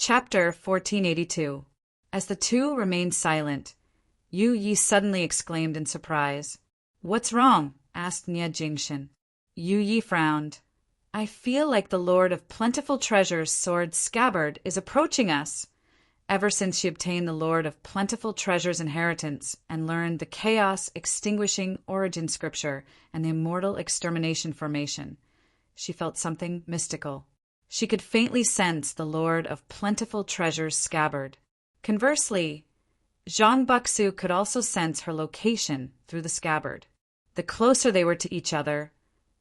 Chapter 1482. As the two remained silent, Yu Yi suddenly exclaimed in surprise. "What's wrong?" asked Nie Jingshin. Yu Yi frowned. "I feel like the Lord of Plentiful Treasure's sword scabbard is approaching us." Ever since she obtained the Lord of Plentiful Treasure's inheritance and learned the chaos-extinguishing origin scripture and the immortal extermination formation, she felt something mystical. She could faintly sense the Lord of Plentiful Treasure's scabbard. Conversely, Zhang Buxu could also sense her location through the scabbard. The closer they were to each other,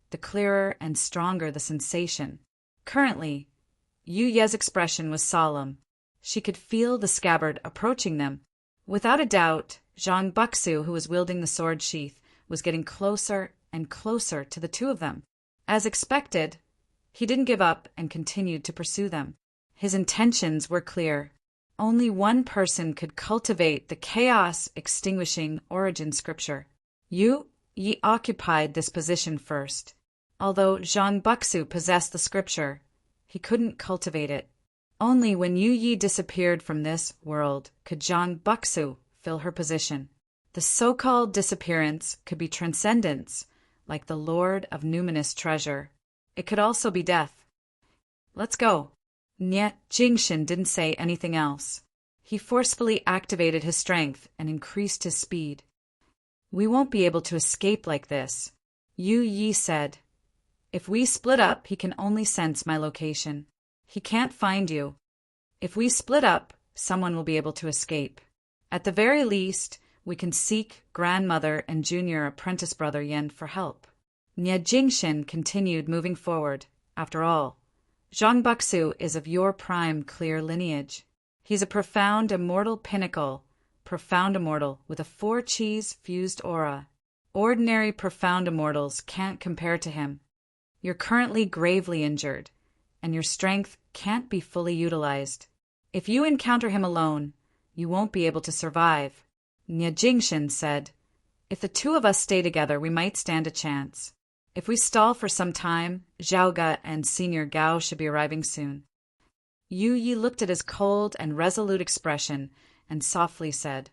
the clearer and stronger the sensation. Currently, Yu Ye's expression was solemn. She could feel the scabbard approaching them. Without a doubt, Zhang Buxu, who was wielding the sword sheath, was getting closer and closer to the two of them. As expected, he didn't give up and continued to pursue them. His intentions were clear. Only one person could cultivate the chaos-extinguishing origin scripture. Yu Yi occupied this position first. Although Zhang Buxu possessed the scripture, he couldn't cultivate it. Only when Yu Yi disappeared from this world could Zhang Buxu fill her position. The so-called disappearance could be transcendence, like the Lord of Numinous Treasure. It could also be death. "Let's go." Nie Jingshin didn't say anything else. He forcefully activated his strength and increased his speed. "We won't be able to escape like this," Yu Yi said. "If we split up, he can only sense my location. He can't find you. If we split up, someone will be able to escape. At the very least, we can seek grandmother and junior apprentice brother Yen for help." Nie Jingshin continued moving forward. "After all, Zhang Buxu is of your prime clear lineage. He's a profound immortal pinnacle, profound immortal with a 4-cheese fused aura. Ordinary profound immortals can't compare to him. You're currently gravely injured, and your strength can't be fully utilized. If you encounter him alone, you won't be able to survive." Nie Jingshin said, "If the two of us stay together, we might stand a chance. If we stall for some time, Zhaoga and Senior Gao should be arriving soon." Yu Yi looked at his cold and resolute expression and softly said,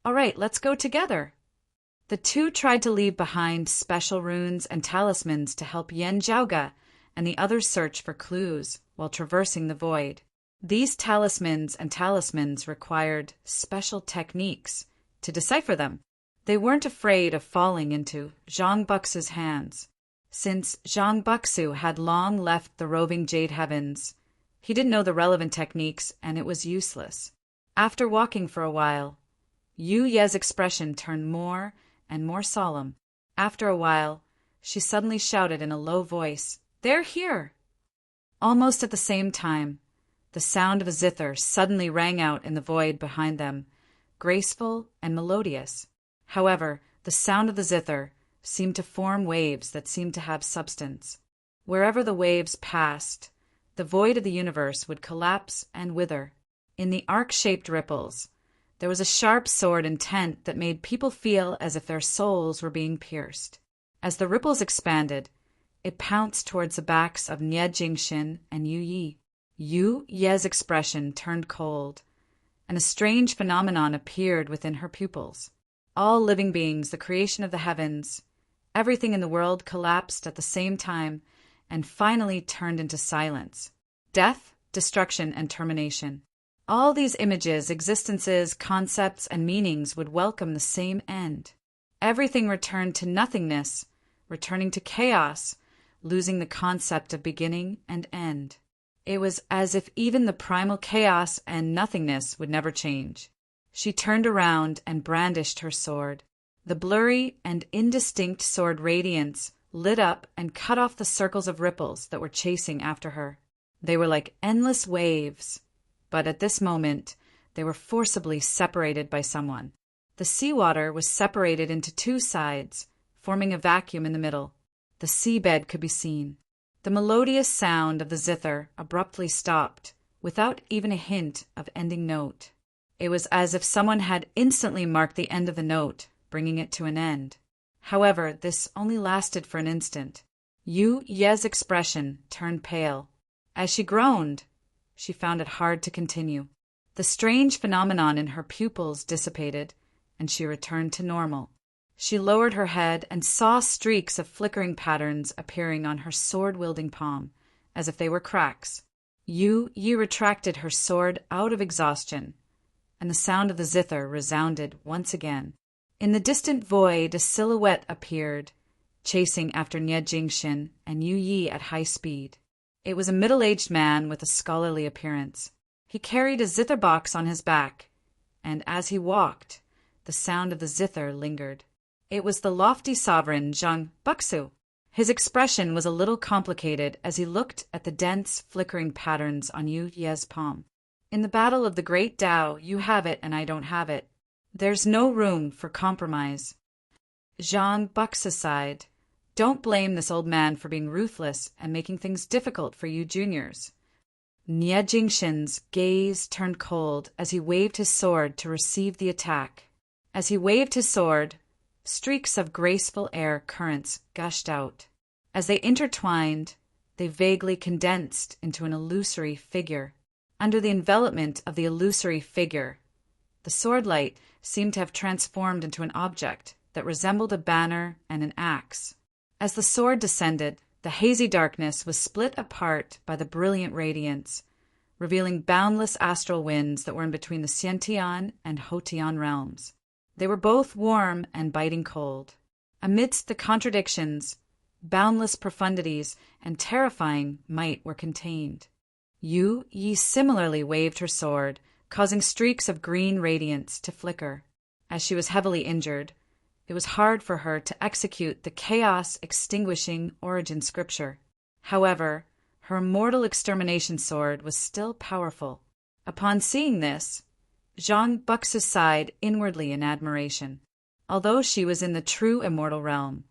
"All right, let's go together." The two tried to leave behind special runes and talismans to help Yen Zhaoga and the others search for clues while traversing the void. These talismans required special techniques to decipher them. They weren't afraid of falling into Zhang Buxu's hands. Since Zhang Buxu had long left the roving Jade Heavens, he didn't know the relevant techniques and it was useless. After walking for a while, Yu Ye's expression turned more and more solemn. After a while, she suddenly shouted in a low voice, "They're here!" Almost at the same time, the sound of a zither suddenly rang out in the void behind them, graceful and melodious. However, the sound of the zither seemed to form waves that seemed to have substance. Wherever the waves passed, the void of the universe would collapse and wither. In the arc-shaped ripples, there was a sharp sword intent that made people feel as if their souls were being pierced. As the ripples expanded, it pounced towards the backs of Nie Jingshin and Yu Yi. Yu Ye's expression turned cold, and a strange phenomenon appeared within her pupils. All living beings, the creation of the heavens, everything in the world collapsed at the same time and finally turned into silence. Death, destruction, and termination. All these images, existences, concepts, and meanings would welcome the same end. Everything returned to nothingness, returning to chaos, losing the concept of beginning and end. It was as if even the primal chaos and nothingness would never change. She turned around and brandished her sword. The blurry and indistinct sword radiance lit up and cut off the circles of ripples that were chasing after her. They were like endless waves, but at this moment they were forcibly separated by someone. The seawater was separated into two sides, forming a vacuum in the middle. The seabed could be seen. The melodious sound of the zither abruptly stopped, without even a hint of ending note. It was as if someone had instantly marked the end of the note, bringing it to an end. However, this only lasted for an instant. Yu Ye's expression turned pale. As she groaned, she found it hard to continue. The strange phenomenon in her pupils dissipated, and she returned to normal. She lowered her head and saw streaks of flickering patterns appearing on her sword-wielding palm, as if they were cracks. Yu Yi retracted her sword out of exhaustion, and the sound of the zither resounded once again. In the distant void, a silhouette appeared, chasing after Nie Jingxin and Yu Yi at high speed. It was a middle-aged man with a scholarly appearance. He carried a zither box on his back, and as he walked, the sound of the zither lingered. It was the lofty sovereign Zhang Buxu. His expression was a little complicated as he looked at the dense, flickering patterns on Yu Ye's palm. In the battle of the great Tao, you have it and I don't have it. There's no room for compromise. Zhang Buxu sighed. Don't blame this old man for being ruthless and making things difficult for you juniors. Nie Jingxin's gaze turned cold as he waved his sword to receive the attack. As he waved his sword, streaks of graceful air currents gushed out. As they intertwined, they vaguely condensed into an illusory figure. Under the envelopment of the illusory figure, the sword light seemed to have transformed into an object that resembled a banner and an axe. As the sword descended, the hazy darkness was split apart by the brilliant radiance, revealing boundless astral winds that were in between the Xiantian and Hotian realms. They were both warm and biting cold. Amidst the contradictions, boundless profundities and terrifying might were contained. Yu Yi similarly waved her sword, causing streaks of green radiance to flicker. As she was heavily injured, it was hard for her to execute the chaos-extinguishing origin scripture. However, her immortal extermination sword was still powerful. Upon seeing this, Zhang Buxu sighed inwardly in admiration. Although she was in the true immortal realm,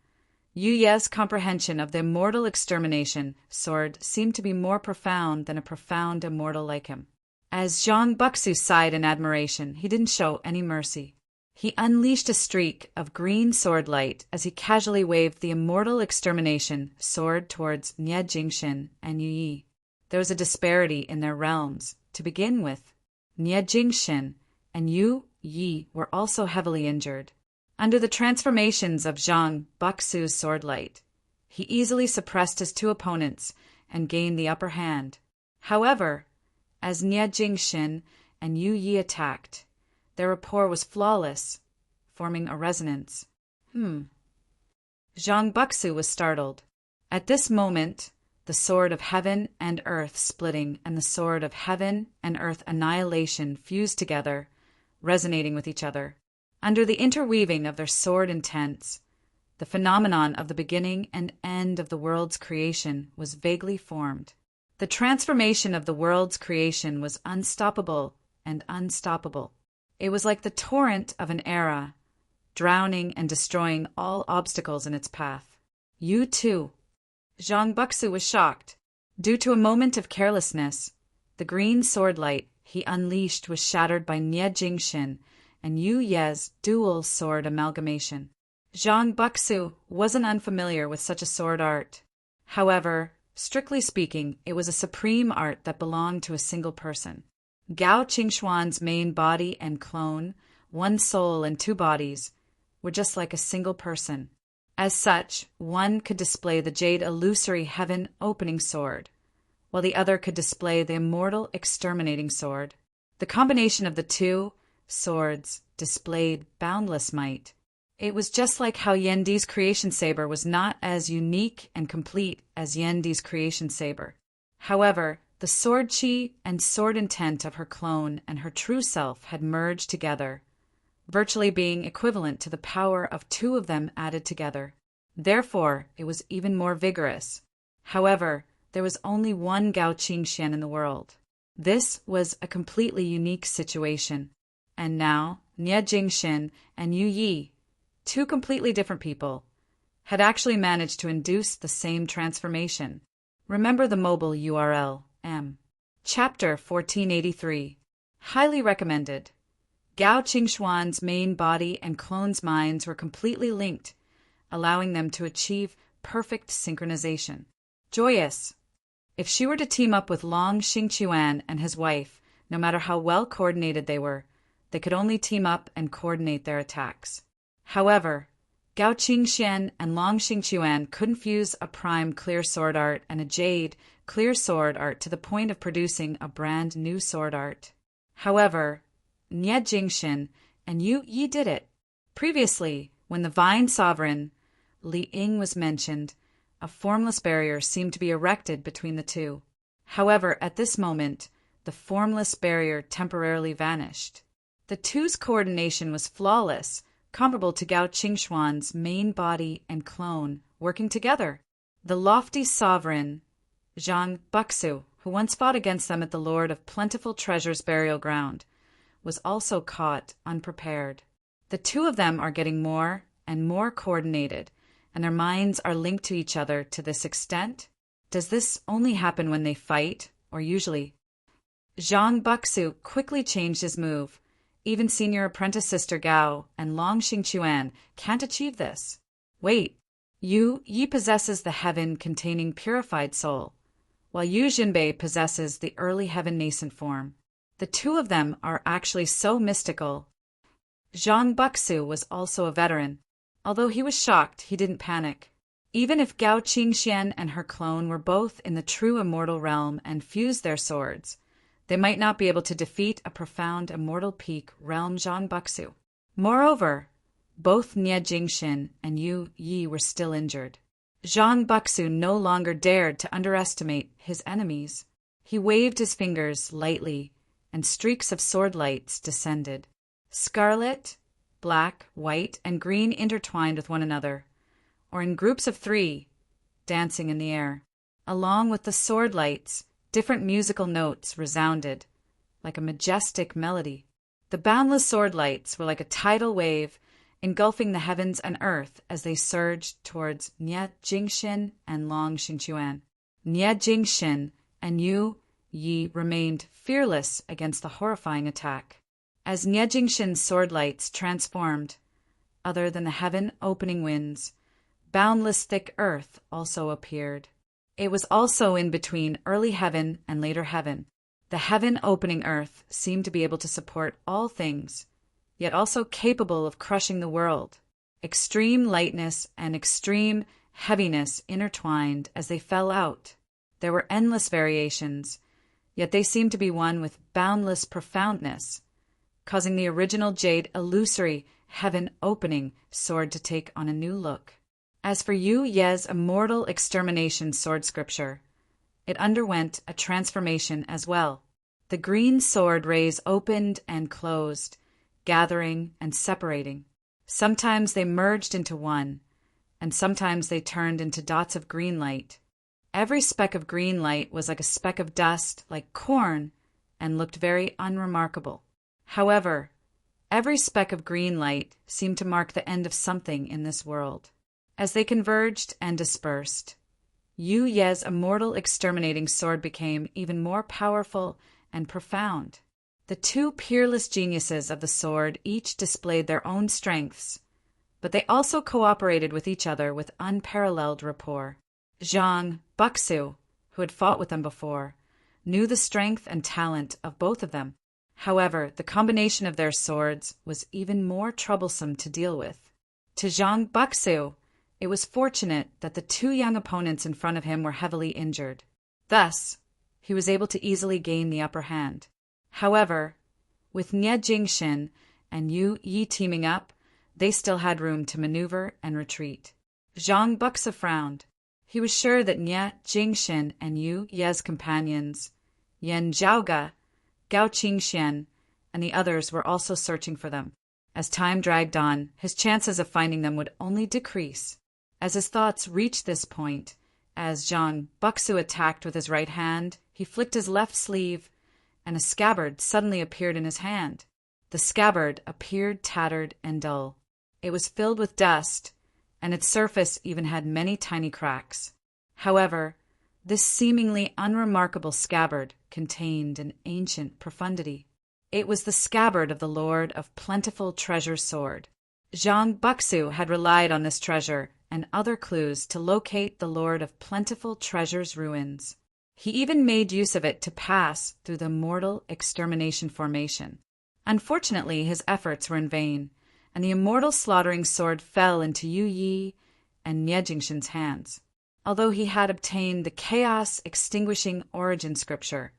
Yu Ye's comprehension of the immortal extermination sword seemed to be more profound than a profound immortal like him. As Zhang Buxu sighed in admiration, he didn't show any mercy. He unleashed a streak of green sword light as he casually waved the immortal extermination sword towards Nie Jingxin and Yu Yi. There was a disparity in their realms. To begin with, Nie Jingxin and Yu Yi were also heavily injured. Under the transformations of Zhang Buxu's sword light, he easily suppressed his two opponents and gained the upper hand. However, as Nie Jingxin and Yu Yi attacked, their rapport was flawless, forming a resonance. Zhang Buxu was startled. At this moment, the sword of heaven and earth splitting and the sword of heaven and earth annihilation fused together, resonating with each other. Under the interweaving of their sword intents, the phenomenon of the beginning and end of the world's creation was vaguely formed. The transformation of the world's creation was unstoppable and unstoppable. It was like the torrent of an era, drowning and destroying all obstacles in its path. You too. Zhang Buxu was shocked. Due to a moment of carelessness, the green sword light he unleashed was shattered by Nie Jingxin and Yu Ye's dual sword amalgamation. Zhang Buxu wasn't unfamiliar with such a sword art. However, strictly speaking, it was a supreme art that belonged to a single person. Gao Qingxuan's main body and clone, one soul and two bodies, were just like a single person. As such, one could display the jade illusory heaven opening sword, while the other could display the immortal exterminating sword. The combination of the two swords displayed boundless might. It was just like how Yandi's creation saber was not as unique and complete as Yandi's creation saber. However, the sword chi and sword intent of her clone and her true self had merged together, virtually being equivalent to the power of two of them added together. Therefore, it was even more vigorous. However, there was only one Gao Qingxian in the world. This was a completely unique situation. And now, Nie Jingxin and Yu Yi, two completely different people, had actually managed to induce the same transformation. Remember the mobile URL, M. Chapter 1483. Highly recommended. Gao Qingxuan's main body and clone's minds were completely linked, allowing them to achieve perfect synchronization. Joyous. If she were to team up with Long Xingchuan and his wife, no matter how well coordinated they were, they could only team up and coordinate their attacks. However, Gao Qingxian and Long Xingchuan couldn't fuse a prime clear sword art and a jade clear sword art to the point of producing a brand new sword art. However, Nie Jingxin and Yu Yi did it. Previously, when the Vine Sovereign, Li Ying, was mentioned, a formless barrier seemed to be erected between the two. However, at this moment, the formless barrier temporarily vanished. The two's coordination was flawless, comparable to Gao Qingxuan's main body and clone working together. The lofty sovereign, Zhang Buxu, who once fought against them at the Lord of Plentiful Treasure's burial ground, was also caught unprepared. The two of them are getting more and more coordinated, and their minds are linked to each other to this extent. Does this only happen when they fight, or usually? Zhang Buxu quickly changed his move. Even senior apprentice sister Gao and Long Xingchuan can't achieve this. Wait, Yu Yi possesses the heaven-containing purified soul, while Yu Jinbei possesses the early heaven nascent form. The two of them are actually so mystical. Zhang Buxu was also a veteran. Although he was shocked, he didn't panic. Even if Gao Qingxian and her clone were both in the true immortal realm and fused their swords, they might not be able to defeat a profound immortal peak realm Zhang Buxu. Moreover, both Nie Jingxin and Yu Yi were still injured. Zhang Buxu no longer dared to underestimate his enemies. He waved his fingers lightly, and streaks of sword lights descended. Scarlet, black, white, and green intertwined with one another, or in groups of 3, dancing in the air. Along with the sword lights, different musical notes resounded, like a majestic melody. The boundless sword lights were like a tidal wave, engulfing the heavens and earth as they surged towards Nie Jingxin and Long Xingchuan. Nie Jingxin and Yu Yi remained fearless against the horrifying attack. As Nie Jingxin's sword lights transformed, other than the heaven-opening winds, boundless thick earth also appeared. It was also in between early heaven and later heaven. The heaven-opening earth seemed to be able to support all things, yet also capable of crushing the world. Extreme lightness and extreme heaviness intertwined as they fell out. There were endless variations, yet they seemed to be one with boundless profoundness, causing the original jade illusory heaven-opening sword to take on a new look. As for Yu Ye's immortal extermination sword scripture, it underwent a transformation as well. The green sword rays opened and closed, gathering and separating. Sometimes they merged into one, and sometimes they turned into dots of green light. Every speck of green light was like a speck of dust, like corn, and looked very unremarkable. However, every speck of green light seemed to mark the end of something in this world. As they converged and dispersed, Yu Ye's immortal exterminating sword became even more powerful and profound. The two peerless geniuses of the sword each displayed their own strengths, but they also cooperated with each other with unparalleled rapport. Zhang Buxu, who had fought with them before, knew the strength and talent of both of them. However, the combination of their swords was even more troublesome to deal with. To Zhang Buxu, it was fortunate that the two young opponents in front of him were heavily injured. Thus, he was able to easily gain the upper hand. However, with Nie Jingxin and Yu Yi teaming up, they still had room to maneuver and retreat. Zhang Buxu frowned. He was sure that Nie Jingxin and Yu Ye's companions, Yan Zhaoge, Gao Qingxian, and the others were also searching for them. As time dragged on, his chances of finding them would only decrease. As his thoughts reached this point, as Zhang Buxu attacked with his right hand, he flicked his left sleeve, and a scabbard suddenly appeared in his hand. The scabbard appeared tattered and dull. It was filled with dust, and its surface even had many tiny cracks. However, this seemingly unremarkable scabbard contained an ancient profundity. It was the scabbard of the Lord of Plentiful Treasure's sword. Zhang Buxu had relied on this treasure and other clues to locate the Lord of Plentiful Treasure's ruins. He even made use of it to pass through the immortal extermination formation. Unfortunately, his efforts were in vain, and the immortal slaughtering sword fell into Yu Yi and Nie Jingshin's hands. Although he had obtained the chaos extinguishing origin scripture,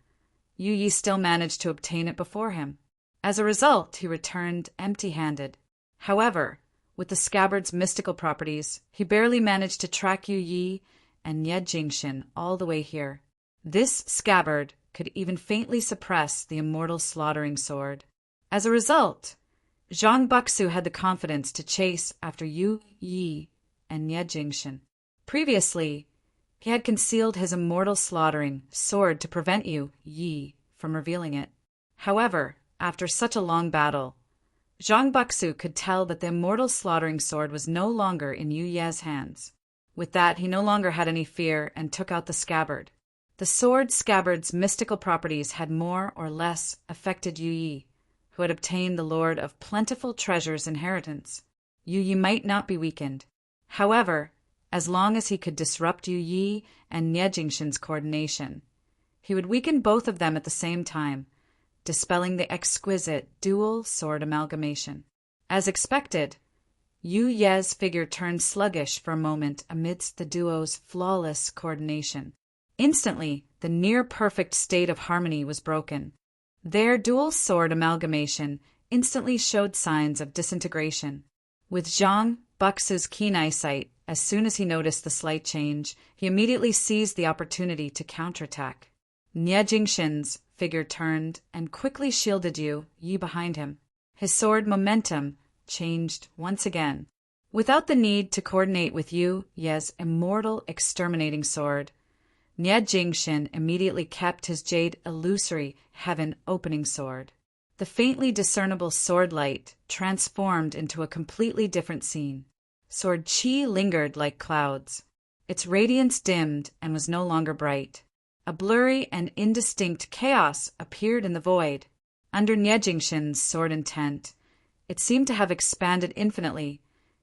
Yu Yi still managed to obtain it before him. As a result, he returned empty-handed. However, with the scabbard's mystical properties, he barely managed to track Yu Yi and Nie Jingshin all the way here. This scabbard could even faintly suppress the immortal slaughtering sword. As a result, Zhang Buxu had the confidence to chase after Yu Yi and Nie Jingshin. Previously, he had concealed his immortal slaughtering sword to prevent Yu Yi from revealing it. However, after such a long battle, Zhang Buxu could tell that the immortal slaughtering sword was no longer in Yu Ye's hands. With that, he no longer had any fear and took out the scabbard. The sword scabbard's mystical properties had more or less affected Yu Yi, who had obtained the Lord of Plentiful Treasure's inheritance. Yu Yi might not be weakened. However, as long as he could disrupt Yu Yi and Nie Jingshin's coordination, he would weaken both of them at the same time, dispelling the exquisite dual sword amalgamation. As expected, Yu Ye's figure turned sluggish for a moment amidst the duo's flawless coordination. Instantly, the near-perfect state of harmony was broken. Their dual sword amalgamation instantly showed signs of disintegration. With Zhang Buxu's keen eyesight, as soon as he noticed the slight change, he immediately seized the opportunity to counterattack. Nie Jingshin's figure turned and quickly shielded Yu Yi behind him. His sword momentum changed once again. Without the need to coordinate with Yu Ye's immortal exterminating sword, Nie Jingshin immediately kept his jade illusory heaven opening sword. The faintly discernible sword light transformed into a completely different scene. Sword qi lingered like clouds. Its radiance dimmed and was no longer bright. A blurry and indistinct chaos appeared in the void. Under Nie Jingshin's sword intent, it seemed to have expanded infinitely,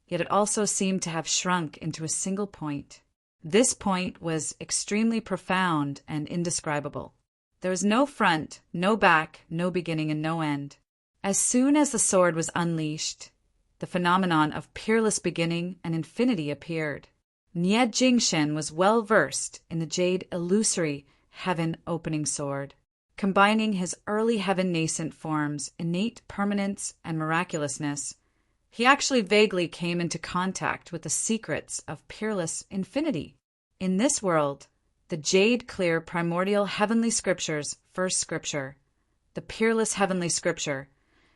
yet it also seemed to have shrunk into a single point. This point was extremely profound and indescribable. There was no front, no back, no beginning, and no end. As soon as the sword was unleashed, the phenomenon of peerless beginning and infinity appeared. Nie Jingshin was well versed in the jade illusory heaven opening sword, combining his early heaven nascent form's innate permanence and miraculousness. He actually vaguely came into contact with the secrets of peerless infinity. In this world, the jade-clear primordial heavenly scripture's first scripture, the peerless heavenly scripture,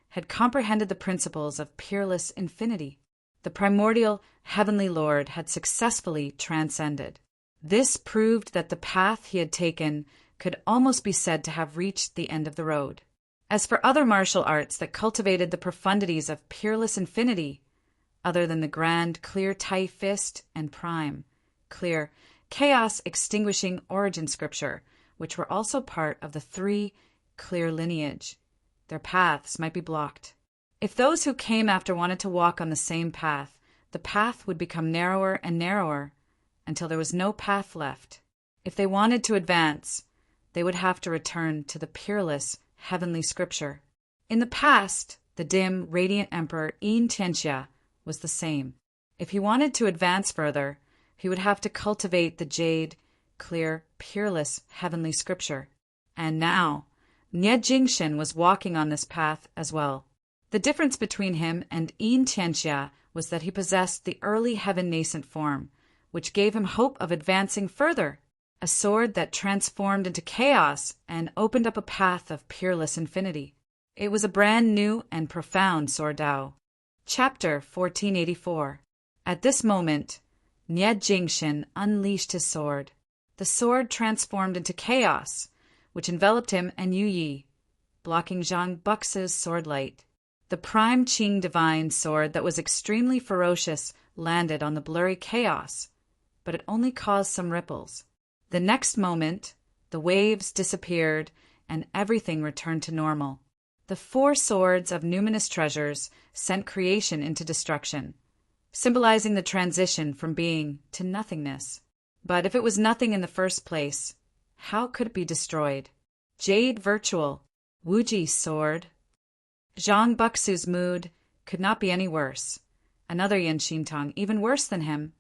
had comprehended the principles of peerless infinity. The primordial heavenly Lord had successfully transcended. This proved that the path he had taken could almost be said to have reached the end of the road. As for other martial arts that cultivated the profundities of peerless infinity, other than the grand clear Tai Fist and prime, clear chaos extinguishing origin scripture, which were also part of the three clear lineage, their paths might be blocked. If those who came after wanted to walk on the same path, the path would become narrower and narrower until there was no path left. If they wanted to advance, they would have to return to the peerless heavenly scripture. In the past, the dim, radiant emperor Yin Tianxia was the same. If he wanted to advance further, he would have to cultivate the jade, clear, peerless heavenly scripture. And now, Nie Jingshin was walking on this path as well. The difference between him and Yin Tianxia was that he possessed the early heaven nascent form, which gave him hope of advancing further, a sword that transformed into chaos and opened up a path of peerless infinity. It was a brand new and profound sword Dao. Chapter 1484. At this moment, Nie Jingshin unleashed his sword. The sword transformed into chaos, which enveloped him and Yu Yi, blocking Zhang Buxu's sword light. The prime Qing divine sword that was extremely ferocious landed on the blurry chaos, but it only caused some ripples. The next moment, the waves disappeared and everything returned to normal. The four swords of numinous treasures sent creation into destruction, symbolizing the transition from being to nothingness. But if it was nothing in the first place, How could it be destroyed? Jade virtual. Wuji sword. Zhang Buxu's mood could not be any worse. Another Yan Xintong, even worse than him.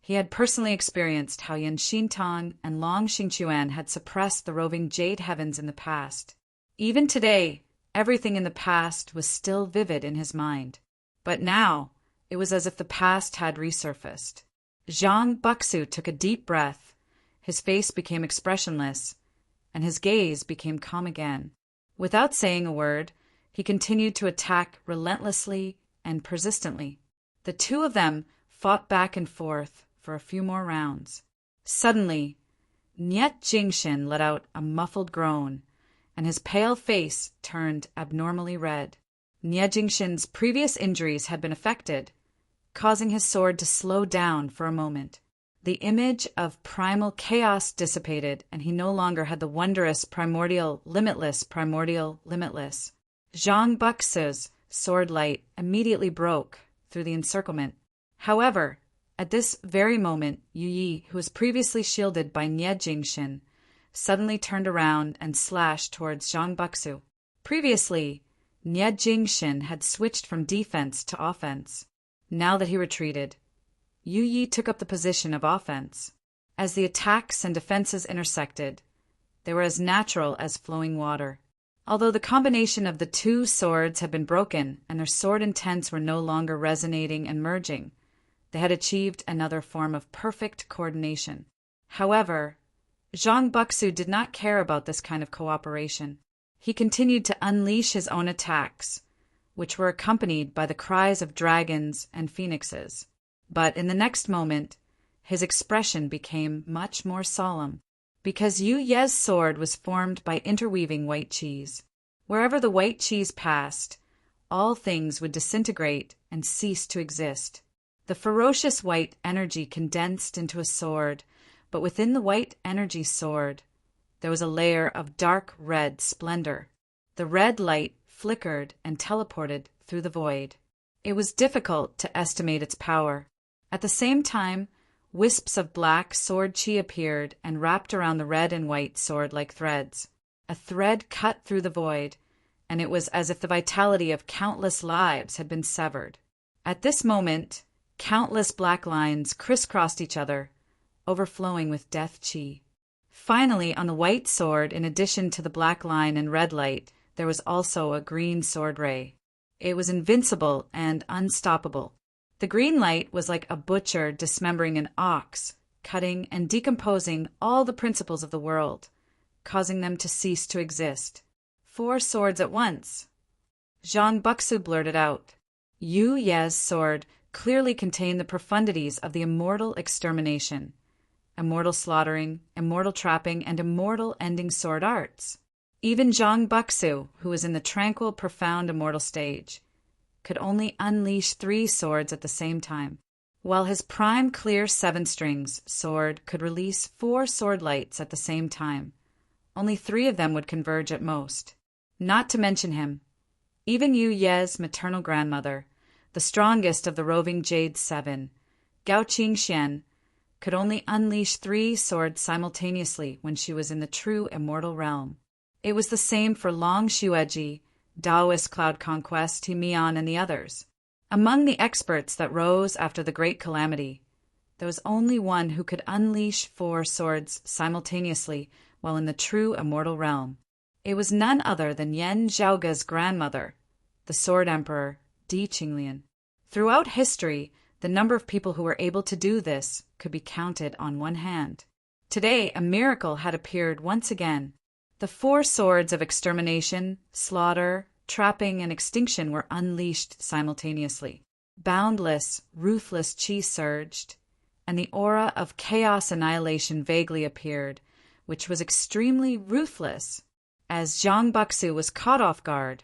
He had personally experienced how Yan Xintong and Long Xingchuan had suppressed the roving jade heavens in the past. Even today, everything in the past was still vivid in his mind. But now, it was as if the past had resurfaced. Zhang Buxu took a deep breath. His face became expressionless, and his gaze became calm again. Without saying a word, he continued to attack relentlessly and persistently. The two of them fought back and forth for a few more rounds. Suddenly, Niet Jingshin let out a muffled groan, and his pale face turned abnormally red. Niet Jingshin's previous injuries had been affected, causing his sword to slow down for a moment. The image of primal chaos dissipated, and he no longer had the wondrous primordial limitless. Zhang Buxu's sword light immediately broke through the encirclement. However, at this very moment, Yu Yi, who was previously shielded by Niet Jingshin, suddenly turned around and slashed towards Zhang Buxu. Previously, Niet Jingshin had switched from defense to offense. Now that he retreated, Yu Yi took up the position of offense. As the attacks and defenses intersected, they were as natural as flowing water. Although the combination of the two swords had been broken and their sword intents were no longer resonating and merging, they had achieved another form of perfect coordination. However, Zhang Buxu did not care about this kind of cooperation. He continued to unleash his own attacks, which were accompanied by the cries of dragons and phoenixes. But in the next moment, his expression became much more solemn, because Yu Ye's sword was formed by interweaving white qis. Wherever the white qis passed, all things would disintegrate and cease to exist. The ferocious white energy condensed into a sword, but within the white energy sword, there was a layer of dark red splendor. The red light flickered and teleported through the void. It was difficult to estimate its power. At the same time, wisps of black sword qi appeared and wrapped around the red and white sword like threads. A thread cut through the void, and it was as if the vitality of countless lives had been severed. At this moment, countless black lines crisscrossed each other, overflowing with death qi. Finally, on the white sword, in addition to the black line and red light, there was also a green sword ray. It was invincible and unstoppable. The green light was like a butcher dismembering an ox, cutting and decomposing all the principles of the world, causing them to cease to exist. 4 swords at once. Zhang Buxu blurted out. Yu Ye's sword clearly contained the profundities of the immortal extermination, immortal slaughtering, immortal trapping, and immortal ending sword arts. Even Zhang Buxu, who was in the tranquil, profound immortal stage, could only unleash 3 swords at the same time, while his prime clear 7-strings sword could release 4 sword lights at the same time. Only 3 of them would converge at most. Not to mention him, even Yu Ye's maternal grandmother, the strongest of the roving Jade 7, Gao Qingxian, could only unleash 3 swords simultaneously when she was in the true immortal realm. It was the same for Long Xueji, Taoist Cloud Conquest, Timian, and the others. Among the experts that rose after the Great Calamity, there was only one who could unleash 4 swords simultaneously while in the true immortal realm. It was none other than Yan Zhaoge's grandmother, the Sword Emperor, Di Qinglian. Throughout history, the number of people who were able to do this could be counted on one hand. Today, a miracle had appeared once again. The 4 swords of extermination, slaughter, trapping, and extinction were unleashed simultaneously. Boundless, ruthless qi surged, and the aura of chaos annihilation vaguely appeared, which was extremely ruthless. As Zhang Buxu was caught off guard,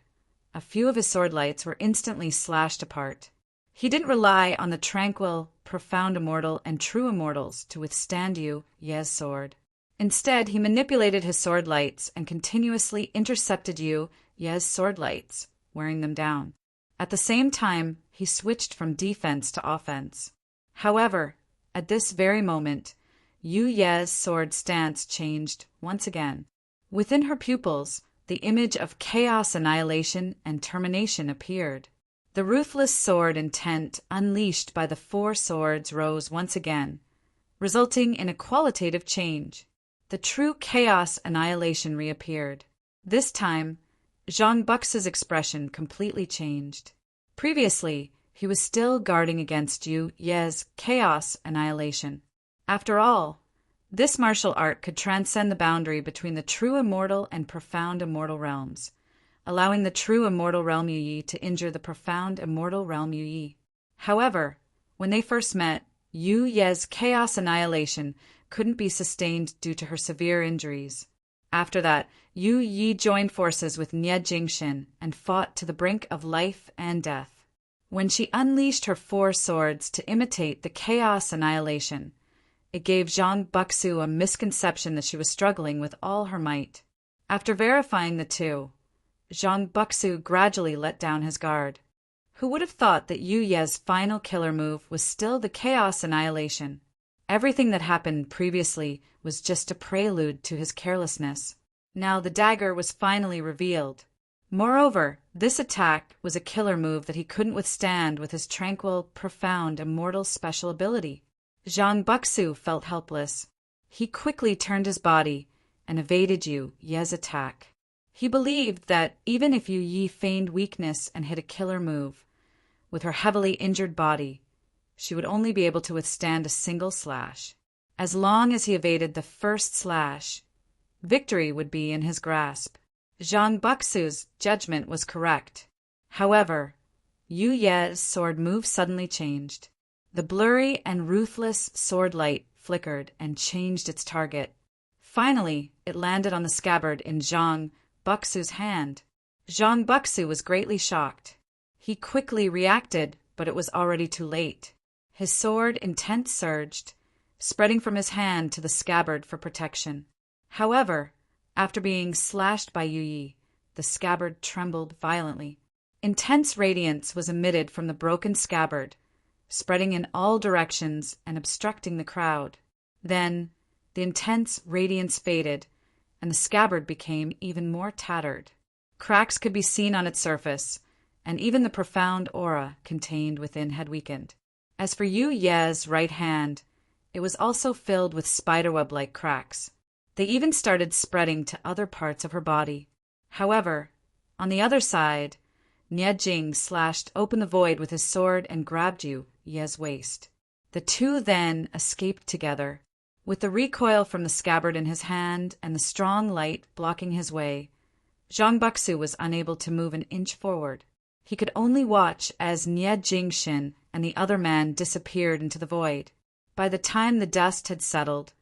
a few of his sword lights were instantly slashed apart. He didn't rely on the tranquil, profound immortal and true immortals to withstand Yu Ye's sword. Instead, he manipulated his sword lights and continuously intercepted Yu Ye's sword lights, wearing them down. At the same time, he switched from defense to offense. However, at this very moment, Yu Ye's sword stance changed once again. Within her pupils, the image of chaos, annihilation, and termination appeared. The ruthless sword intent unleashed by the four swords rose once again, resulting in a qualitative change. The true chaos annihilation reappeared. This time, Zhang Buxu's expression completely changed. Previously, he was still guarding against Yu Ye's chaos annihilation. After all, this martial art could transcend the boundary between the true immortal and profound immortal realms, allowing the true immortal realm Yu Yi to injure the profound immortal realm Yu Yi. However, when they first met, Yu Ye's chaos annihilation couldn't be sustained due to her severe injuries. After that, Yu Yi joined forces with Nie Jingxin and fought to the brink of life and death. When she unleashed her four swords to imitate the chaos annihilation, it gave Zhang Buxu a misconception that she was struggling with all her might. After verifying the two, Zhang Buxu gradually let down his guard. Who would have thought that Yu Ye's final killer move was still the chaos annihilation? Everything that happened previously was just a prelude to his carelessness. Now the dagger was finally revealed. Moreover, this attack was a killer move that he couldn't withstand with his tranquil, profound, immortal special ability. Zhang Buxu felt helpless. He quickly turned his body and evaded Yu Ye's attack. He believed that even if Yu Yi feigned weakness and hit a killer move, with her heavily injured body, she would only be able to withstand a single slash. As long as he evaded the first slash, victory would be in his grasp. Zhang Buxu's judgment was correct. However, Yu Ye's sword move suddenly changed. The blurry and ruthless sword light flickered and changed its target. Finally, it landed on the scabbard in Zhang Buxu's hand. Zhang Buxu was greatly shocked. He quickly reacted, but it was already too late. His sword intent surged, spreading from his hand to the scabbard for protection. However, after being slashed by Yu Yi, the scabbard trembled violently. Intense radiance was emitted from the broken scabbard, spreading in all directions and obstructing the crowd. Then, the intense radiance faded, and the scabbard became even more tattered. Cracks could be seen on its surface, and even the profound aura contained within had weakened. As for Yu Ye's right hand, it was also filled with spiderweb-like cracks. They even started spreading to other parts of her body. However, on the other side, Nie Jing slashed open the void with his sword and grabbed Yu Ye's waist. The two then escaped together. With the recoil from the scabbard in his hand and the strong light blocking his way, Zhang Buxu was unable to move an inch forward. He could only watch as Nie Jingxin and the other man disappeared into the void. By the time the dust had settled,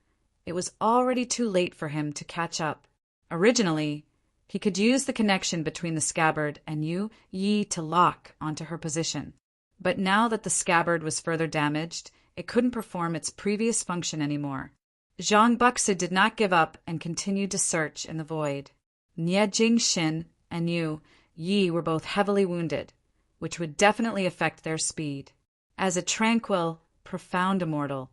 it was already too late for him to catch up. Originally, he could use the connection between the scabbard and Yu Yi to lock onto her position. But now that the scabbard was further damaged, it couldn't perform its previous function anymore. Zhang Buxu did not give up and continued to search in the void. Nie Jingxin and Yu Yi were both heavily wounded, which would definitely affect their speed. As a tranquil, profound immortal,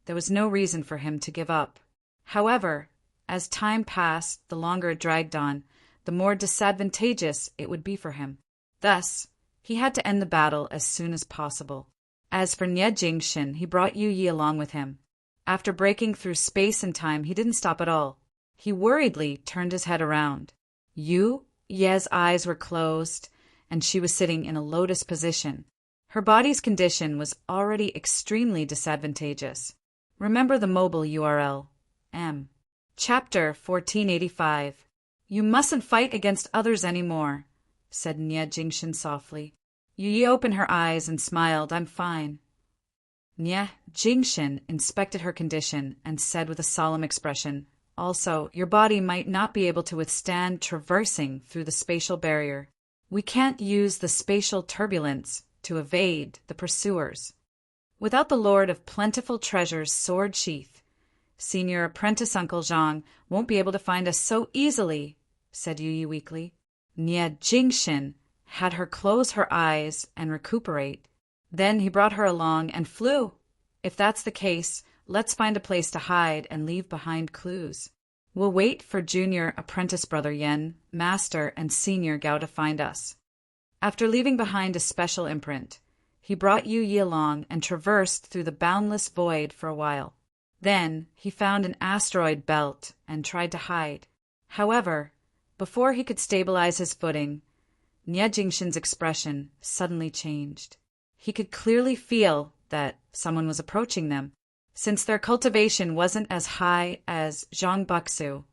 there was no reason for him to give up. However, as time passed, the longer it dragged on, the more disadvantageous it would be for him. Thus, he had to end the battle as soon as possible. As for Nie Jingxin, he brought Yu Yi along with him. After breaking through space and time, he didn't stop at all. He worriedly turned his head around. Yu Ye's eyes were closed, and she was sitting in a lotus position. Her body's condition was already extremely disadvantageous. Remember the mobile URL. M. Chapter 1485. You mustn't fight against others anymore, said Nie Jingxin softly. Yu Yi opened her eyes and smiled. I'm fine. Nie Jingxin inspected her condition and said with a solemn expression, also, your body might not be able to withstand traversing through the spatial barrier. We can't use the spatial turbulence to evade the pursuers. Without the Lord of Plentiful Treasure's sword sheath, Senior Apprentice Uncle Zhang won't be able to find us so easily, said Yu Yi weakly. Nie Jingxin had her close her eyes and recuperate. Then he brought her along and flew. If that's the case, Let's find a place to hide and leave behind clues. We'll wait for junior apprentice brother Yen, master and senior Gao to find us. After leaving behind a special imprint, he brought Yu Yi along and traversed through the boundless void for a while. Then he found an asteroid belt and tried to hide. However, before he could stabilize his footing, Nie Jingshin's expression suddenly changed. He could clearly feel that someone was approaching them. Since their cultivation wasn't as high as Zhang Buxu,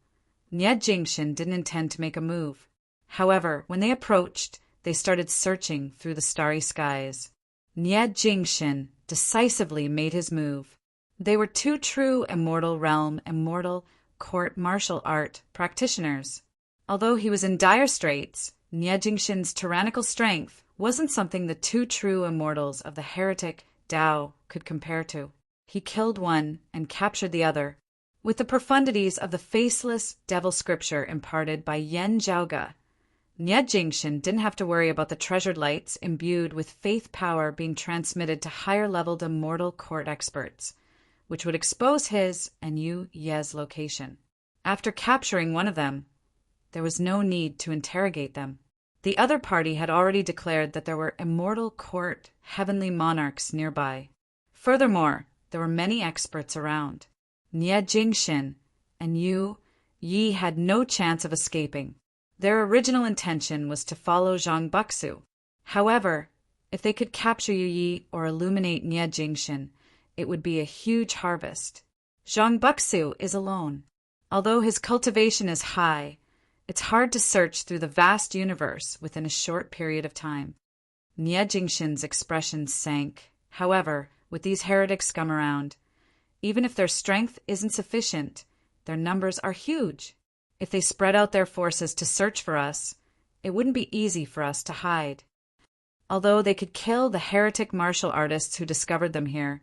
Nie Jingshin didn't intend to make a move. However, when they approached, they started searching through the starry skies. Nie Jingshin decisively made his move. They were two true immortal realm, immortal court martial art practitioners. Although he was in dire straits, Nie Jingshin's tyrannical strength wasn't something the two true immortals of the heretic Dao could compare to. He killed one and captured the other. With the profundities of the faceless devil scripture imparted by Yen Zhaoge, Nie Jingshin didn't have to worry about the treasured lights imbued with faith power being transmitted to higher-leveled immortal court experts, which would expose his and Yu Ye's location. After capturing one of them, there was no need to interrogate them. The other party had already declared that there were immortal court heavenly monarchs nearby. Furthermore, there were many experts around. Nie Jingshin and Yu Yi had no chance of escaping. Their original intention was to follow Zhang Buxu. However, if they could capture Yu Yi or illuminate Nie Jingshin, it would be a huge harvest. Zhang Buxu is alone. Although his cultivation is high, it's hard to search through the vast universe within a short period of time. Nie Jingshin's expression sank. However, with these heretic scum around, even if their strength isn't sufficient, their numbers are huge. If they spread out their forces to search for us, it wouldn't be easy for us to hide. Although they could kill the heretic martial artists who discovered them here,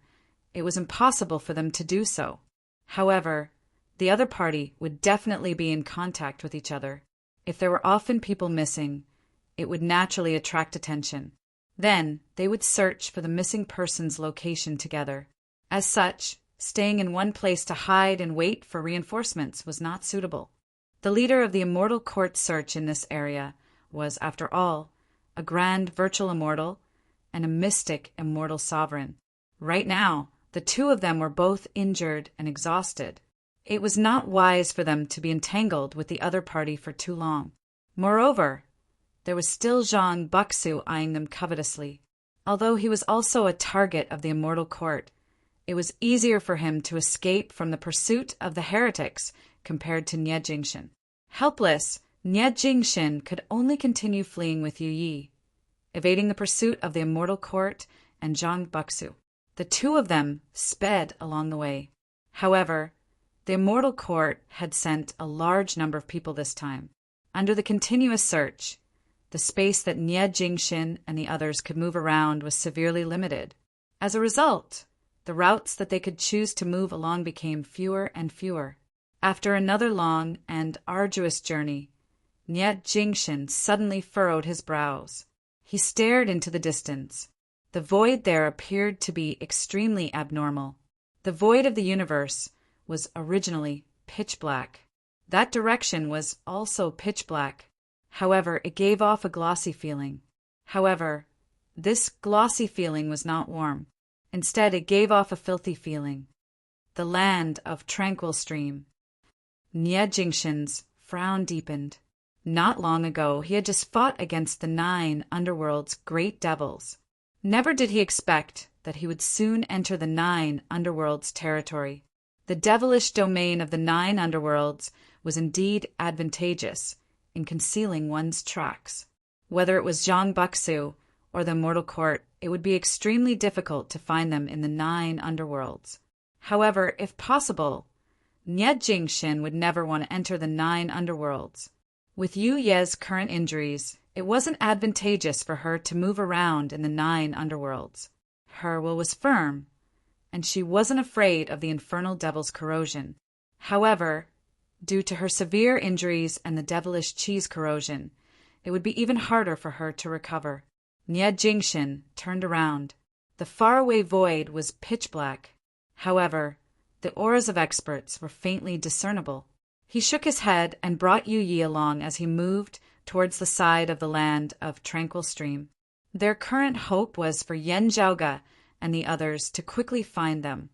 it was impossible for them to do so. However, the other party would definitely be in contact with each other. If there were often people missing, it would naturally attract attention. Then they would search for the missing person's location together. As such, staying in one place to hide and wait for reinforcements was not suitable. The leader of the immortal court search in this area was, after all, a grand virtual immortal and a mystic immortal sovereign. Right now, the two of them were both injured and exhausted. It was not wise for them to be entangled with the other party for too long. Moreover, there was still Zhang Buxu eyeing them covetously. Although he was also a target of the immortal court, it was easier for him to escape from the pursuit of the heretics compared to Nie Jingshin. Helpless, Nie Jingshin could only continue fleeing with Yu Yi, evading the pursuit of the immortal court and Zhang Buxu. The two of them sped along the way. However, the immortal court had sent a large number of people this time. Under the continuous search, the space that Nie Jingshin and the others could move around was severely limited. As a result, the routes that they could choose to move along became fewer and fewer. After another long and arduous journey, Nie Jingshin suddenly furrowed his brows. He stared into the distance. The void there appeared to be extremely abnormal. The void of the universe was originally pitch black. That direction was also pitch black. However, it gave off a glossy feeling. However, this glossy feeling was not warm. Instead, it gave off a filthy feeling. The land of tranquil stream. Nie Jingshin's frown deepened. Not long ago, he had just fought against the 9 underworld's great devils. Never did he expect that he would soon enter the 9 underworld's territory. The devilish domain of the 9 underworlds was indeed advantageous in concealing one's tracks. Whether it was Zhang Buxu or the immortal court, it would be extremely difficult to find them in the 9 underworlds. However, if possible, Nie Jingshin would never want to enter the 9 underworlds. With Yu Ye's current injuries, it wasn't advantageous for her to move around in the 9 underworlds. Her will was firm, and she wasn't afraid of the infernal devil's corrosion. However, due to her severe injuries and the devilish cheese corrosion, it would be even harder for her to recover. Nie Jingshin turned around. The faraway void was pitch black. However, The auras of experts were faintly discernible. He shook his head and brought Yu Yi along as he moved towards the side of the land of Tranquil Stream. Their current hope was for Yan Zhaoge and the others to quickly find them,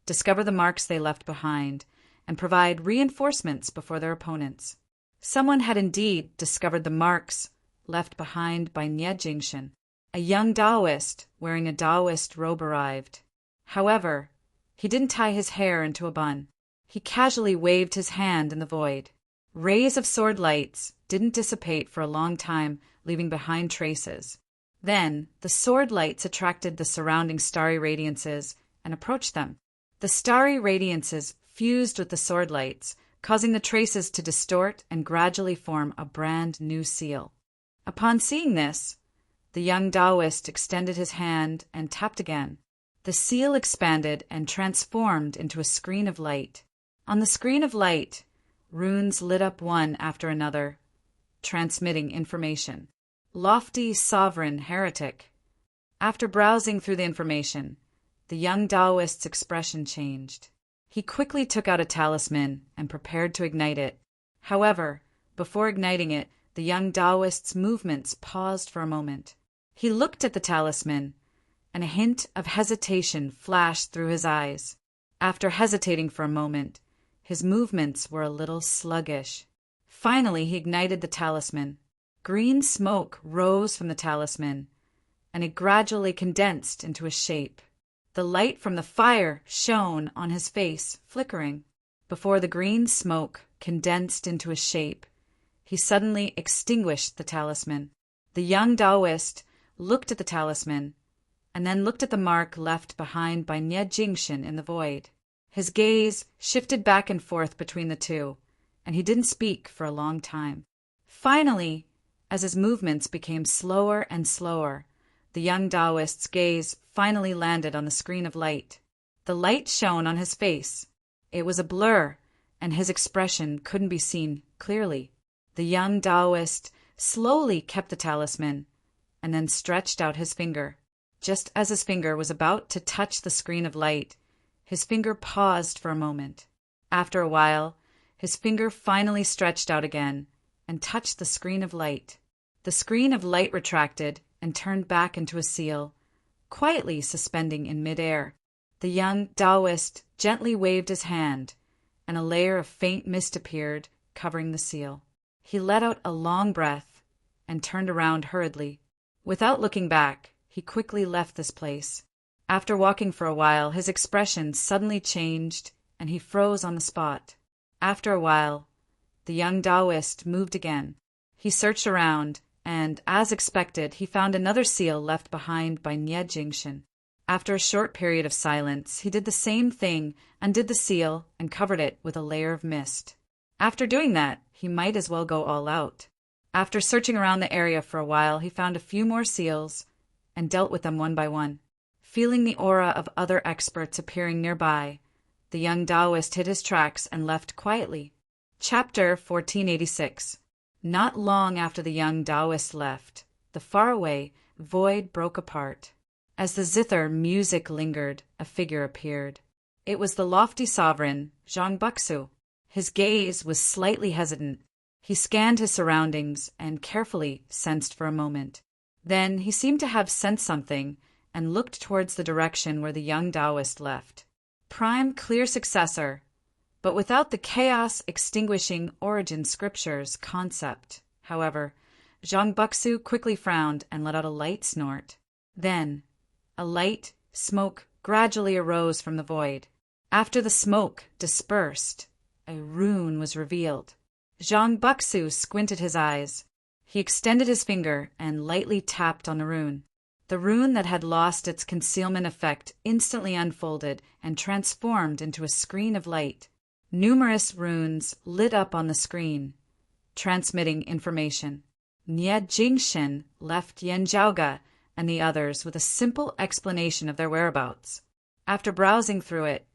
discover the marks they left behind, and provide reinforcements before their opponents. Someone had indeed discovered the marks left behind by Nie Jingshan. A young Taoist wearing a Taoist robe arrived. However, he didn't tie his hair into a bun. He casually waved his hand in the void. Rays of sword lights didn't dissipate for a long time, leaving behind traces. Then, the sword lights attracted the surrounding starry radiances and approached them. The starry radiances fused with the sword lights, causing the traces to distort and gradually form a brand new seal. Upon seeing this, the young Taoist extended his hand and tapped again. The seal expanded and transformed into a screen of light. On the screen of light, runes lit up one after another, transmitting information. Lofty sovereign heretic. After browsing through the information, the young Taoist's expression changed. He quickly took out a talisman and prepared to ignite it. However, before igniting it, the young Taoist's movements paused for a moment. He looked at the talisman, and a hint of hesitation flashed through his eyes. After hesitating for a moment, his movements were a little sluggish. Finally, he ignited the talisman. Green smoke rose from the talisman, and it gradually condensed into a shape. The light from the fire shone on his face, flickering. Before the green smoke condensed into a shape, he suddenly extinguished the talisman. The young Taoist looked at the talisman, and then looked at the mark left behind by Nie Jingshan in the void. His gaze shifted back and forth between the two, and he didn't speak for a long time. Finally, as his movements became slower and slower, the young Taoist's gaze finally landed on the screen of light. The light shone on his face. It was a blur, and his expression couldn't be seen clearly. The young Taoist slowly kept the talisman, and then stretched out his finger. Just as his finger was about to touch the screen of light, his finger paused for a moment. After a while, his finger finally stretched out again and touched the screen of light. The screen of light retracted and turned back into a seal, quietly suspending in midair. The young Taoist gently waved his hand, and a layer of faint mist appeared, covering the seal. He let out a long breath and turned around hurriedly. Without looking back, he quickly left this place. After walking for a while, his expression suddenly changed, and he froze on the spot. After a while, the young Taoist moved again. He searched around, and, as expected, he found another seal left behind by Nie Jingshan. After a short period of silence, he did the same thing, undid the seal, and covered it with a layer of mist. After doing that, he might as well go all out. After searching around the area for a while, he found a few more seals and dealt with them one by one. Feeling the aura of other experts appearing nearby, the young Taoist hid his tracks and left quietly. Chapter 1486. Not long after the young Taoist left, the faraway void broke apart. As the zither music lingered, a figure appeared. It was the lofty sovereign, Zhang Buxu. His gaze was slightly hesitant. He scanned his surroundings and carefully sensed for a moment. Then he seemed to have sensed something and looked towards the direction where the young Taoist left. Prime clear successor, but without the chaos-extinguishing origin scriptures concept. However, Zhang Buxu quickly frowned and let out a light snort. Then, a light smoke gradually arose from the void. After the smoke dispersed, a rune was revealed. Zhang Buxu squinted his eyes. He extended his finger and lightly tapped on the rune. The rune that had lost its concealment effect instantly unfolded and transformed into a screen of light. Numerous runes lit up on the screen, transmitting information. Nie Jingshan left Yan Zhaoge and the others with a simple explanation of their whereabouts. After browsing through it,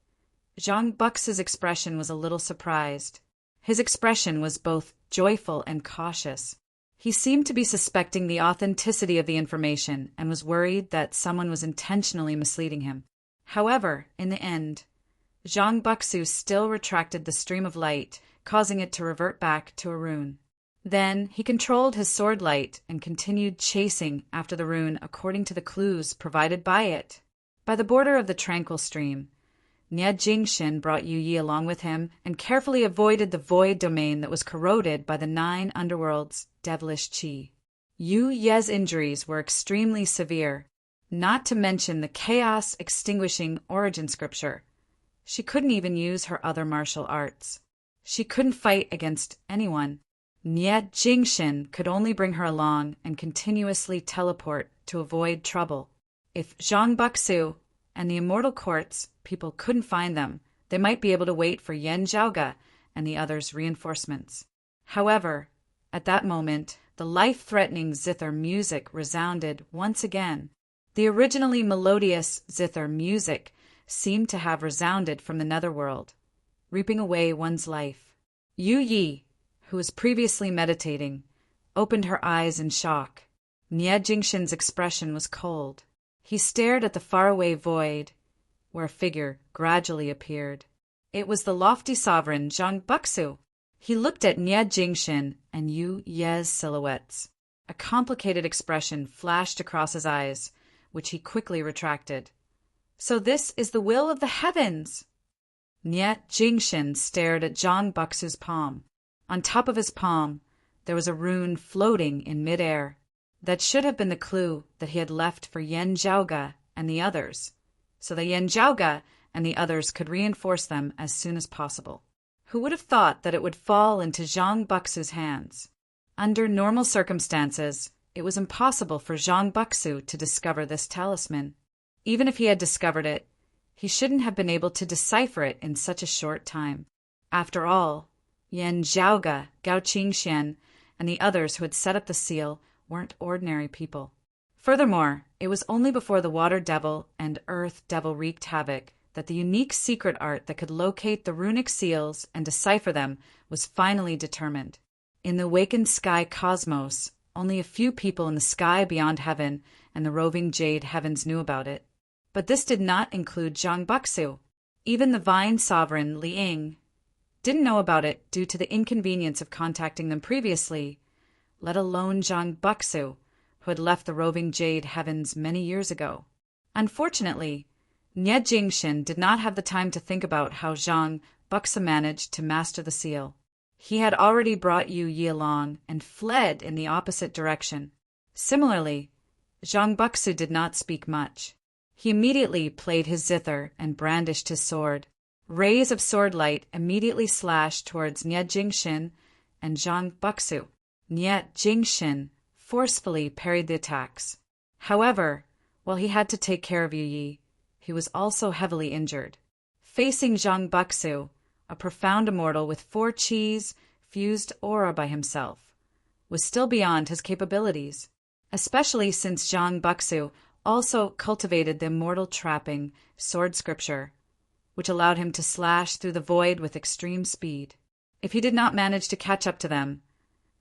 Zhang Bux's expression was a little surprised. His expression was both joyful and cautious. He seemed to be suspecting the authenticity of the information and was worried that someone was intentionally misleading him. However, in the end, Zhang Buxu still retracted the stream of light, causing it to revert back to a rune. Then he controlled his sword light and continued chasing after the rune according to the clues provided by it. By the border of the tranquil stream, Nie Jingxin brought Yu Yi along with him and carefully avoided the void domain that was corroded by the 9 underworld's devilish qi. Yu Ye's injuries were extremely severe, not to mention the chaos-extinguishing origin scripture. She couldn't even use her other martial arts. She couldn't fight against anyone. Nie Jingxin could only bring her along and continuously teleport to avoid trouble. If Zhang Buxu and the immortal courts people couldn't find them, they might be able to wait for Yan Zhaoge and the others' reinforcements. However, at that moment, the life-threatening zither music resounded once again. The originally melodious zither music seemed to have resounded from the netherworld, reaping away one's life. Yu Yi, who was previously meditating, opened her eyes in shock. Nie Jingxin's expression was cold. He stared at the faraway void, where a figure gradually appeared. It was the lofty sovereign Zhang Buxu. He looked at Nie Jingxin and Yu Ye's silhouettes. A complicated expression flashed across his eyes, which he quickly retracted. "So this is the will of the heavens!" Nie Jingxin stared at Zhang Buxu's palm. On top of his palm, there was a rune floating in midair. That should have been the clue that he had left for Yan Zhaoge and the others, so that Yan Zhaoge and the others could reinforce them as soon as possible. Who would have thought that it would fall into Zhang Buxu's hands? Under normal circumstances, it was impossible for Zhang Buxu to discover this talisman. Even if he had discovered it, he shouldn't have been able to decipher it in such a short time. After all, Yan Zhaoge, Gao Qingxian, and the others who had set up the seal weren't ordinary people. Furthermore, it was only before the Water Devil and Earth Devil wreaked havoc that the unique secret art that could locate the runic seals and decipher them was finally determined. In the awakened sky cosmos, only a few people in the sky beyond heaven and the roving jade heavens knew about it. But this did not include Zhang Buxu. Even the Vine Sovereign Li Ying didn't know about it due to the inconvenience of contacting them previously, let alone Zhang Buxu, who had left the roving jade heavens many years ago. Unfortunately, Nie Jingxin did not have the time to think about how Zhang Buxu managed to master the seal. He had already brought Yu Yi along and fled in the opposite direction. Similarly, Zhang Buxu did not speak much. He immediately played his zither and brandished his sword. Rays of sword light immediately slashed towards Nie Jingxin and Zhang Buxu. Nie Jingxin forcefully parried the attacks. However, while he had to take care of Yu Yi, he was also heavily injured. Facing Zhang Buxu, a profound immortal with 4 qis fused aura by himself, was still beyond his capabilities, especially since Zhang Buxu also cultivated the immortal trapping sword scripture, which allowed him to slash through the void with extreme speed. If he did not manage to catch up to them,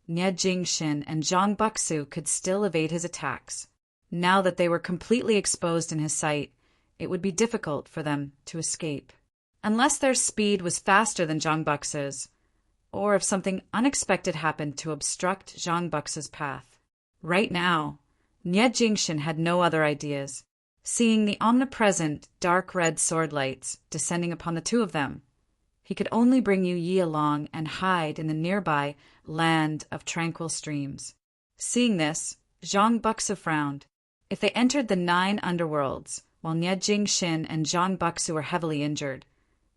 Nie Jingxin and Zhang Buxu could still evade his attacks. Now that they were completely exposed in his sight, it would be difficult for them to escape. Unless their speed was faster than Zhang Buxu's, or if something unexpected happened to obstruct Zhang Buxu's path. Right now, Nie Jingxin had no other ideas. Seeing the omnipresent dark red sword lights descending upon the two of them, he could only bring Yu Yi along and hide in the nearby land of tranquil streams. Seeing this, Zhang Buxu frowned. If they entered the 9 underworlds, while Nie Jingxin and Zhang Buxu were heavily injured,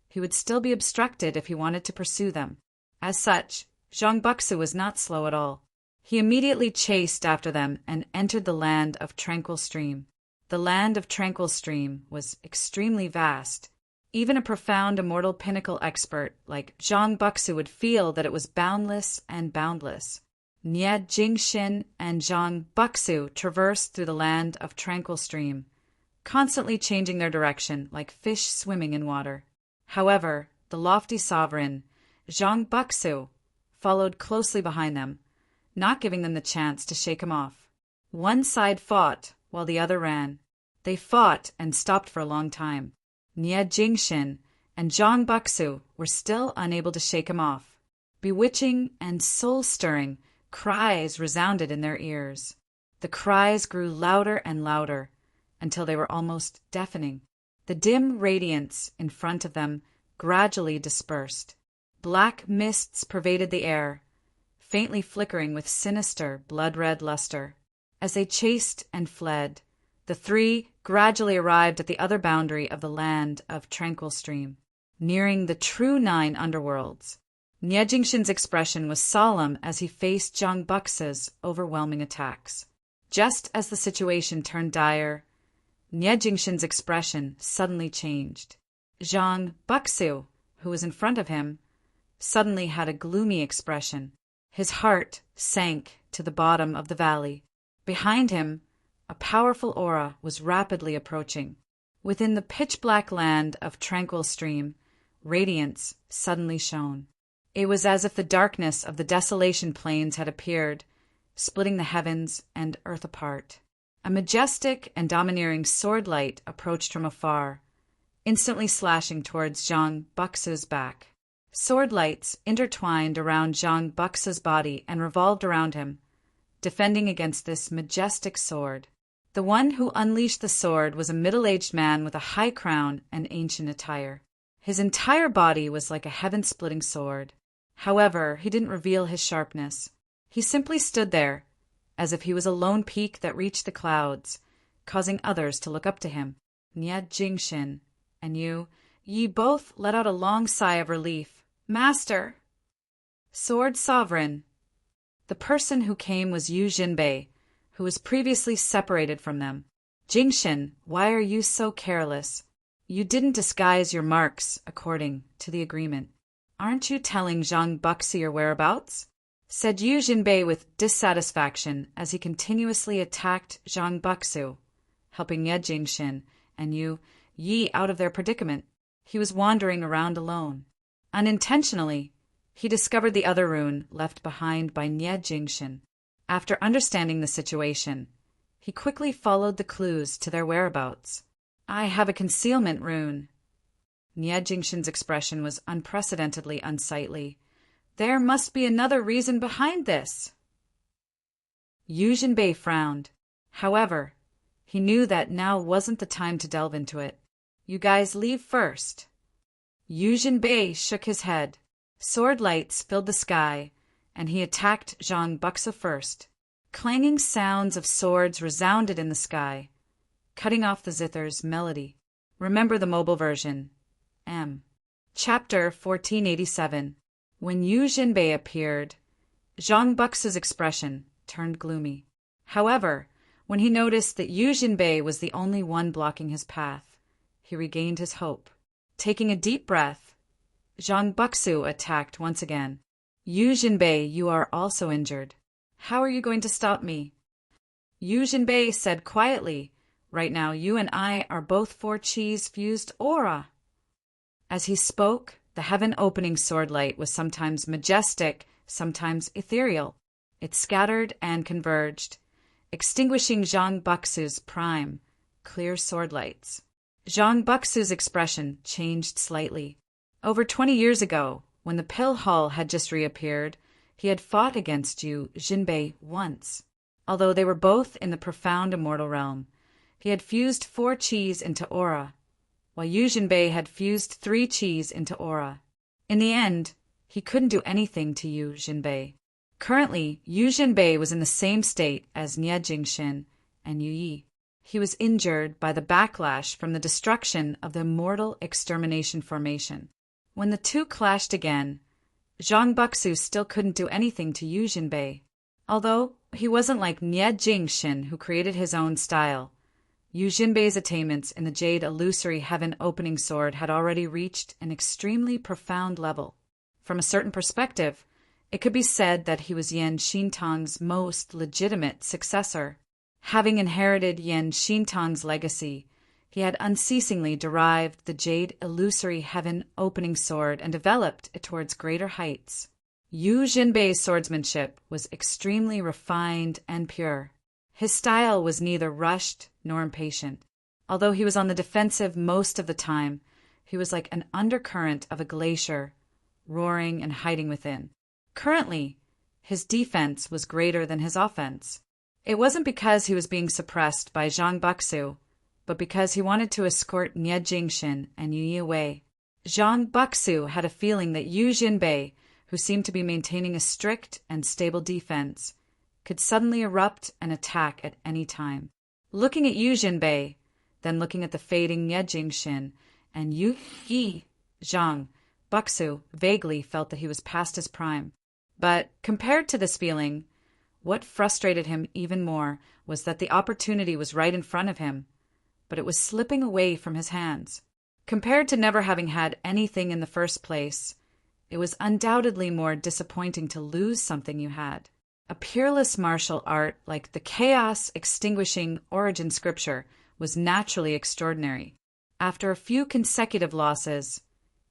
he would still be obstructed if he wanted to pursue them. As such, Zhang Buxu was not slow at all. He immediately chased after them and entered the land of Tranquil Stream. The land of Tranquil Stream was extremely vast. Even a profound immortal pinnacle expert like Zhang Buxu would feel that it was boundless and boundless. Nie Jingxin and Zhang Buxu traversed through the land of Tranquil Stream, constantly changing their direction like fish swimming in water. However, the lofty sovereign, Zhang Buxu, followed closely behind them, not giving them the chance to shake him off. One side fought while the other ran. They fought and stopped for a long time. Nie Jingxin and Zhang Buxu were still unable to shake him off. Bewitching and soul-stirring cries resounded in their ears. The cries grew louder and louder until they were almost deafening. The dim radiance in front of them gradually dispersed. Black mists pervaded the air, faintly flickering with sinister, blood-red luster. As they chased and fled, the three gradually arrived at the other boundary of the land of Tranquil Stream, nearing the true 9 underworlds. Nie Jingshin's expression was solemn as he faced Zhang Buxu's overwhelming attacks. Just as the situation turned dire, Nie Jingshin's expression suddenly changed. Zhang Buxu, who was in front of him, suddenly had a gloomy expression. His heart sank to the bottom of the valley. Behind him, a powerful aura was rapidly approaching. Within the pitch-black land of Tranquil Stream, radiance suddenly shone. It was as if the darkness of the Desolation Plains had appeared, splitting the heavens and earth apart. A majestic and domineering sword light approached from afar, instantly slashing towards Zhang Buxu's back. Sword lights intertwined around Zhang Buxu's body and revolved around him, defending against this majestic sword. The one who unleashed the sword was a middle-aged man with a high crown and ancient attire. His entire body was like a heaven-splitting sword. However, he didn't reveal his sharpness. He simply stood there, as if he was a lone peak that reached the clouds, causing others to look up to him. Nie Jingshin and Yi both let out a long sigh of relief. Master! Sword Sovereign! The person who came was Yu Jinbei, who was previously separated from them. Jingshin, why are you so careless? You didn't disguise your marks, according to the agreement. Aren't you telling Zhang Buxu your whereabouts? Said Yu Jinbei with dissatisfaction as he continuously attacked Zhang Buxu, helping Nie Jingshin and Yi out of their predicament. He was wandering around alone. Unintentionally, he discovered the other rune left behind by Nie Jingshin. After understanding the situation, he quickly followed the clues to their whereabouts. I have a concealment rune. Nie Jingshin's expression was unprecedentedly unsightly. There must be another reason behind this. Yu Jinbei frowned. However, he knew that now wasn't the time to delve into it. You guys leave first. Yu Jinbei shook his head. Sword lights filled the sky, and he attacked Zhang Buxu first. Clanging sounds of swords resounded in the sky, cutting off the zither's melody. Remember the mobile version. M. Chapter 1487. When Yu Jinbei appeared, Zhang Buxu's expression turned gloomy. However, when he noticed that Yu Jinbei was the only one blocking his path, he regained his hope. Taking a deep breath, Zhang Buxu attacked once again. Yu Jinbei, you are also injured. How are you going to stop me? Yu Jinbei said quietly, right now you and I are both 4-Chi's fused aura. As he spoke, the heaven-opening sword light was sometimes majestic, sometimes ethereal. It scattered and converged, extinguishing Zhang Buxu's prime, clear sword lights. Zhang Buxu's expression changed slightly. Over 20 years ago, when the pill hall had just reappeared, he had fought against Yu Jinbei once. Although they were both in the profound immortal realm, he had fused 4-Chis into aura, while Yu Jinbei had fused 3-Chis into aura. In the end, he couldn't do anything to Yu Jinbei. Currently, Yu Jinbei was in the same state as Nie Jingshin and Yu Yi. He was injured by the backlash from the destruction of the immortal extermination formation. When the two clashed again, Zhang Buxu still couldn't do anything to Yu Jinbei. Although he wasn't like Nie Jingshin, who created his own style, Yu Jinbei's attainments in the Jade Illusory Heaven Opening Sword had already reached an extremely profound level. From a certain perspective, it could be said that he was Yan Xintong's most legitimate successor. Having inherited Yan Xintong's legacy, he had unceasingly derived the Jade Illusory Heaven Opening Sword and developed it towards greater heights. Yu Jinbei's swordsmanship was extremely refined and pure. His style was neither rushed nor impatient. Although he was on the defensive most of the time, He was like an undercurrent of a glacier, roaring and hiding within. Currently, his defense was greater than his offense. It wasn't because he was being suppressed by Zhang Buxu, but because he wanted to escort Nie Jingxin and Yu Yi away. Zhang Buxu had a feeling that Yu Jinbei, who seemed to be maintaining a strict and stable defense, could suddenly erupt and attack at any time. Looking at Yu Jinbei, then looking at the fading Nie Jingxin and Yu Yi, Zhang Buxu vaguely felt that he was past his prime. But compared to this feeling, what frustrated him even more was that the opportunity was right in front of him, but it was slipping away from his hands. Compared to never having had anything in the first place, it was undoubtedly more disappointing to lose something you had. A peerless martial art like the chaos-extinguishing origin scripture was naturally extraordinary. After a few consecutive losses,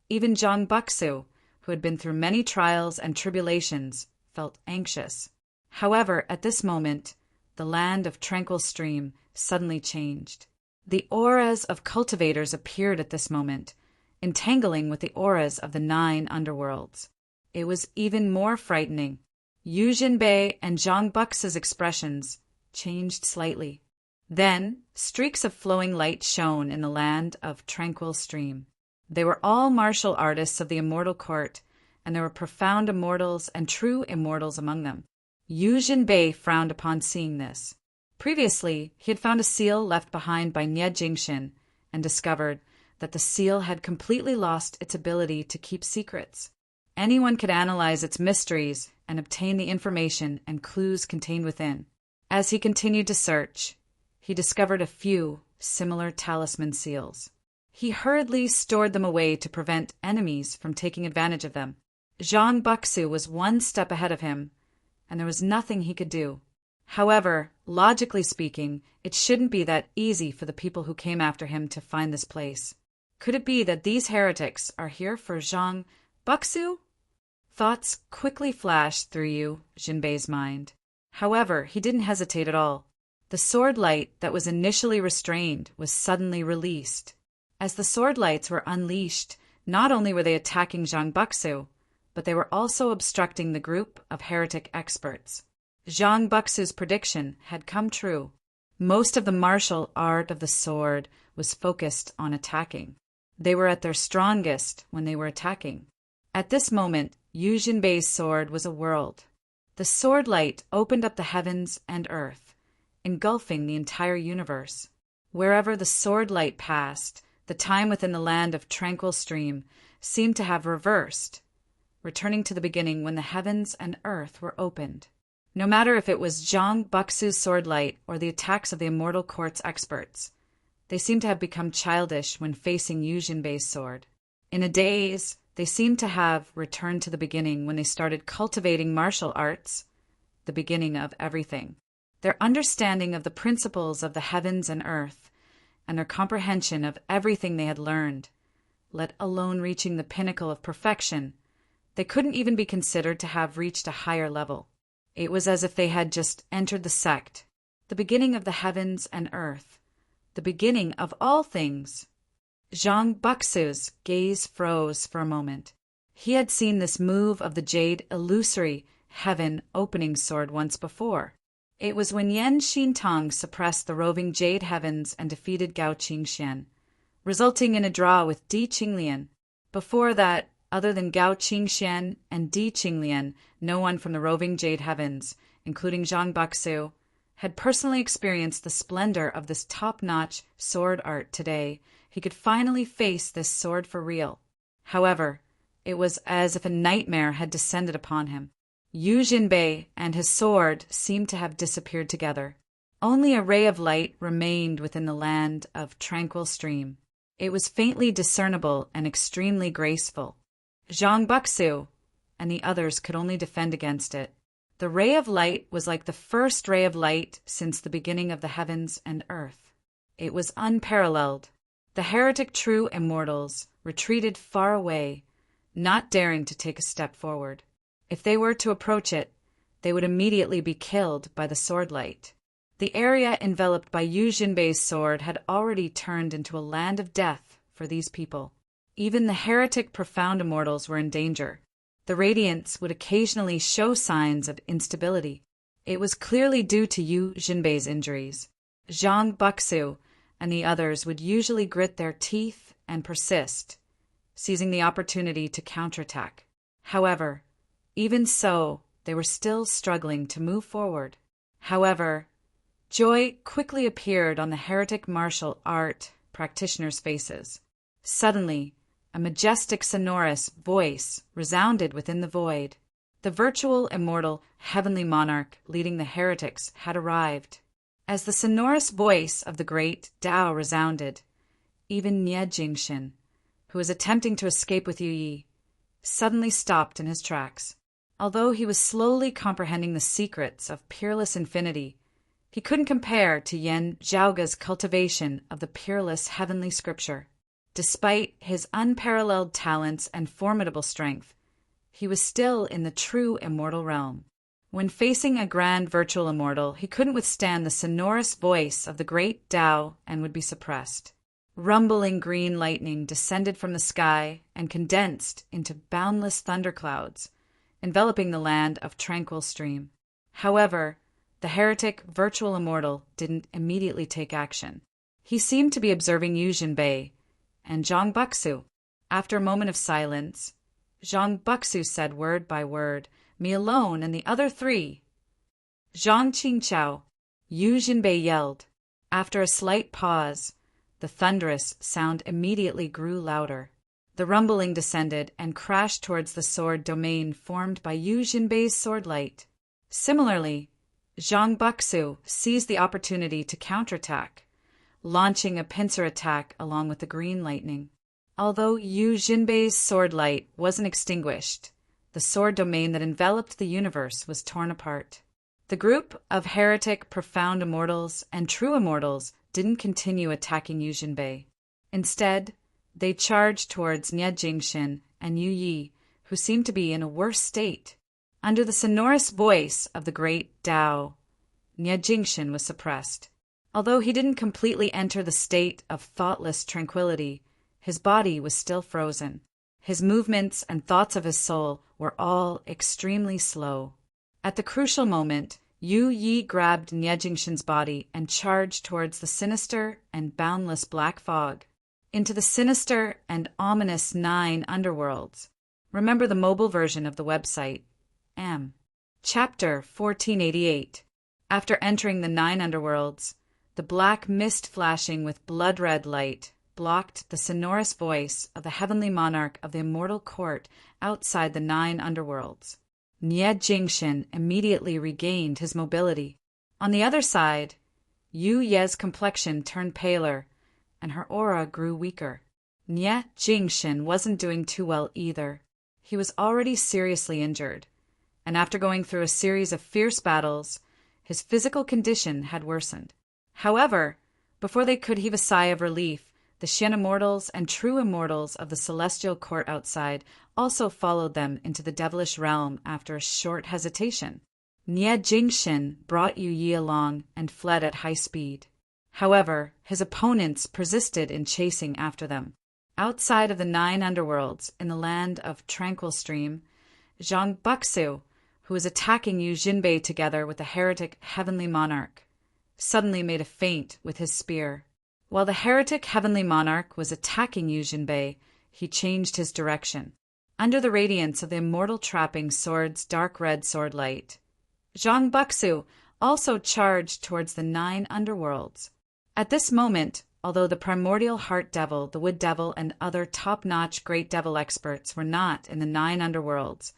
even Zhang Buxu, who had been through many trials and tribulations, felt anxious. However, at this moment, the land of tranquil stream suddenly changed. The auras of cultivators appeared at this moment, entangling with the auras of the 9 underworlds. It was even more frightening. Yu Jinbei and Zhang Buxu's expressions changed slightly. Then, streaks of flowing light shone in the land of tranquil stream. They were all martial artists of the immortal court, and there were profound immortals and true immortals among them. Yu Jinbei frowned upon seeing this. Previously, he had found a seal left behind by Nie Jingxin and discovered that the seal had completely lost its ability to keep secrets. Anyone could analyze its mysteries and obtain the information and clues contained within. As he continued to search, he discovered a few similar talisman seals. He hurriedly stored them away to prevent enemies from taking advantage of them. Zhang Buxu was one step ahead of him, and there was nothing he could do. However, logically speaking, it shouldn't be that easy for the people who came after him to find this place. Could it be that these heretics are here for Zhang Buxu? Thoughts quickly flashed through Yu Jinbei's mind. However, he didn't hesitate at all. The sword light that was initially restrained was suddenly released. As the sword lights were unleashed, not only were they attacking Zhang Buxu, but they were also obstructing the group of heretic experts. Zhang Buxu's prediction had come true. Most of the martial art of the sword was focused on attacking. They were at their strongest when they were attacking. At this moment, Yu Jinbei's sword was a world. The sword light opened up the heavens and earth, engulfing the entire universe. Wherever the sword light passed, the time within the land of tranquil stream seemed to have reversed, returning to the beginning when the heavens and earth were opened. No matter if it was Zhang Buxu's sword light or the attacks of the immortal court's experts, they seemed to have become childish when facing Yu Jinbei's sword. In a daze, they seemed to have returned to the beginning when they started cultivating martial arts, the beginning of everything. Their understanding of the principles of the heavens and earth, and their comprehension of everything they had learned, let alone reaching the pinnacle of perfection, they couldn't even be considered to have reached a higher level. It was as if they had just entered the sect, the beginning of the heavens and earth, the beginning of all things. Zhang Buxu's gaze froze for a moment. He had seen this move of the jade illusory heaven opening sword once before. It was when Yan Xintong suppressed the roving jade heavens and defeated Gao Qingxian, resulting in a draw with Di Qinglian. Before that, other than Gao Qingxian and Di Qinglian, no one from the roving jade heavens, including Zhang Buxu, had personally experienced the splendor of this top-notch sword art today. He could finally face this sword for real. However, it was as if a nightmare had descended upon him. Yu Jinbei and his sword seemed to have disappeared together. Only a ray of light remained within the land of tranquil stream. It was faintly discernible and extremely graceful. Zhang Buxu and the others could only defend against it. The ray of light was like the first ray of light since the beginning of the heavens and earth. It was unparalleled. The heretic true immortals retreated far away, not daring to take a step forward. If they were to approach it, they would immediately be killed by the sword light. The area enveloped by Yu Jinbei's sword had already turned into a land of death for these people. Even the heretic profound immortals were in danger. The radiance would occasionally show signs of instability. It was clearly due to Yu Jinbei's injuries. Zhang Buxu and the others would usually grit their teeth and persist, seizing the opportunity to counterattack. However, even so, they were still struggling to move forward. However, joy quickly appeared on the heretic martial art practitioners' faces. Suddenly, a majestic sonorous voice resounded within the void. The virtual immortal heavenly monarch leading the heretics had arrived. As the sonorous voice of the great Tao resounded, even Nie Jingshin, who was attempting to escape with Yu Yi, suddenly stopped in his tracks. Although he was slowly comprehending the secrets of peerless infinity, he couldn't compare to Yen Zhaoge's cultivation of the peerless heavenly scripture. Despite his unparalleled talents and formidable strength, he was still in the true immortal realm. When facing a grand virtual immortal, he couldn't withstand the sonorous voice of the great Tao and would be suppressed. Rumbling green lightning descended from the sky and condensed into boundless thunderclouds, enveloping the land of tranquil stream. However, the heretic virtual immortal didn't immediately take action. He seemed to be observing Yu Jinbei and Zhang Buxu. After a moment of silence, Zhang Buxu said word by word, "Me alone and the other three." "Zhang Qingqiao," Yu Jinbei yelled. After a slight pause, the thunderous sound immediately grew louder. The rumbling descended and crashed towards the sword domain formed by Yu Jinbei's sword light. Similarly, Zhang Buxu seized the opportunity to counterattack, launching a pincer attack along with the green lightning. Although Yu Jinbei's sword light wasn't extinguished, the sword domain that enveloped the universe was torn apart. The group of heretic profound immortals and true immortals didn't continue attacking Yu Jinbei. Instead, they charged towards Nie Jingshin and Yu Yi, who seemed to be in a worse state. Under the sonorous voice of the great Tao, Nie Jingshin was suppressed. Although he didn't completely enter the state of thoughtless tranquility, his body was still frozen. His movements and thoughts of his soul were all extremely slow. At the crucial moment, Yu Yi grabbed Nie Jingshin's body and charged towards the sinister and boundless black fog, into the sinister and ominous 9 underworlds. Remember the mobile version of the website, M. Chapter 1488. After entering the 9 underworlds, the black mist flashing with blood-red light blocked the sonorous voice of the heavenly monarch of the immortal court outside the 9 underworlds. Nie Jingshin immediately regained his mobility. On the other side, Yu Ye's complexion turned paler, and her aura grew weaker. Nie Jingshin wasn't doing too well either. He was already seriously injured, and after going through a series of fierce battles, his physical condition had worsened. However, before they could heave a sigh of relief, the Xian immortals and true immortals of the celestial court outside also followed them into the devilish realm after a short hesitation. Nie Jingshin brought Yu Yi along and fled at high speed. However, his opponents persisted in chasing after them. Outside of the 9 underworlds, in the land of Tranquil Stream, Zhang Buxu, who was attacking Yu Jinbei together with the heretic heavenly monarch, suddenly made a feint with his spear. While the heretic heavenly monarch was attacking Yu Jinbei, he changed his direction. Under the radiance of the immortal trapping sword's dark red sword light, Zhang Buxu also charged towards the 9 underworlds. At this moment, although the primordial heart devil, the wood devil, and other top-notch great devil experts were not in the 9 underworlds,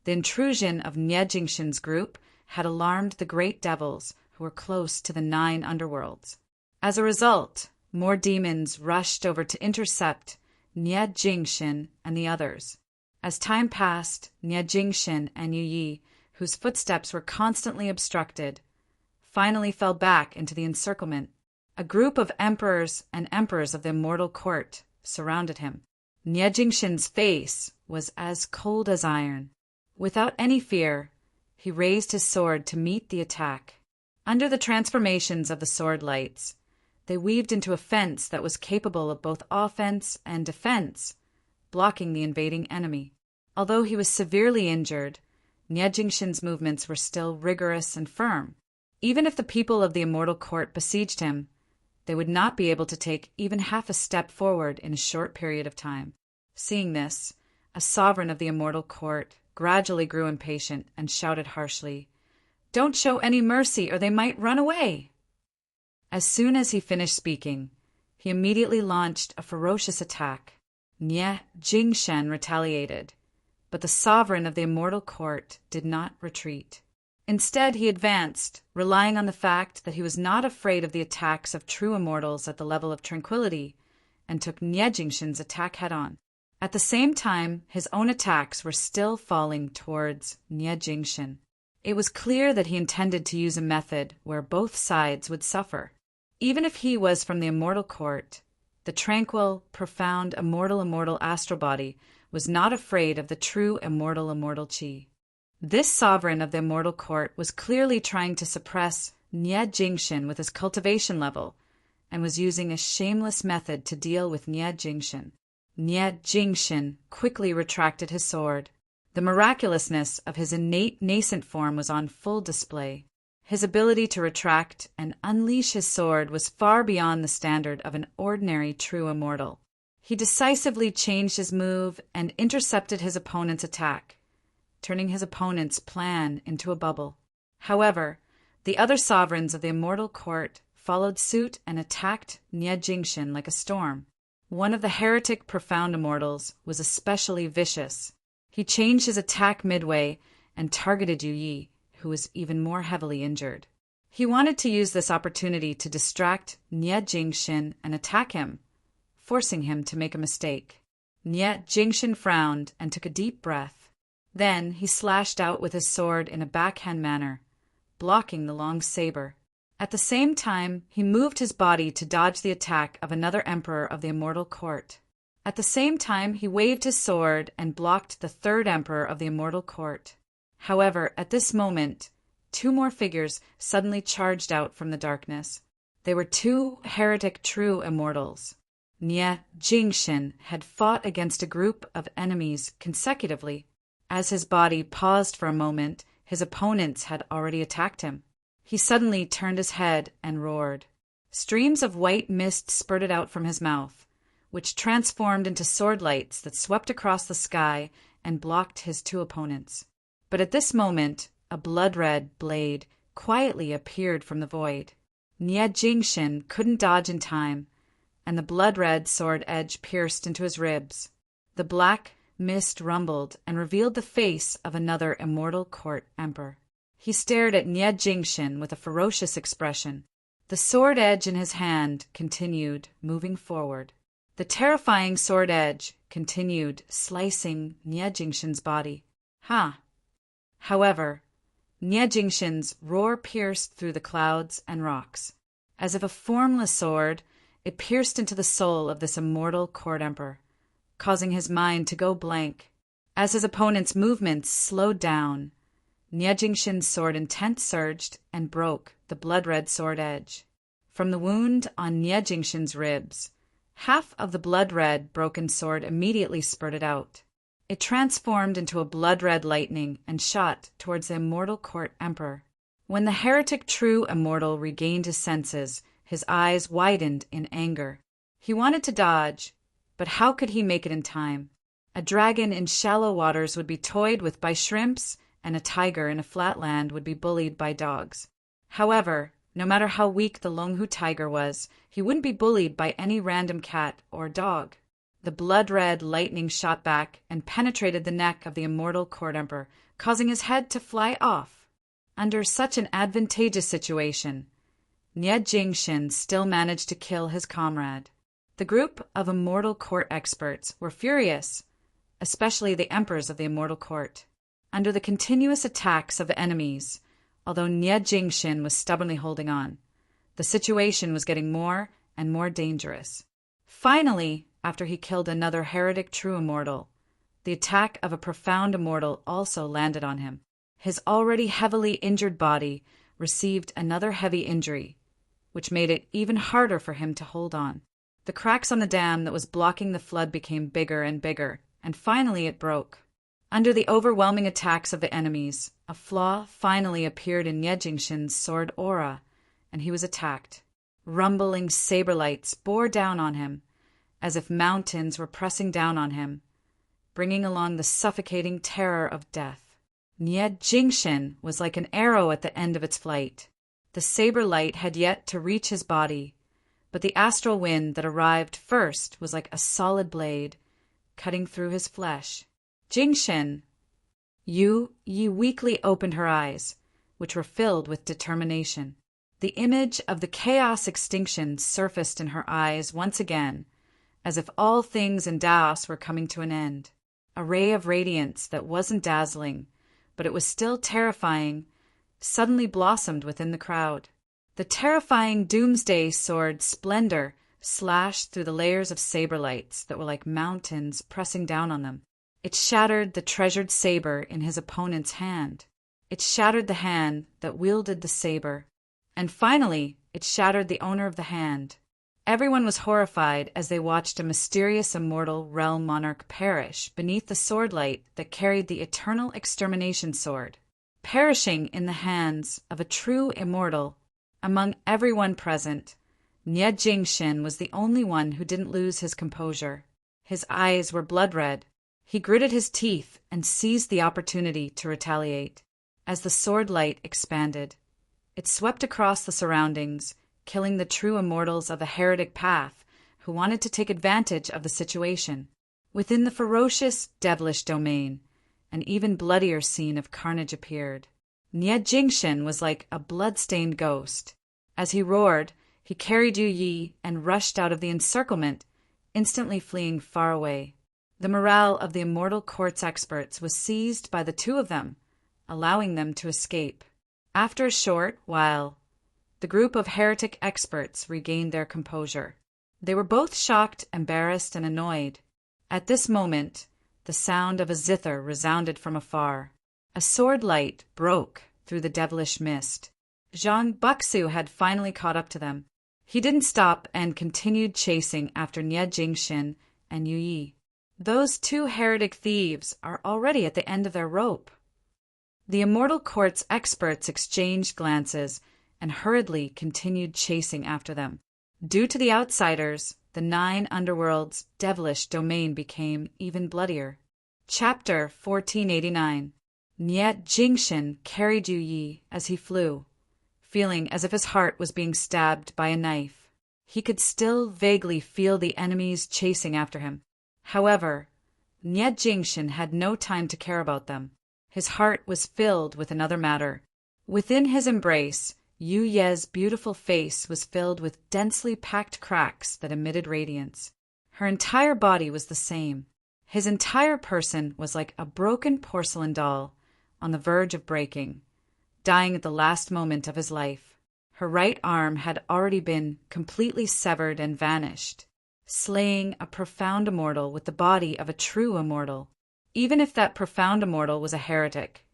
the intrusion of Nie Jingshin's group had alarmed the great devils who were close to the 9 underworlds. As a result, more demons rushed over to intercept Nie Jingshin and the others. As time passed, Nie Jingshin and Yu Yi, whose footsteps were constantly obstructed, finally fell back into the encirclement. A group of emperors and emperors of the immortal court surrounded him. Nie Jingshin's face was as cold as iron. Without any fear, he raised his sword to meet the attack. Under the transformations of the sword lights, they weaved into a fence that was capable of both offense and defense, blocking the invading enemy. Although he was severely injured, Nie Jingshin's movements were still rigorous and firm. Even if the people of the Immortal Court besieged him, they would not be able to take even half a step forward in a short period of time. Seeing this, a sovereign of the Immortal Court gradually grew impatient and shouted harshly, "Don't show any mercy or they might run away!" As soon as he finished speaking, he immediately launched a ferocious attack. Nie Jingshen retaliated, but the sovereign of the Immortal Court did not retreat. Instead, he advanced, relying on the fact that he was not afraid of the attacks of true immortals at the level of tranquility, and took Nie Jingshin's attack head-on. At the same time, his own attacks were still falling towards Nie Jingshin. It was clear that he intended to use a method where both sides would suffer. Even if he was from the Immortal Court, the tranquil, profound, immortal astral body was not afraid of the true immortal chi. This sovereign of the Immortal Court was clearly trying to suppress Nie Jingshin with his cultivation level, and was using a shameless method to deal with Nie Jingshin. Nie Jingshin quickly retracted his sword. The miraculousness of his innate nascent form was on full display. His ability to retract and unleash his sword was far beyond the standard of an ordinary true immortal. He decisively changed his move and intercepted his opponent's attack, turning his opponent's plan into a bubble. However, the other sovereigns of the Immortal Court followed suit and attacked Nie Jingshin like a storm. One of the heretic profound immortals was especially vicious. He changed his attack midway and targeted Yu Yi, who was even more heavily injured. He wanted to use this opportunity to distract Nie Jingshin and attack him, forcing him to make a mistake. Nie Jingshin frowned and took a deep breath. Then he slashed out with his sword in a backhand manner, blocking the long saber. At the same time, he moved his body to dodge the attack of another emperor of the Immortal Court. At the same time, he waved his sword and blocked the third emperor of the Immortal Court. However, at this moment, two more figures suddenly charged out from the darkness. They were two heretic true immortals. Nie Jingshin had fought against a group of enemies consecutively. As his body paused for a moment, his opponents had already attacked him. He suddenly turned his head and roared. Streams of white mist spurted out from his mouth, which transformed into sword lights that swept across the sky and blocked his two opponents. But at this moment, a blood-red blade quietly appeared from the void. Nie Jingshin couldn't dodge in time, and the blood-red sword edge pierced into his ribs. The black mist rumbled and revealed the face of another Immortal Court emperor. He stared at Nie Jingshin with a ferocious expression. The sword edge in his hand continued moving forward. The terrifying sword edge continued slicing Nie Jingshin's body. However, Nie Jingshin's roar pierced through the clouds and rocks. As if a formless sword, it pierced into the soul of this Immortal Court emperor, causing his mind to go blank. As his opponent's movements slowed down, Nie Jingshin's sword intent surged and broke the blood-red sword edge. From the wound on Nie Jingshin's ribs, half of the blood-red broken sword immediately spurted out. It transformed into a blood-red lightning and shot towards the Immortal Court emperor. When the heretic true immortal regained his senses, his eyes widened in anger. He wanted to dodge, but how could he make it in time? A dragon in shallow waters would be toyed with by shrimps, and a tiger in a flat land would be bullied by dogs. However, no matter how weak the Longhu tiger was, he wouldn't be bullied by any random cat or dog. The blood-red lightning shot back and penetrated the neck of the Immortal Court emperor, causing his head to fly off. Under such an advantageous situation, Nie Jingshin still managed to kill his comrade. The group of Immortal Court experts were furious, especially the emperors of the Immortal Court. Under the continuous attacks of the enemies, although Nie Jingshin was stubbornly holding on, the situation was getting more and more dangerous. Finally, after he killed another heretic true immortal, the attack of a profound immortal also landed on him. His already heavily injured body received another heavy injury, which made it even harder for him to hold on. The cracks on the dam that was blocking the flood became bigger and bigger, and finally it broke. Under the overwhelming attacks of the enemies, a flaw finally appeared in Niedjingshin's sword aura, and he was attacked. Rumbling saber lights bore down on him, as if mountains were pressing down on him, bringing along the suffocating terror of death. Niedjingshin was like an arrow at the end of its flight. The saber light had yet to reach his body, but the astral wind that arrived first was like a solid blade, cutting through his flesh. Jingshin! Yu Yi weakly opened her eyes, which were filled with determination. The image of the chaos extinction surfaced in her eyes once again, as if all things in Daos were coming to an end. A ray of radiance that wasn't dazzling, but it was still terrifying, suddenly blossomed within the crowd. The terrifying doomsday sword splendor slashed through the layers of saber lights that were like mountains pressing down on them. It shattered the treasured saber in his opponent's hand. It shattered the hand that wielded the saber. And finally, it shattered the owner of the hand. Everyone was horrified as they watched a mysterious immortal realm monarch perish beneath the sword light that carried the eternal extermination sword. Perishing in the hands of a true immortal. Among everyone present, Niedjingshin was the only one who didn't lose his composure. His eyes were blood red. He gritted his teeth and seized the opportunity to retaliate. As the sword light expanded, it swept across the surroundings, killing the true immortals of the heretic path who wanted to take advantage of the situation. Within the ferocious, devilish domain, an even bloodier scene of carnage appeared. Niedjingshin was like a blood-stained ghost. As he roared, he carried Yu Yi and rushed out of the encirclement, instantly fleeing far away. The morale of the immortal court's experts was seized by the two of them, allowing them to escape. After a short while, the group of heretic experts regained their composure. They were both shocked, embarrassed, and annoyed. At this moment, the sound of a zither resounded from afar. A sword light broke through the devilish mist. Zhang Buxu had finally caught up to them. He didn't stop and continued chasing after Niedjingshin and Yu Yi. Those two heretic thieves are already at the end of their rope. The immortal court's experts exchanged glances and hurriedly continued chasing after them. Due to the outsiders, the 9 underworlds' devilish domain became even bloodier. Chapter 1489. Niedjingshin carried Yu Yi as he flew, feeling as if his heart was being stabbed by a knife. He could still vaguely feel the enemies chasing after him. However, Niedjingshin had no time to care about them. His heart was filled with another matter. Within his embrace, Yu Ye's beautiful face was filled with densely packed cracks that emitted radiance. Her entire body was the same. His entire person was like a broken porcelain doll, on the verge of breaking, dying at the last moment of his life. Her right arm had already been completely severed and vanished, slaying a profound immortal with the body of a true immortal. Even if that profound immortal was a heretic,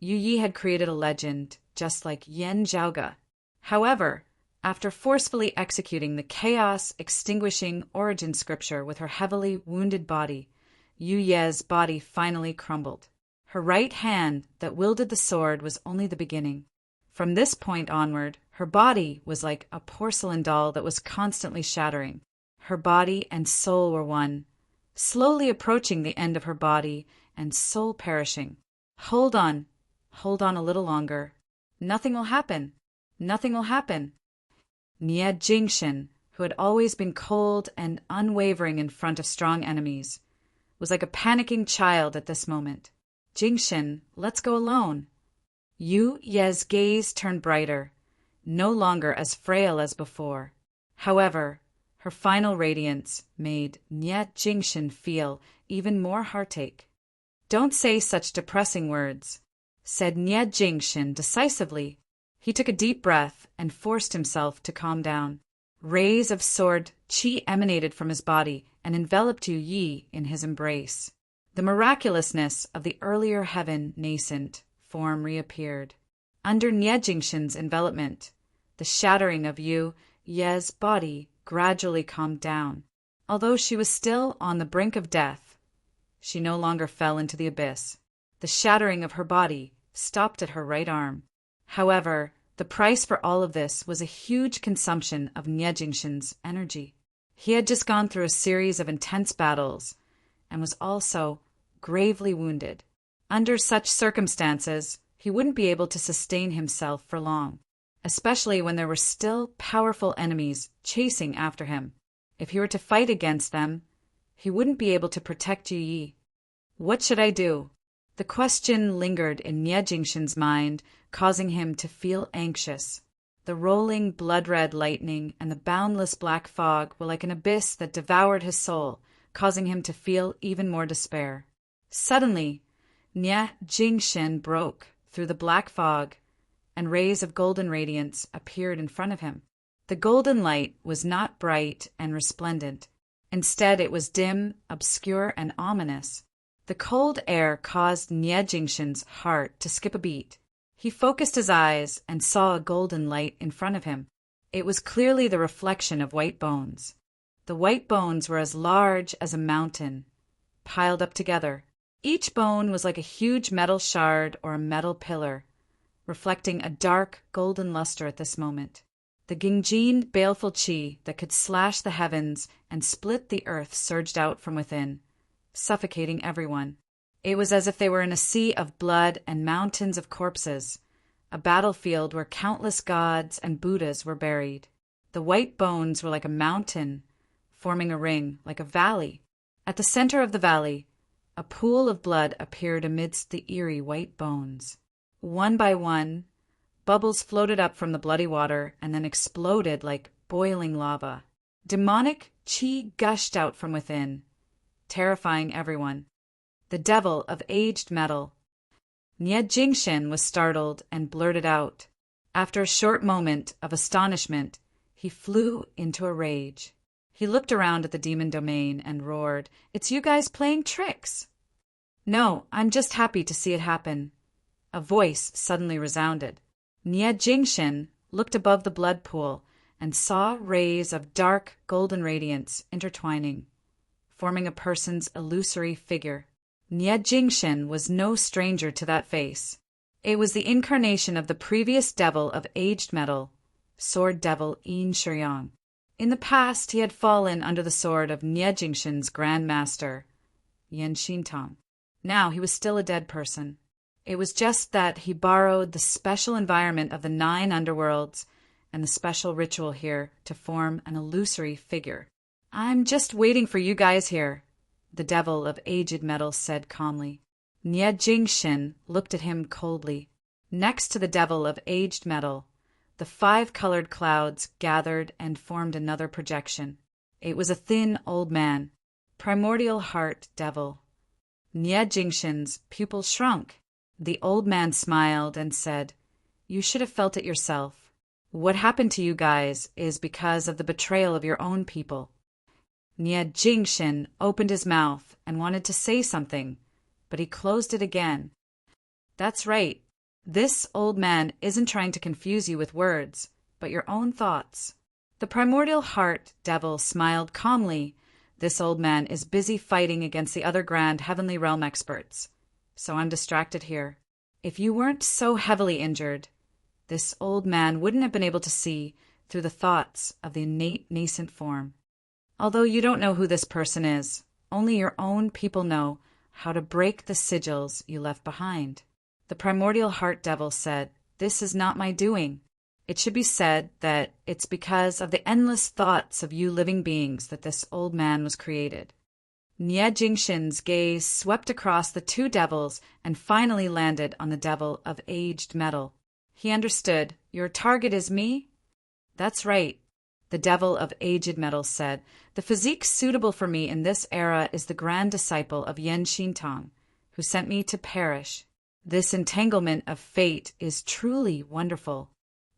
Yu Yi had created a legend, just like Yen Zhaoge. However, after forcefully executing the chaos-extinguishing origin scripture with her heavily wounded body, Yu Ye's body finally crumbled. Her right hand that wielded the sword was only the beginning. From this point onward, her body was like a porcelain doll that was constantly shattering. Her body and soul were one, slowly approaching the end of her body and soul perishing. Hold on a little longer. Nothing will happen. Nothing will happen. Niedjingshin, who had always been cold and unwavering in front of strong enemies, was like a panicking child at this moment. Jingshin, let's go alone. Yu Ye's gaze turned brighter, no longer as frail as before. However, her final radiance made Niedjingshin feel even more heartache. Don't say such depressing words, said Niedjingshin decisively. He took a deep breath and forced himself to calm down. Rays of sword qi emanated from his body and enveloped Yu Yi in his embrace. The miraculousness of the earlier heaven nascent form reappeared. Under Niedjingshin's envelopment, the shattering of Yu Ye's body gradually calmed down. Although she was still on the brink of death, she no longer fell into the abyss. The shattering of her body stopped at her right arm. However, the price for all of this was a huge consumption of Nie Jingshin's energy. He had just gone through a series of intense battles and was also gravely wounded. Under such circumstances, he wouldn't be able to sustain himself for long, especially when there were still powerful enemies chasing after him. If he were to fight against them, he wouldn't be able to protect Yu Yi. What should I do? The question lingered in Nie Jingshin's mind, causing him to feel anxious. The rolling blood-red lightning and the boundless black fog were like an abyss that devoured his soul, causing him to feel even more despair. Suddenly, Nie Jingshin broke through the black fog, and rays of golden radiance appeared in front of him. The golden light was not bright and resplendent. Instead, it was dim, obscure, and ominous. The cold air caused Nie Jingshin's heart to skip a beat. He focused his eyes and saw a golden light in front of him. It was clearly the reflection of white bones. The white bones were as large as a mountain, piled up together. Each bone was like a huge metal shard or a metal pillar, reflecting a dark golden luster at this moment. The Gingjin baleful chi that could slash the heavens and split the earth surged out from within, suffocating everyone. It was as if they were in a sea of blood and mountains of corpses, a battlefield where countless gods and Buddhas were buried. The white bones were like a mountain, forming a ring, like a valley. At the center of the valley, a pool of blood appeared amidst the eerie white bones. One by one, bubbles floated up from the bloody water and then exploded like boiling lava. Demonic chi gushed out from within, terrifying everyone. The devil of aged metal. Nie Jingshin was startled and blurted out. After a short moment of astonishment, he flew into a rage. He looked around at the demon domain and roared, "It's you guys playing tricks!" "No, I'm just happy to see it happen." A voice suddenly resounded. Nie Jingshin looked above the blood pool and saw rays of dark golden radiance intertwining, forming a person's illusory figure. Nie Jingshin was no stranger to that face. It was the incarnation of the previous devil of aged metal, Sword Devil Yin Shiryang. In the past, he had fallen under the sword of Nie Jingshin's Grand Master, Yen Shintang. Now he was still a dead person. It was just that he borrowed the special environment of the 9 underworlds and the special ritual here to form an illusory figure. "I'm just waiting for you guys here," the devil of aged metal said calmly. Nie Jingshin looked at him coldly. Next to the devil of aged metal, the 5 colored clouds gathered and formed another projection. It was a thin old man, primordial heart devil. Nie Jingshin's pupils shrunk. The old man smiled and said, "You should have felt it yourself. What happened to you guys is because of the betrayal of your own people." Nie Jingshin opened his mouth and wanted to say something, but he closed it again. "That's right. This old man isn't trying to confuse you with words, but your own thoughts." The primordial heart devil smiled calmly. "This old man is busy fighting against the other grand heavenly realm experts, so I'm distracted here. If you weren't so heavily injured, this old man wouldn't have been able to see through the thoughts of the innate nascent form. Although you don't know who this person is, only your own people know how to break the sigils you left behind." The primordial heart devil said, "This is not my doing. It should be said that it's because of the endless thoughts of you living beings that this old man was created." Nie Jingshin's gaze swept across the 2 devils and finally landed on the devil of aged metal. He understood. "Your target is me?" "That's right," the devil of aged metal said. "The physique suitable for me in this era is the grand disciple of Yen Shintang, who sent me to perish. This entanglement of fate is truly wonderful."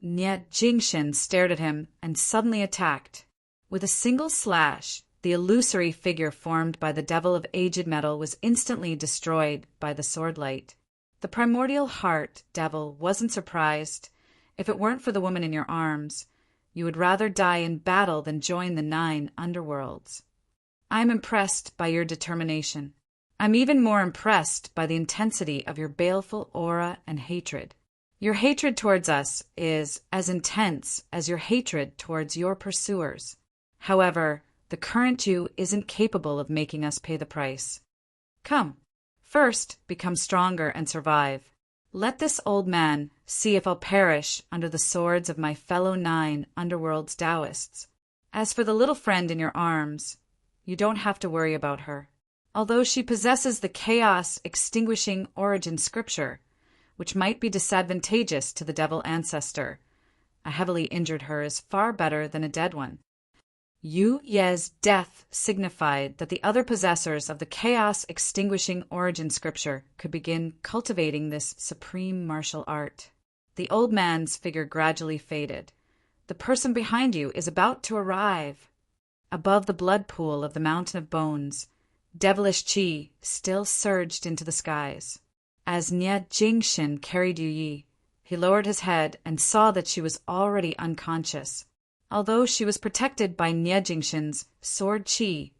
Nie Jingshin stared at him and suddenly attacked. With a single slash, the illusory figure formed by the devil of aged metal was instantly destroyed by the sword light. The primordial heart devil wasn't surprised. If it weren't for the woman in your arms, You would rather die in battle than join the 9 underworlds. I'm impressed by your determination. I'm even more impressed by the intensity of your baleful aura and hatred. Your hatred towards us is as intense as your hatred towards your pursuers. However, the current you isn't capable of making us pay the price. Come, first become stronger and survive. Let this old man see if I'll perish under the swords of my fellow 9 underworld's Taoists. As for the little friend in your arms, you don't have to worry about her. Although she possesses the chaos-extinguishing origin scripture, which might be disadvantageous to the devil ancestor, a heavily injured her is far better than a dead one. Yu Ye's death signified that the other possessors of the chaos-extinguishing origin scripture could begin cultivating this supreme martial art. The old man's figure gradually faded. The person behind you is about to arrive. Above the blood pool of the mountain of bones, devilish qi still surged into the skies. As Nie Jingshin carried Yu Yi, he lowered his head and saw that she was already unconscious. Although she was protected by Nie Jingshin's sword qi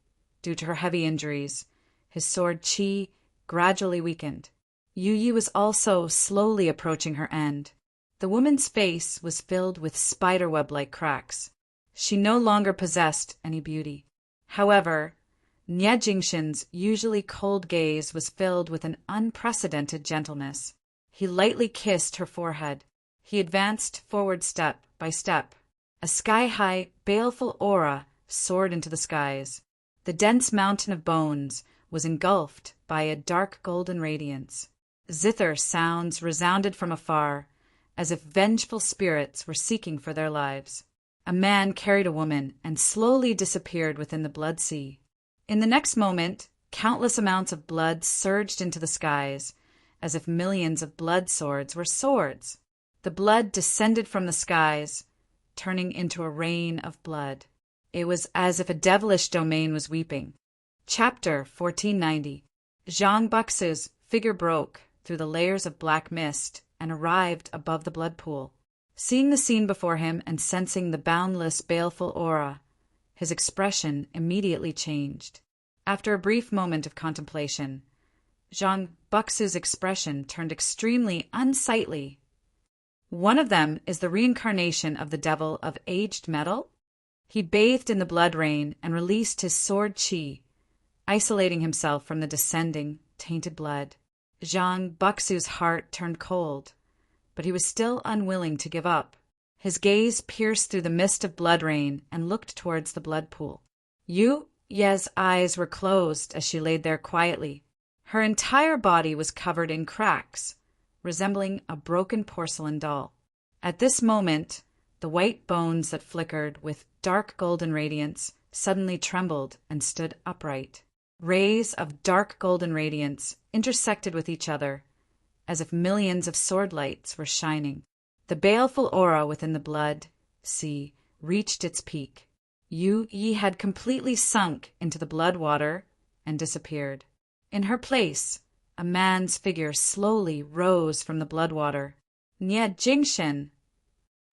due to her heavy injuries, his sword qi gradually weakened. Yu Yi was also slowly approaching her end. The woman's face was filled with spiderweb-like cracks. She no longer possessed any beauty. However, Nie Jingshin's usually cold gaze was filled with an unprecedented gentleness. He lightly kissed her forehead. He advanced forward step by step. A sky-high, baleful aura soared into the skies. The dense mountain of bones was engulfed by a dark golden radiance. Zither sounds resounded from afar, as if vengeful spirits were seeking for their lives. A man carried a woman and slowly disappeared within the blood sea. In the next moment, countless amounts of blood surged into the skies, as if millions of blood swords were swords. The blood descended from the skies, turning into a rain of blood. It was as if a devilish domain was weeping. Chapter 1490. Zhang Buxu's figure broke through the layers of black mist and arrived above the blood pool. Seeing the scene before him and sensing the boundless, baleful aura, his expression immediately changed. After a brief moment of contemplation, Zhang Buxu's expression turned extremely unsightly. One of them is the reincarnation of the devil of aged metal. He bathed in the blood rain and released his sword qi, isolating himself from the descending, tainted blood. Zhang Buxu's heart turned cold, but he was still unwilling to give up. His gaze pierced through the mist of blood rain and looked towards the blood pool. Yu Ye's eyes were closed as she laid there quietly. Her entire body was covered in cracks, resembling a broken porcelain doll. At this moment, the white bones that flickered with dark golden radiance suddenly trembled and stood upright. Rays of dark golden radiance intersected with each other, as if millions of sword lights were shining. The baleful aura within the blood sea reached its peak. Yu Yi had completely sunk into the blood water and disappeared. In her place, a man's figure slowly rose from the blood water. Nie Jingshin.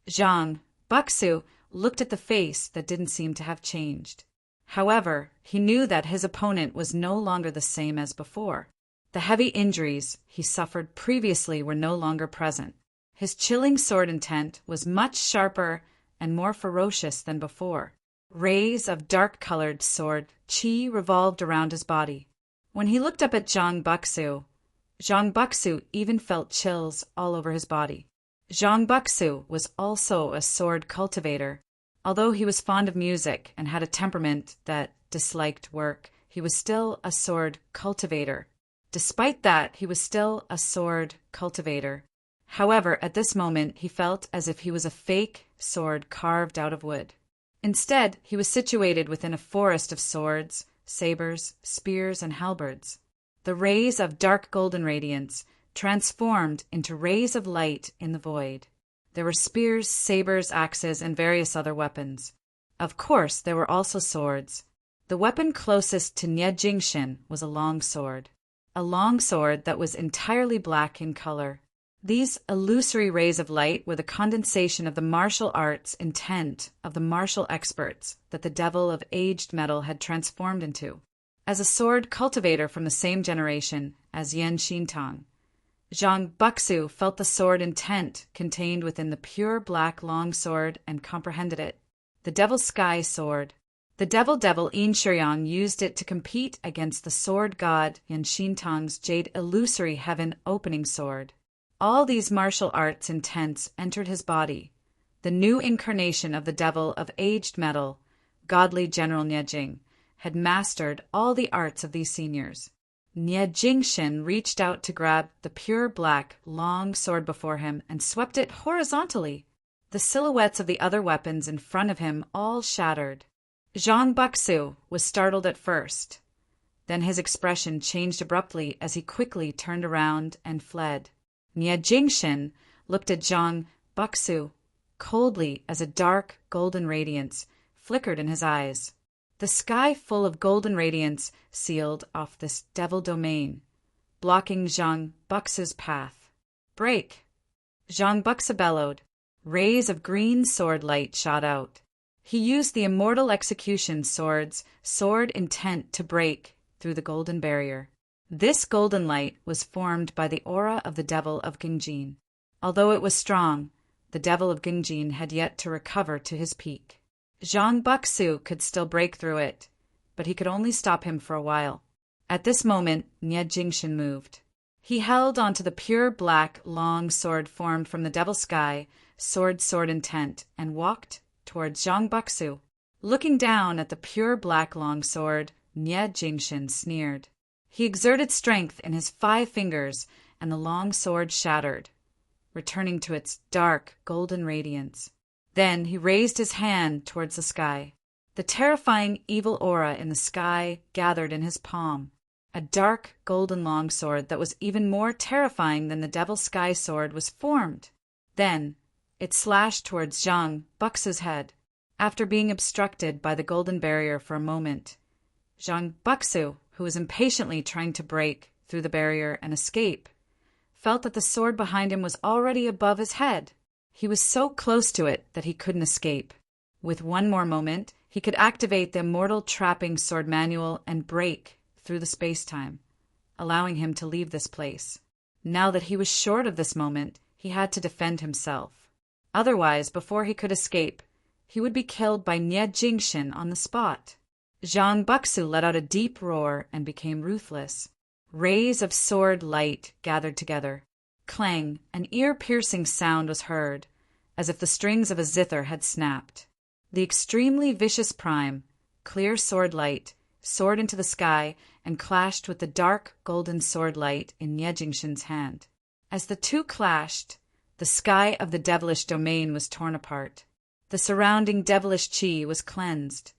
Zhang Buxu looked at the face that didn't seem to have changed. However, he knew that his opponent was no longer the same as before. The heavy injuries he suffered previously were no longer present. His chilling sword intent was much sharper and more ferocious than before. Rays of dark-colored sword qi revolved around his body. When he looked up at Zhang Buxu even felt chills all over his body. Zhang Buxu was also a sword cultivator. Although he was fond of music and had a temperament that disliked work, he was still a sword cultivator. Despite that, he was still a sword cultivator. However, at this moment, he felt as if he was a fake sword carved out of wood. Instead, he was situated within a forest of swords, sabers, spears, and halberds. The rays of dark golden radiance transformed into rays of light in the void. There were spears, sabers, axes, and various other weapons. Of course, there were also swords. The weapon closest to Nie Jingshin was a long sword that was entirely black in color. These illusory rays of light were the condensation of the martial arts intent of the martial experts that the devil of aged metal had transformed into. As a sword cultivator from the same generation as Yan Xintong, Zhang Buxu felt the sword intent contained within the pure black long sword and comprehended it. The Devil's Sky Sword. The devil Yin Shuyang used it to compete against the sword god Yan Xintong's jade illusory heaven opening sword. All these martial arts intents entered his body. The new incarnation of the devil of aged metal, godly General Niejing, had mastered all the arts of these seniors. Niejing reached out to grab the pure black, long sword before him and swept it horizontally. The silhouettes of the other weapons in front of him all shattered. Zhang Buxu was startled at first. Then his expression changed abruptly as he quickly turned around and fled. Niejing looked at Zhang Buxu coldly as a dark, golden radiance flickered in his eyes. The sky full of golden radiance sealed off this devil domain, blocking Zhang Buxu's path. Break! Zhang Buxu bellowed. Rays of green sword light shot out. He used the immortal execution sword's sword intent to break through the golden barrier. This golden light was formed by the aura of the devil of Gingjin. Although it was strong, the devil of Gingjin had yet to recover to his peak. Zhang Buxu could still break through it, but he could only stop him for a while. At this moment, Niejing moved. He held onto the pure black, long sword formed from the devil's sky, sword intent, and walked towards Zhang Buxu. Looking down at the pure black long sword, Niejing sneered. He exerted strength in his 5 fingers, and the long sword shattered, returning to its dark, golden radiance. Then he raised his hand towards the sky. The terrifying evil aura in the sky gathered in his palm, a dark golden longsword that was even more terrifying than the devil's sky sword was formed. Then it slashed towards Zhang Buxu's head. After being obstructed by the golden barrier for a moment, Zhang Buxu, who was impatiently trying to break through the barrier and escape, felt that the sword behind him was already above his head. He was so close to it that he couldn't escape. With one more moment, he could activate the immortal trapping sword manual and break through the space-time, allowing him to leave this place. Now that he was short of this moment, he had to defend himself. Otherwise, before he could escape, he would be killed by Niejing on the spot. Zhang Buxu let out a deep roar and became ruthless. Rays of sword light gathered together. Clang, an ear-piercing sound was heard, as if the strings of a zither had snapped. The extremely vicious prime, clear sword light, soared into the sky and clashed with the dark golden sword light in Niejing hand. As the two clashed, the sky of the devilish domain was torn apart. The surrounding devilish chi was cleansed,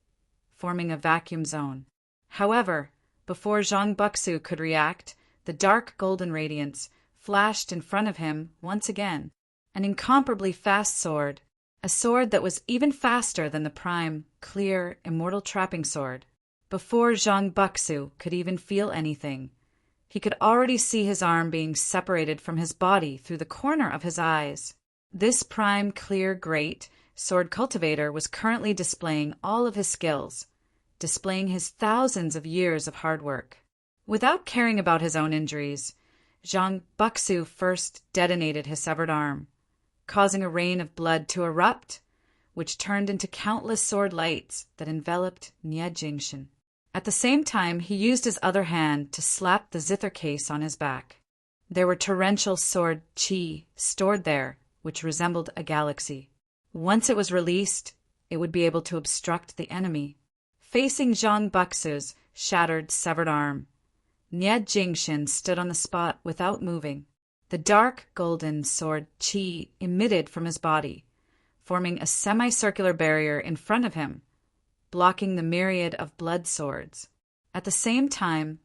forming a vacuum zone. However, before Zhang Buxu could react, the dark golden radiance flashed in front of him once again. An incomparably fast sword, a sword that was even faster than the prime, clear, immortal trapping sword. Before Zhang Buxu could even feel anything, he could already see his arm being separated from his body through the corner of his eyes. This prime, clear, great sword cultivator was currently displaying all of his skills, displaying his thousands of years of hard work. Without caring about his own injuries, Zhang Buxu first detonated his severed arm, causing a rain of blood to erupt, which turned into countless sword lights that enveloped Niejing. At the same time, he used his other hand to slap the zither case on his back. There were torrential sword chi stored there, which resembled a galaxy. Once it was released, it would be able to obstruct the enemy. Facing Zhang Buxu's shattered, severed arm, Niejing stood on the spot without moving. The dark golden sword chi emitted from his body, forming a semicircular barrier in front of him, blocking the myriad of blood swords. At the same time,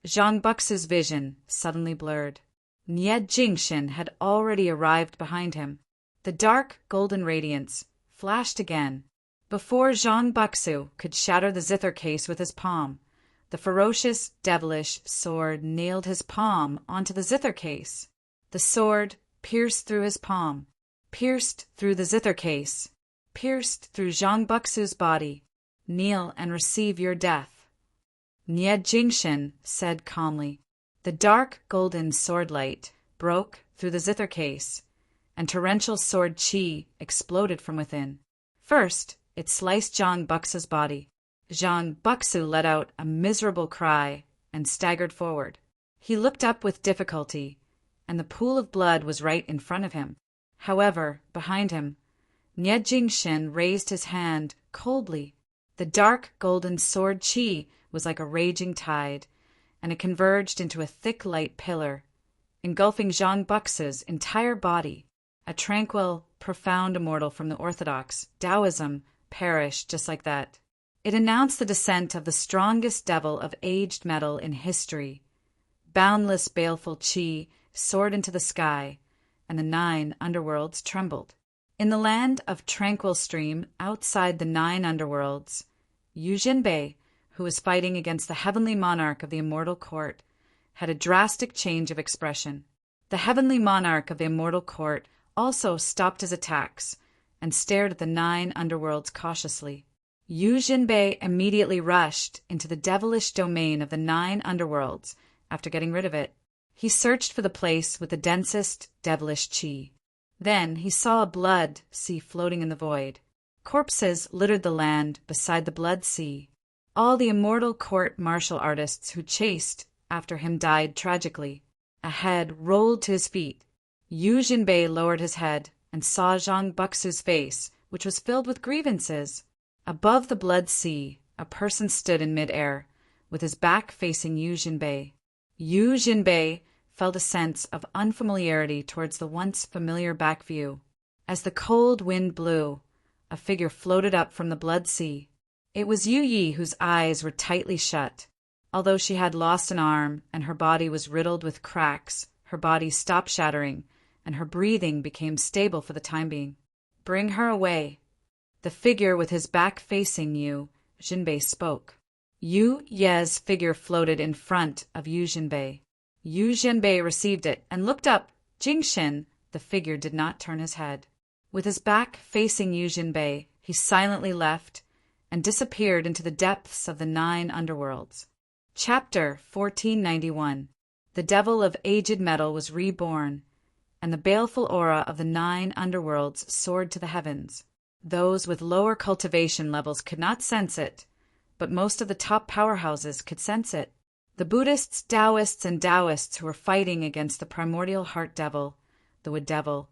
Zhang Buxu's vision suddenly blurred. Niejing had already arrived behind him. The dark golden radiance flashed again. Before Zhang Buxu could shatter the zither case with his palm, the ferocious, devilish sword nailed his palm onto the zither case. The sword, pierced through his palm, pierced through the zither case, pierced through Zhang Buxu's body. Kneel and receive your death. Nie Jingshin said calmly. The dark golden sword light broke through the zither case, and torrential sword chi exploded from within. First, it sliced Zhang Buxu's body. Zhang Buxu let out a miserable cry and staggered forward. He looked up with difficulty, and the pool of blood was right in front of him. However, behind him, Nie Jingshin raised his hand coldly. The dark golden sword chi was like a raging tide, and it converged into a thick light pillar, engulfing Zhang Buxu's entire body. A tranquil, profound immortal from the orthodox Taoism perished just like that. It announced the descent of the strongest devil of aged metal in history. Boundless baleful chi soared into the sky, and the 9 underworlds trembled. In the land of tranquil stream outside the 9 underworlds, Yu Jinbei, who was fighting against the heavenly monarch of the immortal court, had a drastic change of expression. The heavenly monarch of the immortal court also stopped his attacks and stared at the 9 underworlds cautiously. Yu Jinbei immediately rushed into the devilish domain of the 9 underworlds after getting rid of it. He searched for the place with the densest devilish chi. Then he saw a blood sea floating in the void. Corpses littered the land beside the blood sea. All the immortal court martial artists who chased after him died tragically. A head rolled to his feet. Yu Jinbei lowered his head and saw Zhang Buxu's face, which was filled with grievances. Above the blood sea, a person stood in mid-air, with his back facing Yu Jinbei. Yu Jinbei felt a sense of unfamiliarity towards the once familiar back view. As the cold wind blew, a figure floated up from the blood sea. It was Yu Yi, whose eyes were tightly shut. Although she had lost an arm and her body was riddled with cracks, her body stopped shattering, and her breathing became stable for the time being. Bring her away. The figure with his back facing Yu Jinbei spoke. Yu Ye's figure floated in front of Yu Jinbei. Yu Jinbei received it and looked up. Jingshin, the figure did not turn his head. With his back facing Yu Jinbei, he silently left and disappeared into the depths of the 9 underworlds. Chapter 1491. The devil of aged metal was reborn, and the baleful aura of the 9 underworlds soared to the heavens. Those with lower cultivation levels could not sense it, but most of the top powerhouses could sense it. The Buddhists, Taoists, and Taoists who were fighting against the primordial heart devil, the wood devil,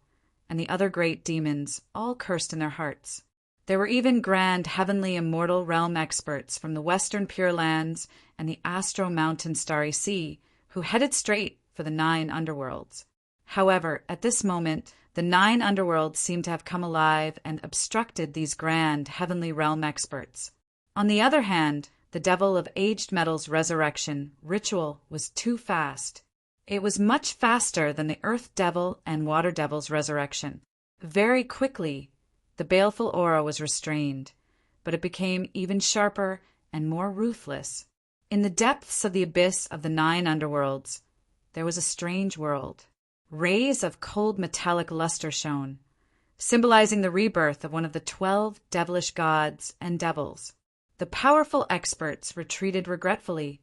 and the other great demons all cursed in their hearts. There were even grand heavenly immortal realm experts from the western Pure Lands and the Astro Mountain Starry Sea who headed straight for the 9 underworlds. However, at this moment, the 9 underworlds seemed to have come alive and obstructed these grand heavenly realm experts. On the other hand, the devil of aged metal's resurrection ritual was too fast. It was much faster than the earth devil and water devil's resurrection. Very quickly, the baleful aura was restrained, but it became even sharper and more ruthless. In the depths of the abyss of the 9 underworlds, there was a strange world. Rays of cold metallic luster shone, symbolizing the rebirth of one of the 12 devilish gods and devils. The powerful experts retreated regretfully,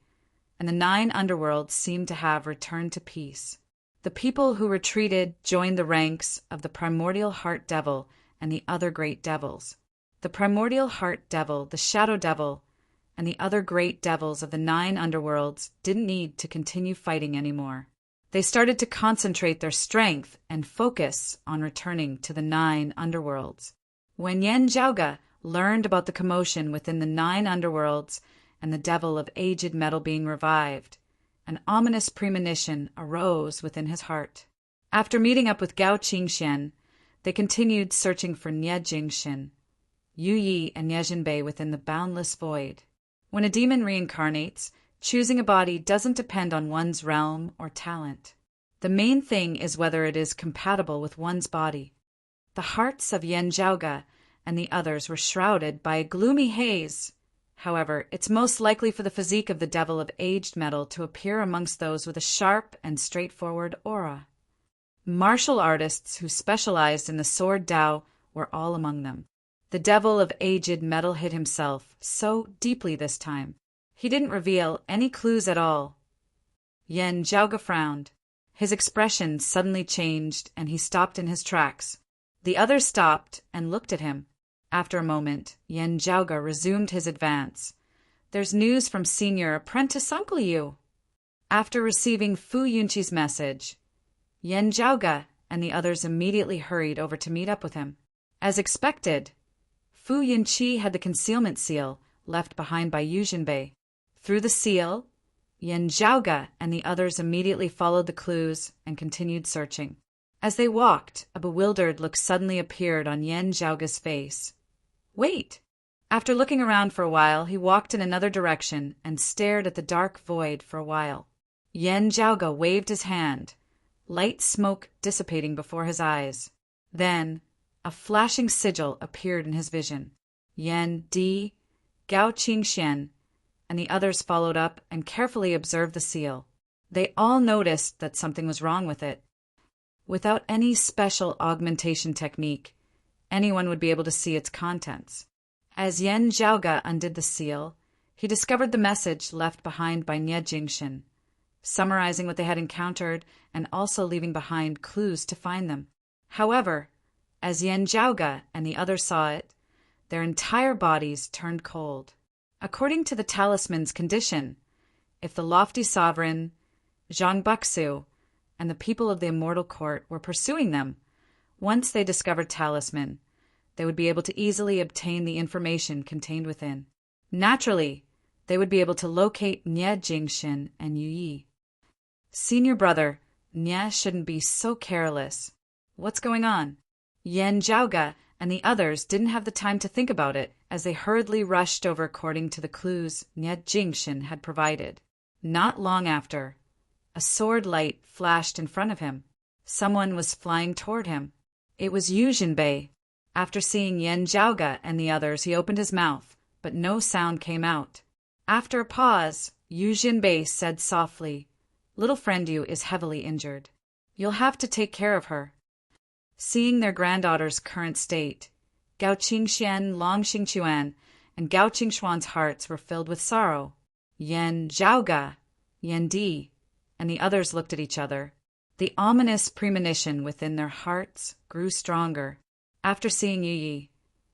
and the 9 underworlds seemed to have returned to peace. The people who retreated joined the ranks of the primordial heart devil and the other great devils. The primordial heart devil, the shadow devil, and the other great devils of the 9 underworlds didn't need to continue fighting anymore. They started to concentrate their strength and focus on returning to the 9 underworlds. When Yen Zhaoge learned about the commotion within the 9 underworlds and the devil of aged metal being revived, an ominous premonition arose within his heart. After meeting up with Gao Qingxian, they continued searching for Nie Jingshin, Yu Yi, and Nie Jinbei within the boundless void. When a demon reincarnates, choosing a body doesn't depend on one's realm or talent. The main thing is whether it is compatible with one's body. The hearts of Yen Zhaoge and the others were shrouded by a gloomy haze. However, it's most likely for the physique of the devil of aged metal to appear amongst those with a sharp and straightforward aura. Martial artists who specialized in the sword Dao were all among them. The devil of aged metal hid himself so deeply this time. He didn't reveal any clues at all. Yan Zhaoge frowned. His expression suddenly changed, and he stopped in his tracks. The others stopped and looked at him. After a moment, Yan Zhaoge resumed his advance. "There's news from Senior Apprentice Uncle Yu." After receiving Fu Yunqi's message, Yan Zhaoge and the others immediately hurried over to meet up with him. As expected, Fu Yunqi had the concealment seal left behind by Yu Jinbei. Through the seal, Yan Zhaoge and the others immediately followed the clues and continued searching. As they walked, a bewildered look suddenly appeared on Yan Zhaoge's face. "Wait!" After looking around for a while, he walked in another direction and stared at the dark void for a while. Yan Zhaoge waved his hand, light smoke dissipating before his eyes. Then, a flashing sigil appeared in his vision. Yan Di, Gao Qingxian, and the others followed up and carefully observed the seal. They all noticed that something was wrong with it. Without any special augmentation technique, anyone would be able to see its contents. As Yan Zhaoge undid the seal, he discovered the message left behind by Nie Jingxin, summarizing what they had encountered and also leaving behind clues to find them. However, as Yan Zhaoge and the others saw it, their entire bodies turned cold. According to the talisman's condition, if the lofty sovereign, Zhang Buxu, and the people of the Immortal Court were pursuing them, once they discovered talisman, they would be able to easily obtain the information contained within. Naturally, they would be able to locate Nie Jingxin and Yu Yi. "Senior brother, Nie shouldn't be so careless. What's going on?" Yan Zhaoge and the others didn't have the time to think about it as they hurriedly rushed over according to the clues Nie Jingxin had provided. Not long after, a sword light flashed in front of him. Someone was flying toward him. It was Yu Jinbei. After seeing Yan Zhaoge and the others, he opened his mouth, but no sound came out. After a pause, Yu Jinbei said softly, "Little friend Yu is heavily injured. You'll have to take care of her." Seeing their granddaughter's current state, Gao Qingxian, Long Xingquan, and Gao Qingxuan's hearts were filled with sorrow. Yan Zhaoge, Yan Di, and the others looked at each other. The ominous premonition within their hearts grew stronger. After seeing Yu Yi,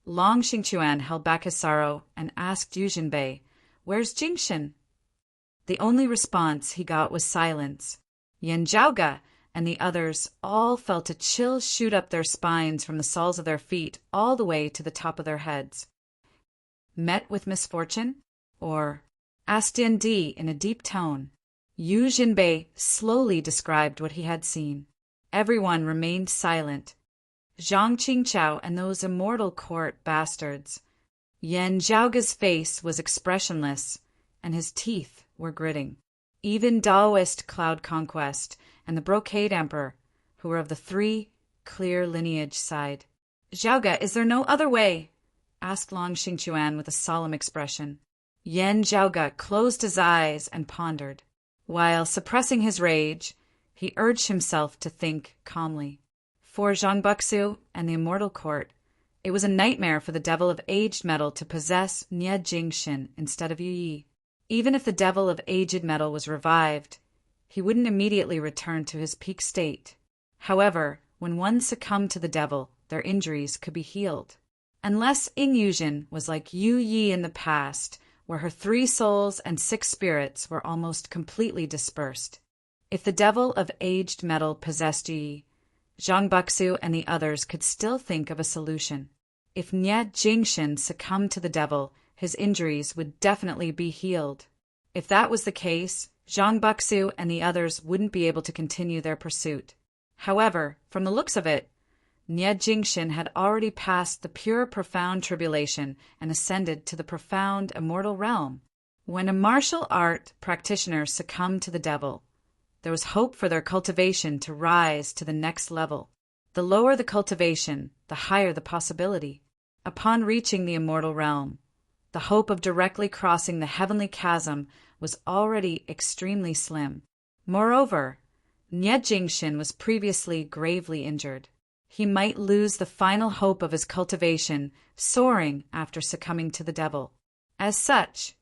Long Xingquan held back his sorrow and asked Yu Jinbei, "Where's Jingxin?" The only response he got was silence. Yan Zhaoge and the others all felt a chill shoot up their spines from the soles of their feet all the way to the top of their heads. "Met with misfortune? Or?" asked Yan Di in a deep tone. Yu Jinbei slowly described what he had seen. Everyone remained silent. Zhang Qingchao and those Immortal Court bastards. Yan Zhaoge's face was expressionless, and his teeth were gritting. Even Daoist Cloud Conquest and the Brocade Emperor, who were of the three clear lineage side. "Zhaoge, is there no other way?" asked Long Xingquan with a solemn expression. Yan Zhaoge closed his eyes and pondered. While suppressing his rage, he urged himself to think calmly. For Zhang Buxu and the Immortal Court, it was a nightmare for the devil of aged metal to possess Nie Jingxin instead of Yu Yi. Even if the devil of aged metal was revived, he wouldn't immediately return to his peak state. However, when one succumbed to the devil, their injuries could be healed. Unless Ying Yuzhen was like Yu Yi in the past, where her 3 souls and 6 spirits were almost completely dispersed. If the devil of aged metal possessed Yi, Zhang Buxu and the others could still think of a solution. If Nie Jingxin succumbed to the devil, his injuries would definitely be healed. If that was the case, Zhang Buxu and the others wouldn't be able to continue their pursuit. However, from the looks of it, Nie Jingxin had already passed the pure profound tribulation and ascended to the profound immortal realm. When a martial art practitioner succumbed to the devil, there was hope for their cultivation to rise to the next level. The lower the cultivation, the higher the possibility. Upon reaching the immortal realm, the hope of directly crossing the heavenly chasm was already extremely slim. Moreover, Nie Jingshin was previously gravely injured. He might lose the final hope of his cultivation, soaring after succumbing to the devil. As such,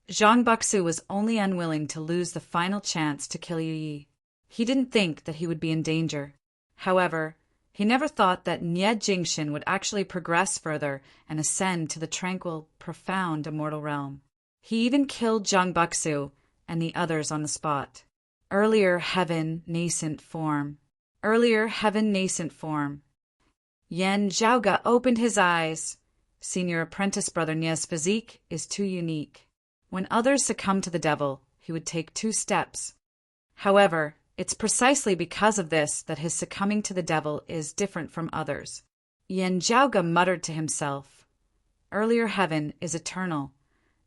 Zhang Buxu was only unwilling to lose the final chance to kill Yu Yi. He didn't think that he would be in danger. However, he never thought that Nie Jingshin would actually progress further and ascend to the tranquil, profound immortal realm. He even killed Zhang Buxu and the others on the spot. Earlier heaven nascent form. Yen Zhaoge opened his eyes. Senior apprentice brother Nie's physique is too unique. When others succumb to the devil, he would take 2 steps. However, it's precisely because of this that his succumbing to the devil is different from others. Yen Zhaoge muttered to himself, "Earlier heaven is eternal,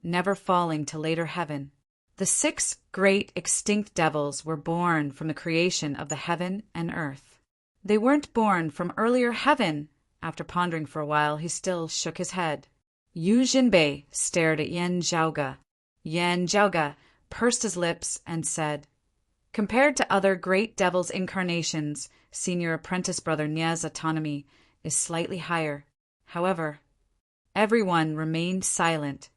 never falling to later heaven." The 6 great extinct devils were born from the creation of the heaven and earth. They weren't born from earlier heaven. After pondering for a while, he still shook his head. Yu Jinbei stared at Yen Zhaoge. Yen Zhaoge pursed his lips and said, "Compared to other great devil's incarnations, senior apprentice brother Nie's autonomy is slightly higher." However, everyone remained silent.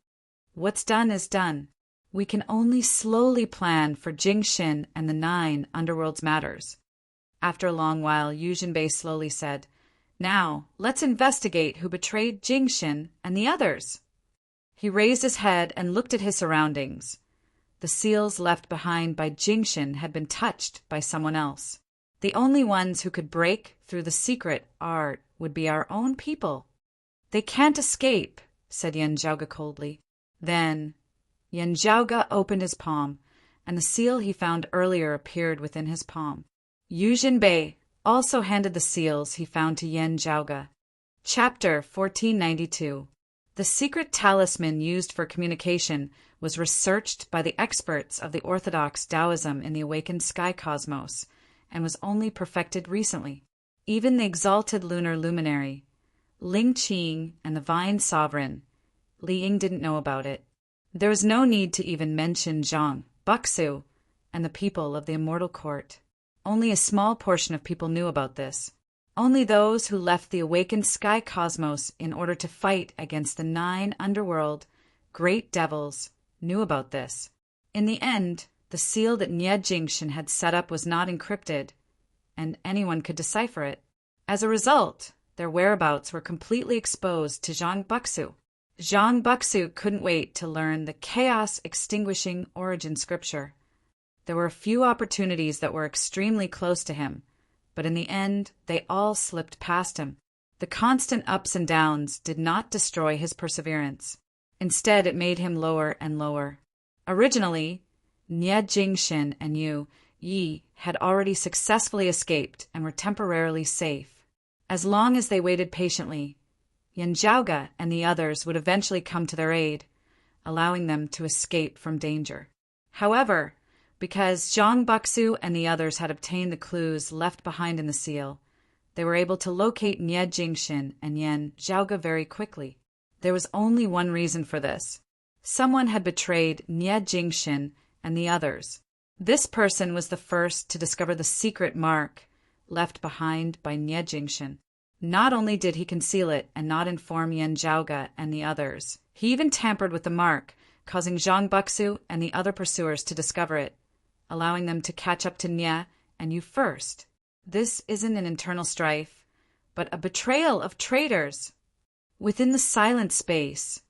What's done is done. We can only slowly plan for Jingshin and the 9 underworld's matters. After a long while, Yu Jinbei slowly said, "Now, let's investigate who betrayed Jingshin and the others." He raised his head and looked at his surroundings. The seals left behind by Jingshin had been touched by someone else. The only ones who could break through the secret art would be our own people. "They can't escape," said Yen Zhaoge coldly. Then Yen Zhaoge opened his palm, and the seal he found earlier appeared within his palm. Yu Jinbei also handed the seals he found to Yen Zhaoge. Chapter 1492. The secret talisman used for communication was researched by the experts of the orthodox Taoism in the awakened sky cosmos, and was only perfected recently. Even the exalted lunar luminary, Ling Qing, and the Vine Sovereign, Li Ying, didn't know about it. There was no need to even mention Zhang Buxu and the people of the Immortal Court. Only a small portion of people knew about this. Only those who left the awakened sky cosmos in order to fight against the 9 underworld great devils knew about this. In the end, the seal that Nie Jingshin had set up was not encrypted, and anyone could decipher it. As a result, their whereabouts were completely exposed to Zhang Buxu. Zhang Buxu couldn't wait to learn the chaos-extinguishing origin scripture. There were a few opportunities that were extremely close to him, but in the end, they all slipped past him. The constant ups and downs did not destroy his perseverance. Instead, it made him lower and lower. Originally, Nie Jingshin and Yu Yi had already successfully escaped and were temporarily safe. As long as they waited patiently, Yen Zhaoge and the others would eventually come to their aid, allowing them to escape from danger. However, because Zhang Buxu and the others had obtained the clues left behind in the seal, they were able to locate Nie Jingshin and Yen Zhaoge very quickly. There was only one reason for this. Someone had betrayed Nie Jingshin and the others. This person was the first to discover the secret mark left behind by Nie Jingshin. Not only did he conceal it and not inform Yen Zhaoge and the others, he even tampered with the mark, causing Zhang Buxu and the other pursuers to discover it, allowing them to catch up to Nie and Yu first. This isn't an internal strife, but a betrayal of traitors. Within the silent space,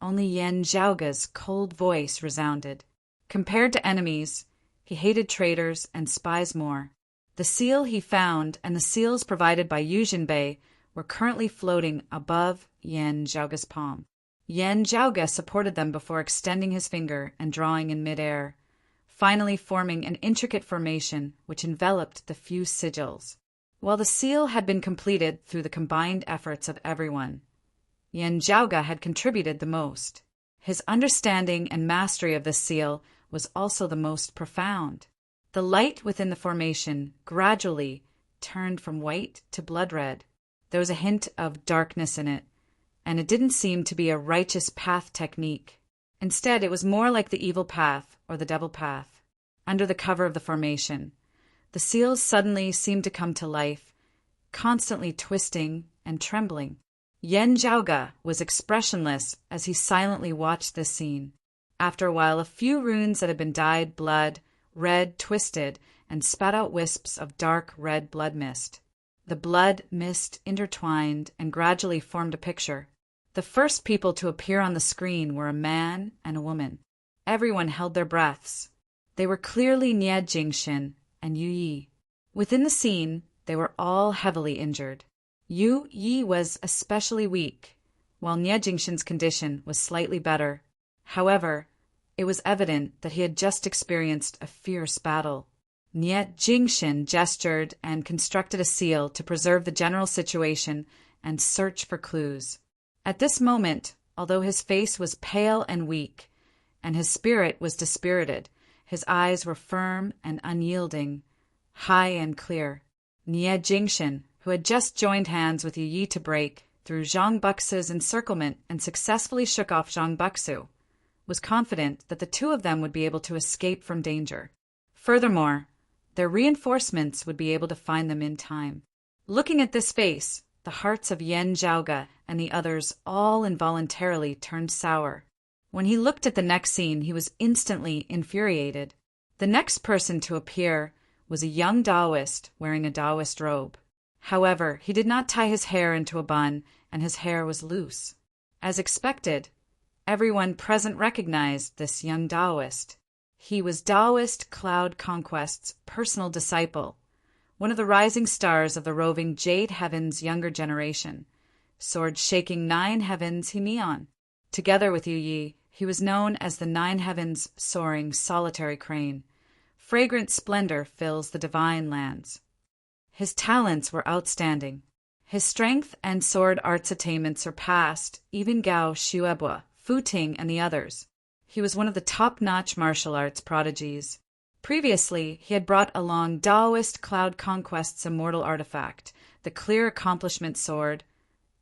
only Yen Zhaoge's cold voice resounded. Compared to enemies, he hated traitors and spies more. The seal he found and the seals provided by Yu Jinbei were currently floating above Yen Zhaoge's palm. Yen Zhaoge supported them before extending his finger and drawing in midair, finally forming an intricate formation which enveloped the few sigils. While the seal had been completed through the combined efforts of everyone, Yen Zhaoge had contributed the most. His understanding and mastery of this seal was also the most profound. The light within the formation gradually turned from white to blood red. There was a hint of darkness in it, and it didn't seem to be a righteous path technique. Instead, it was more like the evil path or the devil path. Under the cover of the formation, The seals suddenly seemed to come to life, constantly twisting and trembling. Yen Zhaoge was expressionless as he silently watched this scene. After a while, a few runes that had been dyed blood, red, twisted, and spat out wisps of dark red blood mist. The blood mist intertwined and gradually formed a picture. The first people to appear on the screen were a man and a woman. Everyone held their breaths. They were clearly Nie Jingxin and Yu Yi. Within the scene, they were all heavily injured. Yu Yi was especially weak, while Nie Jingxin's condition was slightly better. However, it was evident that he had just experienced a fierce battle. Nie Jingxin gestured and constructed a seal to preserve the general situation and search for clues. At this moment, although his face was pale and weak, and his spirit was dispirited, his eyes were firm and unyielding, high and clear. Nie Jingxin, who had just joined hands with Yu Yi to break through Zhang Buxu's encirclement and successfully shook off Zhang Buxu, was confident that the two of them would be able to escape from danger. Furthermore, their reinforcements would be able to find them in time. Looking at this face, the hearts of Yen Zhaoge and the others all involuntarily turned sour. When he looked at the next scene, he was instantly infuriated. The next person to appear was a young Taoist wearing a Taoist robe. However, he did not tie his hair into a bun, and his hair was loose. As expected, everyone present recognized this young Taoist. He was Taoist Cloud Conquest's personal disciple, one of the rising stars of the roving Jade Heaven's younger generation. Sword-shaking Nine Heavens Himian. Together with Yu Yi, he was known as the Nine Heavens' soaring solitary crane. Fragrant splendor fills the divine lands. His talents were outstanding. His strength and sword arts attainments surpassed even Gao Xuebu, Fu Ting, and the others. He was one of the top-notch martial arts prodigies. Previously, he had brought along Taoist Cloud Conquest's immortal artifact, the Clear Accomplishment Sword,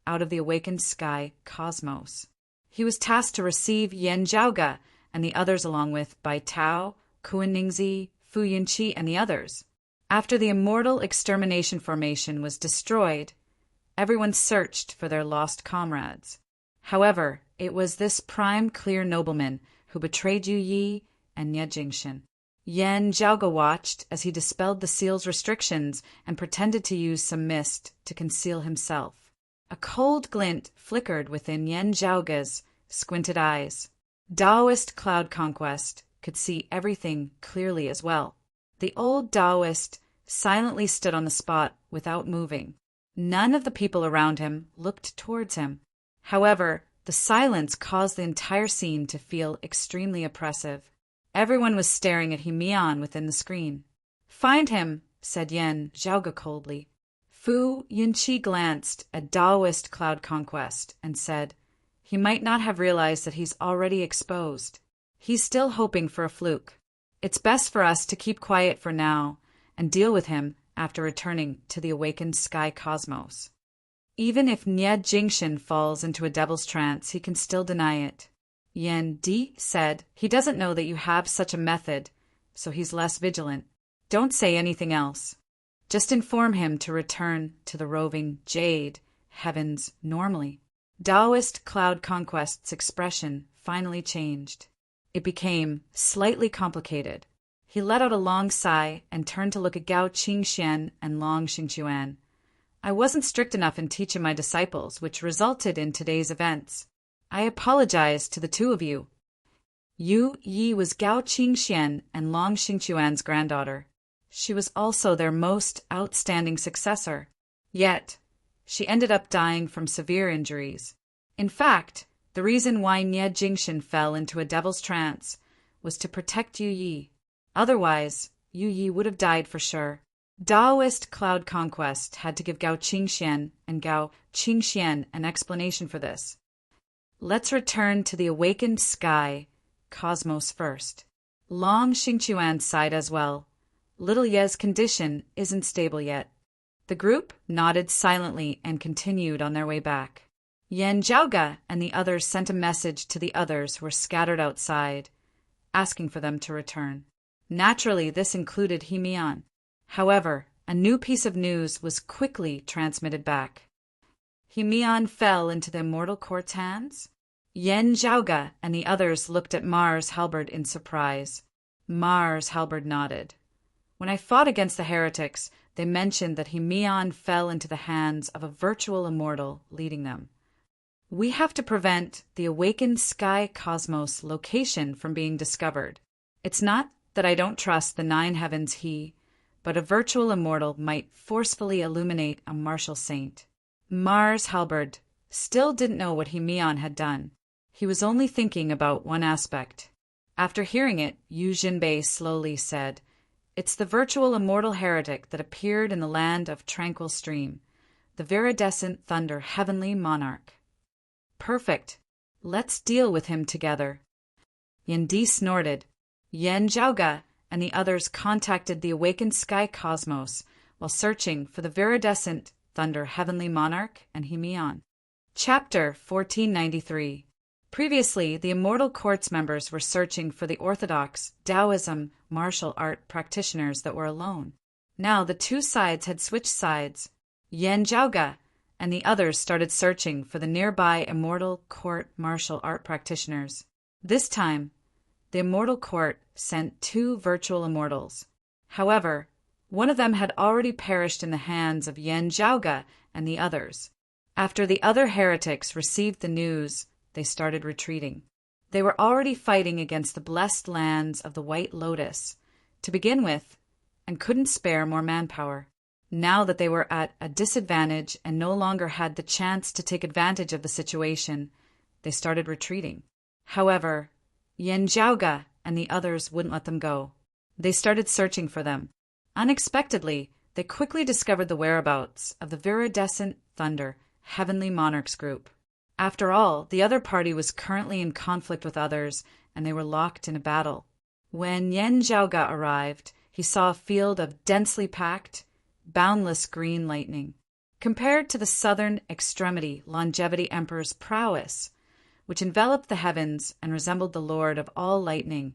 out of the awakened sky cosmos. He was tasked to receive Yen Zhaoge and the others along with Bai Tao, Kuan Ningzi, Fu Yinqi, and the others. After the immortal extermination formation was destroyed, everyone searched for their lost comrades. However, it was this prime clear nobleman who betrayed Yu Yi and Nie Jingxin. Yen Zhaoge watched as he dispelled the seal's restrictions and pretended to use some mist to conceal himself. A cold glint flickered within Yen Zhaoge's squinted eyes. Taoist Cloud Conquest could see everything clearly as well. The old Taoist silently stood on the spot without moving. None of the people around him looked towards him. However, the silence caused the entire scene to feel extremely oppressive. Everyone was staring at Himian within the screen. "Find him," said Yen Zhaoge coldly. Fu Yinqi glanced at Taoist Cloud Conquest and said, "He might not have realized that he's already exposed. He's still hoping for a fluke. It's best for us to keep quiet for now and deal with him after returning to the awakened sky cosmos. Even if Nie Jingxin falls into a devil's trance, he can still deny it." Yen Di said, "He doesn't know that you have such a method, so he's less vigilant. Don't say anything else. Just inform him to return to the roving Jade Heavens normally." Taoist Cloud Conquest's expression finally changed. It became slightly complicated. He let out a long sigh and turned to look at Gao Qingxian and Long Xingquan. "I wasn't strict enough in teaching my disciples, which resulted in today's events. I apologize to the two of you." Yu Yi was Gao Qingxian and Long Xingquan's granddaughter. She was also their most outstanding successor. Yet, she ended up dying from severe injuries. In fact, the reason why Nie Jingxin fell into a devil's trance was to protect Yu Yi. Otherwise, Yu Yi would have died for sure. Taoist Cloud Conquest had to give Gao Qingxian and Gao Qingxian an explanation for this. "Let's return to the awakened sky, cosmos first." Long Xingquan sighed as well. Little Ye's condition isn't stable yet. The group nodded silently and continued on their way back. Yen Zhaoge and the others sent a message to the others who were scattered outside, asking for them to return. Naturally, this included Himian. However, a new piece of news was quickly transmitted back. Himian fell into the immortal court's hands? Yen Zhaoga and the others looked at Mars Halberd in surprise. Mars Halberd nodded. When I fought against the heretics, they mentioned that Himian fell into the hands of a virtual immortal leading them. We have to prevent the awakened sky cosmos location from being discovered. It's not that I don't trust the nine heavens but a virtual immortal might forcefully illuminate a martial saint. Mars Halberd still didn't know what Himian had done. He was only thinking about one aspect. After hearing it, Yu Jinbei slowly said, "It's the virtual immortal heretic that appeared in the land of Tranquil Stream, the viridescent thunder heavenly monarch." "Perfect. Let's deal with him together." Yendi snorted. Yen Zhaoga and the others contacted the awakened sky cosmos while searching for the viridescent thunder heavenly monarch and Himian. Chapter 1493. Previously, the Immortal Court's members were searching for the orthodox Taoism martial art practitioners that were alone. Now the two sides had switched sides. Yen Zhaoga and the others started searching for the nearby Immortal Court martial art practitioners. This time, the Immortal Court sent two virtual immortals. However, one of them had already perished in the hands of Yen Zhaoga and the others. After the other heretics received the news, they started retreating. They were already fighting against the blessed lands of the White Lotus, to begin with, and couldn't spare more manpower. Now that they were at a disadvantage and no longer had the chance to take advantage of the situation, they started retreating. However, Yen Zhaoga and the others wouldn't let them go. They started searching for them. Unexpectedly, they quickly discovered the whereabouts of the viridescent thunder heavenly monarchs group. After all, the other party was currently in conflict with others, and they were locked in a battle. When Yen Zhaoga arrived, he saw a field of densely packed, boundless green lightning. Compared to the southern extremity Longevity Emperor's prowess, which enveloped the heavens and resembled the lord of all lightning,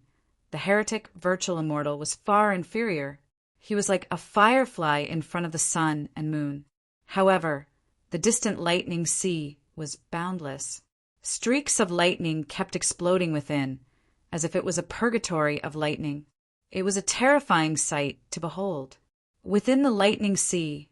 the heretic virtual immortal was far inferior. He was like a firefly in front of the sun and moon. However, the distant lightning sea was boundless. Streaks of lightning kept exploding within, as if it was a purgatory of lightning. It was a terrifying sight to behold. Within the lightning sea,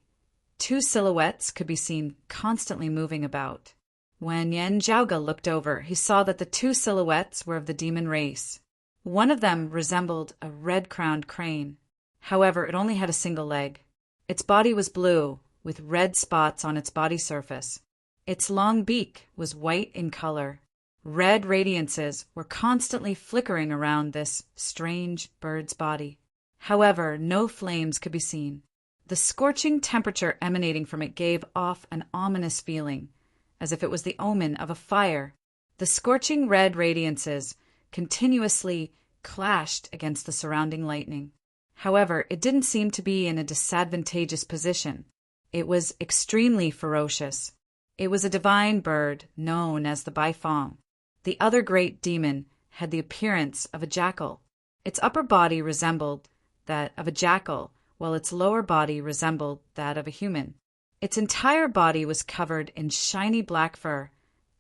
two silhouettes could be seen constantly moving about. When Yen Zhaoga looked over, he saw that the two silhouettes were of the demon race. One of them resembled a red-crowned crane. However, it only had a single leg. Its body was blue, with red spots on its body surface. Its long beak was white in color. Red radiances were constantly flickering around this strange bird's body. However, no flames could be seen. The scorching temperature emanating from it gave off an ominous feeling, as if it was the omen of a fire. The scorching red radiances continuously clashed against the surrounding lightning. However, it didn't seem to be in a disadvantageous position. It was extremely ferocious. It was a divine bird known as the Baifeng. The other great demon had the appearance of a jackal. Its upper body resembled that of a jackal, while its lower body resembled that of a human. Its entire body was covered in shiny black fur,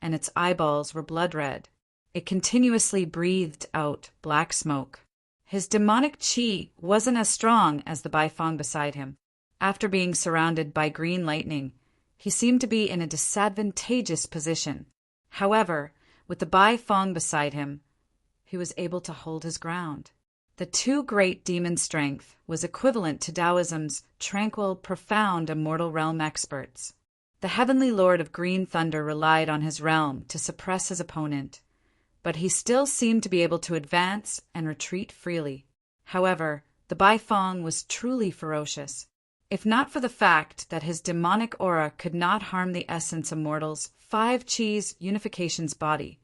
and its eyeballs were blood red. It continuously breathed out black smoke. His demonic qi wasn't as strong as the Baifeng beside him. After being surrounded by green lightning, he seemed to be in a disadvantageous position. However, with the Baifeng beside him, he was able to hold his ground. The two great demon strength was equivalent to Taoism's tranquil, profound, immortal realm experts. The heavenly lord of green thunder relied on his realm to suppress his opponent, but he still seemed to be able to advance and retreat freely. However, the Baifeng was truly ferocious. If not for the fact that his demonic aura could not harm the essence immortal's 5 Chi's unification's body,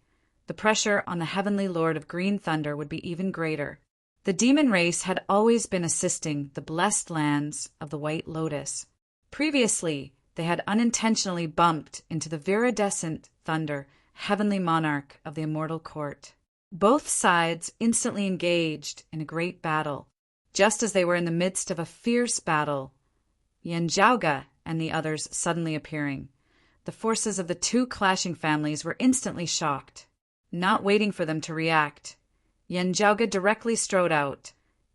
the pressure on the heavenly lord of green thunder would be even greater. The demon race had always been assisting the blessed lands of the White Lotus. Previously, they had unintentionally bumped into the viridescent thunder heavenly monarch of the immortal court. Both sides instantly engaged in a great battle. just as they were in the midst of a fierce battle, Yanjiaoge and the others suddenly appearing. The forces of the two clashing families were instantly shocked. Not waiting for them to react, Yanjiaoge directly strode out,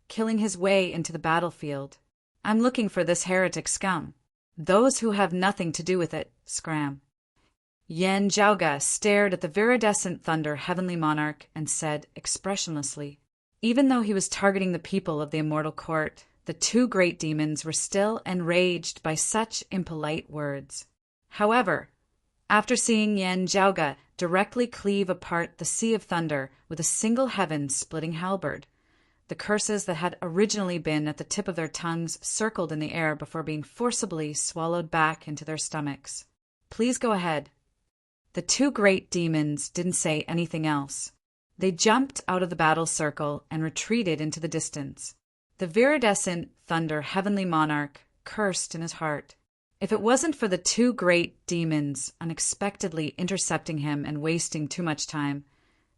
killing his way into the battlefield. "I'm looking for this heretic scum. Those who have nothing to do with it, scram." Yanjiaoge stared at the viridescent thunder heavenly monarch and said expressionlessly. Even though he was targeting the people of the immortal court, the two great demons were still enraged by such impolite words. However, after seeing Yanjiaoge directly cleave apart the sea of thunder with a single heaven-splitting halberd, the curses that had originally been at the tip of their tongues circled in the air before being forcibly swallowed back into their stomachs. "Please go ahead." The two great demons didn't say anything else. They jumped out of the battle circle and retreated into the distance. The viridescent thunder heavenly monarch cursed in his heart. If it wasn't for the two great demons unexpectedly intercepting him and wasting too much time,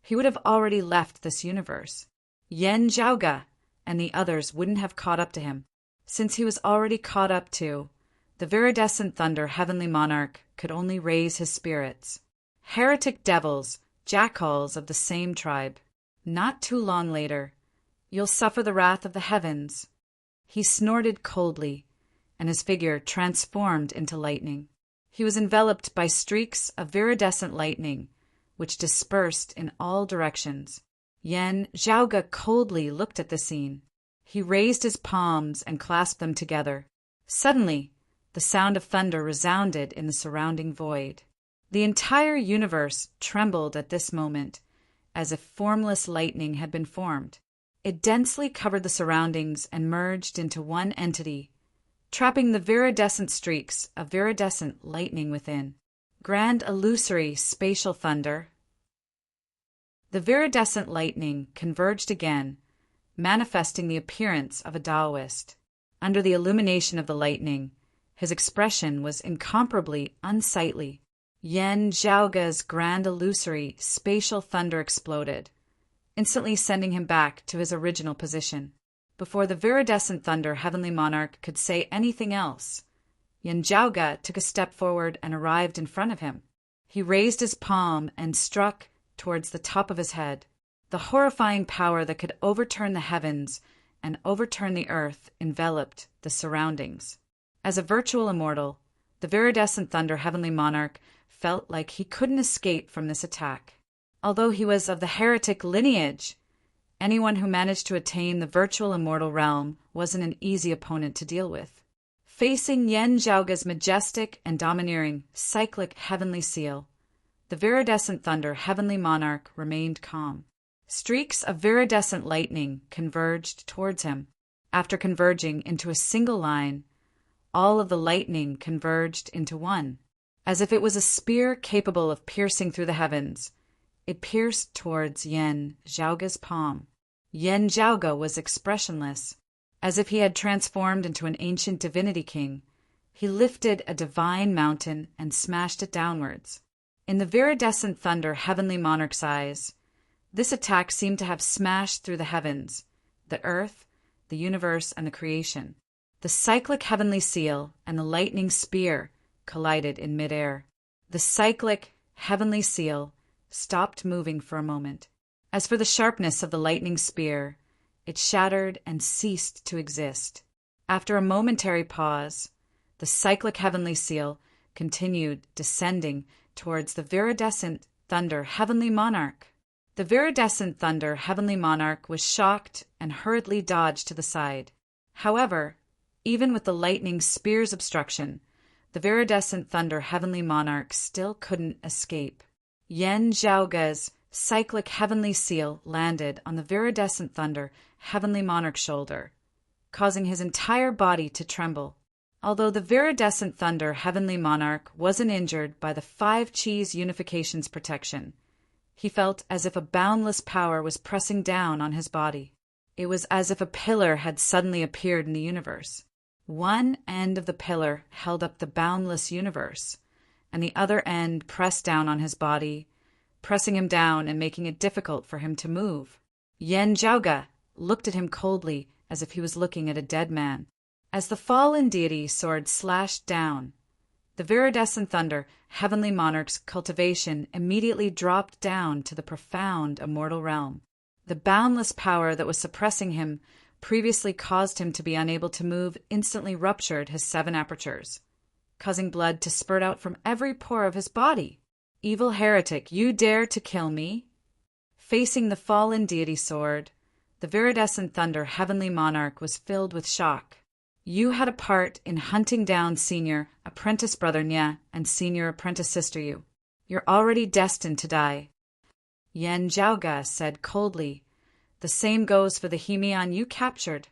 he would have already left this universe. Yanjiaoge and the others wouldn't have caught up to him. Since he was already caught up to, the viridescent thunder heavenly monarch could only raise his spirits. Heretic devils, jackals of the same tribe. Not too long later, you'll suffer the wrath of the heavens. He snorted coldly, and his figure transformed into lightning. He was enveloped by streaks of viridescent lightning, which dispersed in all directions. Yanjiaoge coldly looked at the scene. He raised his palms and clasped them together. Suddenly, the sound of thunder resounded in the surrounding void. The entire universe trembled at this moment, as if formless lightning had been formed. It densely covered the surroundings and merged into one entity, trapping the viridescent streaks of viridescent lightning within. Grand illusory spatial thunder. The viridescent lightning converged again, manifesting the appearance of a Taoist. Under the illumination of the lightning, his expression was incomparably unsightly. Yanjiaoge's grand illusory spatial thunder exploded, instantly sending him back to his original position. Before the viridescent thunder heavenly monarch could say anything else, Yanjiaoge took a step forward and arrived in front of him. He raised his palm and struck towards the top of his head. The horrifying power that could overturn the heavens and overturn the earth enveloped the surroundings. As a virtual immortal, the viridescent thunder heavenly monarch felt like he couldn't escape from this attack. Although he was of the heretic lineage, anyone who managed to attain the virtual immortal realm wasn't an easy opponent to deal with. Facing Yanjiaoge's majestic and domineering cyclic heavenly seal, the viridescent thunder heavenly monarch remained calm. Streaks of viridescent lightning converged towards him. After converging into a single line, all of the lightning converged into one. As if it was a spear capable of piercing through the heavens, it pierced towards Yanjiaoge's palm. Yanjiaoge was expressionless. As if he had transformed into an ancient divinity king, he lifted a divine mountain and smashed it downwards. In the viridescent thunder heavenly monarch's eyes, this attack seemed to have smashed through the heavens, the earth, the universe, and the creation. The cyclic heavenly seal and the lightning spear collided in midair. The cyclic heavenly seal stopped moving for a moment. As for the sharpness of the lightning spear, it shattered and ceased to exist. After a momentary pause, the cyclic heavenly seal continued descending towards the viridescent thunder heavenly monarch. The viridescent thunder heavenly monarch was shocked and hurriedly dodged to the side. However, even with the lightning spear's obstruction, the viridescent thunder heavenly monarch still couldn't escape. Yanjiaoge's cyclic heavenly seal landed on the viridescent thunder heavenly monarch's shoulder, causing his entire body to tremble. Although the viridescent thunder heavenly monarch wasn't injured by the five cheese unification's protection, he felt as if a boundless power was pressing down on his body. It was as if a pillar had suddenly appeared in the universe. One end of the pillar held up the boundless universe, and the other end pressed down on his body, pressing him down and making it difficult for him to move. Yanjiaoge looked at him coldly as if he was looking at a dead man. As the fallen deity sword slashed down, the viridescent thunder, heavenly monarch's cultivation immediately dropped down to the profound immortal realm. The boundless power that was suppressing him previously caused him to be unable to move instantly ruptured his 7 apertures, causing blood to spurt out from every pore of his body. Evil heretic, you dare to kill me? Facing the fallen deity sword, the viridescent thunder heavenly monarch was filled with shock. You had a part in hunting down senior apprentice brother Nya and senior apprentice sister Yu. You're already destined to die. Yen Zhaoga said coldly, the same goes for the Hemion you captured.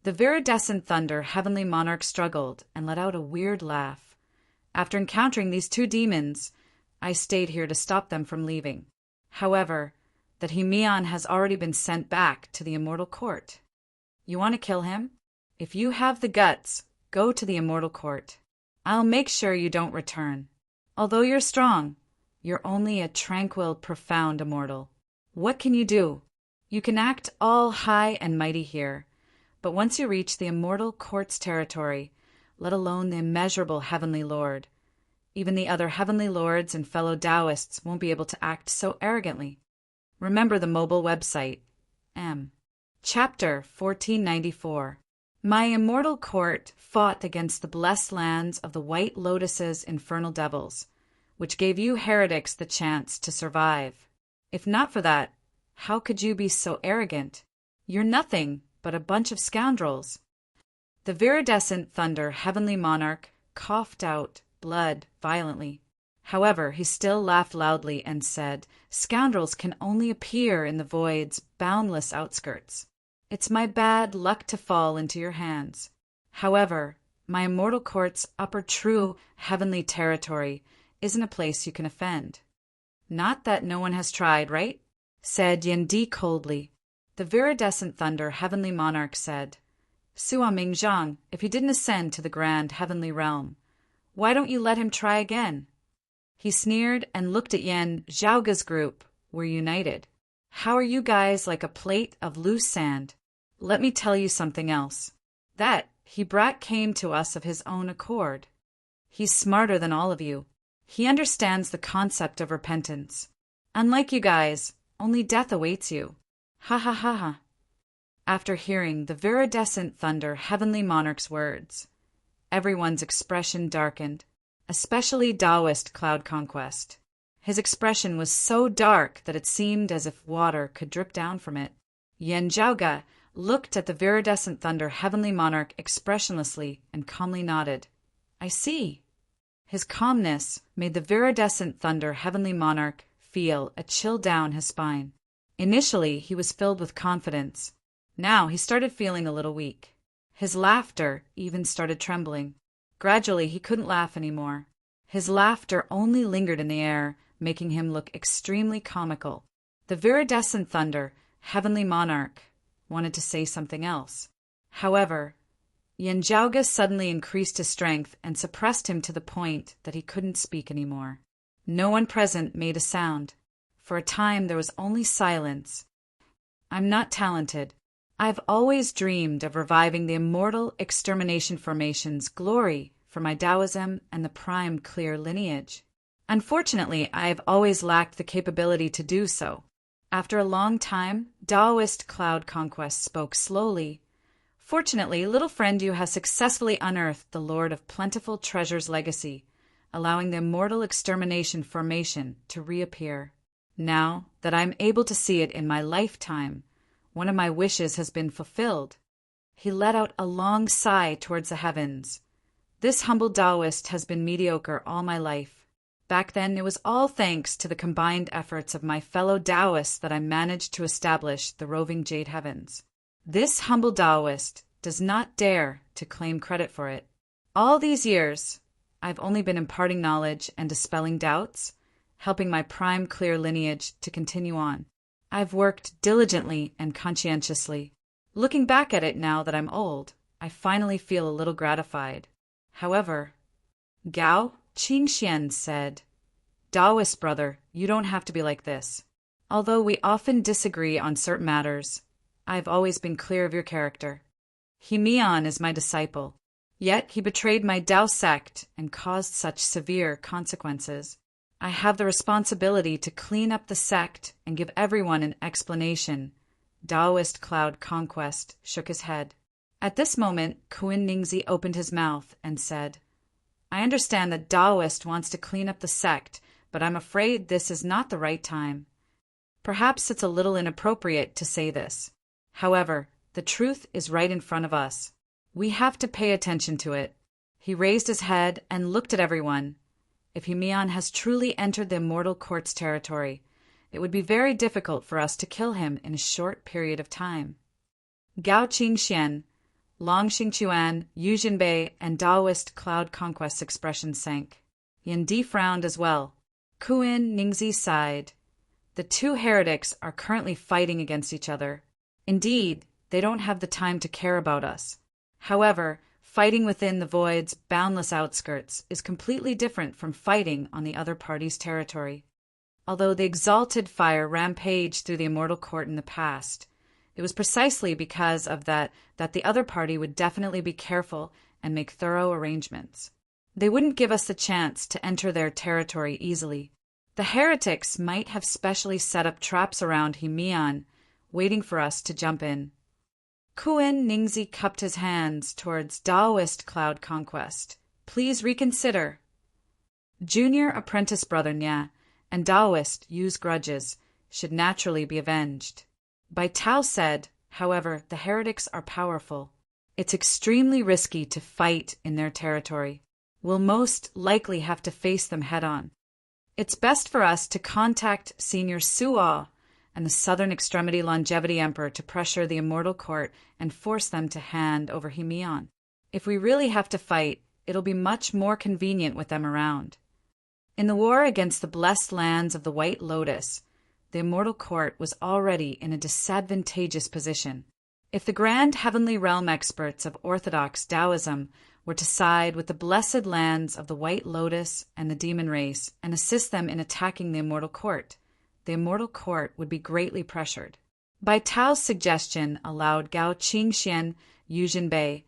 The viridescent thunder heavenly monarch struggled and let out a weird laugh. After encountering these 2 demons, I stayed here to stop them from leaving. However, that Hemion has already been sent back to the immortal court. You want to kill him? If you have the guts, go to the immortal court. I'll make sure you don't return. Although you're strong, you're only a tranquil, profound immortal. What can you do? You can act all high and mighty here, but once you reach the immortal court's territory, let alone the immeasurable heavenly lord, even the other heavenly lords and fellow Taoists won't be able to act so arrogantly. Remember the mobile website. M. Chapter 1494. My immortal court fought against the blessed lands of the White Lotus's infernal devils, which gave you heretics the chance to survive. If not for that, how could you be so arrogant? You're nothing but a bunch of scoundrels. The viridescent thunder heavenly monarch coughed out blood violently. However, he still laughed loudly and said, scoundrels can only appear in the void's boundless outskirts. It's my bad luck to fall into your hands. However, my immortal court's upper true heavenly territory isn't a place you can offend. Not that no one has tried, right? Said Yendi coldly. The viridescent thunder heavenly monarch said, Sua Mingzhang, if he didn't ascend to the grand heavenly realm, why don't you let him try again? He sneered and looked at Yen Zhaoga's group were united. How are you guys like a plate of loose sand? Let me tell you something else. That Hebrat came to us of his own accord. He's smarter than all of you. He understands the concept of repentance. Unlike you guys, only death awaits you. Ha ha ha ha. After hearing the viridescent thunder heavenly monarch's words, everyone's expression darkened, especially Taoist Cloud Conquest. His expression was so dark that it seemed as if water could drip down from it. Yen Zhaoga looked at the viridescent thunder heavenly monarch expressionlessly and calmly nodded. I see. His calmness made the viridescent thunder heavenly monarch feel a chill down his spine. Initially, he was filled with confidence. Now he started feeling a little weak. His laughter even started trembling. Gradually, he couldn't laugh anymore. His laughter only lingered in the air, making him look extremely comical. The viridescent thunder heavenly monarch wanted to say something else. However, Yen Zhaoga suddenly increased his strength and suppressed him to the point that he couldn't speak anymore. No one present made a sound. For a time there was only silence. I'm not talented. I've always dreamed of reviving the immortal extermination formation's glory for my Taoism and the prime clear lineage. Unfortunately, I have always lacked the capability to do so. After a long time, Taoist Cloud Conquest spoke slowly. Fortunately, little friend you has successfully unearthed the Lord of Plentiful Treasure's legacy, allowing the immortal extermination formation to reappear. Now that I am able to see it in my lifetime, one of my wishes has been fulfilled. He let out a long sigh towards the heavens. This humble Taoist has been mediocre all my life. Back then, it was all thanks to the combined efforts of my fellow Taoists that I managed to establish the roving Jade Heavens. This humble Taoist does not dare to claim credit for it. All these years, I've only been imparting knowledge and dispelling doubts, helping my prime clear lineage to continue on. I've worked diligently and conscientiously. Looking back at it now that I'm old, I finally feel a little gratified. However, Gao Qingxian said, Taoist brother, you don't have to be like this. Although we often disagree on certain matters, I've always been clear of your character. Mian is my disciple, yet he betrayed my Tao sect and caused such severe consequences. I have the responsibility to clean up the sect and give everyone an explanation. Taoist Cloud Conquest shook his head. At this moment, Kuan Ningzi opened his mouth and said, I understand that Taoist wants to clean up the sect, but I'm afraid this is not the right time. Perhaps it's a little inappropriate to say this. However, the truth is right in front of us. We have to pay attention to it. He raised his head and looked at everyone. If Mian has truly entered the Immortal Court's territory, it would be very difficult for us to kill him in a short period of time. Gao Qingxian, Long Xingchuan, Yu Jinbei, and Taoist Cloud Conquest's expression sank. Yan Di frowned as well. Kuan Ningzi sighed. The two heretics are currently fighting against each other. Indeed, they don't have the time to care about us. However, fighting within the void's boundless outskirts is completely different from fighting on the other party's territory. Although the exalted fire rampaged through the Immortal Court in the past, it was precisely because of that the other party would definitely be careful and make thorough arrangements. They wouldn't give us the chance to enter their territory easily. The heretics might have specially set up traps around Mian, waiting for us to jump in. Kuan Ningzi cupped his hands towards Taoist Cloud Conquest. Please reconsider. Junior apprentice brother Nya and Taoist Yu's grudges should naturally be avenged. Bai Tao said, however, the heretics are powerful. It's extremely risky to fight in their territory. We'll most likely have to face them head-on. It's best for us to contact Senior Suo and the Southern Extremity Longevity Emperor to pressure the Immortal Court and force them to hand over Mian. If we really have to fight, it'll be much more convenient with them around. In the war against the blessed lands of the White Lotus, the Immortal Court was already in a disadvantageous position. If the grand heavenly realm experts of Orthodox Taoism were to side with the blessed lands of the White Lotus and the demon race and assist them in attacking the Immortal Court would be greatly pressured. Bai Tao's suggestion allowed Gao Qingxian, Yu Jinbei,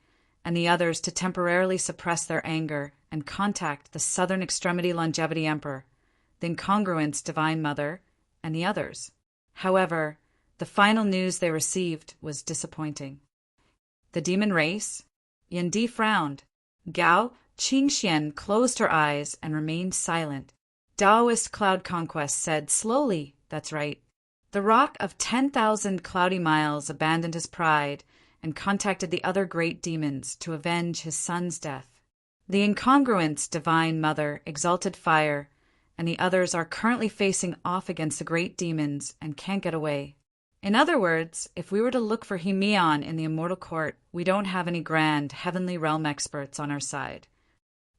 and the others to temporarily suppress their anger and contact the Southern Extremity Longevity Emperor, the Incongruence Divine Mother, and the others. However, the final news they received was disappointing. The demon race? Yan Di frowned. Gao Qingxian closed her eyes and remained silent. Taoist Cloud Conquest said slowly, that's right. The Rock of 10,000 Cloudy Miles abandoned his pride and contacted the other great demons to avenge his son's death. The Incongruence Divine Mother, Exalted Fire, and the others are currently facing off against the great demons and can't get away. In other words, if we were to look for Mian in the Immortal Court, we don't have any grand heavenly realm experts on our side.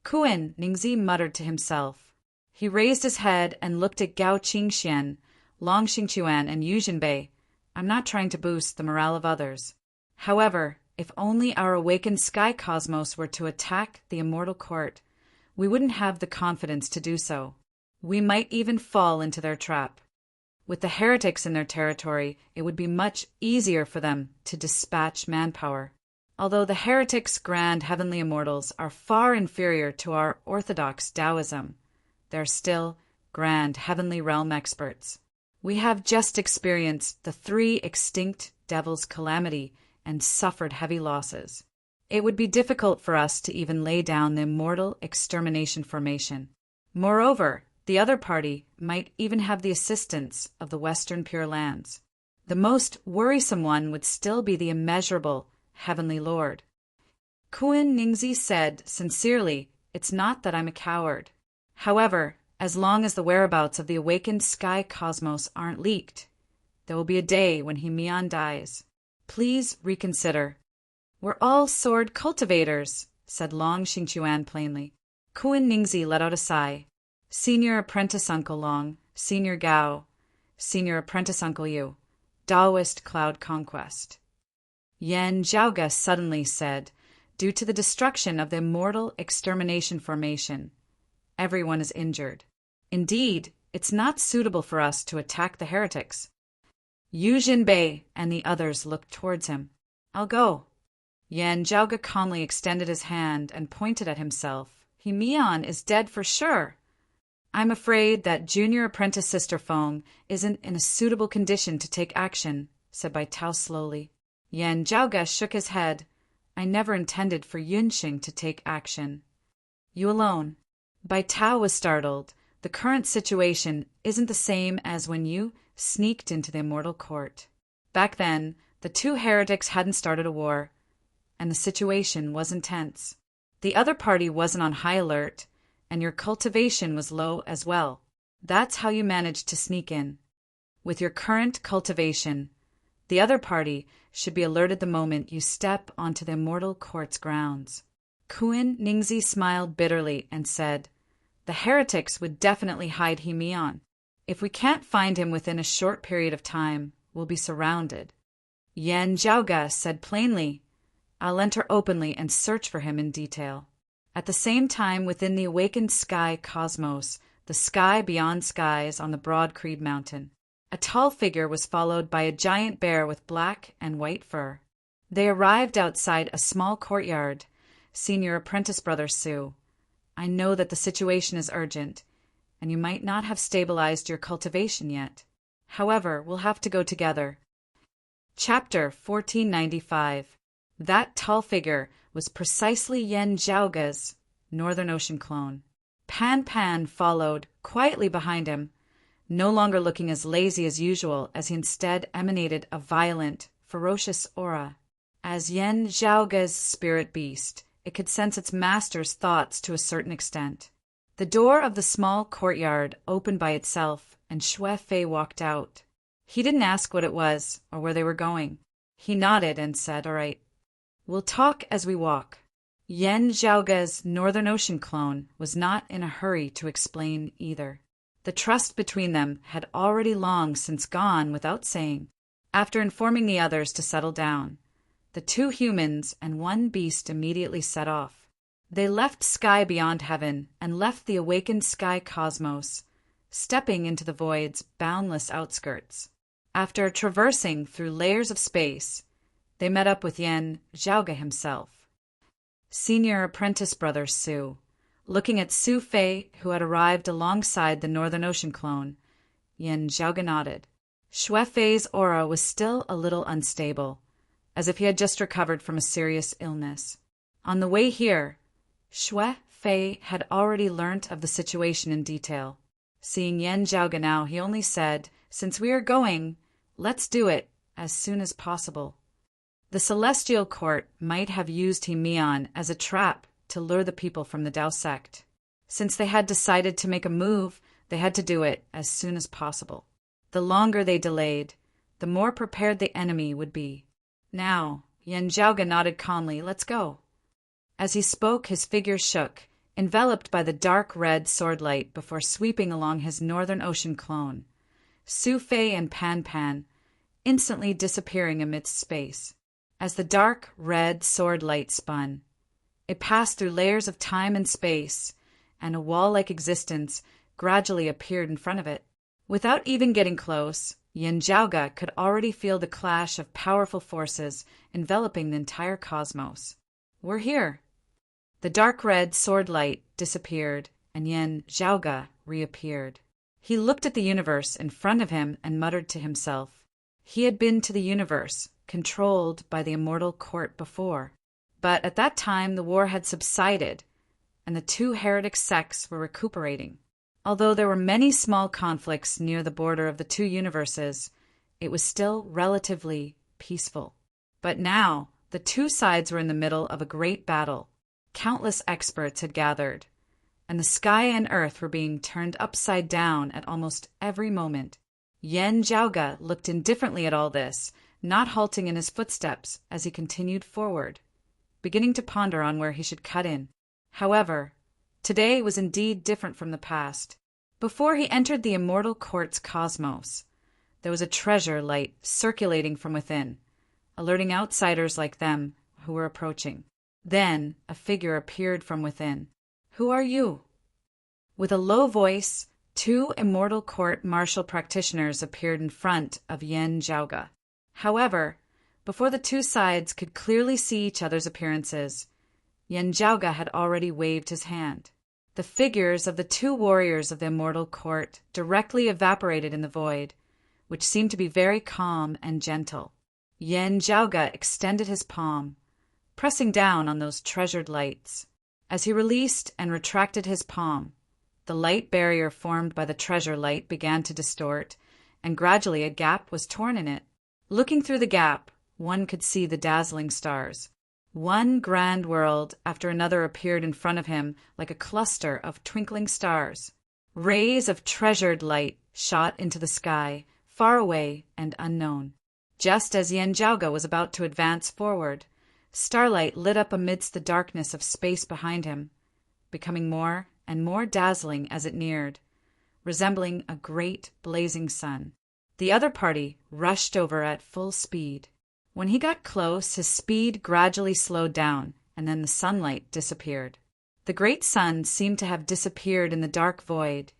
Kuan Ningzi muttered to himself. He raised his head and looked at Gao Qingxian, Long Xingchuan, and Yu Jinbei. I'm not trying to boost the morale of others. However, if only our awakened sky cosmos were to attack the Immortal Court, we wouldn't have the confidence to do so. We might even fall into their trap. With the heretics in their territory, it would be much easier for them to dispatch manpower. Although the heretics' grand heavenly immortals are far inferior to our orthodox Taoism, they're still grand heavenly realm experts. We have just experienced the 3 extinct devils' calamity and suffered heavy losses. It would be difficult for us to even lay down the immortal extermination formation. Moreover, the other party might even have the assistance of the Western Pure Lands. The most worrisome one would still be the immeasurable Heavenly Lord. Kuan Ningzi said sincerely, it's not that I'm a coward. However, as long as the whereabouts of the awakened sky cosmos aren't leaked, there will be a day when Mian dies. Please reconsider. We're all sword cultivators, said Long Xingchuan plainly. Kuan Ningzi let out a sigh. Senior Apprentice Uncle Long, Senior Gao, Senior Apprentice Uncle Yu, Taoist Cloud Conquest. Yan Zhaoga suddenly said, due to the destruction of the immortal extermination formation, everyone is injured. Indeed, it's not suitable for us to attack the heretics. Yu Jinbei and the others looked towards him. I'll go. Yan Zhaoge calmly extended his hand and pointed at himself. He Mian is dead for sure. I'm afraid that junior apprentice Sister Feng isn't in a suitable condition to take action, said Bai Tao slowly. Yan Zhaoge shook his head. I never intended for Yunxing to take action. You alone. Bai Tao was startled. The current situation isn't the same as when you sneaked into the immortal court. Back then, the two heretics hadn't started a war, and the situation was intense. The other party wasn't on high alert, and your cultivation was low as well. That's how you managed to sneak in. With your current cultivation, the other party should be alerted the moment you step onto the immortal court's grounds. Kuan Ningzi smiled bitterly and said, the heretics would definitely hide He Mian. If we can't find him within a short period of time, we'll be surrounded. Yan Zhaoge said plainly, I'll enter openly and search for him in detail. At the same time, within the awakened sky cosmos, the sky beyond skies on the broad Creed Mountain, a tall figure was followed by a giant bear with black and white fur. They arrived outside a small courtyard. Senior Apprentice Brother Su, I know that the situation is urgent, and you might not have stabilized your cultivation yet. However, we'll have to go together. Chapter 1495. That tall figure was precisely Yan Zhaoge's Northern Ocean clone. Pan Pan followed quietly behind him, no longer looking as lazy as usual, as he instead emanated a violent, ferocious aura. As Yan Zhaoge's spirit beast, it could sense its master's thoughts to a certain extent. The door of the small courtyard opened by itself, and Xue Fei walked out. He didn't ask what it was or where they were going. He nodded and said, all right. We'll talk as we walk. Yan Zhaoge's Northern Ocean clone was not in a hurry to explain either. The trust between them had already long since gone without saying. After informing the others to settle down, the two humans and one beast immediately set off. They left sky beyond heaven and left the awakened sky cosmos, stepping into the void's boundless outskirts. After traversing through layers of space, they met up with Yan Zhaoge himself. Senior Apprentice Brother Su, looking at Su Fei, who had arrived alongside the Northern Ocean clone, Yan Zhaoge nodded. Xue Fei's aura was still a little unstable, as if he had just recovered from a serious illness. On the way here, Xue Fei had already learnt of the situation in detail. Seeing Yan Zhaoge now, he only said, since we are going, let's do it as soon as possible. The Celestial Court might have used He Mian as a trap to lure the people from the Dao sect. Since they had decided to make a move, they had to do it as soon as possible. The longer they delayed, the more prepared the enemy would be. Now, Yan Zhaoge nodded calmly, let's go. As he spoke, his figure shook, enveloped by the dark red sword light before sweeping along his Northern Ocean clone. Su Fei and Pan Pan, instantly disappearing amidst space. As the dark red sword light spun, it passed through layers of time and space, and a wall-like existence gradually appeared in front of it. Without even getting close, Yan Zhaoge could already feel the clash of powerful forces enveloping the entire cosmos. We're here. The dark red sword light disappeared, and Yan Zhaoge reappeared. He looked at the universe in front of him and muttered to himself. He had been to the universe, controlled by the immortal court before. But at that time the war had subsided, and the two heretic sects were recuperating. Although there were many small conflicts near the border of the two universes, it was still relatively peaceful. But now, the two sides were in the middle of a great battle. Countless experts had gathered, and the sky and earth were being turned upside down at almost every moment. Yan Zhaoge looked indifferently at all this, not halting in his footsteps as he continued forward, beginning to ponder on where he should cut in. However, today was indeed different from the past. Before he entered the immortal court's cosmos, there was a treasure light circulating from within, alerting outsiders like them who were approaching. Then a figure appeared from within. Who are you? With a low voice, Two immortal court martial practitioners appeared in front of Yen Zhaoge. However, before the two sides could clearly see each other's appearances, Yen Zhaoge had already waved his hand. The figures of the two warriors of the immortal court directly evaporated in the void, which seemed to be very calm and gentle. Yen Zhaoge extended his palm, pressing down on those treasured lights. As he released and retracted his palm, the light barrier formed by the treasure light began to distort, and gradually a gap was torn in it. Looking through the gap, one could see the dazzling stars. One grand world after another appeared in front of him like a cluster of twinkling stars. Rays of treasured light shot into the sky, far away and unknown. Just as Yen Zhaoge was about to advance forward, starlight lit up amidst the darkness of space behind him, becoming more and more dazzling as it neared, resembling a great blazing sun. The other party rushed over at full speed. When he got close, his speed gradually slowed down, and then the sunlight disappeared. The great sun seemed to have disappeared in the dark void,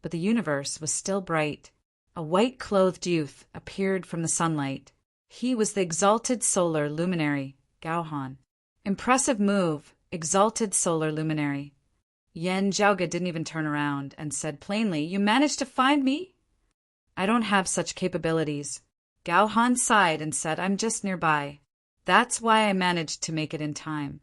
but the universe was still bright. A white-clothed youth appeared from the sunlight. He was the exalted solar luminary, Gao Han. Impressive move, exalted solar luminary. Yen Zhaoge didn't even turn around and said plainly, "You managed to find me?" "I don't have such capabilities." Gao Han sighed and said, "I'm just nearby. That's why I managed to make it in time."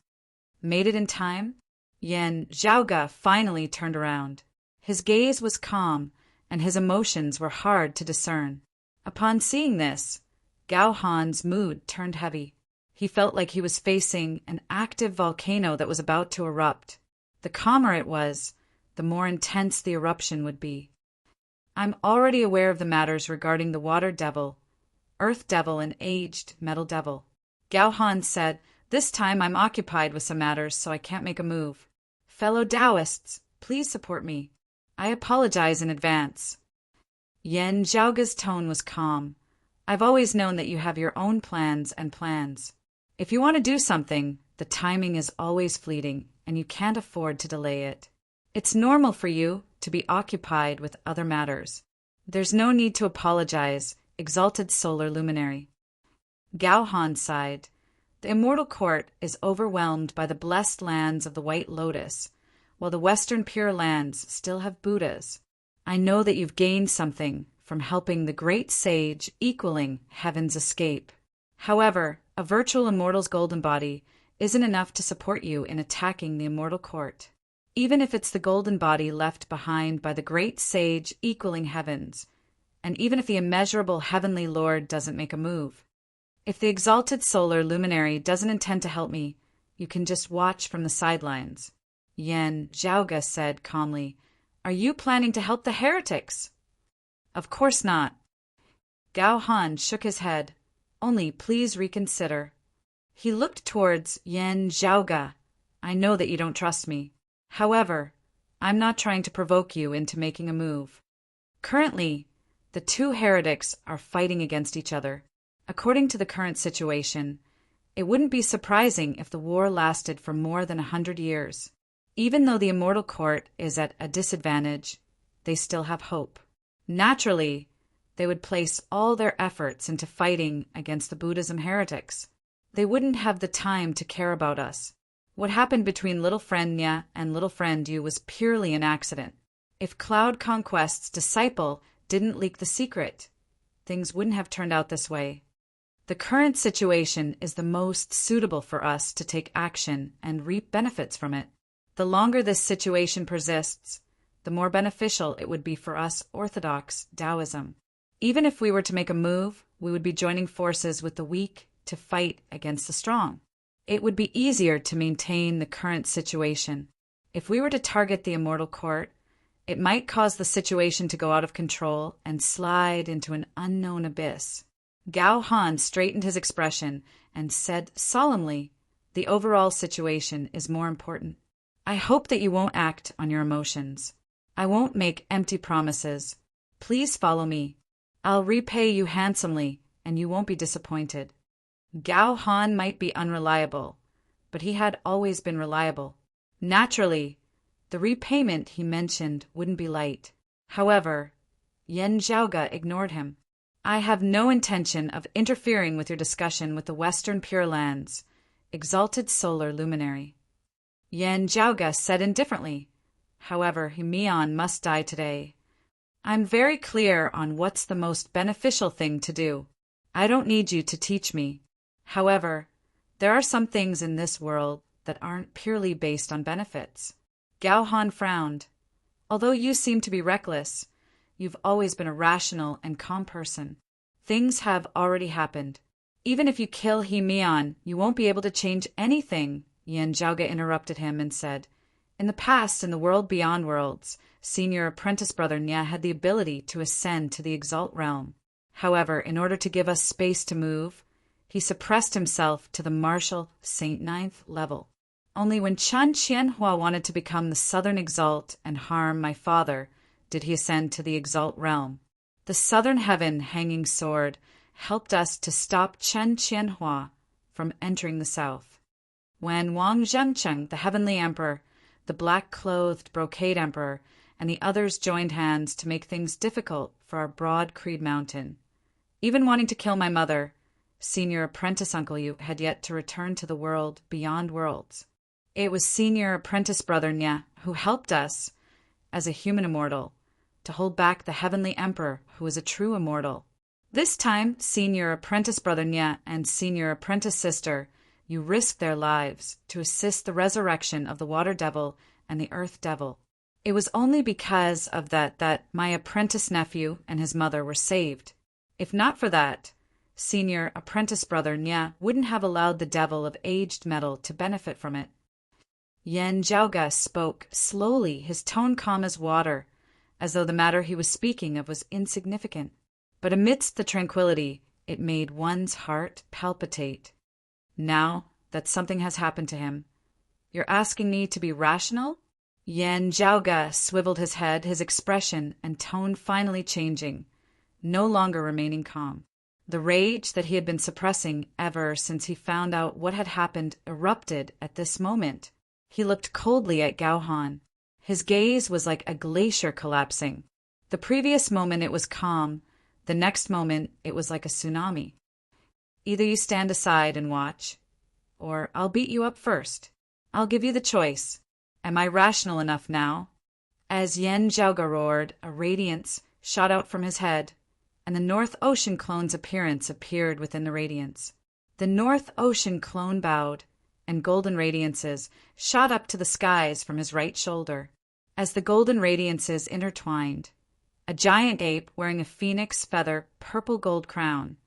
Made it in time? Yen Zhaoge finally turned around. His gaze was calm, and his emotions were hard to discern. Upon seeing this, Gao Han's mood turned heavy. He felt like he was facing an active volcano that was about to erupt. The calmer it was, the more intense the eruption would be. "I'm already aware of the matters regarding the water devil, earth devil, and aged metal devil," Gao Han said. "This time I'm occupied with some matters, so I can't make a move. Fellow Taoists, please support me. I apologize in advance." Yen Zhaoge's tone was calm. "I've always known that you have your own plans and plans. If you want to do something, the timing is always fleeting, and you can't afford to delay it. It's normal for you to be occupied with other matters. There's no need to apologize, exalted solar luminary." Gao Han sighed. "The immortal court is overwhelmed by the blessed lands of the White Lotus, while the Western Pure Lands still have Buddhas. I know that you've gained something from helping the great sage equaling heaven's escape. However, a virtual immortal's golden body isn't enough to support you in attacking the immortal court. Even if it's the golden body left behind by the great sage equaling heavens, and even if the immeasurable heavenly lord doesn't make a move. If the exalted solar luminary doesn't intend to help me, you can just watch from the sidelines." Yen Zhaoge said calmly, "Are you planning to help the heretics?" "Of course not." Gao Han shook his head. "Only please reconsider." He looked towards Yen Zhaoge. "I know that you don't trust me. However, I'm not trying to provoke you into making a move. Currently, the two heretics are fighting against each other. According to the current situation, it wouldn't be surprising if the war lasted for more than 100 years. Even though the immortal court is at a disadvantage, they still have hope. Naturally, they would place all their efforts into fighting against the Buddhism heretics. They wouldn't have the time to care about us. What happened between little friend Nya and little friend Yu was purely an accident. If Cloud Conquest's disciple didn't leak the secret, things wouldn't have turned out this way. The current situation is the most suitable for us to take action and reap benefits from it. The longer this situation persists, the more beneficial it would be for us Orthodox Taoism. Even if we were to make a move, we would be joining forces with the weak to fight against the strong. It would be easier to maintain the current situation. If we were to target the immortal court, it might cause the situation to go out of control and slide into an unknown abyss." Gao Han straightened his expression and said solemnly, "The overall situation is more important. I hope that you won't act on your emotions. I won't make empty promises. Please follow me. I'll repay you handsomely, and you won't be disappointed." Gao Han might be unreliable, but he had always been reliable. Naturally, the repayment he mentioned wouldn't be light. However, Yen Zhaoge ignored him. "I have no intention of interfering with your discussion with the Western Pure Lands, exalted solar luminary." Yen Zhaoge said indifferently, "However, Mian must die today. I'm very clear on what's the most beneficial thing to do. I don't need you to teach me. However, there are some things in this world that aren't purely based on benefits." Gao Han frowned. "Although you seem to be reckless, you've always been a rational and calm person. Things have already happened. Even if you kill He Mian, you won't be able to change anything." Yen Zhaoge interrupted him and said, "In the past, in the world beyond worlds, Senior Apprentice Brother Nya had the ability to ascend to the Exalt realm. However, in order to give us space to move, he suppressed himself to the martial Saint Ninth level. Only when Chen Qianhua wanted to become the Southern Exalt and harm my father did he ascend to the Exalt realm. The Southern Heaven Hanging Sword helped us to stop Chen Qianhua from entering the South. When Wang Zhengcheng, the Heavenly Emperor, the black-clothed Brocade Emperor, and the others joined hands to make things difficult for our broad Creed Mountain. Even wanting to kill my mother, Senior Apprentice Uncle Yu had yet to return to the world beyond worlds. It was Senior Apprentice Brother Nya who helped us, as a human immortal, to hold back the Heavenly Emperor who was a true immortal. This time, Senior Apprentice Brother Nya and Senior Apprentice Sister Yu risked their lives to assist the resurrection of the Water Devil and the Earth Devil. It was only because of that my apprentice nephew and his mother were saved. If not for that, Senior Apprentice Brother Nya wouldn't have allowed the Devil of Aged Metal to benefit from it." Yen Zhaoge spoke slowly, his tone calm as water, as though the matter he was speaking of was insignificant. But amidst the tranquility, it made one's heart palpitate. "Now that something has happened to him, you're asking me to be rational?" Yen Zhaoge swiveled his head, his expression and tone finally changing, no longer remaining calm. The rage that he had been suppressing ever since he found out what had happened erupted at this moment. He looked coldly at Gao Han. His gaze was like a glacier collapsing. The previous moment it was calm, the next moment it was like a tsunami. "Either you stand aside and watch, or I'll beat you up first. I'll give you the choice. Am I rational enough now?" As Yen Zhaoge roared, a radiance shot out from his head, and the North Ocean Clone's appearance appeared within the radiance. The North Ocean Clone bowed, and golden radiances shot up to the skies from his right shoulder. As the golden radiances intertwined, a giant ape wearing a phoenix feather purple gold crown,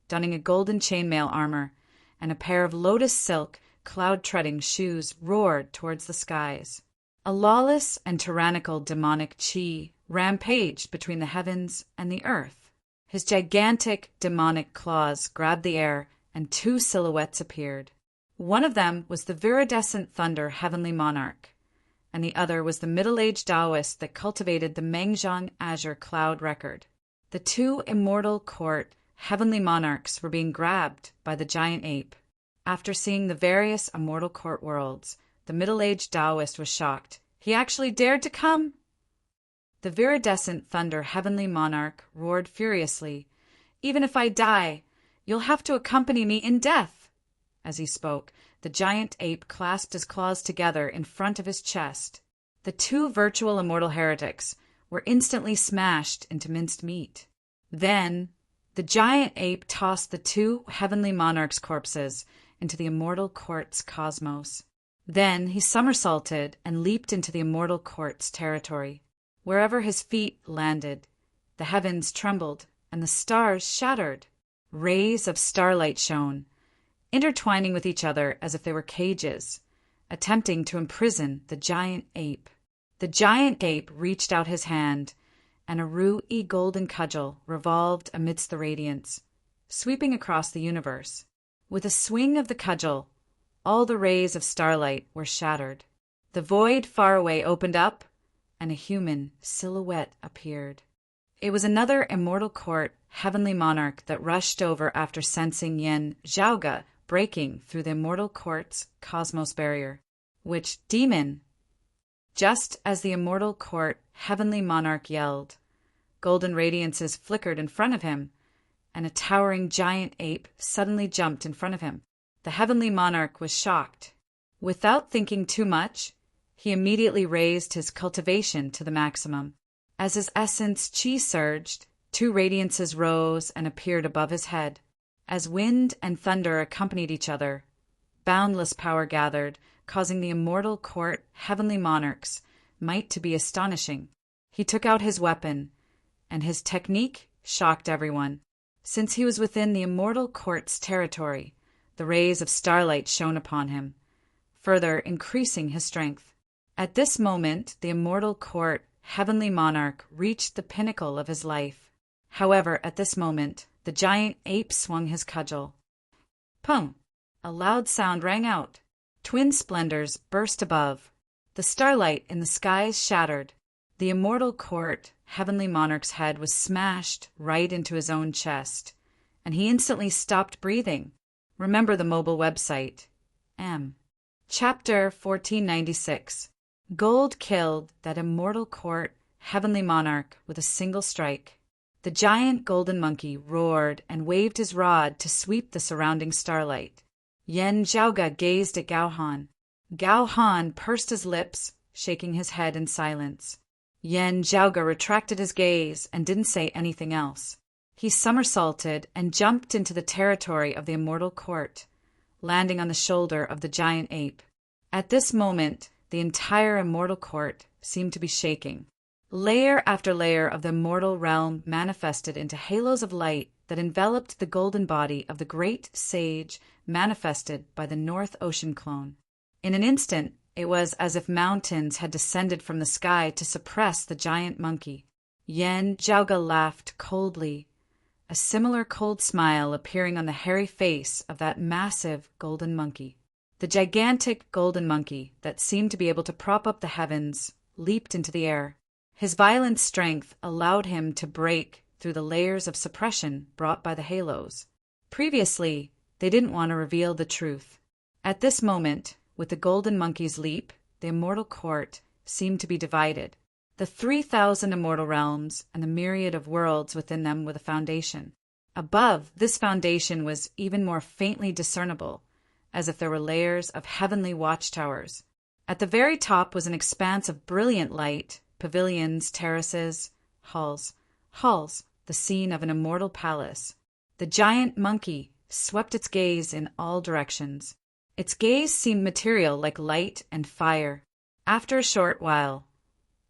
donning a golden chainmail armor, and a pair of lotus silk cloud-treading shoes roared towards the skies. A lawless and tyrannical demonic chi rampaged between the heavens and the earth. His gigantic demonic claws grabbed the air, and two silhouettes appeared. One of them was the viridescent thunder heavenly monarch, and the other was the middle-aged Taoist that cultivated the Mengjiang Azure cloud record. The two immortal court heavenly monarchs were being grabbed by the giant ape. After seeing the various immortal court worlds, the middle-aged Taoist was shocked. He actually dared to come? The viridescent thunder heavenly monarch roared furiously, "Even if I die, you'll have to accompany me in death." As he spoke, the giant ape clasped his claws together in front of his chest. The two virtual immortal heretics were instantly smashed into minced meat. Then, the giant ape tossed the two heavenly monarchs' corpses into the immortal court's cosmos. Then he somersaulted and leaped into the immortal court's territory. Wherever his feet landed, the heavens trembled and the stars shattered. Rays of starlight shone, intertwining with each other as if they were cages, attempting to imprison the giant ape. The giant ape reached out his hand, and a ruby golden cudgel revolved amidst the radiance, sweeping across the universe. With a swing of the cudgel, all the rays of starlight were shattered. The void far away opened up, and a human silhouette appeared. It was another immortal court heavenly monarch that rushed over after sensing Yen Zhaoge breaking through the immortal court's cosmos barrier. "Which demon?" Just as the immortal court heavenly monarch yelled, golden radiances flickered in front of him, and a towering giant ape suddenly jumped in front of him. The heavenly monarch was shocked. Without thinking too much, he immediately raised his cultivation to the maximum. As his essence chi surged, two radiances rose and appeared above his head. As wind and thunder accompanied each other, boundless power gathered, causing the immortal court heavenly monarch's might to be astonishing. He took out his weapon, and his technique shocked everyone. Since he was within the immortal court's territory, the rays of starlight shone upon him, further increasing his strength. At this moment, the immortal court heavenly monarch reached the pinnacle of his life. However, at this moment, the giant ape swung his cudgel. Pung! A loud sound rang out. Twin splendors burst above. The starlight in the skies shattered. The immortal court heavenly monarch's head was smashed right into his own chest, and he instantly stopped breathing. Remember the mobile website. M. Chapter 1496. Gold killed that immortal court heavenly monarch with a single strike. The giant golden monkey roared and waved his rod to sweep the surrounding starlight. Yen Zhaoga gazed at Gao Han. Gao Han pursed his lips, shaking his head in silence. Yen Zhaoga retracted his gaze and didn't say anything else. He somersaulted and jumped into the territory of the immortal court, landing on the shoulder of the giant ape. At this moment, the entire immortal court seemed to be shaking. Layer after layer of the immortal realm manifested into halos of light that enveloped the golden body of the great sage manifested by the North Ocean clone. In an instant, it was as if mountains had descended from the sky to suppress the giant monkey. Yen Zhaoga laughed coldly, a similar cold smile appearing on the hairy face of that massive golden monkey. The gigantic golden monkey that seemed to be able to prop up the heavens leaped into the air. His violent strength allowed him to break through the layers of suppression brought by the halos. Previously, they didn't want to reveal the truth. At this moment, with the golden monkey's leap, the immortal court seemed to be divided. The 3,000 immortal realms and the myriad of worlds within them were the foundation. Above, this foundation was even more faintly discernible, as if there were layers of heavenly watchtowers. At the very top was an expanse of brilliant light, pavilions, terraces, halls, the scene of an immortal palace. The giant monkey swept its gaze in all directions. Its gaze seemed material like light and fire. After a short while,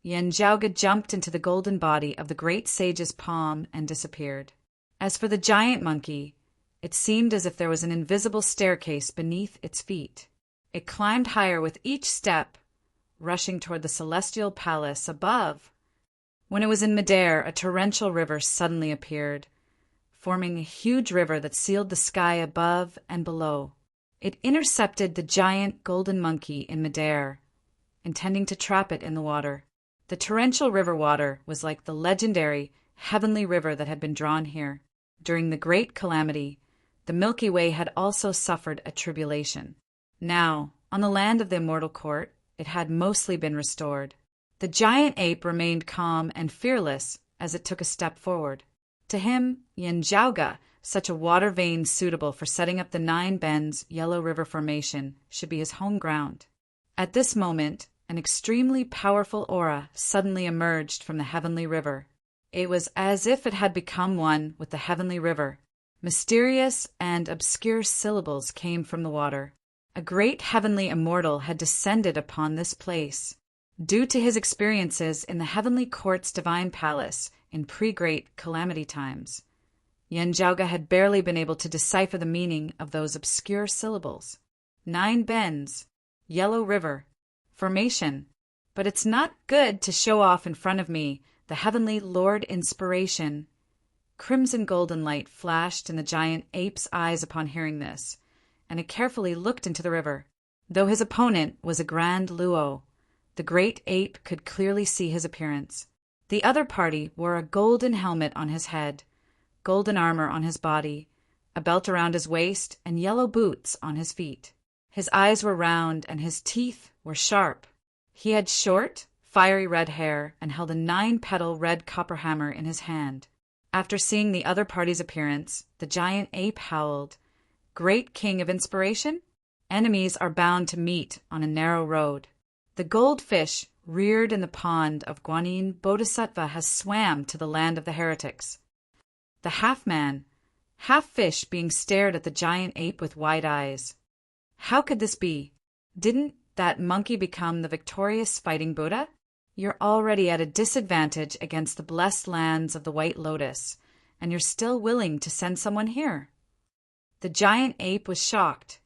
Yen Zhaoga jumped into the golden body of the great sage's palm and disappeared. As for the giant monkey, it seemed as if there was an invisible staircase beneath its feet. It climbed higher with each step, rushing toward the celestial palace above. When it was in midair, a torrential river suddenly appeared, forming a huge river that sealed the sky above and below. It intercepted the giant golden monkey in midair, intending to trap it in the water. The torrential river water was like the legendary heavenly river that had been drawn here. During the great calamity, the Milky Way had also suffered a tribulation. Now, on the land of the immortal court, it had mostly been restored. The giant ape remained calm and fearless as it took a step forward. To him, Yen Zhaoga, such a water vein suitable for setting up the 9 Bends Yellow River Formation, should be his home ground. At this moment, an extremely powerful aura suddenly emerged from the heavenly river. It was as if it had become one with the heavenly river. Mysterious and obscure syllables came from the water. A great heavenly immortal had descended upon this place. Due to his experiences in the heavenly court's divine palace in pre-great calamity times, Yen Zhaoga had barely been able to decipher the meaning of those obscure syllables. 9 Bends, Yellow River, Formation. But it's not good to show off in front of me the heavenly Lord Inspiration. Crimson golden light flashed in the giant ape's eyes upon hearing this, and it carefully looked into the river. Though his opponent was a grand Luo, the great ape could clearly see his appearance. The other party wore a golden helmet on his head, golden armor on his body, a belt around his waist, and yellow boots on his feet. His eyes were round and his teeth were sharp. He had short, fiery red hair and held a 9-petal red copper hammer in his hand. After seeing the other party's appearance, the giant ape howled, "Great king of inspiration? Enemies are bound to meet on a narrow road. The goldfish reared in the pond of Guanyin Bodhisattva has swam to the land of the heretics." The half-man, half-fish being stared at the giant ape with wide eyes. How could this be? Didn't that monkey become the victorious fighting Buddha? You're already at a disadvantage against the blessed lands of the White Lotus, and you're still willing to send someone here. The giant ape was shocked.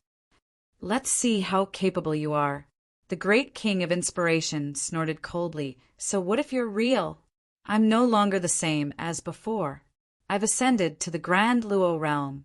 "Let's see how capable you are." The great king of inspiration snorted coldly. "So what if you're real? I'm no longer the same as before. I've ascended to the Grand Luo realm."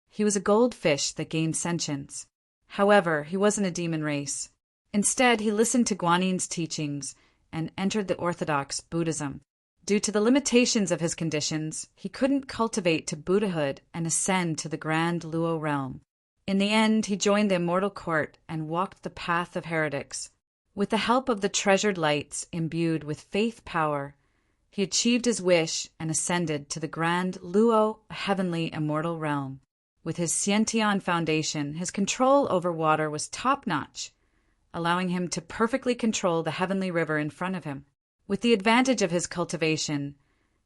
He was a goldfish that gained sentience. However, he wasn't a demon race. Instead, he listened to Guanyin's teachings and entered the orthodox Buddhism. Due to the limitations of his conditions, he couldn't cultivate to Buddhahood and ascend to the Grand Luo realm. In the end, he joined the immortal court and walked the path of heretics. With the help of the treasured lights imbued with faith power, he achieved his wish and ascended to the Grand Luo, heavenly immortal realm. With his Xiantian foundation, his control over water was top-notch, allowing him to perfectly control the heavenly river in front of him. With the advantage of his cultivation,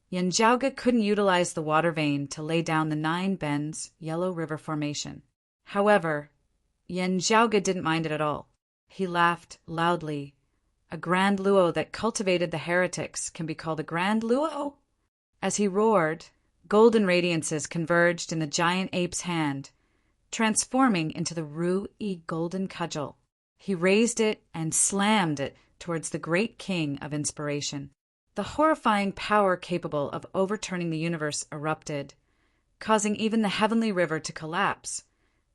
Yanjiaoge couldn't utilize the water vein to lay down the 9 bends Yellow River Formation. However, Yanjiaoge didn't mind it at all. He laughed loudly. "A Grand Luo that cultivated the heretics can be called a Grand Luo?" As he roared, golden radiances converged in the giant ape's hand, transforming into the Ru-I golden cudgel. He raised it and slammed it towards the great king of inspiration. The horrifying power capable of overturning the universe erupted, causing even the heavenly river to collapse,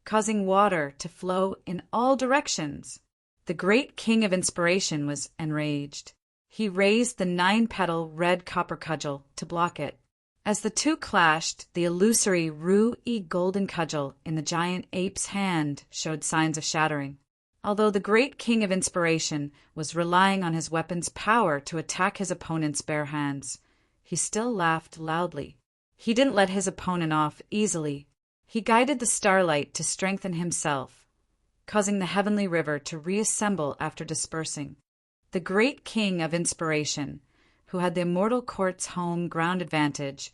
causing water to flow in all directions. The great king of inspiration was enraged. He raised the 9-petal red copper cudgel to block it. As the two clashed, the illusory Ru-I golden cudgel in the giant ape's hand showed signs of shattering. Although the great king of inspiration was relying on his weapon's power to attack his opponent's bare hands, he still laughed loudly. He didn't let his opponent off easily. He guided the starlight to strengthen himself, causing the heavenly river to reassemble after dispersing. The great king of inspiration, who had the immortal court's home ground advantage,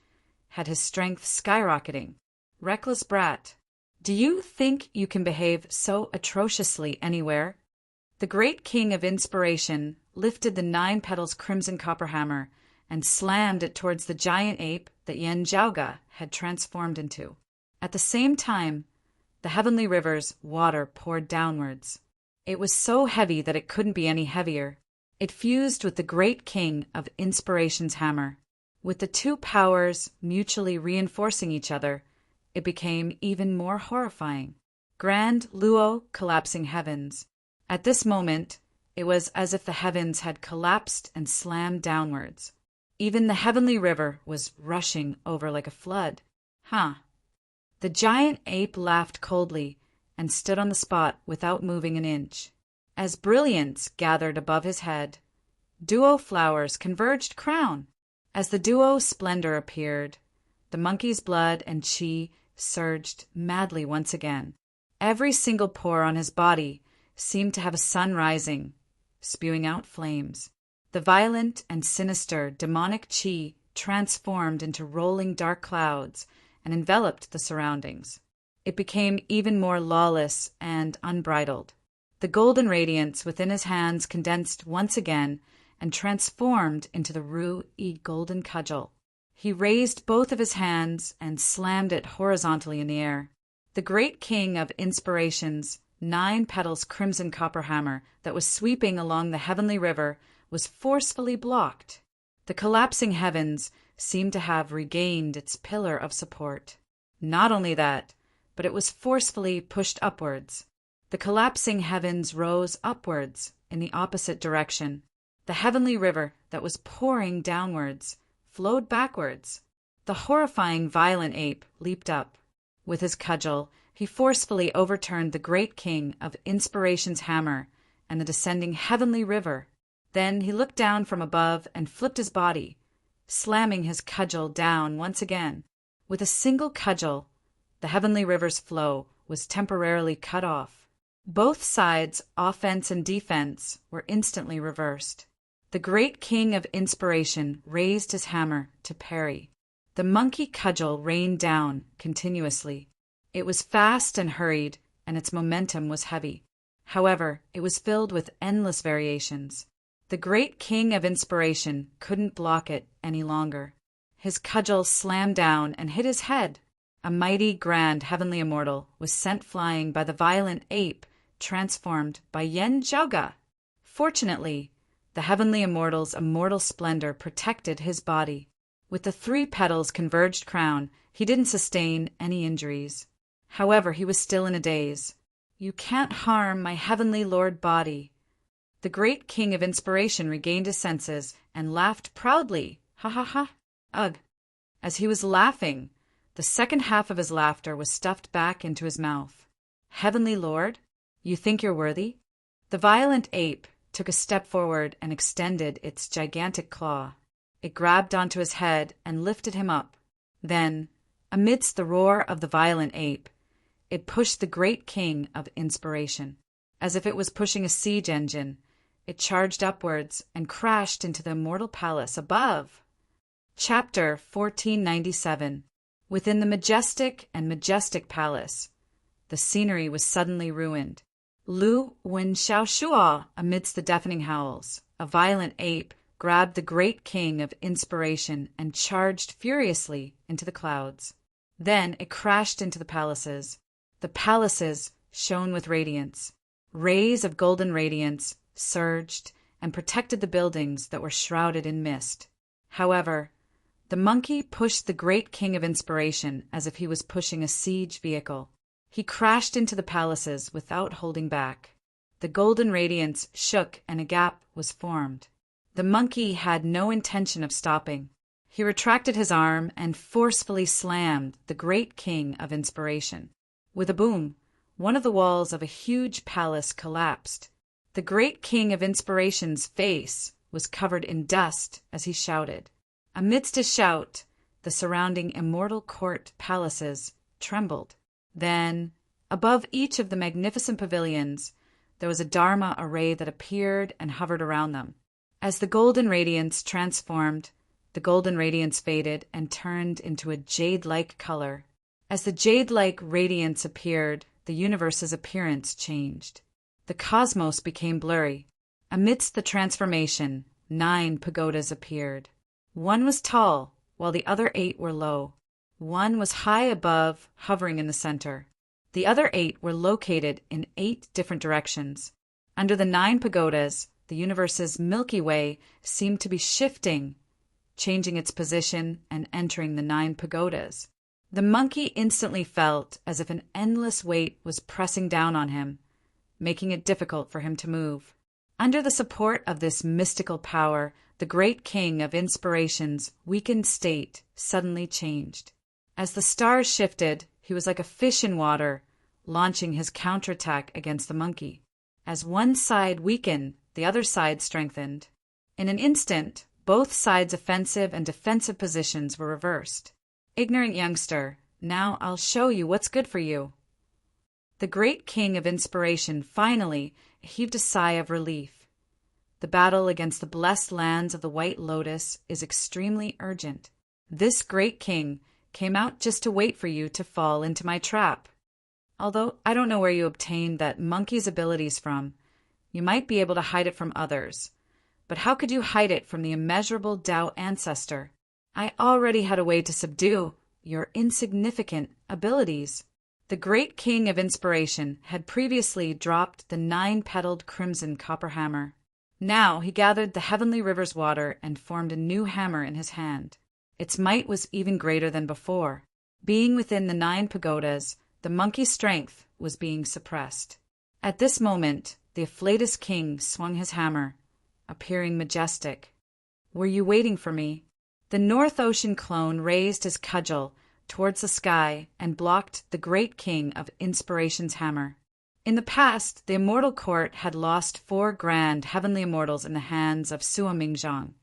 had his strength skyrocketing. "Reckless brat, do you think you can behave so atrociously anywhere?" The great king of inspiration lifted the 9 petals crimson copper hammer and slammed it towards the giant ape that Yanjiaoge had transformed into. At the same time, the heavenly river's water poured downwards. It was so heavy that it couldn't be any heavier. It fused with the great king of inspiration's hammer. With the two powers mutually reinforcing each other, it became even more horrifying. Grand Luo collapsing heavens. At this moment, it was as if the heavens had collapsed and slammed downwards. Even the heavenly river was rushing over like a flood. The giant ape laughed coldly and stood on the spot without moving an inch. As brilliance gathered above his head, duo flowers converged crown. As the duo splendor appeared, the monkey's blood and chi surged madly once again. Every single pore on his body seemed to have a sun rising, spewing out flames. The violent and sinister demonic chi transformed into rolling dark clouds and enveloped the surroundings. It became even more lawless and unbridled. The golden radiance within his hands condensed once again and transformed into the Ru-I golden cudgel. He raised both of his hands and slammed it horizontally in the air. The great king of inspiration's 9 petals crimson copper hammer that was sweeping along the heavenly river was forcefully blocked. The collapsing heavens seemed to have regained its pillar of support. Not only that, but it was forcefully pushed upwards. The collapsing heavens rose upwards in the opposite direction. The heavenly river that was pouring downwards flowed backwards. The horrifying violent ape leaped up. With his cudgel, he forcefully overturned the great king of inspiration's hammer and the descending heavenly river. Then he looked down from above and flipped his body, slamming his cudgel down once again. With a single cudgel, the heavenly river's flow was temporarily cut off. Both sides, offense and defense, were instantly reversed. The great king of inspiration raised his hammer to parry. The monkey cudgel rained down continuously. It was fast and hurried, and its momentum was heavy. However, it was filled with endless variations. The great king of inspiration couldn't block it any longer. His cudgel slammed down and hit his head. A mighty, grand, heavenly immortal was sent flying by the violent ape, transformed by Yen Zhaoga. Fortunately, the heavenly immortal's immortal splendor protected his body. With the 3 petals converged crown, he didn't sustain any injuries. However, he was still in a daze. "You can't harm my heavenly lord body." The great king of inspiration regained his senses and laughed proudly. Ha ha ha! Ugh! As he was laughing, the second half of his laughter was stuffed back into his mouth. "Heavenly lord, you think you're worthy?" The violent ape took a step forward and extended its gigantic claw. It grabbed onto his head and lifted him up. Then, amidst the roar of the violent ape, it pushed the great king of inspiration. As if it was pushing a siege engine, it charged upwards and crashed into the immortal palace above. Chapter 1497. Within the majestic palace, the scenery was suddenly ruined. Lu Wen Xiaoshua, amidst the deafening howls, a violent ape grabbed the great king of inspiration and charged furiously into the clouds. Then it crashed into the palaces. The palaces shone with radiance. Rays of golden radiance surged and protected the buildings that were shrouded in mist. However, the monkey pushed the great king of inspiration as if he was pushing a siege vehicle. He crashed into the palaces without holding back. The golden radiance shook and a gap was formed. The monkey had no intention of stopping. He retracted his arm and forcefully slammed the great king of inspiration. With a boom, one of the walls of a huge palace collapsed. The great king of inspiration's face was covered in dust as he shouted. Amidst his shout, the surrounding immortal court palaces trembled. Then, above each of the magnificent pavilions, there was a Dharma array that appeared and hovered around them. As the golden radiance transformed, the golden radiance faded and turned into a jade-like color. As the jade-like radiance appeared, the universe's appearance changed. The cosmos became blurry. Amidst the transformation, 9 pagodas appeared. One was tall, while the other 8 were low. One was high above, hovering in the center. The other 8 were located in 8 different directions. Under the 9 pagodas, the universe's Milky Way seemed to be shifting, changing its position and entering the 9 pagodas. The monkey instantly felt as if an endless weight was pressing down on him, making it difficult for him to move. Under the support of this mystical power, the great king of inspiration's weakened state suddenly changed. As the stars shifted, he was like a fish in water, launching his counterattack against the monkey. As one side weakened, the other side strengthened. In an instant, both sides' offensive and defensive positions were reversed. "Ignorant youngster, now I'll show you what's good for you." The great king of inspiration finally heaved a sigh of relief. The battle against the blessed lands of the White Lotus is extremely urgent. This great king came out just to wait for you to fall into my trap. Although I don't know where you obtained that monkey's abilities from, you might be able to hide it from others. But how could you hide it from the immeasurable Tao ancestor? I already had a way to subdue your insignificant abilities. The great king of inspiration had previously dropped the 9-petaled crimson copper hammer. Now he gathered the heavenly river's water and formed a new hammer in his hand. Its might was even greater than before. Being within the 9 pagodas, the monkey's strength was being suppressed. At this moment, the afflatus king swung his hammer, appearing majestic. "Were you waiting for me?" The North Ocean clone raised his cudgel towards the sky and blocked the great king of inspiration's hammer. In the past, the immortal court had lost 4 grand heavenly immortals in the hands of Sua Mingzhang,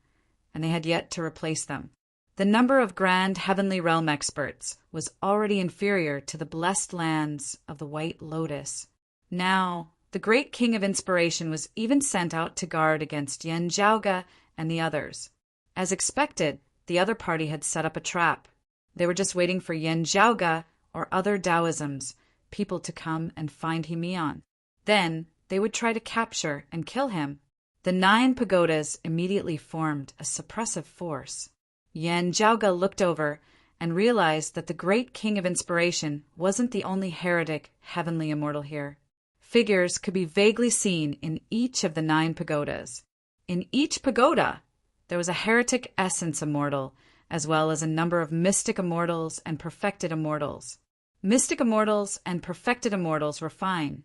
and they had yet to replace them. The number of grand heavenly realm experts was already inferior to the blessed lands of the White Lotus. Now, the great king of inspiration was even sent out to guard against Yan Zhaoge and the others. As expected, the other party had set up a trap. They were just waiting for Yan Zhaoge or other Taoisms, people to come and find Himian. Then they would try to capture and kill him. The 9 pagodas immediately formed a suppressive force. Yan Zhaoge looked over and realized that the great king of inspiration wasn't the only heretic heavenly immortal here. Figures could be vaguely seen in each of the 9 pagodas. In each pagoda, there was a heretic essence immortal, as well as a number of mystic immortals and perfected immortals. Mystic immortals and perfected immortals were fine,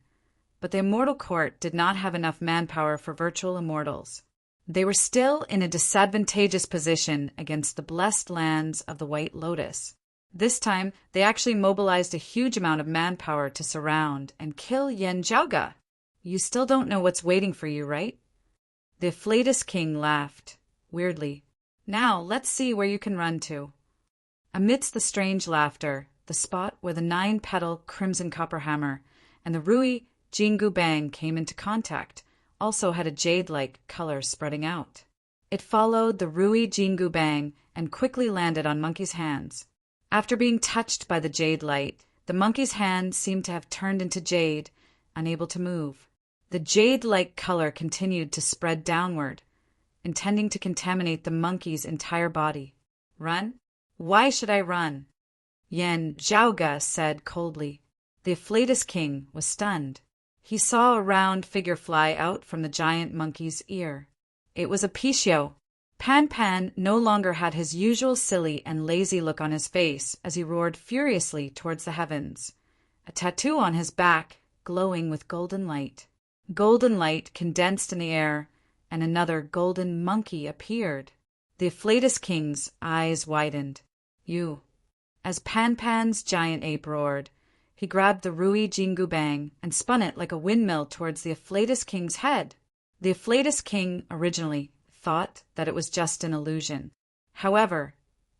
but the immortal court did not have enough manpower for virtual immortals. They were still in a disadvantageous position against the blessed lands of the White Lotus. This time, they actually mobilized a huge amount of manpower to surround and kill Yan Zhaoge. You still don't know what's waiting for you, right? The Afflatus King laughed, weirdly. Now, let's see where you can run to. Amidst the strange laughter, the spot where the 9-petal crimson copper hammer and the Rui Jingu Bang came into contact also had a jade-like color spreading out. It followed the Rui Jingu Bang and quickly landed on Monkey's hands. After being touched by the jade light, the monkey's hand seemed to have turned into jade, unable to move. The jade-like color continued to spread downward, intending to contaminate the monkey's entire body. Run? Why should I run? Yan Zhaoge said coldly. The Afflatus King was stunned. He saw a round figure fly out from the giant monkey's ear. It was a Pixiu. Pan Pan no longer had his usual silly and lazy look on his face as he roared furiously towards the heavens, a tattoo on his back glowing with golden light. Golden light condensed in the air, and another golden monkey appeared. The Afflatus King's eyes widened. You. As Pan Pan's giant ape roared, he grabbed the Rui Jingu Bang and spun it like a windmill towards the Afflatus King's head. The Afflatus King originally thought that it was just an illusion. However,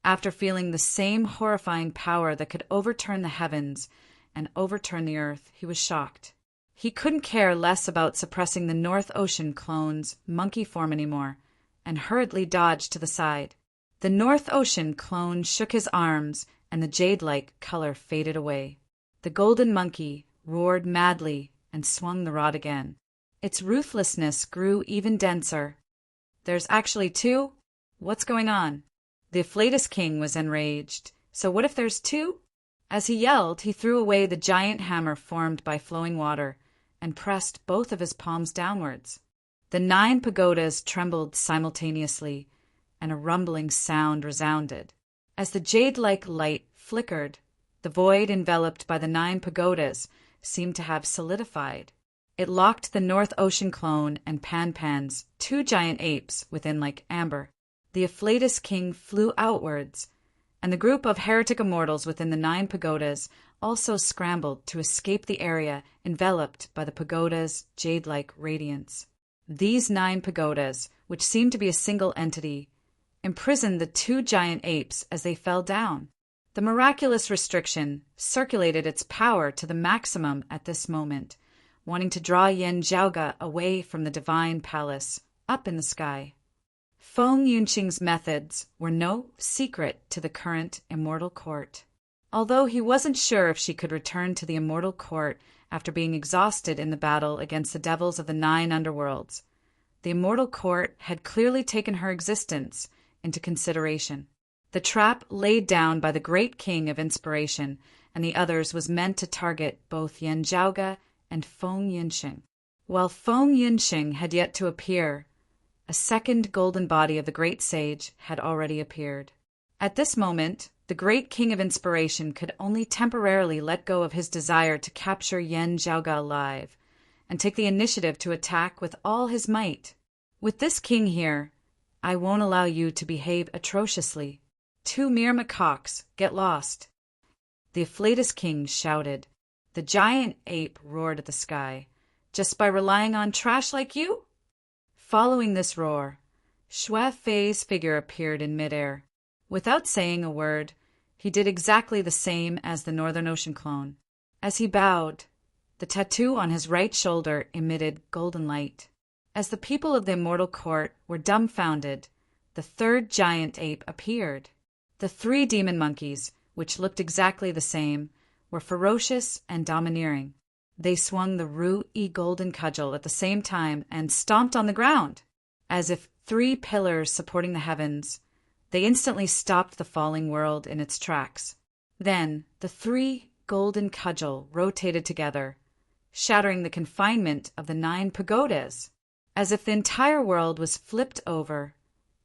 after feeling the same horrifying power that could overturn the heavens and overturn the earth, he was shocked. He couldn't care less about suppressing the North Ocean clone's monkey form anymore, and hurriedly dodged to the side. The North Ocean clone shook his arms, and the jade-like color faded away. The golden monkey roared madly and swung the rod again. Its ruthlessness grew even denser. There's actually 2? What's going on? The Afflatus King was enraged. So what if there's 2? As he yelled, he threw away the giant hammer formed by flowing water and pressed both of his palms downwards. The 9 pagodas trembled simultaneously, and a rumbling sound resounded. As the jade-like light flickered, the void enveloped by the 9 pagodas seemed to have solidified. It locked the North Ocean clone and Pan Pan's 2 giant apes within like amber. The Afflatus King flew outwards, and the group of heretic immortals within the 9 pagodas also scrambled to escape the area enveloped by the pagoda's jade-like radiance. These 9 pagodas, which seemed to be a single entity, imprisoned the 2 giant apes as they fell down. The miraculous restriction circulated its power to the maximum at this moment, wanting to draw Yan Zhaoge away from the divine palace, up in the sky. Feng Yunqing's methods were no secret to the current immortal court. Although he wasn't sure if she could return to the immortal court after being exhausted in the battle against the devils of the 9 underworlds, the immortal court had clearly taken her existence into consideration. The trap laid down by the great king of inspiration and the others was meant to target both Yan Zhaoge and Feng Yunqing. While Feng Yunqing had yet to appear, a second golden body of the great sage had already appeared. At this moment, the great king of inspiration could only temporarily let go of his desire to capture Yan Zhaoge alive and take the initiative to attack with all his might. With this king here, I won't allow you to behave atrociously. 2 mere macaques, get lost. The Afflatus King shouted. The The giant ape roared at the sky. Just by relying on trash like you? Following this roar, Xue Fei's figure appeared in midair. Without saying a word, he did exactly the same as the Northern Ocean clone. As he bowed, the tattoo on his right shoulder emitted golden light. As the people of the immortal court were dumbfounded, the third giant ape appeared. The three demon monkeys, which looked exactly the same, were ferocious and domineering. They swung the Ru-E golden cudgel at the same time and stomped on the ground. As if three pillars supporting the heavens, they instantly stopped the falling world in its tracks. Then the three golden cudgel rotated together, shattering the confinement of the 9 pagodas. As if the entire world was flipped over,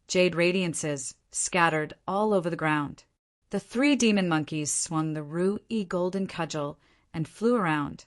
jade radiances scattered all over the ground. The three demon monkeys swung the Ru-E golden cudgel and flew around,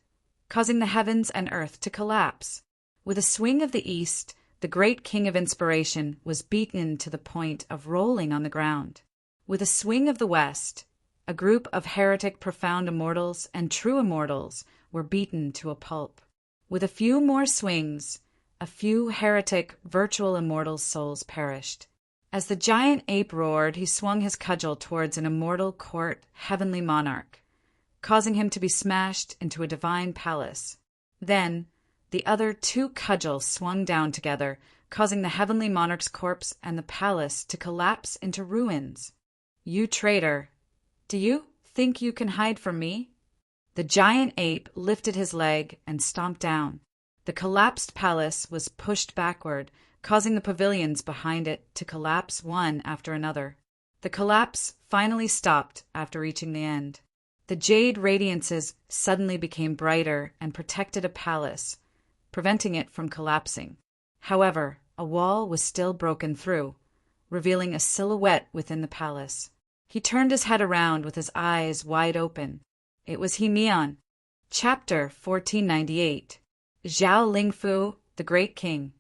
causing the heavens and earth to collapse. With a swing of the east, the great king of inspiration was beaten to the point of rolling on the ground. With a swing of the west, a group of heretic profound immortals and true immortals were beaten to a pulp. With a few more swings, a few heretic virtual immortal souls perished. As the giant ape roared, he swung his cudgel towards an immortal court heavenly monarch, causing him to be smashed into a divine palace. Then, the other 2 cudgels swung down together, causing the heavenly monarch's corpse and the palace to collapse into ruins. You traitor! Do you think you can hide from me? The giant ape lifted his leg and stomped down. The collapsed palace was pushed backward, causing the pavilions behind it to collapse one after another. The collapse finally stopped after reaching the end. The jade radiances suddenly became brighter and protected a palace, preventing it from collapsing. However, a wall was still broken through, revealing a silhouette within the palace. He turned his head around with his eyes wide open. It was He Mian. Chapter 1498. Zhao Lingfu, the Great King,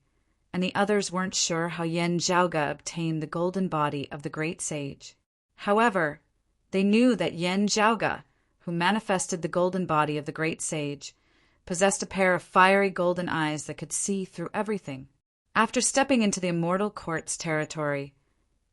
and the others weren't sure how Yan Zhaoge obtained the golden body of the great sage. However, they knew that Yan Zhaoge, who manifested the golden body of the great sage, possessed a pair of fiery golden eyes that could see through everything. After stepping into the immortal court's territory,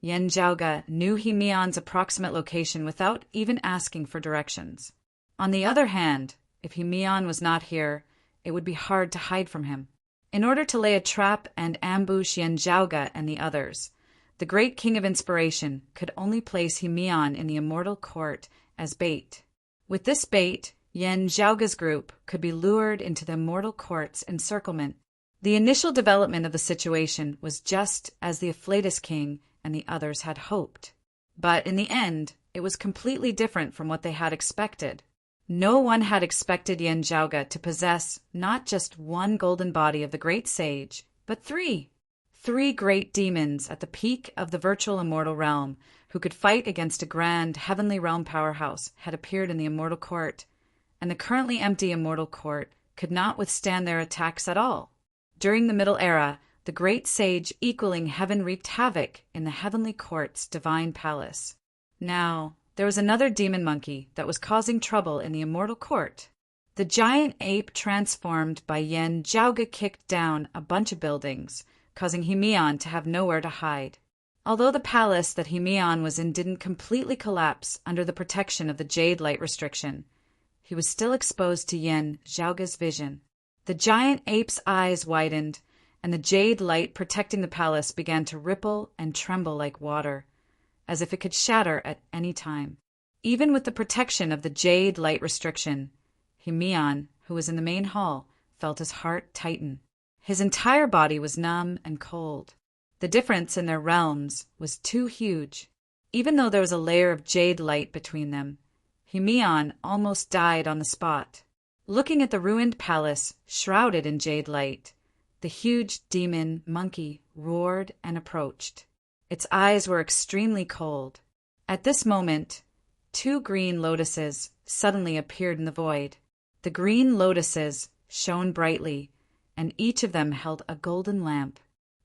Yan Zhaoge knew He Mian's approximate location without even asking for directions. On the other hand, if He Mian was not here, it would be hard to hide from him. In order to lay a trap and ambush Yan Zhaoge and the others, the great king of inspiration could only place He Mian in the immortal court as bait. With this bait, Yan Zhaoge's group could be lured into the immortal court's encirclement. The initial development of the situation was just as the Afflatus King and the others had hoped. But in the end, it was completely different from what they had expected. No one had expected Yan Zhaoge to possess not just one golden body of the great sage, but 3. 3 great demons at the peak of the virtual immortal realm who could fight against a grand heavenly realm powerhouse had appeared in the immortal court, and the currently empty immortal court could not withstand their attacks at all. During the Middle Era, the great sage equaling heaven wreaked havoc in the heavenly court's divine palace. Now, there was another demon monkey that was causing trouble in the immortal court. The giant ape transformed by Yan Zhaoge kicked down a bunch of buildings, causing He Mian to have nowhere to hide. Although the palace that He Mian was in didn't completely collapse under the protection of the jade light restriction, he was still exposed to Yan Zhaoge's vision. The giant ape's eyes widened, and the jade light protecting the palace began to ripple and tremble like water, as if it could shatter at any time. Even with the protection of the jade light restriction, He Mian, who was in the main hall, felt his heart tighten. His entire body was numb and cold. The difference in their realms was too huge. Even though there was a layer of jade light between them, He Mian almost died on the spot. Looking at the ruined palace, shrouded in jade light, the huge demon monkey roared and approached. Its eyes were extremely cold. At this moment, 2 green lotuses suddenly appeared in the void. The green lotuses shone brightly, and each of them held a golden lamp.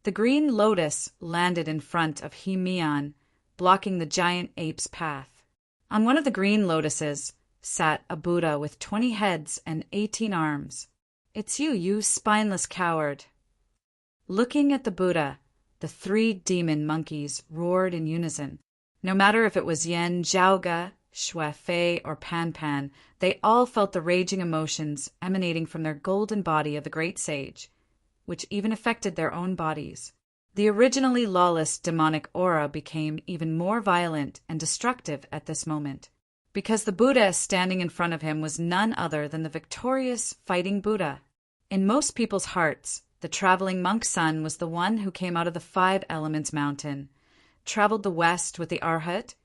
The green lotus landed in front of He Mian, blocking the giant ape's path. On one of the green lotuses, sat a Buddha with 20 heads and 18 arms. "It's you, you spineless coward." Looking at the Buddha, the 3 demon monkeys roared in unison. No matter if it was Yen Zhaoge, Xue Fei, or Pan Pan, they all felt the raging emotions emanating from their golden body of the great sage, which even affected their own bodies. The originally lawless demonic aura became even more violent and destructive at this moment, because the Buddha standing in front of him was none other than the victorious fighting Buddha. In most people's hearts, the traveling monk son was the one who came out of the 5 Elements mountain, traveled the west with the Arhat,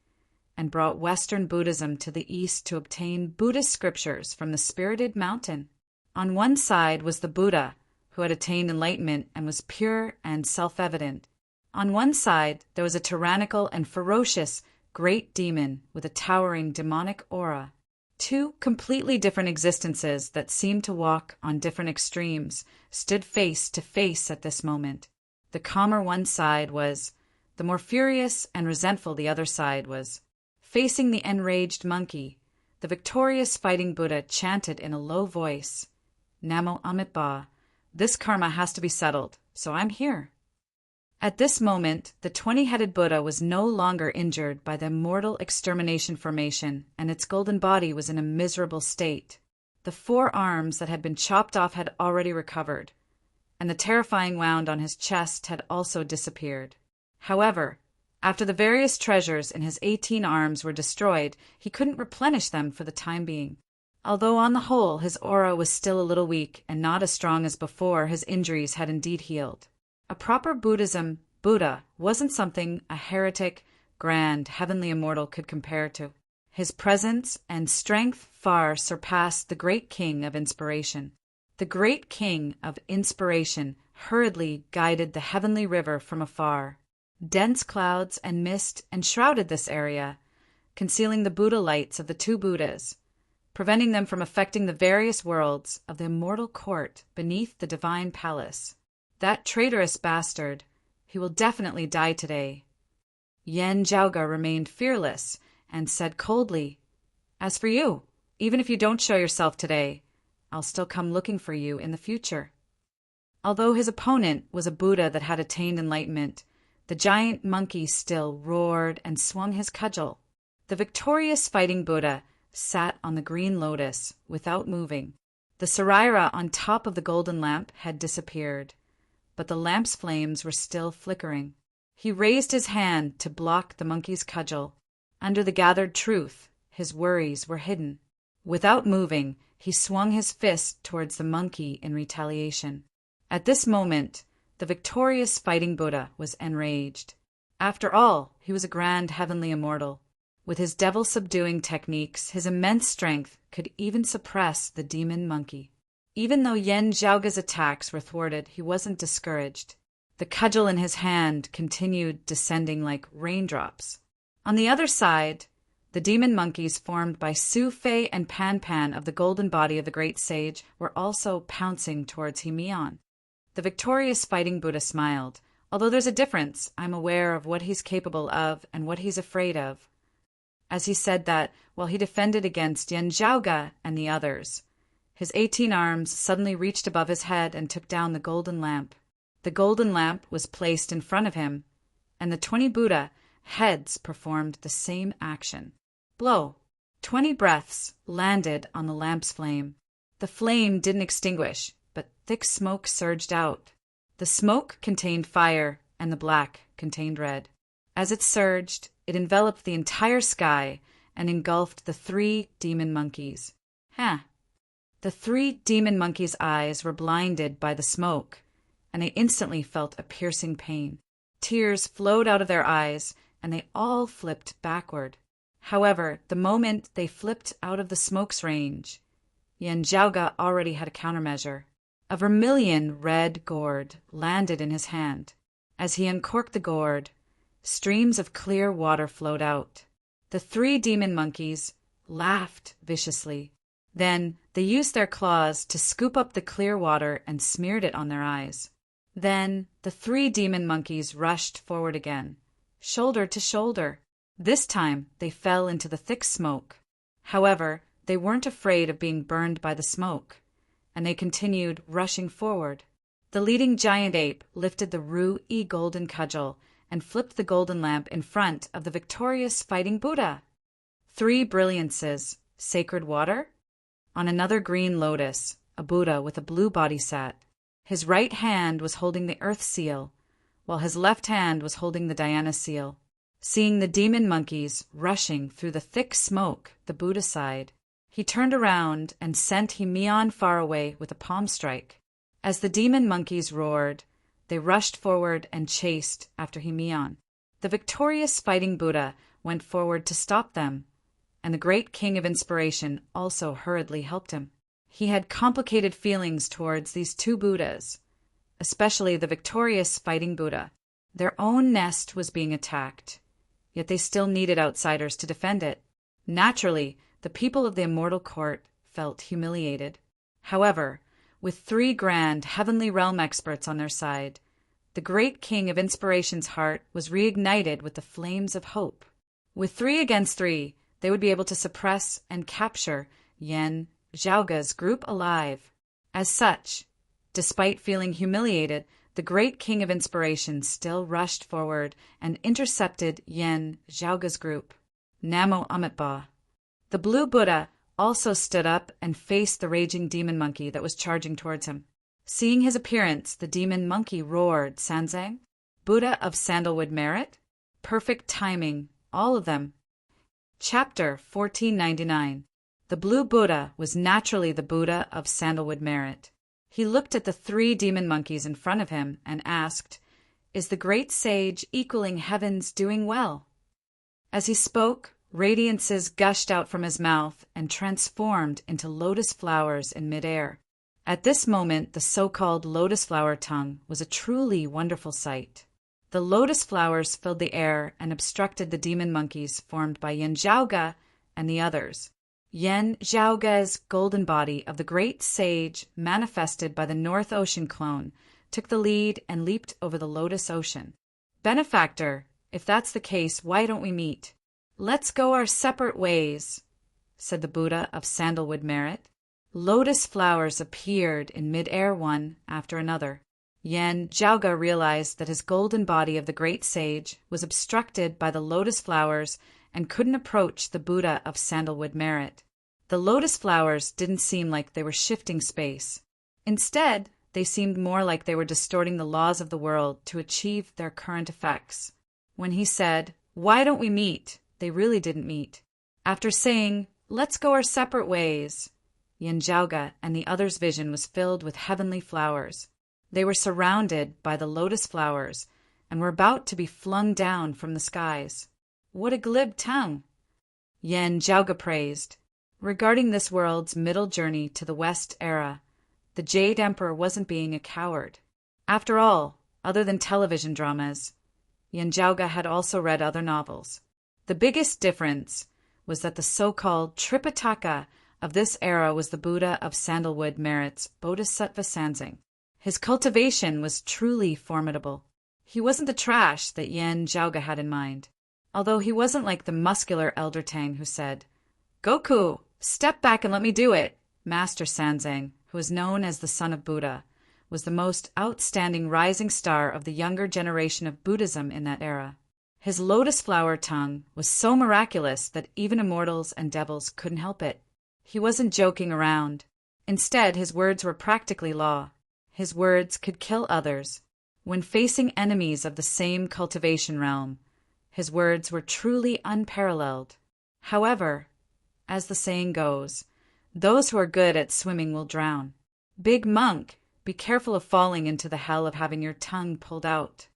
and brought Western Buddhism to the east to obtain Buddhist scriptures from the spirited mountain. On one side was the Buddha, who had attained enlightenment and was pure and self-evident. On one side, there was a tyrannical and ferocious great demon with a towering demonic aura. 2 completely different existences that seemed to walk on different extremes stood face to face at this moment. The calmer one side was, the more furious and resentful the other side was. Facing the enraged monkey, the victorious fighting Buddha chanted in a low voice, "Namo Amitabha, this karma has to be settled, so I'm here." At this moment, the 20-headed Buddha was no longer injured by the mortal extermination formation, and its golden body was in a miserable state. The 4 arms that had been chopped off had already recovered, and the terrifying wound on his chest had also disappeared. However, after the various treasures in his 18 arms were destroyed, he couldn't replenish them for the time being. Although on the whole his aura was still a little weak and not as strong as before, his injuries had indeed healed. A proper Buddhism Buddha wasn't something a heretic, grand, heavenly immortal could compare to. His presence and strength far surpassed the great king of inspiration. The great king of inspiration hurriedly guided the heavenly river from afar. Dense clouds and mist enshrouded this area, concealing the Buddha lights of the 2 Buddhas, preventing them from affecting the various worlds of the immortal court beneath the divine palace. That traitorous bastard, he will definitely die today. Yen Zhaoge remained fearless and said coldly, "As for you, even if you don't show yourself today, I'll still come looking for you in the future." Although his opponent was a Buddha that had attained enlightenment, the giant monkey still roared and swung his cudgel. The victorious fighting Buddha sat on the green lotus without moving. The saraira on top of the golden lamp had disappeared, but the lamp's flames were still flickering. He raised his hand to block the monkey's cudgel. Under the gathered truth, his worries were hidden. Without moving, he swung his fist towards the monkey in retaliation. At this moment, the victorious fighting Buddha was enraged. After all, he was a grand heavenly immortal. With his devil-subduing techniques, his immense strength could even suppress the demon monkey. Even though Yen Zhaoge's attacks were thwarted, he wasn't discouraged. The cudgel in his hand continued descending like raindrops. On the other side, the demon monkeys formed by Xue Fei and Pan Pan of the golden body of the great sage were also pouncing towards Himian. The victorious fighting Buddha smiled. "Although there's a difference, I'm aware of what he's capable of and what he's afraid of." As he said that, while he defended against Yen Zhaoge and the others, his 18 arms suddenly reached above his head and took down the golden lamp. The golden lamp was placed in front of him, and the 20 Buddha heads performed the same action. Blow! 20 breaths landed on the lamp's flame. The flame didn't extinguish, but thick smoke surged out. The smoke contained fire, and the black contained red. As it surged, it enveloped the entire sky and engulfed the 3 demon monkeys. The 3 demon monkeys' eyes were blinded by the smoke, and they instantly felt a piercing pain. Tears flowed out of their eyes, and they all flipped backward. However, the moment they flipped out of the smoke's range, Yen Zhaoge already had a countermeasure. A vermilion red gourd landed in his hand. As he uncorked the gourd, streams of clear water flowed out. The 3 demon monkeys laughed viciously. Then they used their claws to scoop up the clear water and smeared it on their eyes. Then the 3 demon monkeys rushed forward again, shoulder to shoulder. This time they fell into the thick smoke. However, They weren't afraid of being burned by the smoke, and they continued rushing forward. The leading giant ape lifted the Ru-E golden cudgel and flipped the golden lamp in front of the victorious fighting Buddha. 3 brilliances, sacred water. On another green lotus, a Buddha with a blue body sat. His right hand was holding the earth seal, while his left hand was holding the dhyana seal. Seeing the demon monkeys rushing through the thick smoke, the Buddha sighed. He turned around and sent Himian far away with a palm strike. As the demon monkeys roared, they rushed forward and chased after Himian. The victorious fighting Buddha went forward to stop them, and the great king of inspiration also hurriedly helped him. He had complicated feelings towards these 2 Buddhas, especially the victorious fighting Buddha. Their own nest was being attacked, yet they still needed outsiders to defend it. Naturally, the people of the immortal court felt humiliated. However, with 3 grand heavenly realm experts on their side, the great king of inspiration's heart was reignited with the flames of hope. With 3 against 3, they would be able to suppress and capture Yen Zhaoga's group alive. As such, despite feeling humiliated, the great king of inspiration still rushed forward and intercepted Yen Zhaoga's group. Namo Amitabha. The blue Buddha also stood up and faced the raging demon monkey that was charging towards him. Seeing his appearance, the demon monkey roared, "Sanzang, Buddha of sandalwood merit? Perfect timing, all of them." Chapter 1499. The blue Buddha was naturally the Buddha of sandalwood merit. He looked at the 3 demon monkeys in front of him and asked, "Is the great sage equaling heavens doing well?" As he spoke, radiances gushed out from his mouth and transformed into lotus flowers in midair. At this moment, the so-called lotus flower tongue was a truly wonderful sight. The lotus flowers filled the air and obstructed the demon monkeys formed by Yen Zhaoga and the others. Yen Zhaoga's golden body of the great sage, manifested by the North Ocean clone, took the lead and leaped over the lotus ocean. "Benefactor, if that's the case, why don't we meet? Let's go our separate ways," said the Buddha of sandalwood merit. Lotus flowers appeared in mid-air one after another. Yen Zhaoga realized that his golden body of the great sage was obstructed by the lotus flowers and couldn't approach the Buddha of sandalwood merit. The lotus flowers didn't seem like they were shifting space. Instead, they seemed more like they were distorting the laws of the world to achieve their current effects. When he said, "Why don't we meet?" they really didn't meet. After saying, "Let's go our separate ways," Yen Zhaoga and the others' vision was filled with heavenly flowers. They were surrounded by the lotus flowers and were about to be flung down from the skies. "What a glib tongue!" Yen Zhaoga praised. Regarding this world's middle journey to the West era, the Jade Emperor wasn't being a coward. After all, other than television dramas, Yen Zhaoga had also read other novels. The biggest difference was that the so-called Tripitaka of this era was the Buddha of sandalwood merit's Bodhisattva Sanzang. His cultivation was truly formidable. He wasn't the trash that Yen Zhaoga had in mind, although he wasn't like the muscular Elder Tang who said, "Goku, step back and let me do it." Master Sanzang, who was known as the son of Buddha, was the most outstanding rising star of the younger generation of Buddhism in that era. His lotus flower tongue was so miraculous that even immortals and devils couldn't help it. He wasn't joking around. Instead, his words were practically law. His words could kill others. When facing enemies of the same cultivation realm, his words were truly unparalleled. However, as the saying goes, those who are good at swimming will drown. Big monk, be careful of falling into the hell of having your tongue pulled out.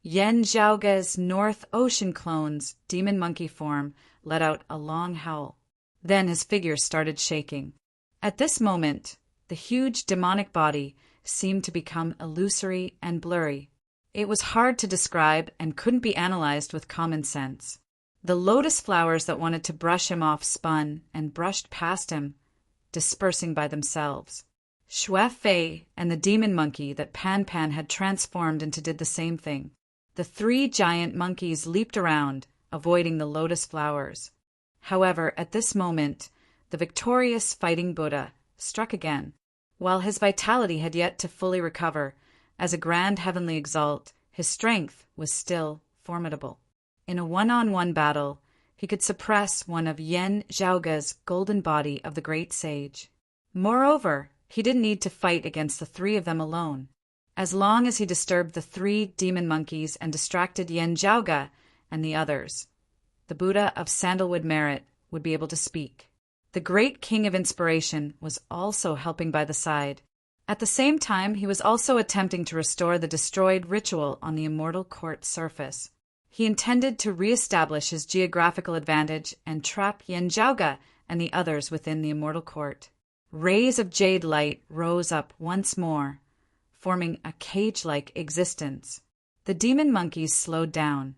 Yen Zhaoga's North Ocean clone's demon monkey form let out a long howl. Then his figure started shaking. At this moment, the huge demonic body seemed to become illusory and blurry. It was hard to describe and couldn't be analyzed with common sense. The lotus flowers that wanted to brush him off spun and brushed past him, dispersing by themselves. Xue Fei and the demon monkey that Pan Pan had transformed into did the same thing. The 3 giant monkeys leaped around, avoiding the lotus flowers. However, at this moment, the victorious fighting Buddha, struck again. While his vitality had yet to fully recover, as a grand heavenly exalt, his strength was still formidable. In a one-on-one battle, he could suppress one of Yen Zhaoge's golden body of the great sage. Moreover, he didn't need to fight against the three of them alone. As long as he disturbed the three demon monkeys and distracted Yen Zhaoge and the others, the Buddha of Sandalwood Merit would be able to speak. The great king of inspiration was also helping by the side. At the same time, he was also attempting to restore the destroyed ritual on the immortal court surface. He intended to re-establish his geographical advantage and trap Yen Zhaoge and the others within the immortal court. Rays of jade light rose up once more, forming a cage-like existence. The demon monkeys slowed down,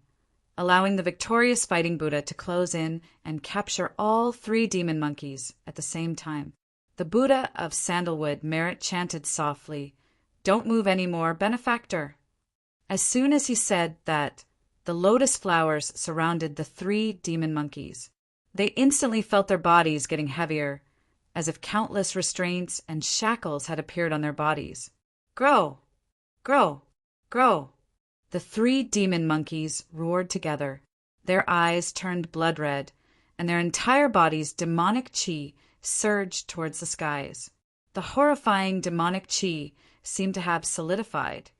allowing the victorious fighting Buddha to close in and capture all three demon monkeys at the same time. The Buddha of Sandalwood Merit chanted softly, "Don't move any more, benefactor." As soon as he said that, the lotus flowers surrounded the three demon monkeys. They instantly felt their bodies getting heavier, as if countless restraints and shackles had appeared on their bodies. "Grow! Grow! Grow!" The three demon monkeys roared together. Their eyes turned blood red, and their entire body's demonic chi surged towards the skies. The horrifying demonic chi seemed to have solidified,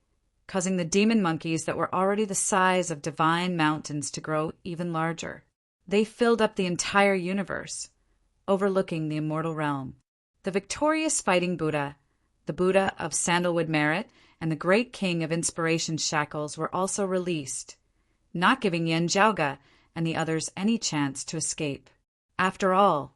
causing the demon monkeys that were already the size of divine mountains to grow even larger. They filled up the entire universe, overlooking the immortal realm. The victorious fighting Buddha, the Buddha of Sandalwood Merit, and the great king of inspiration shackles were also released, not giving Yen Zhaoge and the others any chance to escape. After all,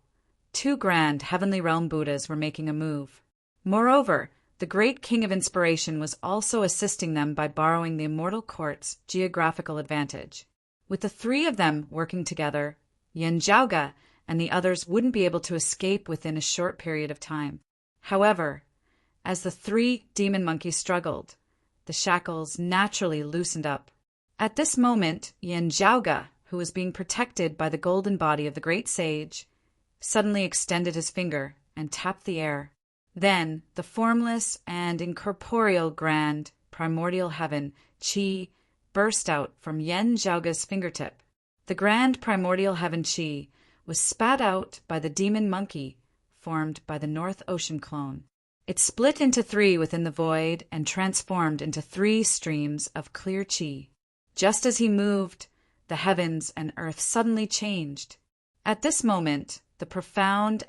two grand heavenly realm Buddhas were making a move. Moreover, the great king of inspiration was also assisting them by borrowing the immortal court's geographical advantage. With the three of them working together, Yen Zhaoge and the others wouldn't be able to escape within a short period of time. However, as the three demon monkeys struggled, the shackles naturally loosened up. At this moment, Yen Zhaoge, who was being protected by the golden body of the great sage, suddenly extended his finger and tapped the air. Then the formless and incorporeal grand primordial heaven chi burst out from Yen Zhaoge's fingertip. The grand primordial heaven chi was spat out by the demon monkey formed by the North Ocean clone. It split into three within the void and transformed into three streams of clear chi. Just as he moved, the heavens and earth suddenly changed. At this moment, the profound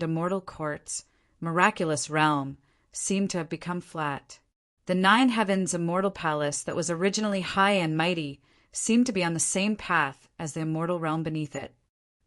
immortal court's miraculous realm seemed to have become flat. The nine heavens immortal palace that was originally high and mighty seemed to be on the same path as the immortal realm beneath it.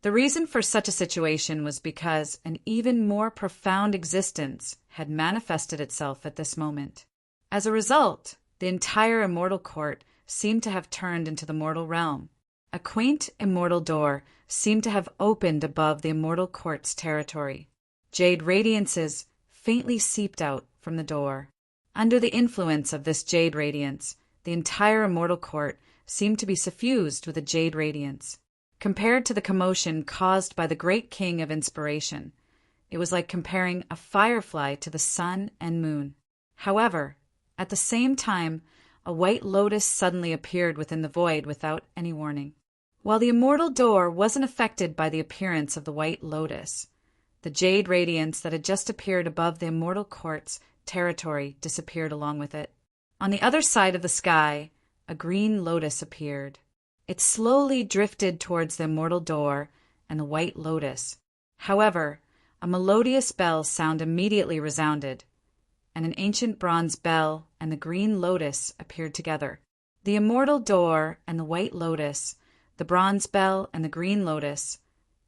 The reason for such a situation was because an even more profound existence had manifested itself at this moment. As a result, the entire immortal court seemed to have turned into the mortal realm. A quaint immortal door seemed to have opened above the immortal court's territory. Jade radiances faintly seeped out from the door. Under the influence of this jade radiance, the entire immortal court seemed to be suffused with a jade radiance. Compared to the commotion caused by the great king of inspiration, it was like comparing a firefly to the sun and moon. However, at the same time, a white lotus suddenly appeared within the void without any warning. While the immortal door wasn't affected by the appearance of the white lotus, the jade radiance that had just appeared above the immortal court's territory disappeared along with it. On the other side of the sky, a green lotus appeared. It slowly drifted towards the immortal door and the white lotus. However, a melodious bell sound immediately resounded, and an ancient bronze bell and the green lotus appeared together. The immortal door and the white lotus, the bronze bell and the green lotus,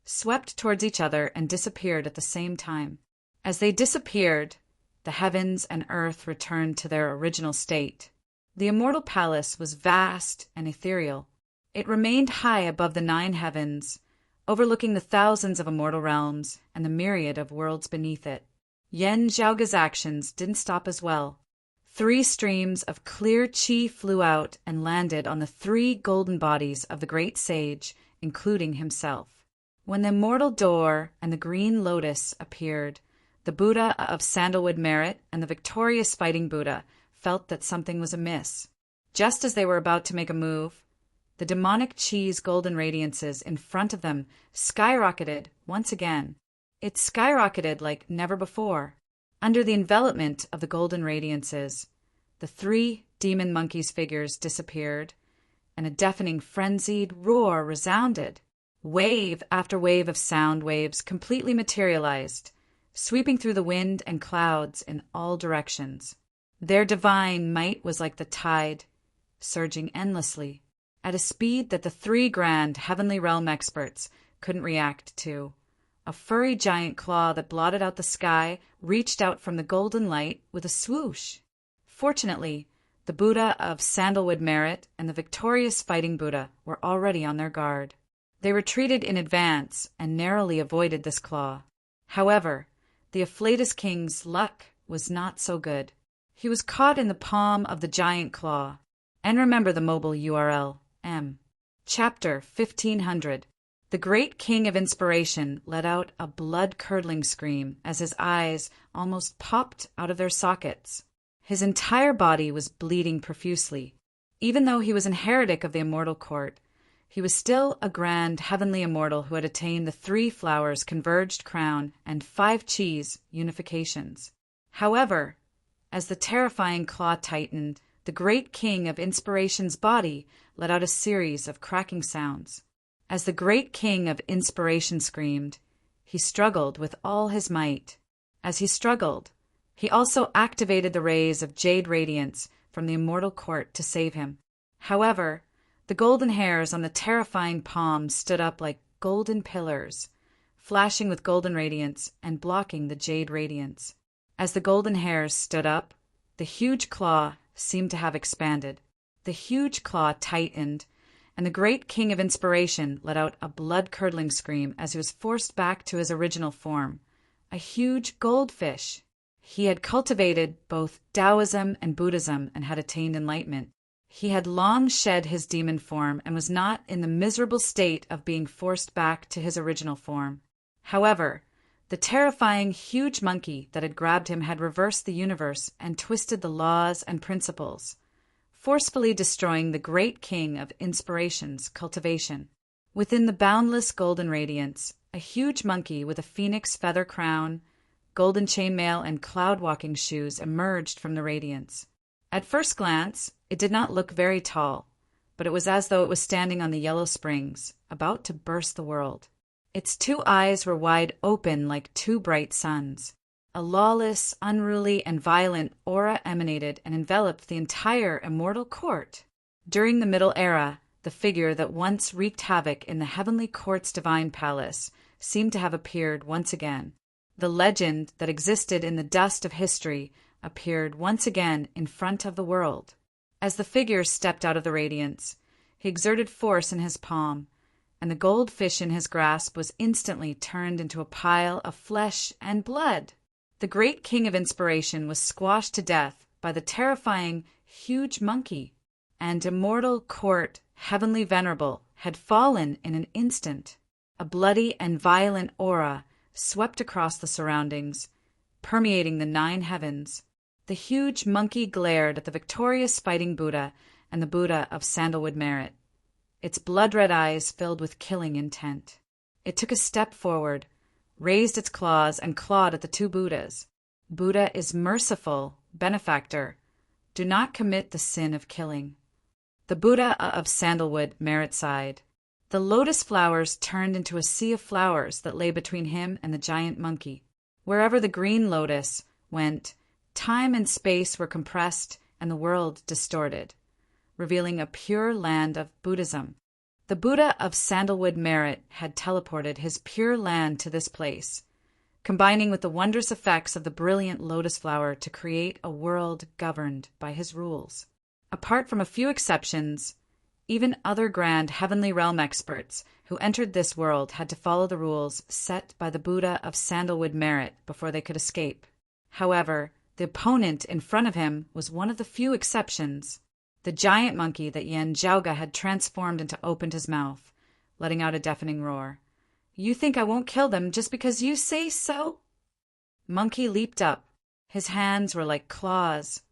swept towards each other and disappeared at the same time. As they disappeared, the heavens and earth returned to their original state. The immortal palace was vast and ethereal. It remained high above the 9 heavens, overlooking the thousands of immortal realms and the myriad of worlds beneath it. Yen Zhaoge's actions didn't stop as well. 3 streams of clear chi flew out and landed on the 3 golden bodies of the great sage, including himself. When the immortal door and the green lotus appeared, the Buddha of sandalwood merit and the victorious fighting Buddha felt that something was amiss. Just as they were about to make a move, the demonic cheese golden radiances in front of them skyrocketed once again. It skyrocketed like never before. Under the envelopment of the golden radiances, the 3 demon monkeys' figures disappeared, and a deafening, frenzied roar resounded. Wave after wave of sound waves completely materialized, sweeping through the wind and clouds in all directions. Their divine might was like the tide, surging endlessly, at a speed that the 3 grand heavenly realm experts couldn't react to. A furry giant claw that blotted out the sky reached out from the golden light with a swoosh. Fortunately, the Buddha of sandalwood merit and the victorious fighting Buddha were already on their guard. They retreated in advance and narrowly avoided this claw. However, the Afflatus King's luck was not so good. He was caught in the palm of the giant claw. And remember the mobile URL, M. Chapter 1500. The great king of inspiration let out a blood-curdling scream as his eyes almost popped out of their sockets. His entire body was bleeding profusely. Even though he was an heretic of the immortal court, he was still a grand heavenly immortal who had attained the 3 flowers converged crown and 5 cheese unifications. However, as the terrifying claw tightened, the great king of inspiration's body let out a series of cracking sounds. As the great king of inspiration screamed, he struggled with all his might. As he struggled, he also activated the rays of jade radiance from the immortal court to save him. However, the golden hairs on the terrifying palm stood up like golden pillars, flashing with golden radiance and blocking the jade radiance. As the golden hairs stood up, the huge claw seemed to have expanded. The huge claw tightened, and the great king of inspiration let out a blood-curdling scream as he was forced back to his original form, a huge goldfish. He had cultivated both Taoism and Buddhism and had attained enlightenment. He had long shed his demon form and was not in the miserable state of being forced back to his original form. However, the terrifying huge monkey that had grabbed him had reversed the universe and twisted the laws and principles, forcefully destroying the great king of inspiration's cultivation. Within the boundless golden radiance, a huge monkey with a phoenix feather crown, golden chainmail, and cloud-walking shoes emerged from the radiance. At first glance, it did not look very tall, but it was as though it was standing on the yellow springs, about to burst the world. Its 2 eyes were wide open like 2 bright suns. A lawless, unruly, and violent aura emanated and enveloped the entire immortal court. During the Middle Era, the figure that once wreaked havoc in the heavenly court's divine palace seemed to have appeared once again. The legend that existed in the dust of history appeared once again in front of the world. As the figure stepped out of the radiance, he exerted force in his palm, and the goldfish in his grasp was instantly turned into a pile of flesh and blood. The great king of inspiration was squashed to death by the terrifying huge monkey, and immortal court, heavenly venerable, had fallen in an instant. A bloody and violent aura swept across the surroundings, permeating the 9 heavens. The huge monkey glared at the victorious fighting Buddha and the Buddha of sandalwood merit, its blood-red eyes filled with killing intent. It took a step forward, raised its claws, and clawed at the 2 Buddhas. Buddha is merciful, benefactor. Do not commit the sin of killing. The Buddha of sandalwood merit sighed. The lotus flowers turned into a sea of flowers that lay between him and the giant monkey. Wherever the green lotus went, time and space were compressed and the world distorted, revealing a pure land of Buddhism. The Buddha of sandalwood merit had teleported his pure land to this place, combining with the wondrous effects of the brilliant lotus flower to create a world governed by his rules. Apart from a few exceptions, even other grand heavenly realm experts who entered this world had to follow the rules set by the Buddha of sandalwood merit before they could escape. However, the opponent in front of him was one of the few exceptions. The giant monkey that Yan Zhaoga had transformed into opened his mouth, letting out a deafening roar. You think I won't kill them just because you say so? Monkey leaped up. His hands were like claws,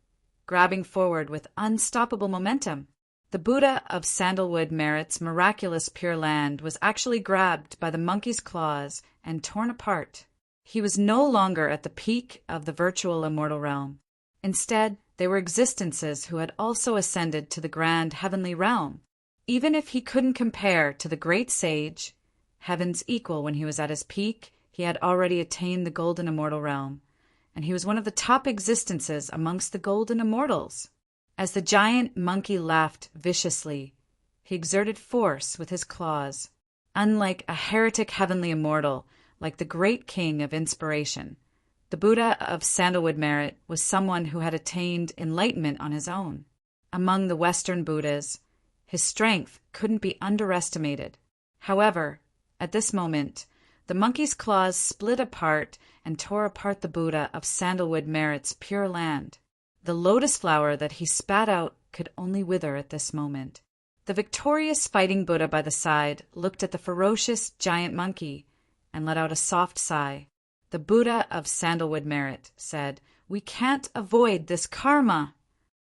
grabbing forward with unstoppable momentum. The Buddha of Sandalwood Merit's miraculous Pure Land was actually grabbed by the monkey's claws and torn apart. He was no longer at the peak of the virtual immortal realm. Instead, they were existences who had also ascended to the grand heavenly realm. Even if he couldn't compare to the great sage, heaven's equal when he was at his peak, he had already attained the golden immortal realm, and he was one of the top existences amongst the golden immortals. As the giant monkey laughed viciously, he exerted force with his claws. Unlike a heretic heavenly immortal, like the great king of inspiration, the Buddha of Sandalwood Merit was someone who had attained enlightenment on his own. Among the Western Buddhas, his strength couldn't be underestimated. However, at this moment, the monkey's claws split apart and tore apart the Buddha of Sandalwood Merit's Pure Land. The lotus flower that he spat out could only wither at this moment. The victorious fighting Buddha by the side looked at the ferocious giant monkey and let out a soft sigh. The Buddha of Sandalwood Merit said, "We can't avoid this karma."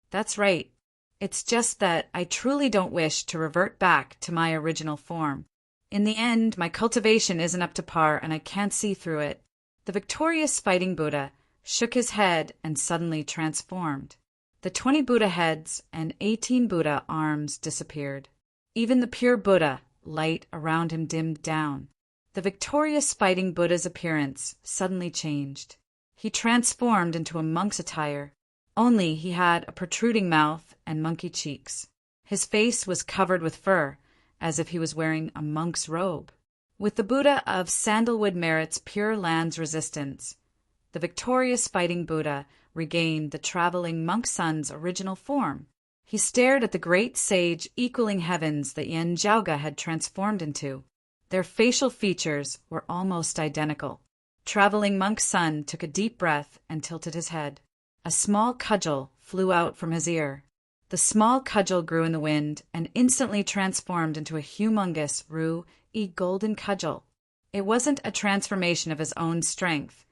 "That's right. It's just that I truly don't wish to revert back to my original form. In the end, my cultivation isn't up to par and I can't see through it." The victorious fighting Buddha shook his head and suddenly transformed. The 20 Buddha heads and 18 Buddha arms disappeared. Even the pure Buddha, light around him dimmed down. The victorious fighting Buddha's appearance suddenly changed. He transformed into a monk's attire, only he had a protruding mouth and monkey cheeks. His face was covered with fur, as if he was wearing a monk's robe. With the Buddha of Sandalwood Merit's Pure Land's resistance, the victorious fighting Buddha regained the traveling monk son's original form. He stared at the great sage equaling heavens that Yen Jiaoga had transformed into. Their facial features were almost identical. Traveling monk son took a deep breath and tilted his head. A small cudgel flew out from his ear. The small cudgel grew in the wind and instantly transformed into a humongous Ru-E golden cudgel. It wasn't a transformation of his own strength,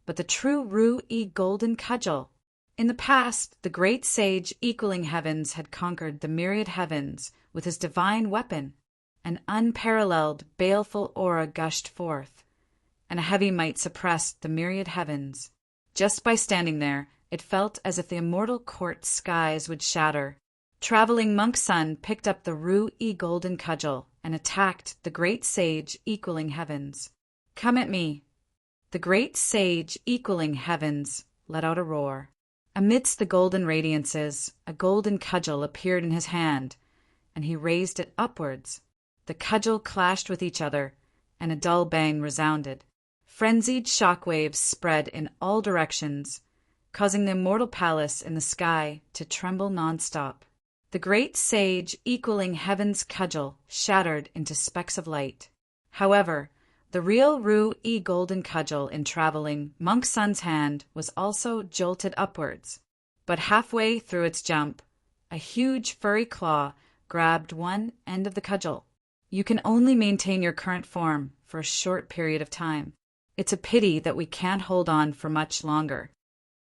but the true Ru-E golden cudgel. In the past, the great sage equaling heavens had conquered the myriad heavens with his divine weapon. An unparalleled, baleful aura gushed forth, and a heavy might suppressed the myriad heavens. Just by standing there, it felt as if the immortal court skies would shatter. Traveling monk son picked up the Ru-E golden cudgel and attacked the great sage equaling heavens. "Come at me." The great sage equaling heavens let out a roar. Amidst the golden radiances, a golden cudgel appeared in his hand, and he raised it upwards. The cudgel clashed with each other, and a dull bang resounded. Frenzied shockwaves spread in all directions, causing the immortal palace in the sky to tremble nonstop. The great sage equaling heaven's cudgel shattered into specks of light. However, the real Ru-E golden cudgel in traveling monk son's hand was also jolted upwards, but halfway through its jump, a huge furry claw grabbed one end of the cudgel. You can only maintain your current form for a short period of time. It's a pity that we can't hold on for much longer.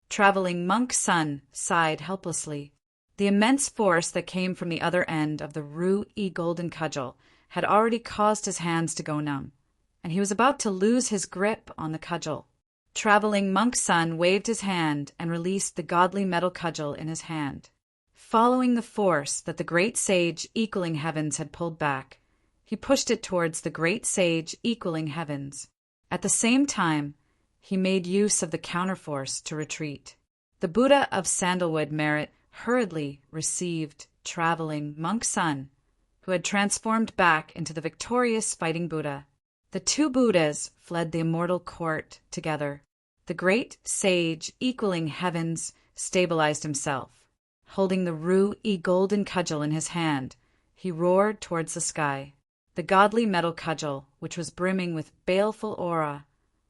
Traveling monk son sighed helplessly. The immense force that came from the other end of the Ru-E golden cudgel had already caused his hands to go numb, and he was about to lose his grip on the cudgel. Traveling monk son waved his hand and released the godly metal cudgel in his hand. Following the force that the great sage equaling heavens had pulled back, he pushed it towards the great sage equaling heavens. At the same time, he made use of the counterforce to retreat. The Buddha of Sandalwood Merit hurriedly received traveling monk son, who had transformed back into the victorious fighting Buddha. The two Buddhas fled the immortal court together. The great sage equaling heavens stabilized himself. Holding the Ru-E golden cudgel in his hand, he roared towards the sky. The godly metal cudgel, which was brimming with baleful aura,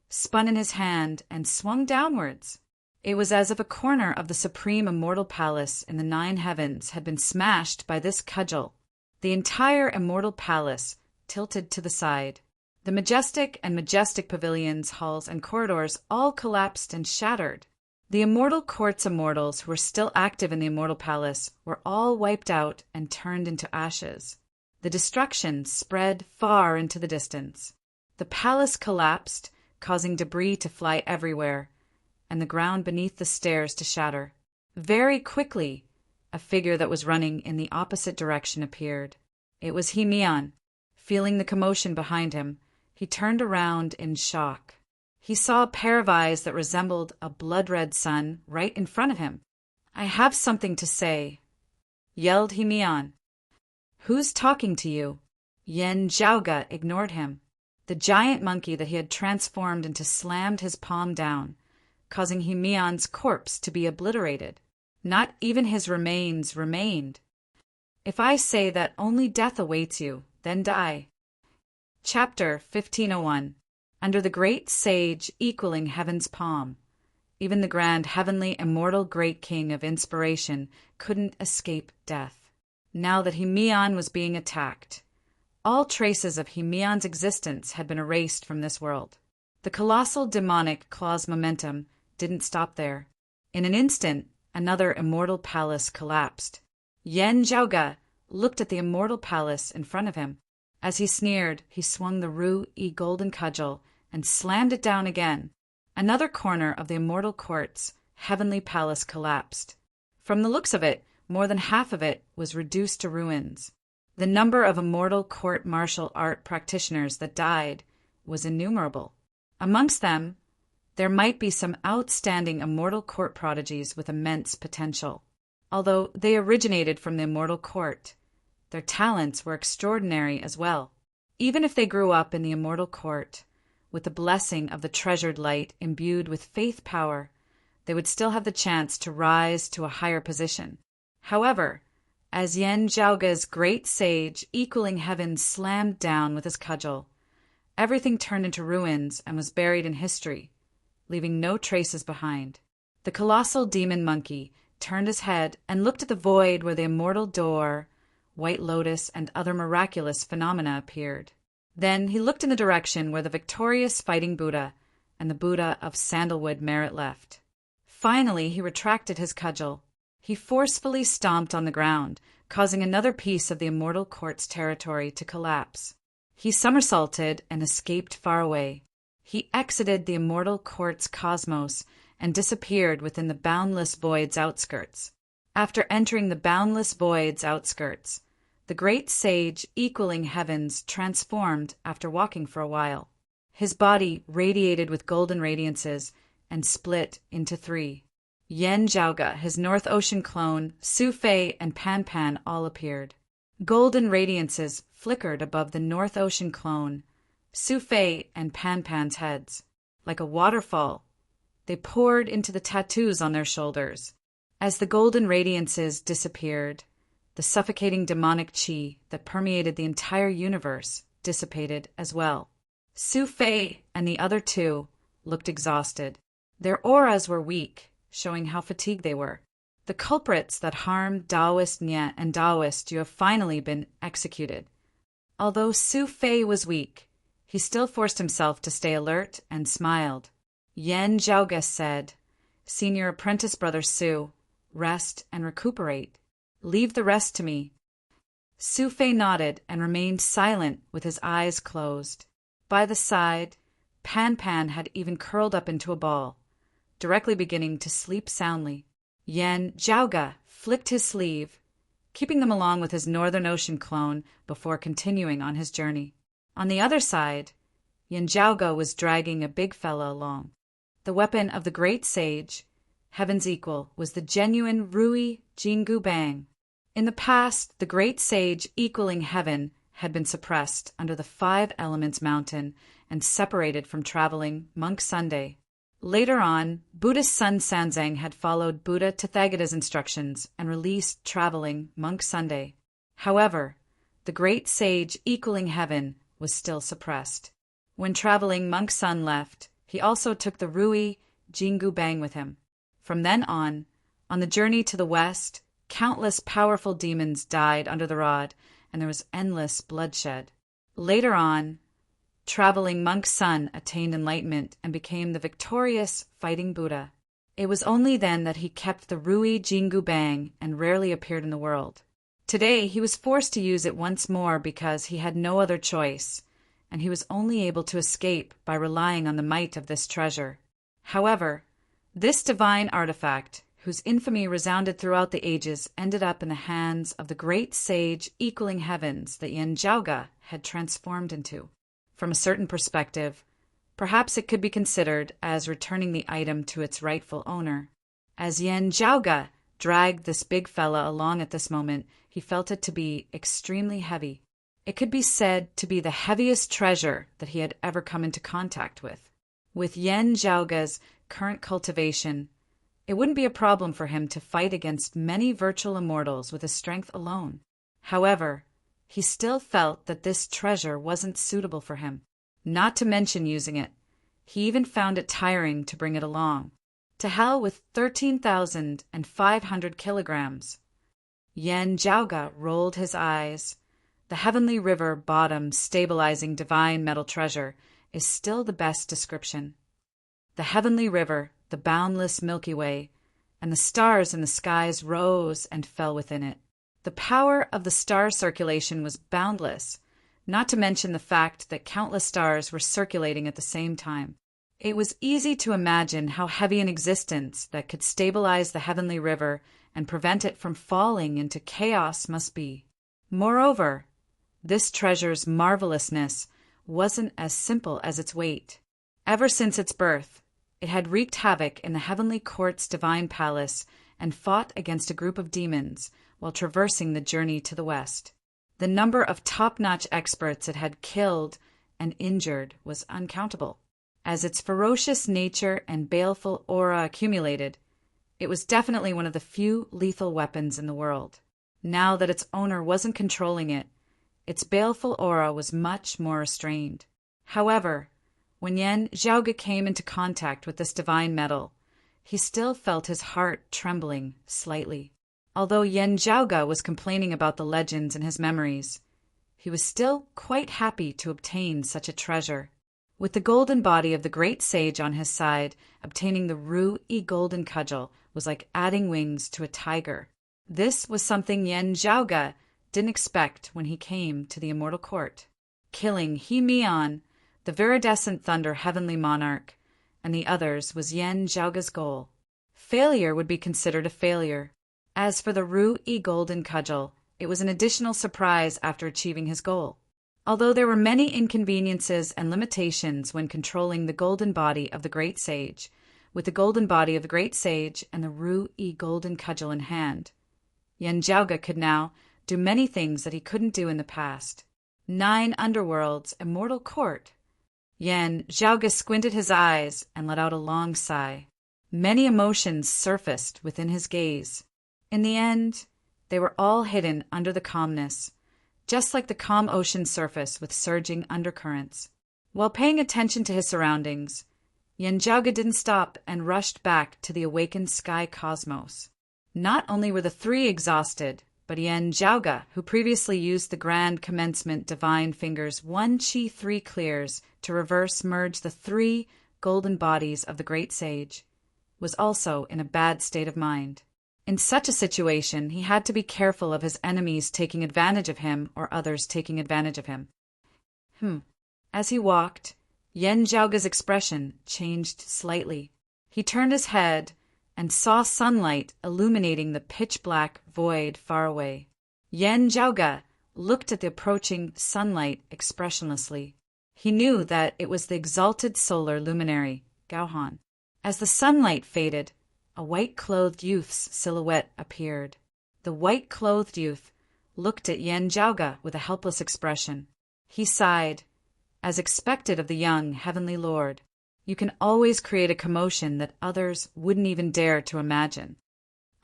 spun in his hand and swung downwards. It was as if a corner of the supreme immortal palace in the 9 heavens had been smashed by this cudgel. The entire immortal palace tilted to the side. The majestic pavilions, halls, and corridors all collapsed and shattered. The immortal court's immortals who were still active in the immortal palace were all wiped out and turned into ashes. The destruction spread far into the distance. The palace collapsed, causing debris to fly everywhere, and the ground beneath the stairs to shatter. Very quickly, a figure that was running in the opposite direction appeared. It was Himian. Feeling the commotion behind him, he turned around in shock. He saw a pair of eyes that resembled a blood-red sun right in front of him. "I have something to say," yelled Himian. "Who's talking to you?" Yen Zhaoga ignored him. The giant monkey that he had transformed into slammed his palm down, causing Himian's corpse to be obliterated. Not even his remains remained. "If I say that only death awaits you, then die." Chapter 1501. Under the great sage equaling heaven's palm. Even the grand heavenly immortal great king of inspiration couldn't escape death. Now that Himian was being attacked, all traces of Himian's existence had been erased from this world. The colossal demonic claw's momentum didn't stop there. In an instant, another immortal palace collapsed. Yen Zhaoga looked at the immortal palace in front of him. As he sneered, he swung the Ru-Yi golden cudgel and slammed it down again. Another corner of the immortal court's heavenly palace collapsed. From the looks of it, more than half of it was reduced to ruins. The number of immortal court martial art practitioners that died was innumerable. Amongst them, there might be some outstanding immortal court prodigies with immense potential. Although they originated from the immortal court, their talents were extraordinary as well. Even if they grew up in the immortal court, with the blessing of the treasured light imbued with faith power, they would still have the chance to rise to a higher position. However, as Yen Zhaoga's great sage equaling heaven slammed down with his cudgel, everything turned into ruins and was buried in history, leaving no traces behind. The colossal demon monkey turned his head and looked at the void where the immortal door, White Lotus, and other miraculous phenomena appeared. Then he looked in the direction where the victorious fighting Buddha and the Buddha of sandalwood merit left. Finally, he retracted his cudgel. He forcefully stomped on the ground, causing another piece of the immortal court's territory to collapse. He somersaulted and escaped far away. He exited the immortal court's cosmos and disappeared within the boundless void's outskirts. After entering the boundless void's outskirts, the great sage equaling heavens transformed after walking for a while. His body radiated with golden radiances and split into three. Yen Zhaoga, his North Ocean clone, Su Fei, and Pan Pan all appeared. Golden radiances flickered above the North Ocean clone, Su Fei, and Pan Pan's heads. Like a waterfall, they poured into the tattoos on their shoulders. As the golden radiances disappeared, the suffocating demonic qi that permeated the entire universe dissipated as well. Su Fei and the other two looked exhausted. Their auras were weak, showing how fatigued they were. The culprits that harmed Taoist Nye and Taoist you have finally been executed. Although Su Fei was weak, he still forced himself to stay alert and smiled. Yen Zhaoga said, "Senior apprentice brother Su, rest and recuperate. Leave the rest to me." Su Fei nodded and remained silent with his eyes closed. By the side, Pan Pan had even curled up into a ball, directly beginning to sleep soundly. Yen Zhaoga flicked his sleeve, keeping them along with his Northern Ocean clone before continuing on his journey. On the other side, Yen Zhaoga was dragging a big fella along. The weapon of the great sage, heaven's equal, was the genuine Rui Jingu Bang. In the past, the great sage equaling heaven had been suppressed under the 5 Elements mountain and separated from traveling monk Sunday. Later on, Buddhist Sun Sanzang had followed Buddha Tathagata's instructions and released traveling monk Sunday. However, the great sage equaling heaven was still suppressed. When traveling monk Sun left, he also took the Rui Jingu Bang with him. From then on the journey to the west, countless powerful demons died under the rod, and there was endless bloodshed. Later on, traveling monk's son attained enlightenment and became the victorious fighting Buddha. It was only then that he kept the Rui Jingu Bang and rarely appeared in the world. Today he was forced to use it once more because he had no other choice, and he was only able to escape by relying on the might of this treasure. However, this divine artifact, whose infamy resounded throughout the ages, ended up in the hands of the great sage equaling heavens that Yen Zhaoge had transformed into. From a certain perspective, perhaps it could be considered as returning the item to its rightful owner. As Yen Zhaoge dragged this big fella along at this moment, he felt it to be extremely heavy. It could be said to be the heaviest treasure that he had ever come into contact with. With Yen Zhaoge's current cultivation, it wouldn't be a problem for him to fight against many virtual immortals with his strength alone. However, he still felt that this treasure wasn't suitable for him, not to mention using it. He even found it tiring to bring it along. To hell with 13,500 kilograms. Yen Zhaoge rolled his eyes. The heavenly river bottom stabilizing divine metal treasure is still the best description. The heavenly river, the boundless Milky Way, and the stars in the skies rose and fell within it. The power of the star circulation was boundless, not to mention the fact that countless stars were circulating at the same time. It was easy to imagine how heavy an existence that could stabilize the heavenly river and prevent it from falling into chaos must be. Moreover, this treasure's marvelousness wasn't as simple as its weight. Ever since its birth, it had wreaked havoc in the heavenly court's divine palace and fought against a group of demons while traversing the journey to the west. The number of top-notch experts it had killed and injured was uncountable. As its ferocious nature and baleful aura accumulated, it was definitely one of the few lethal weapons in the world. Now that its owner wasn't controlling it, its baleful aura was much more restrained. However, when Yen Zhaoge came into contact with this divine metal, he still felt his heart trembling slightly. Although Yen Zhaoge was complaining about the legends in his memories, he was still quite happy to obtain such a treasure. With the golden body of the great sage on his side, obtaining the Ru-I golden cudgel was like adding wings to a tiger. This was something Yen Zhaoge didn't expect when he came to the immortal court. Killing He Mian, the viridescent thunder heavenly monarch, and the others was Yen Zhaoge's goal. Failure would be considered a failure. As for the Ru-I golden cudgel, it was an additional surprise after achieving his goal. Although there were many inconveniences and limitations when controlling the golden body of the great sage, with the golden body of the great sage and the Ru-I golden cudgel in hand, Yen Zhaoge could now do many things that he couldn't do in the past. 9 underworlds, immortal court. Yen Zhaoge squinted his eyes and let out a long sigh. Many emotions surfaced within his gaze. In the end, they were all hidden under the calmness, just like the calm ocean surface with surging undercurrents. While paying attention to his surroundings, Yen Zhaoge didn't stop and rushed back to the awakened sky cosmos. Not only were the 3 exhausted, but Yen Zhaoge, who previously used the grand commencement divine fingers 1 Qi 3 clears to reverse merge the 3 golden bodies of the great sage, was also in a bad state of mind. In such a situation, he had to be careful of his enemies taking advantage of him or others taking advantage of him. As he walked, Yen Zhaoge's expression changed slightly. He turned his head and saw sunlight illuminating the pitch-black void far away. Yen Zhaoge looked at the approaching sunlight expressionlessly. He knew that it was the exalted solar luminary, Gaohan. As the sunlight faded, a white-clothed youth's silhouette appeared. The white-clothed youth looked at Yen Zhaoge with a helpless expression. He sighed, as expected of the young heavenly lord. You can always create a commotion that others wouldn't even dare to imagine.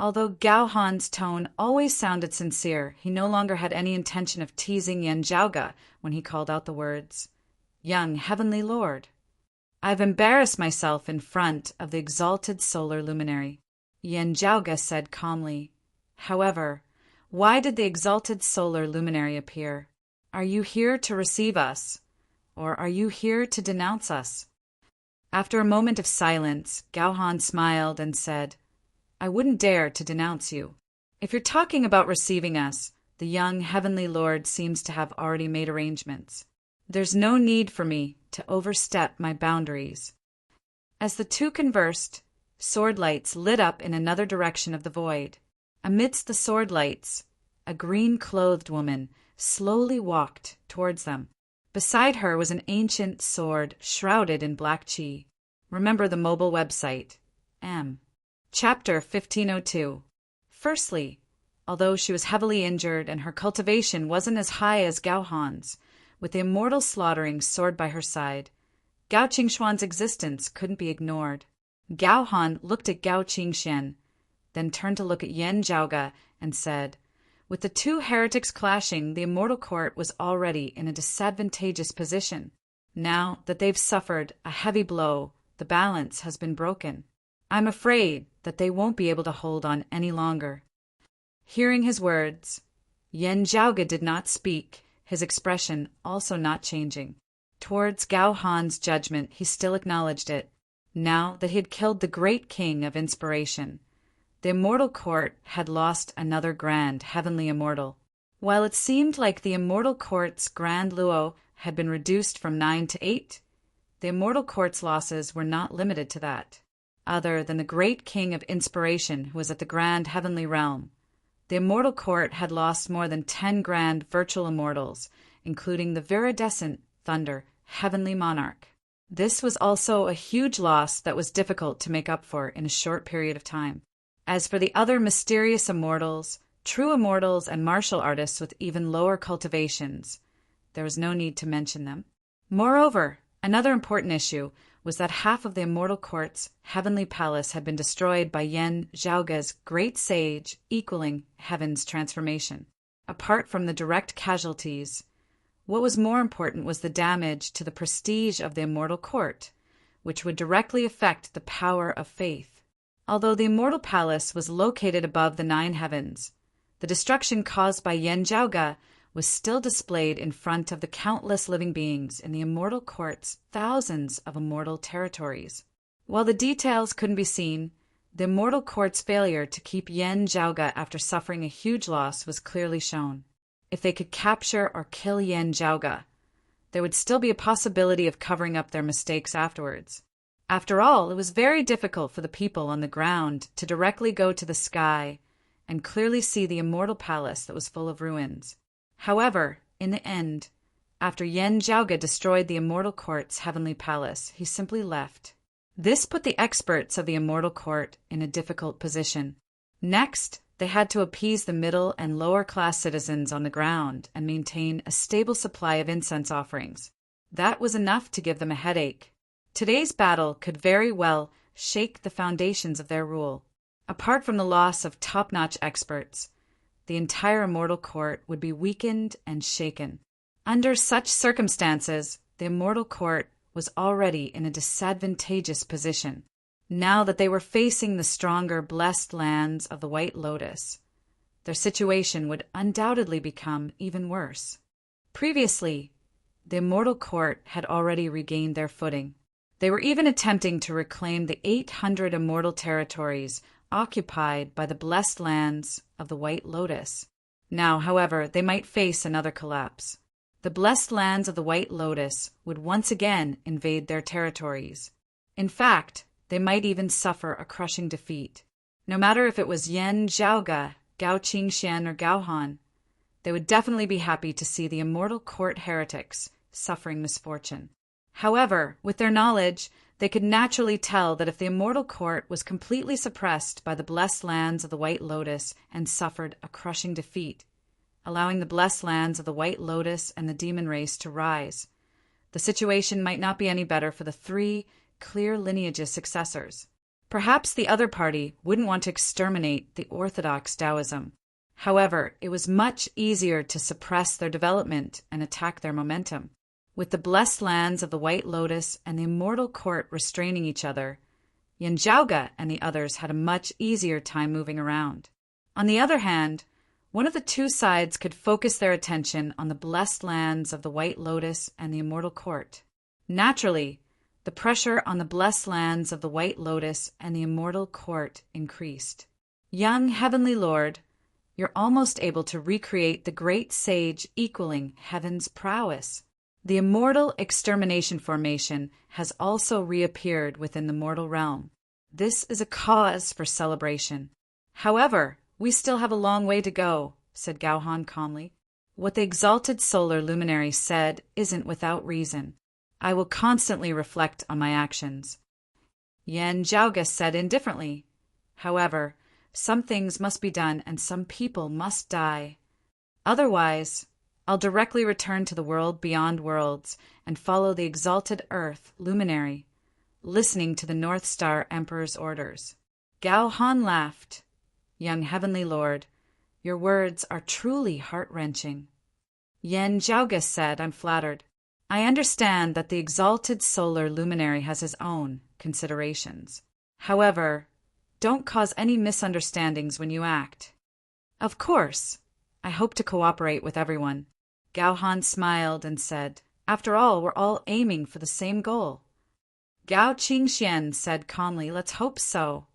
Although Gaohan's tone always sounded sincere, he no longer had any intention of teasing Yen Zhaoge when he called out the words, "Young heavenly lord." "I've embarrassed myself in front of the exalted solar luminary," Yen Zhaoge said calmly. "However, why did the exalted solar luminary appear? Are you here to receive us, or are you here to denounce us? After a moment of silence, Gao smiled and said, I wouldn't dare to denounce you. If you're talking about receiving us, the young heavenly lord seems to have already made arrangements. There's no need for me to overstep my boundaries. As the two conversed, sword lights lit up in another direction of the void. Amidst the sword lights, a green-clothed woman slowly walked towards them. Beside her was an ancient sword shrouded in black chi. Remember the mobile website, M. Chapter 1502. Firstly, although she was heavily injured and her cultivation wasn't as high as Gao Han's, with the immortal slaughtering sword by her side, Gao Qingxuan's existence couldn't be ignored. Gao Han looked at Gao Qingxian, then turned to look at Yan Zhaoge and said, with the two heretics clashing, the immortal court was already in a disadvantageous position. Now that they've suffered a heavy blow, the balance has been broken. I'm afraid that they won't be able to hold on any longer. Hearing his words, Yan Zhaoge did not speak, his expression also not changing. Towards Gao Han's judgment, he still acknowledged it. Now that he had killed the great king of inspiration, the immortal court had lost another grand heavenly immortal. While it seemed like the immortal court's grand luo had been reduced from 9 to 8, the immortal court's losses were not limited to that. Other than the great king of inspiration who was at the grand heavenly realm, the immortal court had lost more than 10 grand virtual immortals, including the viridescent thunder heavenly monarch. This was also a huge loss that was difficult to make up for in a short period of time. As for the other mysterious immortals, true immortals and martial artists with even lower cultivations, there was no need to mention them. Moreover, another important issue was that half of the immortal court's heavenly palace had been destroyed by Yan Zhaoge's great sage, equaling heaven's transformation. Apart from the direct casualties, what was more important was the damage to the prestige of the immortal court, which would directly affect the power of faith. Although the immortal palace was located above the 9 heavens, the destruction caused by Yan Zhaoge was still displayed in front of the countless living beings in the immortal court's thousands of immortal territories. While the details couldn't be seen, the immortal court's failure to keep Yan Zhaoge after suffering a huge loss was clearly shown. If they could capture or kill Yan Zhaoge, there would still be a possibility of covering up their mistakes afterwards. After all, it was very difficult for the people on the ground to directly go to the sky and clearly see the immortal palace that was full of ruins. However, in the end, after Yan Zhaoge destroyed the immortal court's heavenly palace, he simply left. This put the experts of the immortal court in a difficult position. Next, they had to appease the middle and lower class citizens on the ground and maintain a stable supply of incense offerings. That was enough to give them a headache. Today's battle could very well shake the foundations of their rule. Apart from the loss of top-notch experts, the entire immortal court would be weakened and shaken. Under such circumstances, the immortal court was already in a disadvantageous position. Now that they were facing the stronger blessed lands of the White Lotus, their situation would undoubtedly become even worse. Previously, the immortal court had already regained their footing. They were even attempting to reclaim the 800 immortal territories occupied by the blessed lands of the White Lotus. Now, however, they might face another collapse. The blessed lands of the White Lotus would once again invade their territories. In fact, they might even suffer a crushing defeat. No matter if it was Yan Zhaoge, Gao Qingxian, or Gao Han, they would definitely be happy to see the immortal court heretics suffering misfortune. However, with their knowledge, they could naturally tell that if the immortal court was completely suppressed by the blessed lands of the White Lotus and suffered a crushing defeat, allowing the blessed lands of the White Lotus and the demon race to rise, the situation might not be any better for the 3 clear lineage's successors. Perhaps the other party wouldn't want to exterminate the orthodox Taoism. However, it was much easier to suppress their development and attack their momentum. With the blessed lands of the White Lotus and the immortal court restraining each other, Yan Zhaoge and the others had a much easier time moving around. On the other hand, One of the two sides could focus their attention on the blessed lands of the White Lotus and the Immortal Court. Naturally, the pressure on the blessed lands of the White Lotus and the Immortal Court increased. Young Heavenly Lord, you're almost able to recreate the great sage equaling heaven's prowess. The immortal extermination formation has also reappeared within the mortal realm. This is a cause for celebration. However, we still have a long way to go, said Gao-Han calmly. What the exalted solar luminary said isn't without reason. I will constantly reflect on my actions. Yan Zhaoge said indifferently. However, some things must be done and some people must die. Otherwise, I'll directly return to the world beyond worlds and follow the exalted earth luminary, listening to the North Star Emperor's orders. Gao-Han laughed. Young Heavenly Lord, your words are truly heart-wrenching. Yan Zhaoge said, I'm flattered. I understand that the exalted solar luminary has his own considerations. However, don't cause any misunderstandings when you act. Of course, I hope to cooperate with everyone. Gao-Han smiled and said, after all, we're all aiming for the same goal. Gao Qingxian said calmly, let's hope so.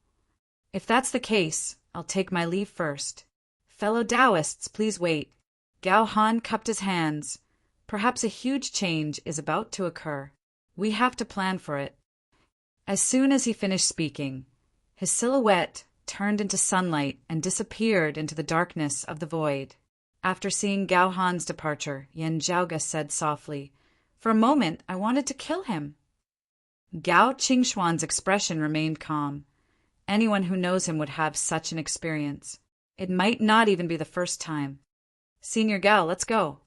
If that's the case, I'll take my leave first. Fellow Taoists, please wait. Gao-Han cupped his hands. Perhaps a huge change is about to occur. We have to plan for it. As soon as he finished speaking, his silhouette turned into sunlight and disappeared into the darkness of the void. After seeing Gao-Han's departure, Yan Zhaoge said softly, for a moment I wanted to kill him. Gao Qingxuan's expression remained calm. Anyone who knows him would have such an experience. It might not even be the first time. Senior Gao, let's go.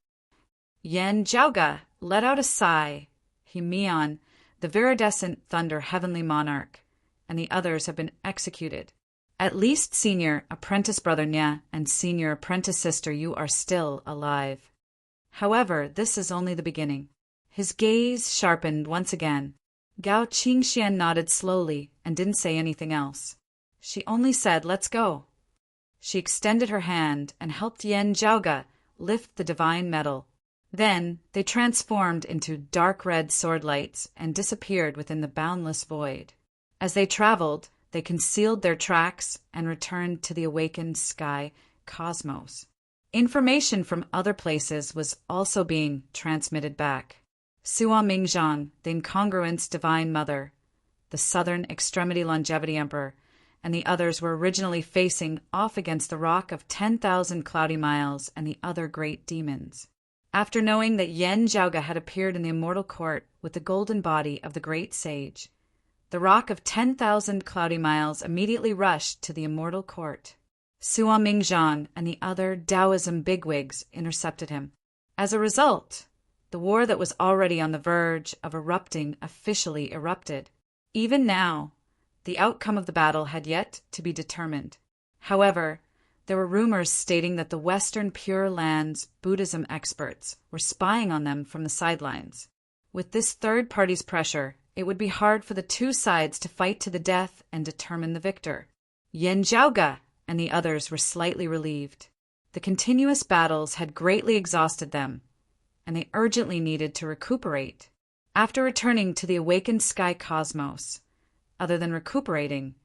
Yan Zhaoge let out a sigh. Himian, the viridescent thunder heavenly monarch, and the others have been executed. At least, Senior Apprentice Brother Nya and Senior Apprentice Sister, you are still alive. However, this is only the beginning. His gaze sharpened once again. Gao Qingxian nodded slowly and didn't say anything else. She only said, let's go. She extended her hand and helped Yan Zhaoge lift the divine metal. Then they transformed into dark red sword lights and disappeared within the boundless void. As they traveled, they concealed their tracks and returned to the awakened sky cosmos. Information from other places was also being transmitted back. Sua Mingzhang, the Incongruence Divine Mother, the Southern Extremity Longevity Emperor, and the others were originally facing off against the Rock of 10,000 Cloudy Miles and the other great demons. After knowing that Yan Zhaoge had appeared in the Immortal Court with the golden body of the great sage, the Rock of 10,000 Cloudy Miles immediately rushed to the Immortal Court. Sua Mingzhang and the other Taoism bigwigs intercepted him. As a result, the war that was already on the verge of erupting officially erupted. Even now, the outcome of the battle had yet to be determined. However, there were rumors stating that the Western Pure Lands Buddhism experts were spying on them from the sidelines. With this third party's pressure, it would be hard for the two sides to fight to the death and determine the victor. Yan Zhaoge and the others were slightly relieved. The continuous battles had greatly exhausted them, and they urgently needed to recuperate. After returning to the awakened sky cosmos, other than recuperating,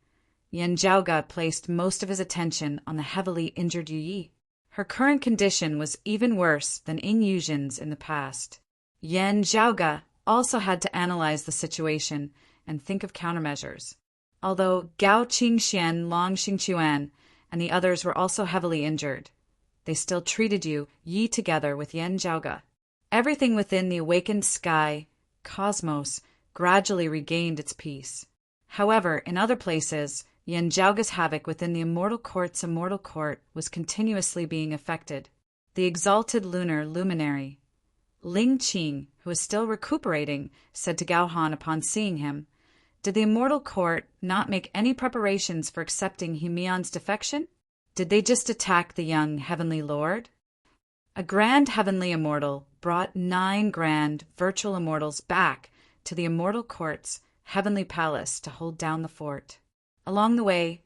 Yan Zhaoge placed most of his attention on the heavily injured Yu Yi. Her current condition was even worse than Ying Yuzhen's in the past. Yan Zhaoge also had to analyze the situation and think of countermeasures. Although Gao Qingxian, Long Xingquan, and the others were also heavily injured, they still treated Yu Yi together with Yan Zhaoge. Everything within the awakened sky cosmos gradually regained its peace. However, in other places, Yan Zhaoge's havoc within the Immortal Court's Immortal Court was continuously being affected. The exalted lunar luminary, Ling Qing, who was still recuperating, said to Gao-Han upon seeing him, "Did the Immortal Court not make any preparations for accepting Himian's defection? Did they just attack the young Heavenly Lord?" A grand Heavenly Immortal brought 9 grand virtual immortals back to the Immortal Court's Heavenly Palace to hold down the fort. Along the way,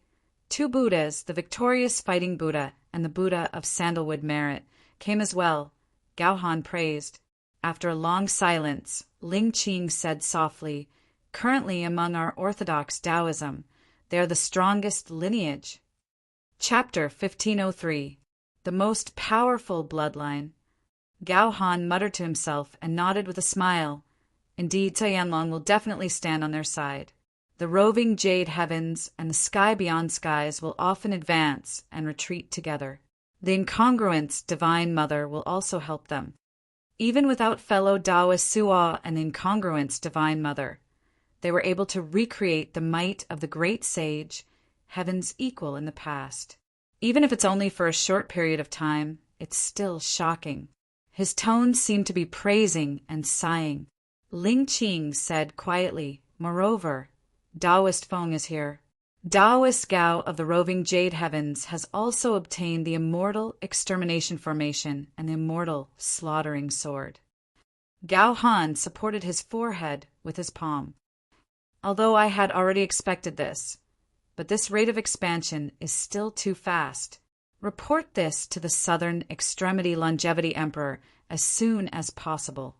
2 Buddhas, the victorious fighting Buddha and the Buddha of sandalwood merit came as well, Gao Han praised. After a long silence, Ling Qing said softly, "Currently among our orthodox Taoism, they are the strongest lineage." Chapter 1503. The Most Powerful Bloodline. Gao Han muttered to himself and nodded with a smile. Indeed, Cai Yanlong will definitely stand on their side. The roving jade heavens and the sky beyond skies will often advance and retreat together. The incongruence Divine Mother will also help them. Even without fellow Taoist Suo and incongruence Divine Mother, they were able to recreate the might of the great sage, heaven's equal in the past. Even if it's only for a short period of time, it's still shocking. His tones seemed to be praising and sighing. Ling Qing said quietly, "Moreover, Taoist Feng is here. Taoist Gao of the roving jade heavens has also obtained the immortal extermination formation and the immortal slaughtering sword." Gao Han supported his forehead with his palm. "Although I had already expected this, but this rate of expansion is still too fast. Report this to the Southern Extremity Longevity Emperor as soon as possible."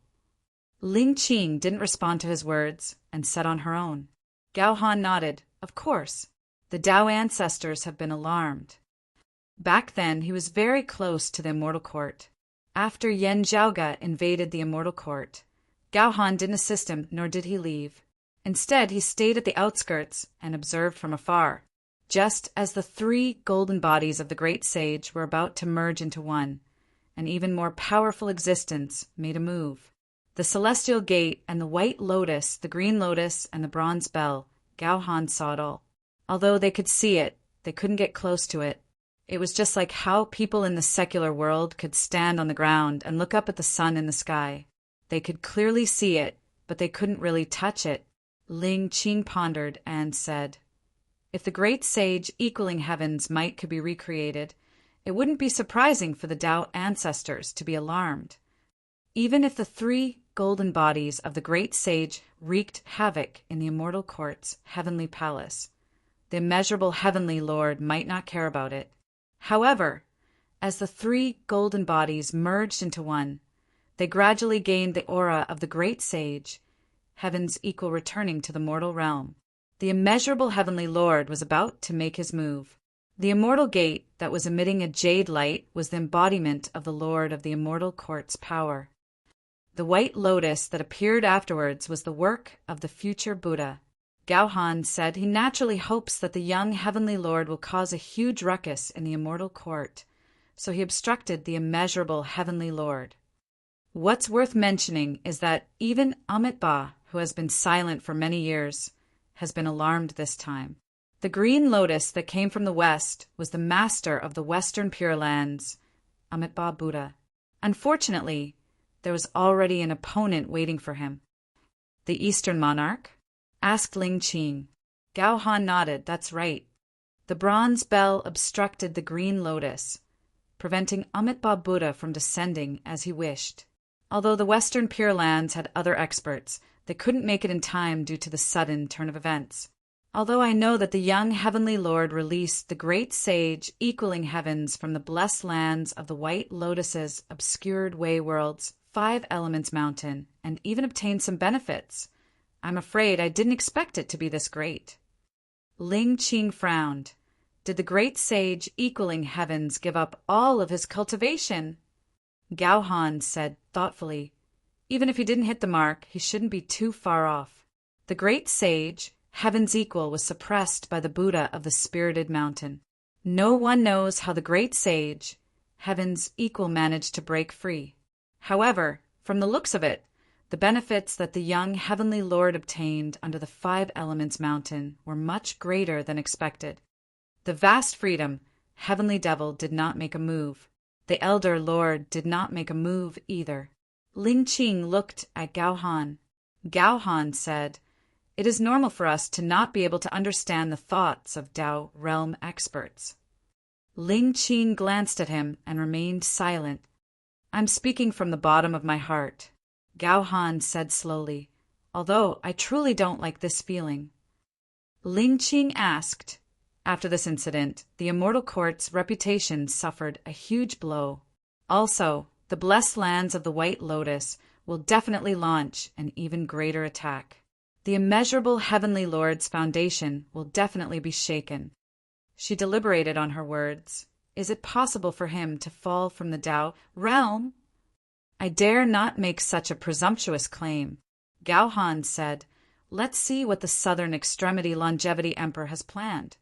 Ling Qing didn't respond to his words and said on her own. Gao Han nodded. Of course. The Tao ancestors have been alarmed. Back then, he was very close to the Immortal Court. After Yen Zhaoga invaded the Immortal Court, Gao Han didn't assist him, nor did he leave. Instead, he stayed at the outskirts and observed from afar, just as the three golden bodies of the great sage were about to merge into one. An even more powerful existence made a move. The celestial gate and the white lotus, the green lotus and the bronze bell, Gao Han saw it all. Although they could see it, they couldn't get close to it. It was just like how people in the secular world could stand on the ground and look up at the sun in the sky. They could clearly see it, but they couldn't really touch it. Ling Qing pondered and said, "If the great sage equaling heaven's might could be recreated, it wouldn't be surprising for the Tao ancestors to be alarmed. Even if the three golden bodies of the great sage wreaked havoc in the Immortal Court's heavenly palace, the immeasurable heavenly Lord might not care about it. However, as the three golden bodies merged into one, they gradually gained the aura of the great sage, heaven's equal returning to the mortal realm. The immeasurable heavenly Lord was about to make his move. The immortal gate that was emitting a jade light was the embodiment of the Lord of the Immortal Court's power. The white lotus that appeared afterwards was the work of the future Buddha. Gao Han said he naturally hopes that the young heavenly Lord will cause a huge ruckus in the Immortal Court, so he obstructed the immeasurable heavenly Lord. What's worth mentioning is that even Amitabha, who has been silent for many years, has been alarmed this time. The green lotus that came from the west was the master of the Western Pure Lands, Amitabha Buddha. Unfortunately, there was already an opponent waiting for him. The Eastern monarch? Asked Ling Qing. Gao Han nodded. That's right. The bronze bell obstructed the green lotus, preventing Amitabha Buddha from descending as he wished. Although the Western Pure Lands had other experts, they couldn't make it in time due to the sudden turn of events. Although I know that the young heavenly Lord released the great sage equaling heavens from the blessed lands of the White Lotus's obscured way worlds, 5 Elements Mountain, and even obtained some benefits, I'm afraid I didn't expect it to be this great. Ling Qing frowned. Did the great sage equaling heavens give up all of his cultivation? Gao Han said thoughtfully, even if he didn't hit the mark, he shouldn't be too far off. The great sage, heaven's equal, was suppressed by the Buddha of the spirited mountain. No one knows how the great sage, heaven's equal, managed to break free. However, from the looks of it, the benefits that the young heavenly Lord obtained under the 5 Elements Mountain were much greater than expected. The vast freedom, Heavenly Devil did not make a move. The Elder Lord did not make a move either. Ling Qing looked at Gao Han. Gao Han said, "It is normal for us to not be able to understand the thoughts of Tao realm experts." Ling Qing glanced at him and remained silent. "I'm speaking from the bottom of my heart," Gao Han said slowly, "although I truly don't like this feeling." Ling Qing asked, After this incident, the Immortal Court's reputation suffered a huge blow. Also, the blessed lands of the White Lotus will definitely launch an even greater attack. The immeasurable Heavenly Lord's foundation will definitely be shaken. She deliberated on her words. Is it possible for him to fall from the Tao realm? I dare not make such a presumptuous claim. Gao Han said, let's see what the Southern Extremity Longevity Emperor has planned.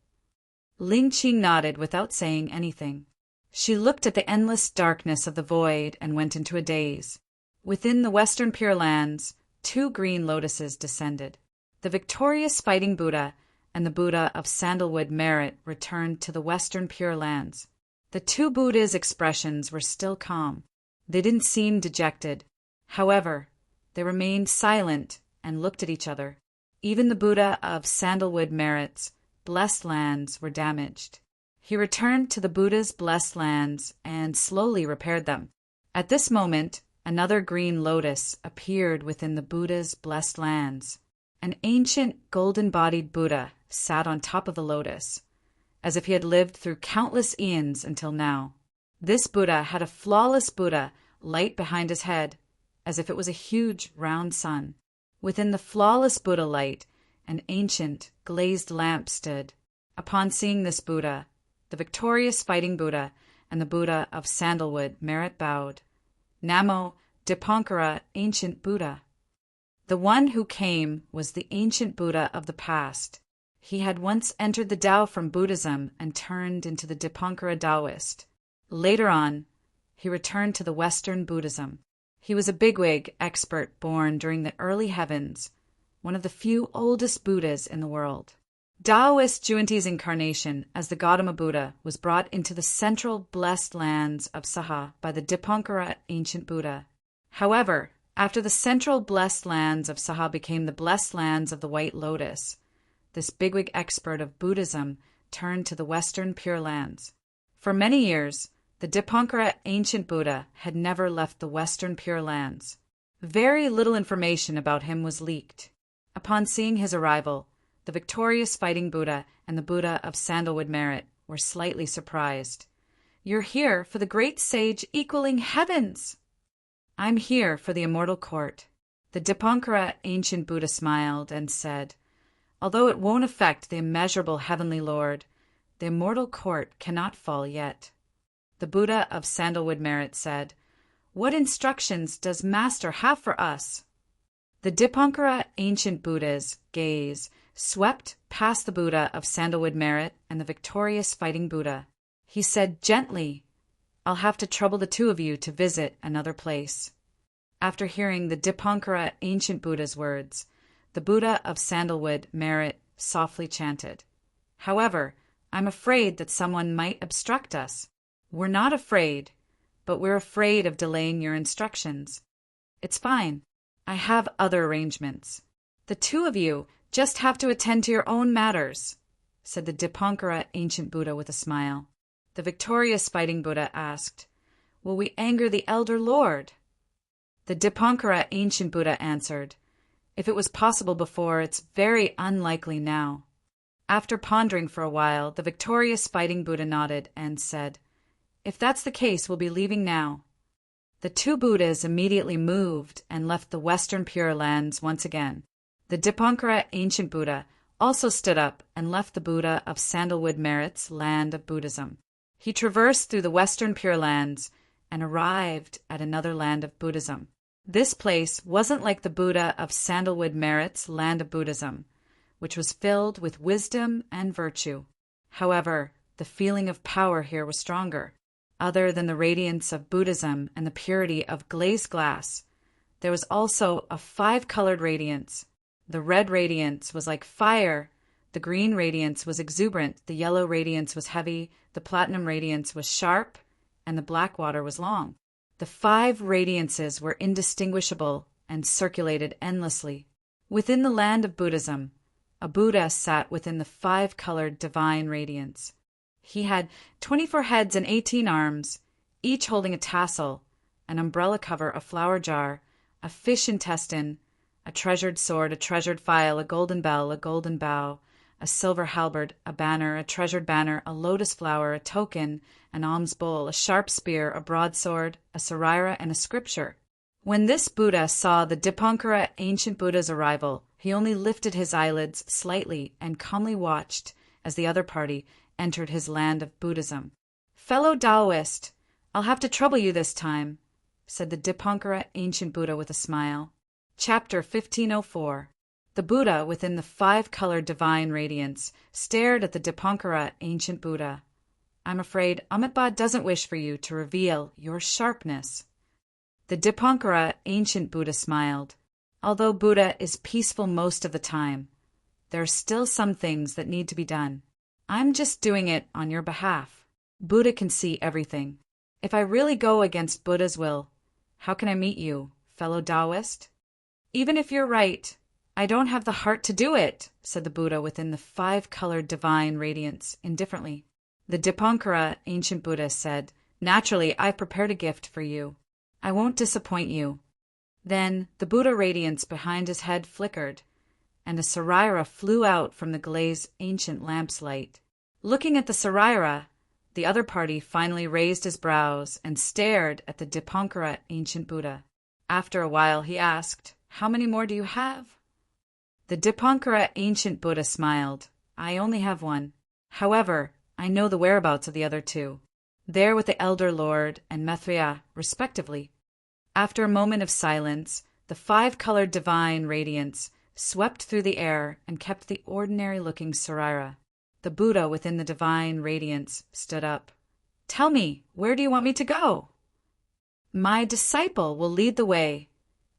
Ling Qi nodded without saying anything. She looked at the endless darkness of the void and went into a daze. Within the Western Pure Lands, 2 green lotuses descended. The victorious Fighting Buddha and the Buddha of Sandalwood Merit returned to the Western Pure Lands. The 2 Buddhas' expressions were still calm. They didn't seem dejected. However, they remained silent and looked at each other. Even the Buddha of Sandalwood Merit's blessed lands were damaged. He returned to the Buddha's blessed lands and slowly repaired them. At this moment, another green lotus appeared within the Buddha's blessed lands. An ancient golden-bodied Buddha sat on top of the lotus, as if he had lived through countless eons until now. This Buddha had a flawless Buddha light behind his head, as if it was a huge round sun. Within the flawless Buddha light, an ancient glazed lamp stood. Upon seeing this Buddha, the victorious Fighting Buddha and the Buddha of Sandalwood Merit bowed. Namo Dipankara, ancient Buddha. The one who came was the ancient Buddha of the past. He had once entered the Tao from Buddhism and turned into the Dipankara Taoist. Later on, he returned to the Western Buddhism. He was a bigwig expert born during the early heavens, one of the few oldest Buddhas in the world. Taoist Juanti's incarnation as the Gautama Buddha was brought into the central blessed lands of Saha by the Dipankara ancient Buddha. However, after the central blessed lands of Saha became the blessed lands of the White Lotus, this bigwig expert of Buddhism turned to the Western Pure Lands. For many years, the Dipankara ancient Buddha had never left the Western Pure Lands. Very little information about him was leaked. Upon seeing his arrival, the victorious Fighting Buddha and the Buddha of Sandalwood Merit were slightly surprised. You're here for the great sage equaling heavens! I'm here for the Immortal Court. The Dipankara ancient Buddha smiled and said, although it won't affect the immeasurable Heavenly Lord, the Immortal Court cannot fall yet. The Buddha of Sandalwood Merit said, what instructions does Master have for us? The Dipankara ancient Buddha's gaze swept past the Buddha of Sandalwood Merit and the victorious Fighting Buddha. He said gently, I'll have to trouble the 2 of you to visit another place. After hearing the Dipankara ancient Buddha's words, the Buddha of Sandalwood Merit softly chanted, however, I'm afraid that someone might obstruct us. We're not afraid, but we're afraid of delaying your instructions. It's fine. I have other arrangements. The 2 of you just have to attend to your own matters, said the Dipankara ancient Buddha with a smile. The victorious Fighting Buddha asked, will we anger the Elder Lord? The Dipankara ancient Buddha answered, if it was possible before, it's very unlikely now. After pondering for a while, the victorious Fighting Buddha nodded and said, if that's the case, we'll be leaving now. The 2 Buddhas immediately moved and left the Western Pure Lands once again. The Dipankara ancient Buddha also stood up and left the Buddha of Sandalwood Merit's land of Buddhism. He traversed through the Western Pure Lands and arrived at another land of Buddhism. This place wasn't like the Buddha of Sandalwood Merit's land of Buddhism, which was filled with wisdom and virtue. However, the feeling of power here was stronger. Other than the radiance of Buddhism and the purity of glazed glass, there was also a 5-colored radiance. The red radiance was like fire, the green radiance was exuberant, the yellow radiance was heavy, the platinum radiance was sharp, and the black water was long. The 5 radiances were indistinguishable and circulated endlessly. Within the land of Buddhism, a Buddha sat within the 5-colored divine radiance. He had 24 heads and 18 arms, each holding a tassel, an umbrella cover, a flower jar, a fish intestine, a treasured sword, a treasured phial, a golden bell, a golden bow, a silver halberd, a banner, a treasured banner, a lotus flower, a token, an alms bowl, a sharp spear, a broadsword, a saraira, and a scripture. When this Buddha saw the Dipankara ancient Buddha's arrival, he only lifted his eyelids slightly and calmly watched as the other party entered his land of Buddhism. "Fellow Taoist, I'll have to trouble you this time," said the Dipankara ancient Buddha with a smile. Chapter 1504. The Buddha within the five-colored divine radiance stared at the Dipankara ancient Buddha. "I'm afraid Amitabha doesn't wish for you to reveal your sharpness." The Dipankara ancient Buddha smiled. "Although Buddha is peaceful most of the time, there are still some things that need to be done. I'm just doing it on your behalf. Buddha can see everything. If I really go against Buddha's will, how can I meet you, fellow Taoist?" "Even if you're right, I don't have the heart to do it," said the Buddha within the five-colored divine radiance indifferently. The Dipankara ancient Buddha said, "Naturally, I've prepared a gift for you. I won't disappoint you." Then the Buddha radiance behind his head flickered, and a saraira flew out from the glazed ancient lamp's light. Looking at the saraira, the other party finally raised his brows and stared at the Dipankara ancient Buddha. After a while he asked, "How many more do you have?" The Dipankara ancient Buddha smiled. "I only have one. However, I know the whereabouts of the other two. They're with the Elder Lord and Maitreya, respectively." After a moment of silence, the five-colored divine radiance swept through the air and kept the ordinary-looking saraira. The Buddha within the divine radiance stood up. "Tell me, where do you want me to go?" "My disciple will lead the way,"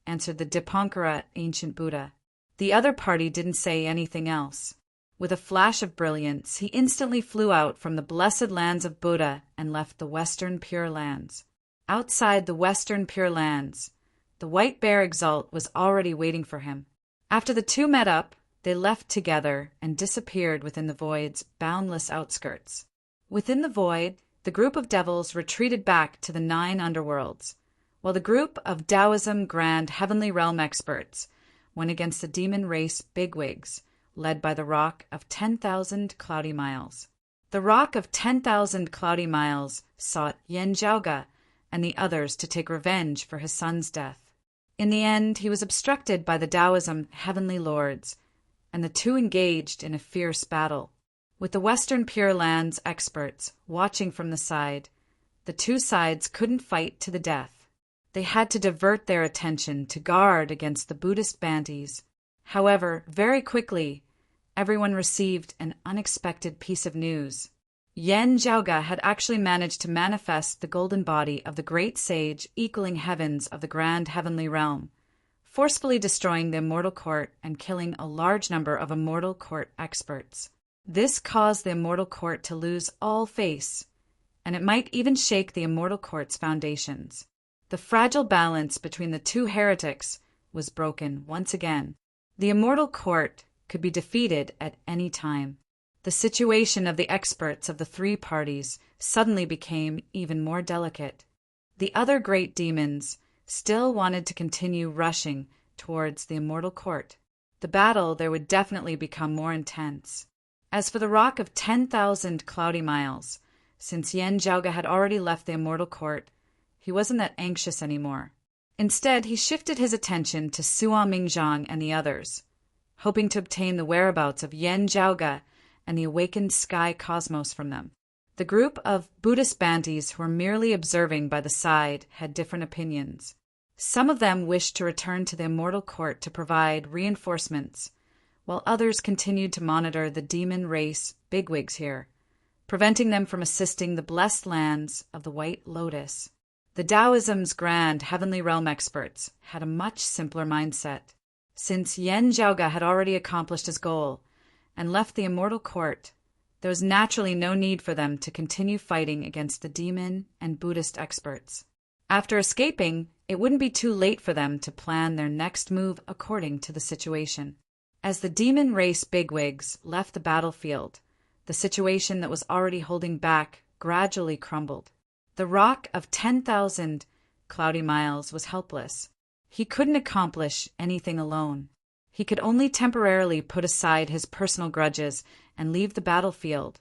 answered the Dipankara ancient Buddha. The other party didn't say anything else. With a flash of brilliance, he instantly flew out from the blessed lands of Buddha and left the Western Pure Lands. Outside the Western Pure Lands, the white bear Exalt was already waiting for him. After the two met up, they left together and disappeared within the void's boundless outskirts. Within the void, the group of devils retreated back to the 9 underworlds, while the group of Taoism Grand Heavenly Realm experts went against the demon race bigwigs, led by the Rock of 10,000 Cloudy Miles. The Rock of 10,000 Cloudy Miles sought Yen Zhaoga and the others to take revenge for his son's death. In the end, he was obstructed by the Taoism Heavenly Lords, and the two engaged in a fierce battle. With the Western Pure Lands experts watching from the side, the two sides couldn't fight to the death. They had to divert their attention to guard against the Buddhist bandies. However, very quickly, everyone received an unexpected piece of news. Yen Zhaoga had actually managed to manifest the golden body of the great sage equaling heavens of the Grand Heavenly Realm, forcefully destroying the Immortal Court and killing a large number of Immortal Court experts. This caused the Immortal Court to lose all face, and it might even shake the Immortal Court's foundations. The fragile balance between the two heretics was broken once again. The Immortal Court could be defeated at any time. The situation of the experts of the three parties suddenly became even more delicate. The other great demons still wanted to continue rushing towards the Immortal Court. The battle there would definitely become more intense. As for the Rock of 10,000 Cloudy Miles, since Yen Zhaoga had already left the Immortal Court, he wasn't that anxious anymore. Instead, he shifted his attention to Sua Mingzhang and the others, hoping to obtain the whereabouts of Yen Zhaoga and the awakened sky cosmos from them. The group of Buddhist bandies who were merely observing by the side had different opinions. Some of them wished to return to the Immortal Court to provide reinforcements, while others continued to monitor the demon race bigwigs here, preventing them from assisting the blessed lands of the White Lotus. The Taoism's Grand Heavenly Realm experts had a much simpler mindset. Since Yen Zhaoga had already accomplished his goal and left the Immortal Court, there was naturally no need for them to continue fighting against the demon and Buddhist experts. After escaping, it wouldn't be too late for them to plan their next move according to the situation. As the demon race bigwigs left the battlefield, the situation that was already holding back gradually crumbled. The Rock of 10,000 Cloudy Miles was helpless. He couldn't accomplish anything alone. He could only temporarily put aside his personal grudges and leave the battlefield,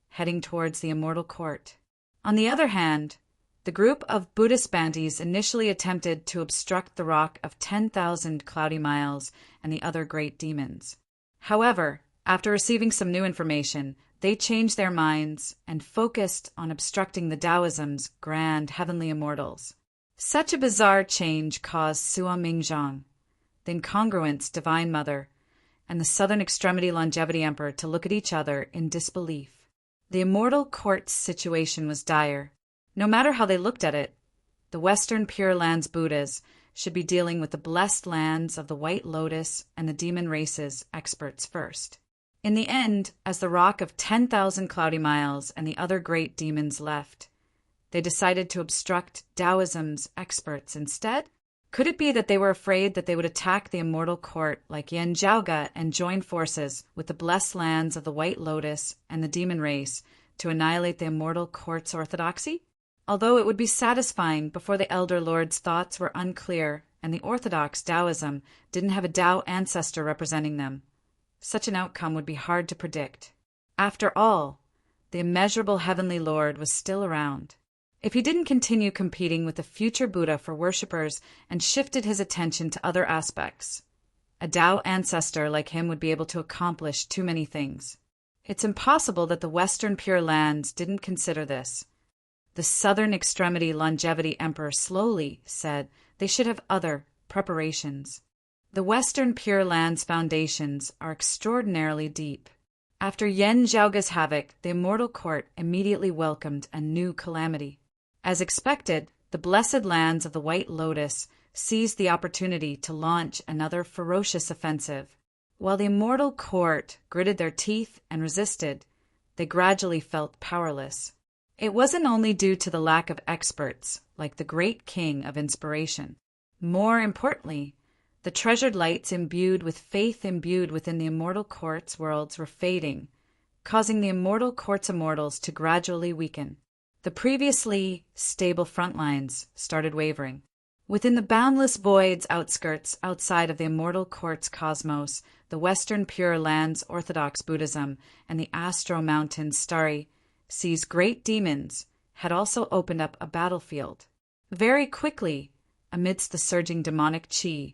heading towards the immortal court. On the other hand, the group of Buddhist bandits initially attempted to obstruct the Rock of 10,000 Cloudy Miles and the other great demons. However, after receiving some new information, they changed their minds and focused on obstructing the Taoism's grand heavenly immortals. Such a bizarre change caused Sua Mingzhang, the Incongruent's Divine Mother, and the Southern Extremity Longevity Emperor to look at each other in disbelief. The immortal court's situation was dire. No matter how they looked at it, the Western Pure Lands Buddhas should be dealing with the blessed lands of the White Lotus and the demon races experts first. In the end, as the Rock of 10,000 Cloudy Miles and the other great demons left, they decided to obstruct Taoism's experts instead. Could it be that they were afraid that they would attack the immortal court like Yen Zhaoge and join forces with the blessed lands of the White Lotus and the demon race to annihilate the immortal court's orthodoxy? Although it would be satisfying before the Elder Lord's thoughts were unclear and the orthodox Taoism didn't have a Tao ancestor representing them, such an outcome would be hard to predict. After all, the immeasurable Heavenly Lord was still around. If he didn't continue competing with the future Buddha for worshippers and shifted his attention to other aspects, a Tao ancestor like him would be able to accomplish too many things. It's impossible that the Western Pure Lands didn't consider this. The Southern Extremity Longevity Emperor slowly said they should have other preparations. The Western Pure Lands foundations are extraordinarily deep. After Yen Zhaoge's havoc, the immortal court immediately welcomed a new calamity. As expected, the blessed lands of the White Lotus seized the opportunity to launch another ferocious offensive. While the immortal court gritted their teeth and resisted, they gradually felt powerless. It wasn't only due to the lack of experts, like the great king of inspiration. More importantly, the treasured lights imbued with faith imbued within the immortal court's worlds were fading, causing the immortal court's immortals to gradually weaken. The previously stable front lines started wavering. Within the boundless void's outskirts outside of the immortal court's cosmos, the Western Pure Lands Orthodox Buddhism and the Astro Mountains Starry Sea's great demons had also opened up a battlefield. Very quickly, amidst the surging demonic chi,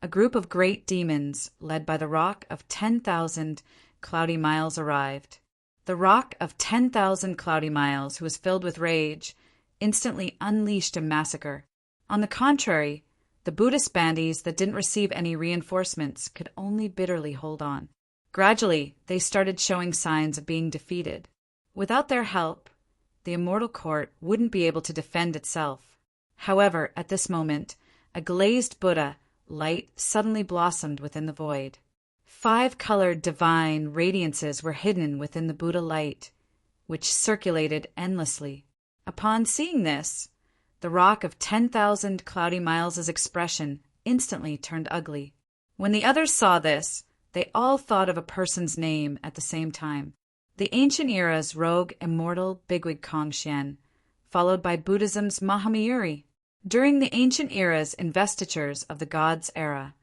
a group of great demons, led by the Rock of 10,000 Cloudy Miles, arrived. The Rock of 10,000 Cloudy Miles, who was filled with rage, instantly unleashed a massacre. On the contrary, the Buddhist bandits that didn't receive any reinforcements could only bitterly hold on. Gradually, they started showing signs of being defeated. Without their help, the immortal court wouldn't be able to defend itself. However, at this moment, a glazed Buddha light suddenly blossomed within the void. 5-colored divine radiances were hidden within the Buddha light, which circulated endlessly. Upon seeing this, the Rock of 10,000 Cloudy Miles' expression instantly turned ugly. When the others saw this, they all thought of a person's name at the same time. The ancient era's rogue immortal bigwig Kongxian, followed by Buddhism's Mahamayuri. During the ancient era's investitures of the gods' era,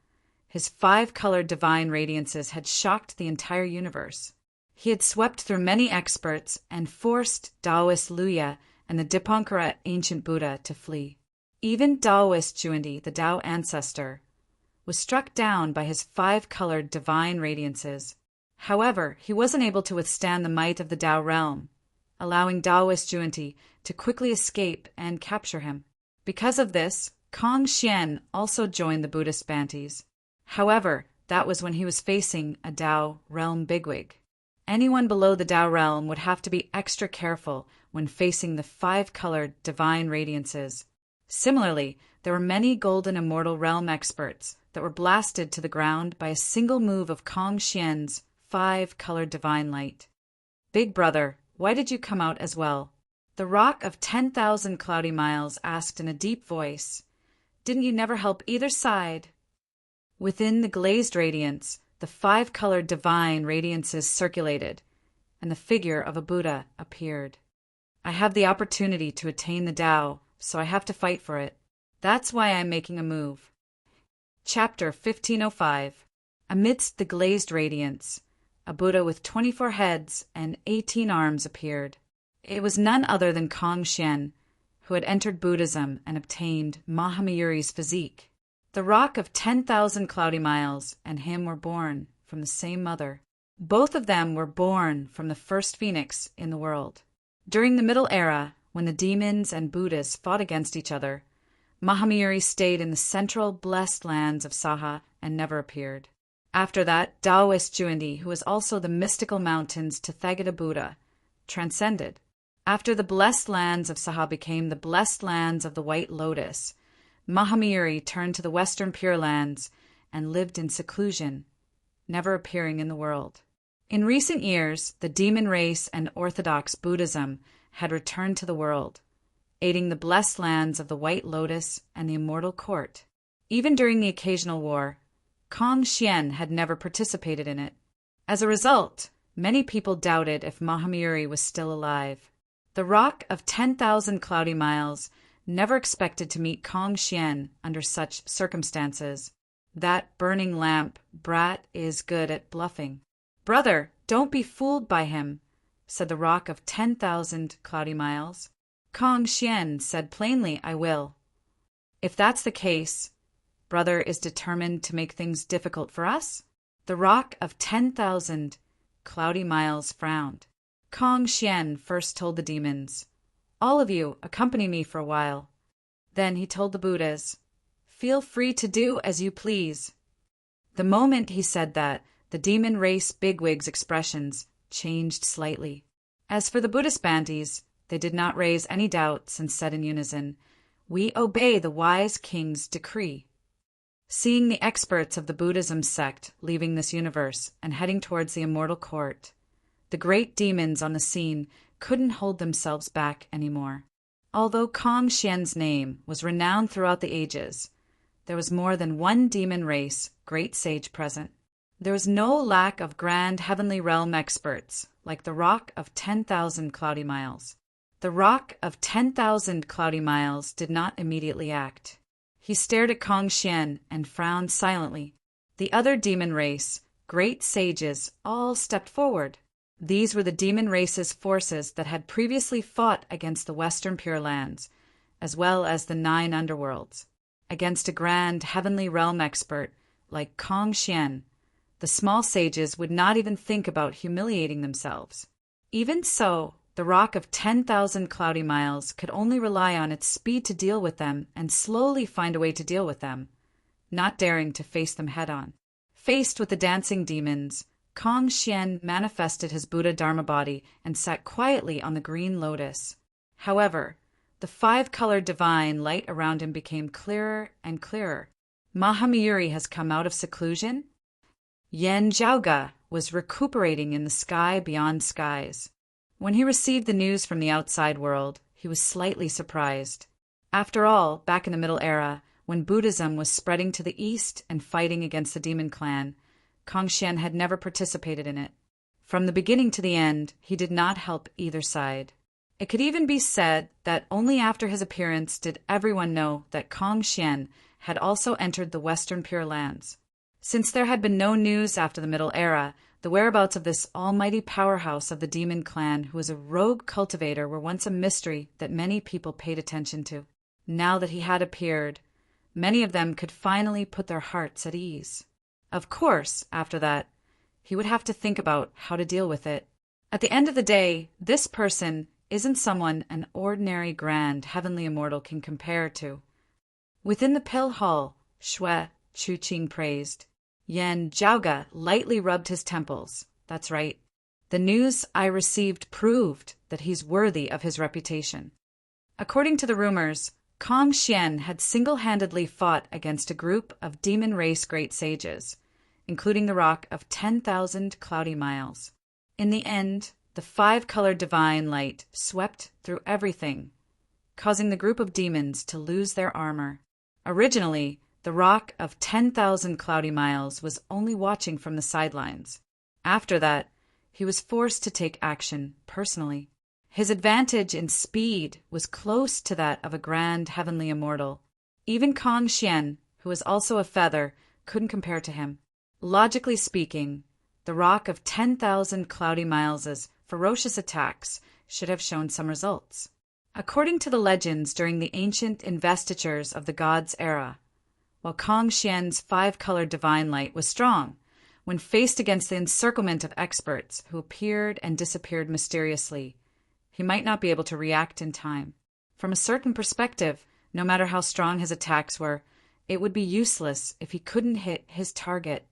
his 5-colored divine radiances had shocked the entire universe. He had swept through many experts and forced Taoist Luya and the Dipankara ancient Buddha to flee. Even Taoist Juandi, the Tao ancestor, was struck down by his 5-colored divine radiances. However, he wasn't able to withstand the might of the Tao realm, allowing Taoist Juandi to quickly escape and capture him. Because of this, Kongxian also joined the Buddhist bandits. However, that was when he was facing a Tao realm bigwig. Anyone below the Tao realm would have to be extra careful when facing the 5-colored divine radiances. Similarly, there were many golden immortal realm experts that were blasted to the ground by a single move of Kongxian's 5-colored divine light. Big brother, why did you come out as well? The Rock of 10,000 Cloudy Miles asked in a deep voice. Didn't you never help either side? Within the glazed radiance, the 5-colored divine radiances circulated, and the figure of a Buddha appeared. I have the opportunity to attain the Tao, so I have to fight for it. That's why I'm making a move. Chapter 1505. Amidst the glazed radiance, a Buddha with 24 heads and 18 arms appeared. It was none other than Kong Xian, who had entered Buddhism and obtained Mahamayuri's physique. The rock of 10,000 cloudy miles and him were born from the same mother. Both of them were born from the first phoenix in the world. During the Middle Era, when the demons and Buddhas fought against each other, Mahamayuri stayed in the central blessed lands of Saha and never appeared. After that, Taoist Juandi, who was also the mystical mountains Tathagata Buddha, transcended. After the blessed lands of Saha became the blessed lands of the White Lotus, Mahamayuri turned to the Western Pure Lands and lived in seclusion, never appearing in the world. In recent years, the demon race and Orthodox Buddhism had returned to the world, aiding the blessed lands of the White Lotus and the Immortal Court. Even during the occasional war, Kong Xian had never participated in it. As a result, many people doubted if Mahamayuri was still alive. The rock of 10,000 cloudy miles never expected to meet Kong Xian under such circumstances. That burning lamp brat is good at bluffing. "Brother, don't be fooled by him," said the rock of 10,000 cloudy miles. Kong Xian said plainly, "I will." "If that's the case, brother is determined to make things difficult for us?" The rock of 10,000 cloudy miles frowned. Kong Xian first told the demons, "All of you, accompany me for a while." Then he told the Buddhas, "Feel free to do as you please." The moment he said that, the demon race bigwigs' expressions changed slightly. As for the Buddhist Bantis, they did not raise any doubts and said in unison, "We obey the wise king's decree." Seeing the experts of the Buddhism sect leaving this universe and heading towards the Immortal Court, the great demons on the scene couldn't hold themselves back anymore. Although Kong Xian's name was renowned throughout the ages, there was more than one demon race great sage present. There was no lack of grand heavenly realm experts, like the rock of 10,000 cloudy miles. The rock of 10,000 cloudy miles did not immediately act. He stared at Kong Xian and frowned silently. The other demon race, great sages, all stepped forward. These were the demon race's forces that had previously fought against the Western Pure Lands, as well as the 9 underworlds. Against a grand heavenly realm expert like Kong Xian, the small sages would not even think about humiliating themselves. Even so, the rock of 10,000 cloudy miles could only rely on its speed to deal with them and slowly find a way to deal with them, not daring to face them head-on. Faced with the dancing demons, Kong Xian manifested his Buddha Dharma body and sat quietly on the green lotus. However, the 5-colored divine light around him became clearer and clearer. Mahamayuri has come out of seclusion? Yen Zhaoga was recuperating in the sky beyond skies. When he received the news from the outside world, he was slightly surprised. After all, back in the Middle Era, when Buddhism was spreading to the east and fighting against the demon clan, Kong Xian had never participated in it. From the beginning to the end, he did not help either side. It could even be said that only after his appearance did everyone know that Kong Xian had also entered the Western Pure Lands. Since there had been no news after the Middle Era, the whereabouts of this almighty powerhouse of the demon clan who was a rogue cultivator were once a mystery that many people paid attention to. Now that he had appeared, many of them could finally put their hearts at ease. Of course, after that, he would have to think about how to deal with it. At the end of the day, this person isn't someone an ordinary grand heavenly immortal can compare to. Within the pill hall, Shui Chuqing praised. Yen Zhaoga lightly rubbed his temples. That's right. The news I received proved that he's worthy of his reputation. According to the rumors, Kong Xian had single-handedly fought against a group of demon race great sages, including the rock of 10,000 cloudy miles. In the end, the 5-colored divine light swept through everything, causing the group of demons to lose their armor. Originally, the rock of 10,000 cloudy miles was only watching from the sidelines. After that, he was forced to take action personally. His advantage in speed was close to that of a grand heavenly immortal. Even Kong Xian, who was also a feather, couldn't compare to him. Logically speaking, the rock of 10,000 cloudy miles' ferocious attacks should have shown some results. According to the legends during the ancient investitures of the gods' era, while Kong Xian's five-colored divine light was strong, when faced against the encirclement of experts who appeared and disappeared mysteriously, he might not be able to react in time. From a certain perspective, no matter how strong his attacks were, it would be useless if he couldn't hit his target.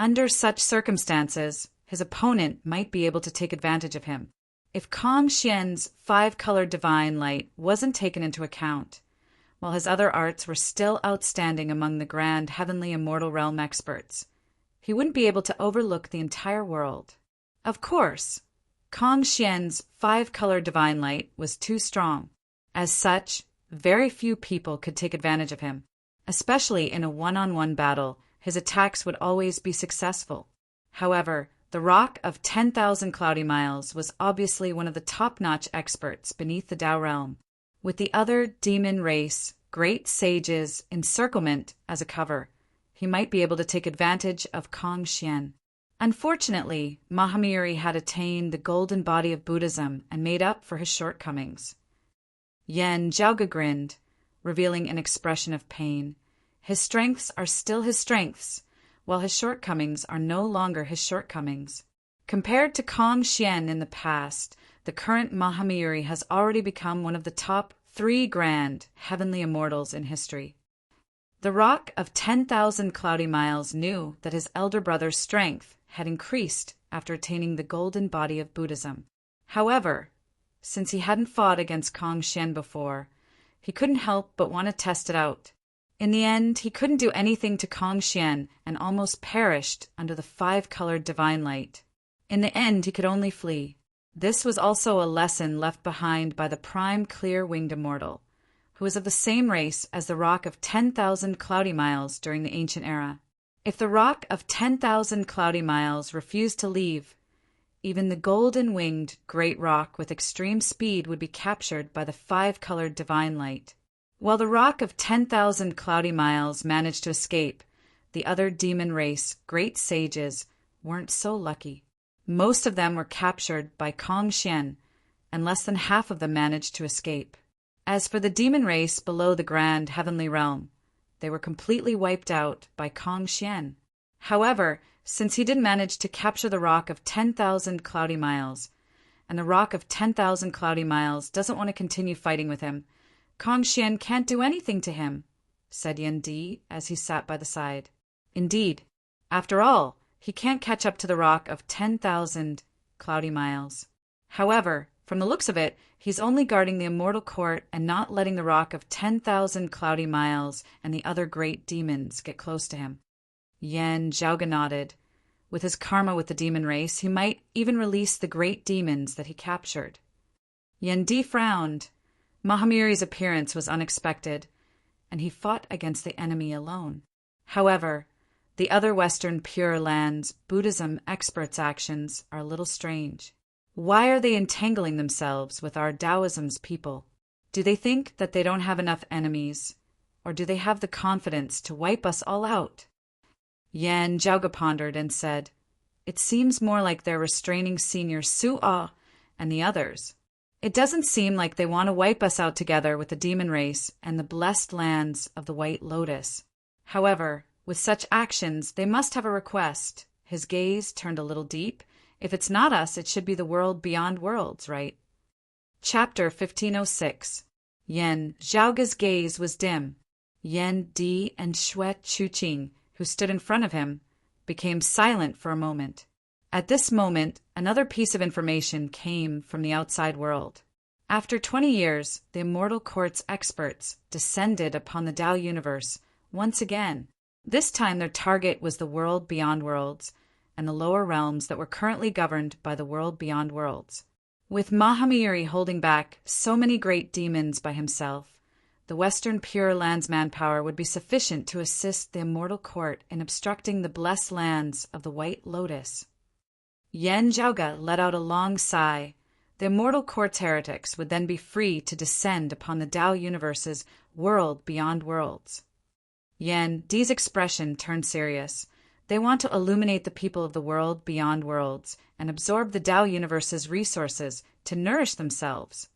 Under such circumstances, his opponent might be able to take advantage of him. If Kong Xian's five-colored divine light wasn't taken into account, while his other arts were still outstanding among the grand heavenly immortal realm experts, he wouldn't be able to overlook the entire world. Of course, Kong Xian's five-colored divine light was too strong. As such, very few people could take advantage of him. Especially in a one-on-one battle, his attacks would always be successful. However, the Rock of 10,000 Cloudy Miles was obviously one of the top-notch experts beneath the Tao realm, with the other demon race, great sages, encirclement as a cover. He might be able to take advantage of Kong Xian. Unfortunately, Mahamiri had attained the golden body of Buddhism and made up for his shortcomings. Yan Zhaoge grinned, revealing an expression of pain. His strengths are still his strengths, while his shortcomings are no longer his shortcomings. Compared to Kong Xian in the past, the current Mahamiri has already become one of the top 3 grand heavenly immortals in history. The Rock of 10,000 Cloudy Miles knew that his elder brother's strength had increased after attaining the golden body of Buddhism. However, since he hadn't fought against Kong Xian before, he couldn't help but want to test it out. In the end, he couldn't do anything to Kong Xian and almost perished under the five-colored divine light. In the end, he could only flee. This was also a lesson left behind by the prime clear-winged immortal, who was of the same race as the Rock of 10,000 Cloudy Miles during the ancient era. If the Rock of 10,000 Cloudy Miles refused to leave, even the golden-winged great rock with extreme speed would be captured by the five-colored divine light. While the Rock of 10,000 Cloudy Miles managed to escape, the other demon race, great sages, weren't so lucky. Most of them were captured by Kong Xian, and less than half of them managed to escape. As for the demon race below the grand heavenly realm, they were completely wiped out by Kong Xian. However, since he did manage to capture the Rock of 10,000 Cloudy Miles, and the Rock of 10,000 Cloudy Miles doesn't want to continue fighting with him, Kong Xian can't do anything to him, said Yan Di as he sat by the side. Indeed, after all, he can't catch up to the Rock of 10,000 Cloudy Miles. However, from the looks of it, he's only guarding the immortal court and not letting the Rock of 10,000 Cloudy Miles and the other great demons get close to him. Yan Zhaoge nodded. With his karma with the demon race, he might even release the great demons that he captured. Yan Di frowned. Mahamiri's appearance was unexpected, and he fought against the enemy alone. However, the other Western Pure Lands Buddhism experts' actions are a little strange. Why are they entangling themselves with our Taoism's people? Do they think that they don't have enough enemies, or do they have the confidence to wipe us all out? Yan Zhaoge pondered and said, "It seems more like they're restraining Senior Su-Ah and the others. It doesn't seem like they want to wipe us out together with the demon race and the blessed lands of the White Lotus. However, with such actions, they must have a request." His gaze turned a little deep. "If it's not us, it should be the world beyond worlds, right?" Chapter 1506. Yan Zhaoge's gaze was dim. Yan Di and Xue Chuqing, who stood in front of him, became silent for a moment. At this moment, another piece of information came from the outside world. After 20 years, the Immortal Court's experts descended upon the Tao universe once again. This time their target was the world beyond worlds and the lower realms that were currently governed by the world beyond worlds. With Mahamiri holding back so many great demons by himself, the Western Pure Lands manpower would be sufficient to assist the Immortal Court in obstructing the blessed lands of the White Lotus. Yan Zhaoge let out a long sigh. The Immortal Court's heretics would then be free to descend upon the Tao universe's world beyond worlds. Yan Di's expression turned serious. They want to illuminate the people of the world beyond worlds and absorb the Tao universe's resources to nourish themselves.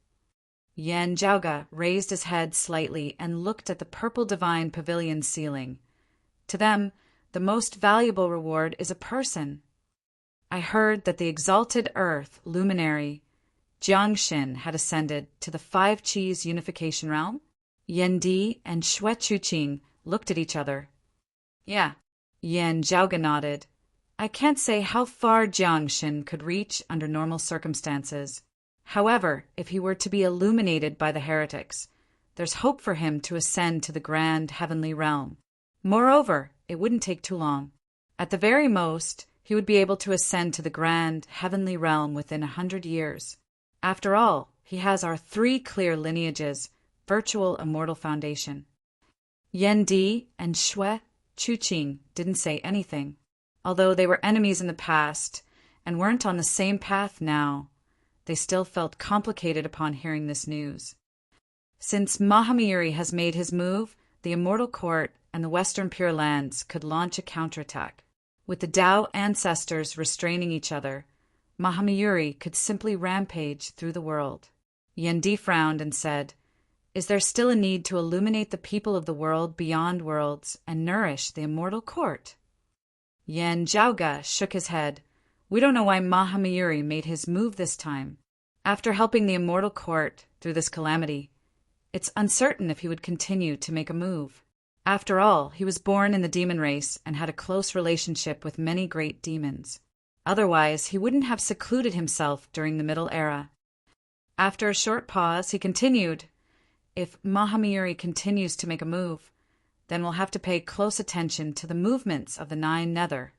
Yan Zhaoge raised his head slightly and looked at the purple divine pavilion ceiling. To them, the most valuable reward is a person. I heard that the exalted earth luminary Jiangxin had ascended to the Five Qis unification realm. Yan Di and Xue Chuqing looked at each other. Yeah, Yan Zhaoge nodded. I can't say how far Jiangxin could reach under normal circumstances. However, if he were to be illuminated by the heretics, there's hope for him to ascend to the grand heavenly realm. Moreover, it wouldn't take too long. At the very most, he would be able to ascend to the grand heavenly realm within 100 years. After all, he has our 3 clear lineages, virtual immortal foundation. Yan Di and Xue Chuqing didn't say anything. Although they were enemies in the past and weren't on the same path now, they still felt complicated upon hearing this news. Since Mahamiri has made his move, the Immortal Court and the Western Pure Lands could launch a counterattack. With the Tao ancestors restraining each other, Mahamiri could simply rampage through the world. Yan Di frowned and said, Is there still a need to illuminate the people of the world beyond worlds and nourish the Immortal Court? Yan Zhaoge shook his head. We don't know why Mahamiri made his move this time. After helping the Immortal Court through this calamity, it's uncertain if he would continue to make a move. After all, he was born in the demon race and had a close relationship with many great demons. Otherwise, he wouldn't have secluded himself during the Middle Era. After a short pause, he continued, If Mahamiri continues to make a move, then we'll have to pay close attention to the movements of the 9 Nether.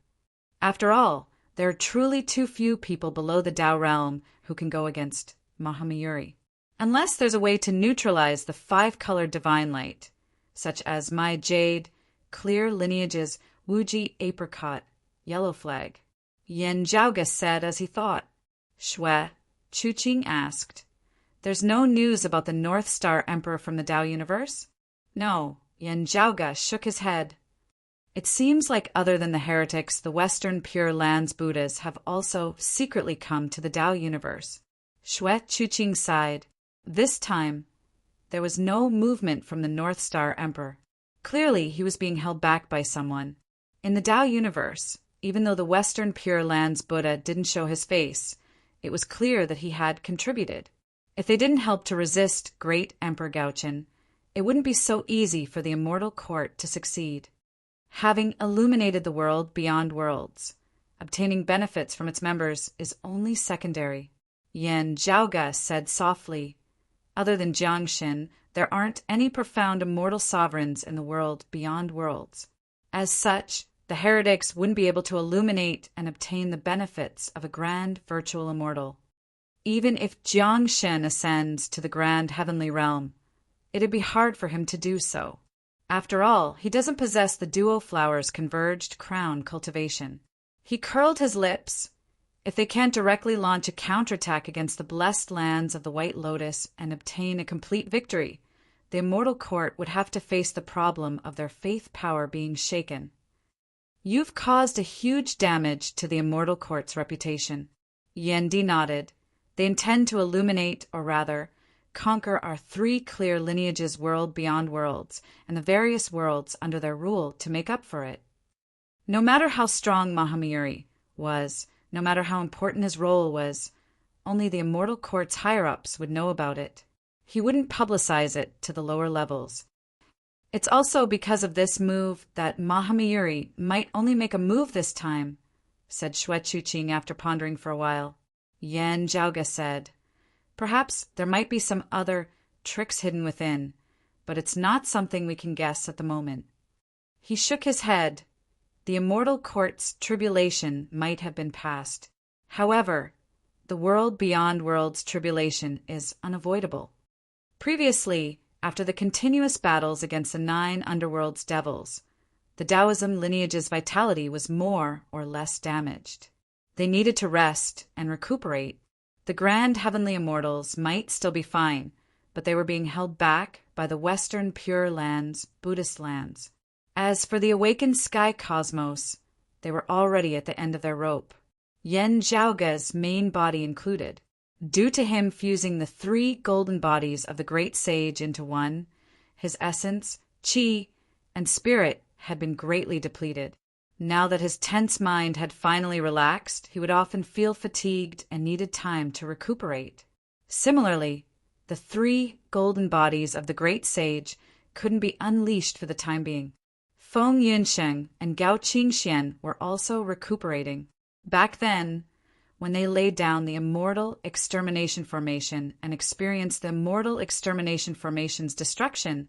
After all, there are truly too few people below the Tao realm who can go against Mahamiri. Unless there's a way to neutralize the 5-colored divine light, such as my jade, clear lineages, Wuji apricot, yellow flag. Yan Zhaoge said as he thought. Xue Chuqing asked, There's no news about the North Star Emperor from the Tao universe? No, Yan Zhaoge shook his head. It seems like other than the heretics, the Western Pure Lands Buddhas have also secretly come to the Tao universe. Xue Chuqing sighed. This time, there was no movement from the North Star Emperor. Clearly, he was being held back by someone. In the Tao universe, even though the Western Pure Lands Buddha didn't show his face, it was clear that he had contributed. If they didn't help to resist Great Emperor Gaochen, it wouldn't be so easy for the Immortal Court to succeed. Having illuminated the world beyond worlds, obtaining benefits from its members is only secondary. Yan Zhaoge said softly, Other than Jiangxin, there aren't any profound immortal sovereigns in the world beyond worlds. As such, the heretics wouldn't be able to illuminate and obtain the benefits of a grand virtual immortal. Even if Jiangxin ascends to the grand heavenly realm, it'd be hard for him to do so. After all, he doesn't possess the duo flower's converged crown cultivation. He curled his lips. If they can't directly launch a counterattack against the blessed lands of the White Lotus and obtain a complete victory, the Immortal Court would have to face the problem of their faith power being shaken. You've caused a huge damage to the Immortal Court's reputation. Yan Di nodded. They intend to illuminate, or rather, conquer our 3 clear lineages world beyond worlds and the various worlds under their rule to make up for it. No matter how strong Mahamiri was, no matter how important his role was, only the Immortal Court's higher-ups would know about it. He wouldn't publicize it to the lower levels. It's also because of this move that Mahamiri might only make a move this time, said Xue Chuqing after pondering for a while. Yan Zhaoge said, Perhaps there might be some other tricks hidden within, but it's not something we can guess at the moment. He shook his head. The Immortal Court's tribulation might have been past. However, the world beyond worlds tribulation is unavoidable. Previously, after the continuous battles against the 9 underworld's devils, the Taoism lineage's vitality was more or less damaged. They needed to rest and recuperate. The grand heavenly immortals might still be fine, but they were being held back by the Western Pure Lands, Buddhist lands. As for the awakened sky cosmos, they were already at the end of their rope, Yen Zhaoge's main body included. Due to him fusing the 3 golden bodies of the great sage into one, his essence, qi, and spirit had been greatly depleted. Now that his tense mind had finally relaxed, he would often feel fatigued and needed time to recuperate. Similarly, the 3 golden bodies of the great sage couldn't be unleashed for the time being. Feng Yunsheng and Gao Qingxian were also recuperating. Back then, when they laid down the Immortal Extermination Formation and experienced the Immortal Extermination Formation's destruction,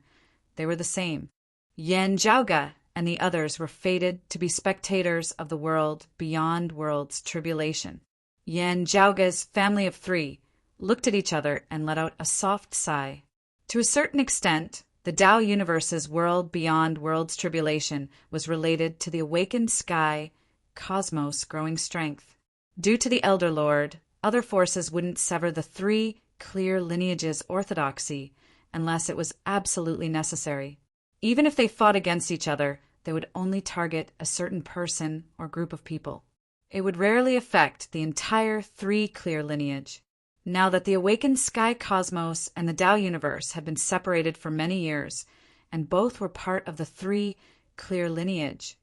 they were the same. Yen Zhaoge and the others were fated to be spectators of the world beyond world's tribulation. Yen Zhaoge's family of 3 looked at each other and let out a soft sigh. To a certain extent, the Tao universe's world beyond world's tribulation was related to the awakened sky cosmos growing strength. Due to the Elder Lord, other forces wouldn't sever the 3 clear lineages' orthodoxy unless it was absolutely necessary. Even if they fought against each other, they would only target a certain person or group of people. It would rarely affect the entire 3 clear lineage. Now that the awakened sky cosmos and the Tao universe had been separated for many years, and both were part of the 3 clear lineage,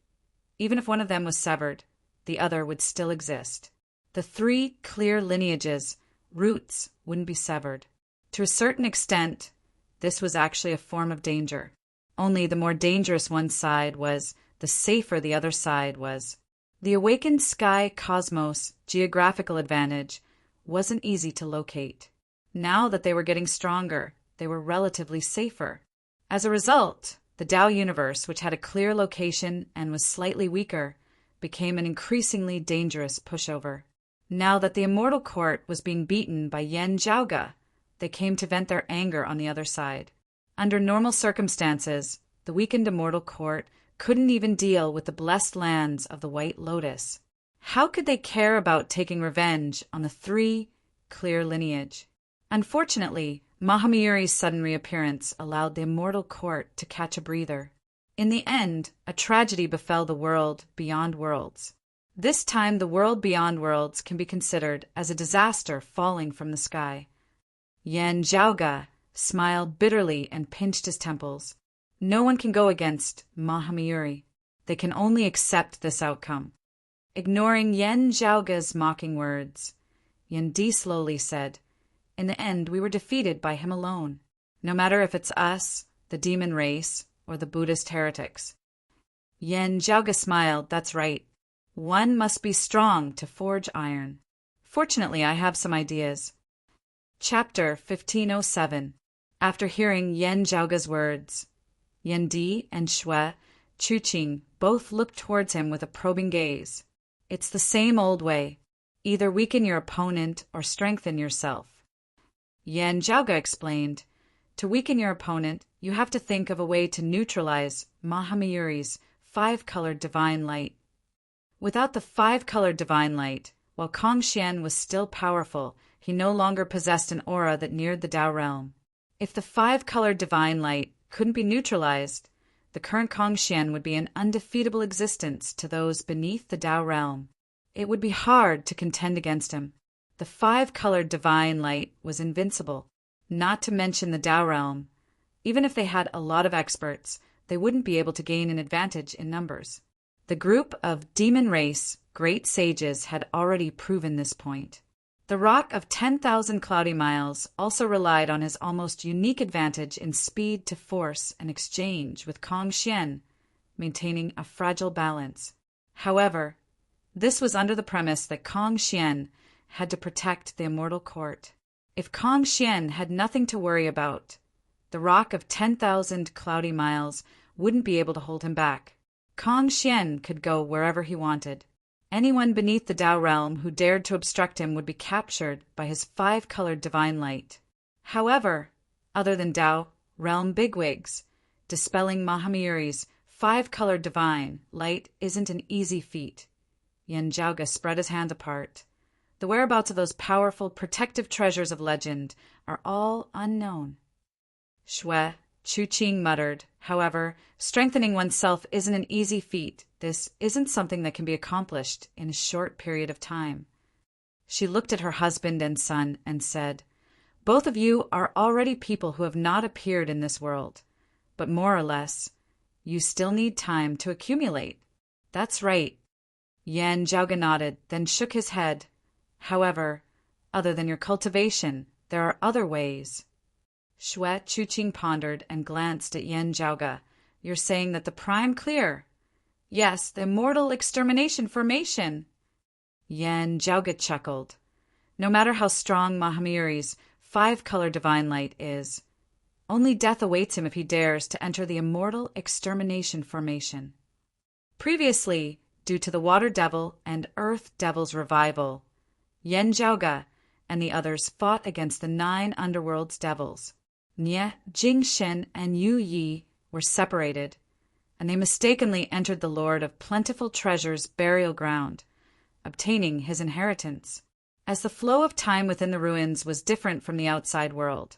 even if one of them was severed, the other would still exist. The 3 clear lineages' roots wouldn't be severed. To a certain extent, this was actually a form of danger. Only the more dangerous one side was, the safer the other side was. The awakened sky cosmos geographical advantage wasn't easy to locate. Now that they were getting stronger, they were relatively safer. As a result, the Tao universe, which had a clear location and was slightly weaker, became an increasingly dangerous pushover. Now that the Immortal Court was being beaten by Yen Zhaoge, they came to vent their anger on the other side. Under normal circumstances, the weakened Immortal Court couldn't even deal with the blessed lands of the White Lotus. How could they care about taking revenge on the 3 clear lineage? Unfortunately, Mahamayuri's sudden reappearance allowed the Immortal Court to catch a breather. In the end, a tragedy befell the world beyond worlds. This time the world beyond worlds can be considered as a disaster falling from the sky. Yen Zhaoge smiled bitterly and pinched his temples. No one can go against Mahamayuri. They can only accept this outcome. Ignoring Yen Zhaoge's mocking words, Yen Di slowly said, "In the end, we were defeated by him alone, no matter if it's us, the demon race, or the Buddhist heretics." Yen Zhaoge smiled. "That's right. One must be strong to forge iron. Fortunately, I have some ideas." Chapter 1507. After hearing Yen Zhaoge's words, Yen Di and Shui Chuqing both looked towards him with a probing gaze. It's the same old way. Either weaken your opponent or strengthen yourself. Yen Zhaoge explained, "To weaken your opponent, you have to think of a way to neutralize Mahamayuri's 5-colored divine light. Without the 5-colored divine light, while Kongxian was still powerful, he no longer possessed an aura that neared the Tao realm. If the 5-colored divine light couldn't be neutralized, the current Kongxian would be an undefeatable existence to those beneath the Tao realm. It would be hard to contend against him. The 5-colored divine light was invincible, not to mention the Tao realm. Even if they had a lot of experts, they wouldn't be able to gain an advantage in numbers. The group of demon race great sages had already proven this point. The Rock of 10,000 Cloudy Miles also relied on his almost unique advantage in speed to force and exchange with Kongxian, maintaining a fragile balance. However, this was under the premise that Kongxian had to protect the Immortal Court. If Kongxian had nothing to worry about, the Rock of 10,000 Cloudy Miles wouldn't be able to hold him back. Kongxian could go wherever he wanted. Anyone beneath the Tao realm who dared to obstruct him would be captured by his 5-colored divine light. However, other than Tao realm bigwigs, dispelling Mahamayuri's 5-colored divine light isn't an easy feat. Yen Zhaoge spread his hands apart. The whereabouts of those powerful protective treasures of legend are all unknown. Shui Chu-Ching muttered. However, strengthening oneself isn't an easy feat. This isn't something that can be accomplished in a short period of time. She looked at her husband and son and said, "Both of you are already people who have not appeared in this world, but more or less, you still need time to accumulate." "That's right." Yan Zhaoga nodded, then shook his head. "However, other than your cultivation, there are other ways." Xue Chuqing pondered and glanced at Yan Zhaoga. "You're saying that the prime clear?" "Yes, the immortal extermination formation." Yan Zhaoga chuckled. "No matter how strong Mahamiri's five-color divine light is, only death awaits him if he dares to enter the immortal extermination formation." Previously, due to the Water Devil and Earth Devil's revival, Yan Zhaoga and the others fought against the 9 underworld's devils. Nie, Jingshen, and Yu Yi were separated, and they mistakenly entered the Lord of Plentiful Treasure's burial ground, obtaining his inheritance. As the flow of time within the ruins was different from the outside world,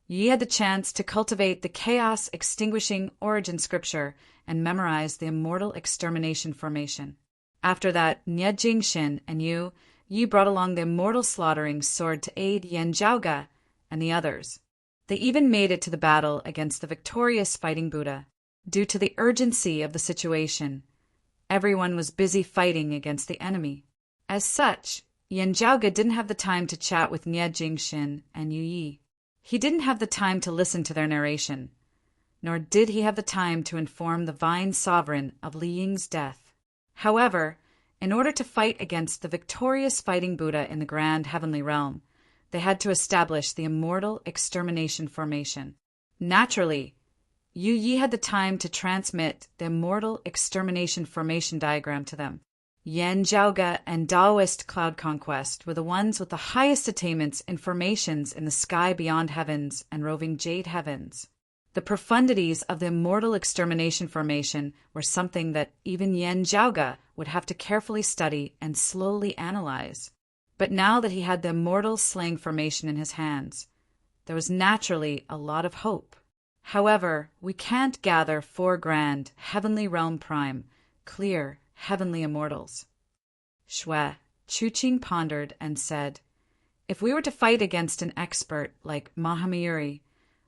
Yi had the chance to cultivate the chaos-extinguishing origin scripture and memorize the immortal extermination formation. After that, Nie Jingshin and Yi brought along the immortal slaughtering sword to aid Yan Zhaoga and the others. They even made it to the battle against the victorious Fighting Buddha. Due to the urgency of the situation, everyone was busy fighting against the enemy. As such, Yan Zhaoga didn't have the time to chat with Nie Jingshin and Yu Yi. He didn't have the time to listen to their narration, nor did he have the time to inform the Vine Sovereign of Li Ying's death. However, in order to fight against the victorious Fighting Buddha in the Grand Heavenly Realm, they had to establish the immortal extermination formation. Naturally, Yu Yi had the time to transmit the immortal extermination formation diagram to them. Yan Zhaoga and Taoist Cloud Conquest were the ones with the highest attainments in formations in the sky beyond heavens and roving jade heavens. The profundities of the immortal extermination formation were something that even Yan Zhaoga would have to carefully study and slowly analyze. But now that he had the immortal slaying formation in his hands, there was naturally a lot of hope. However, we can't gather 4 grand, heavenly realm prime, clear, heavenly immortals. Xue Chuqing pondered and said, "If we were to fight against an expert like Mahamiri,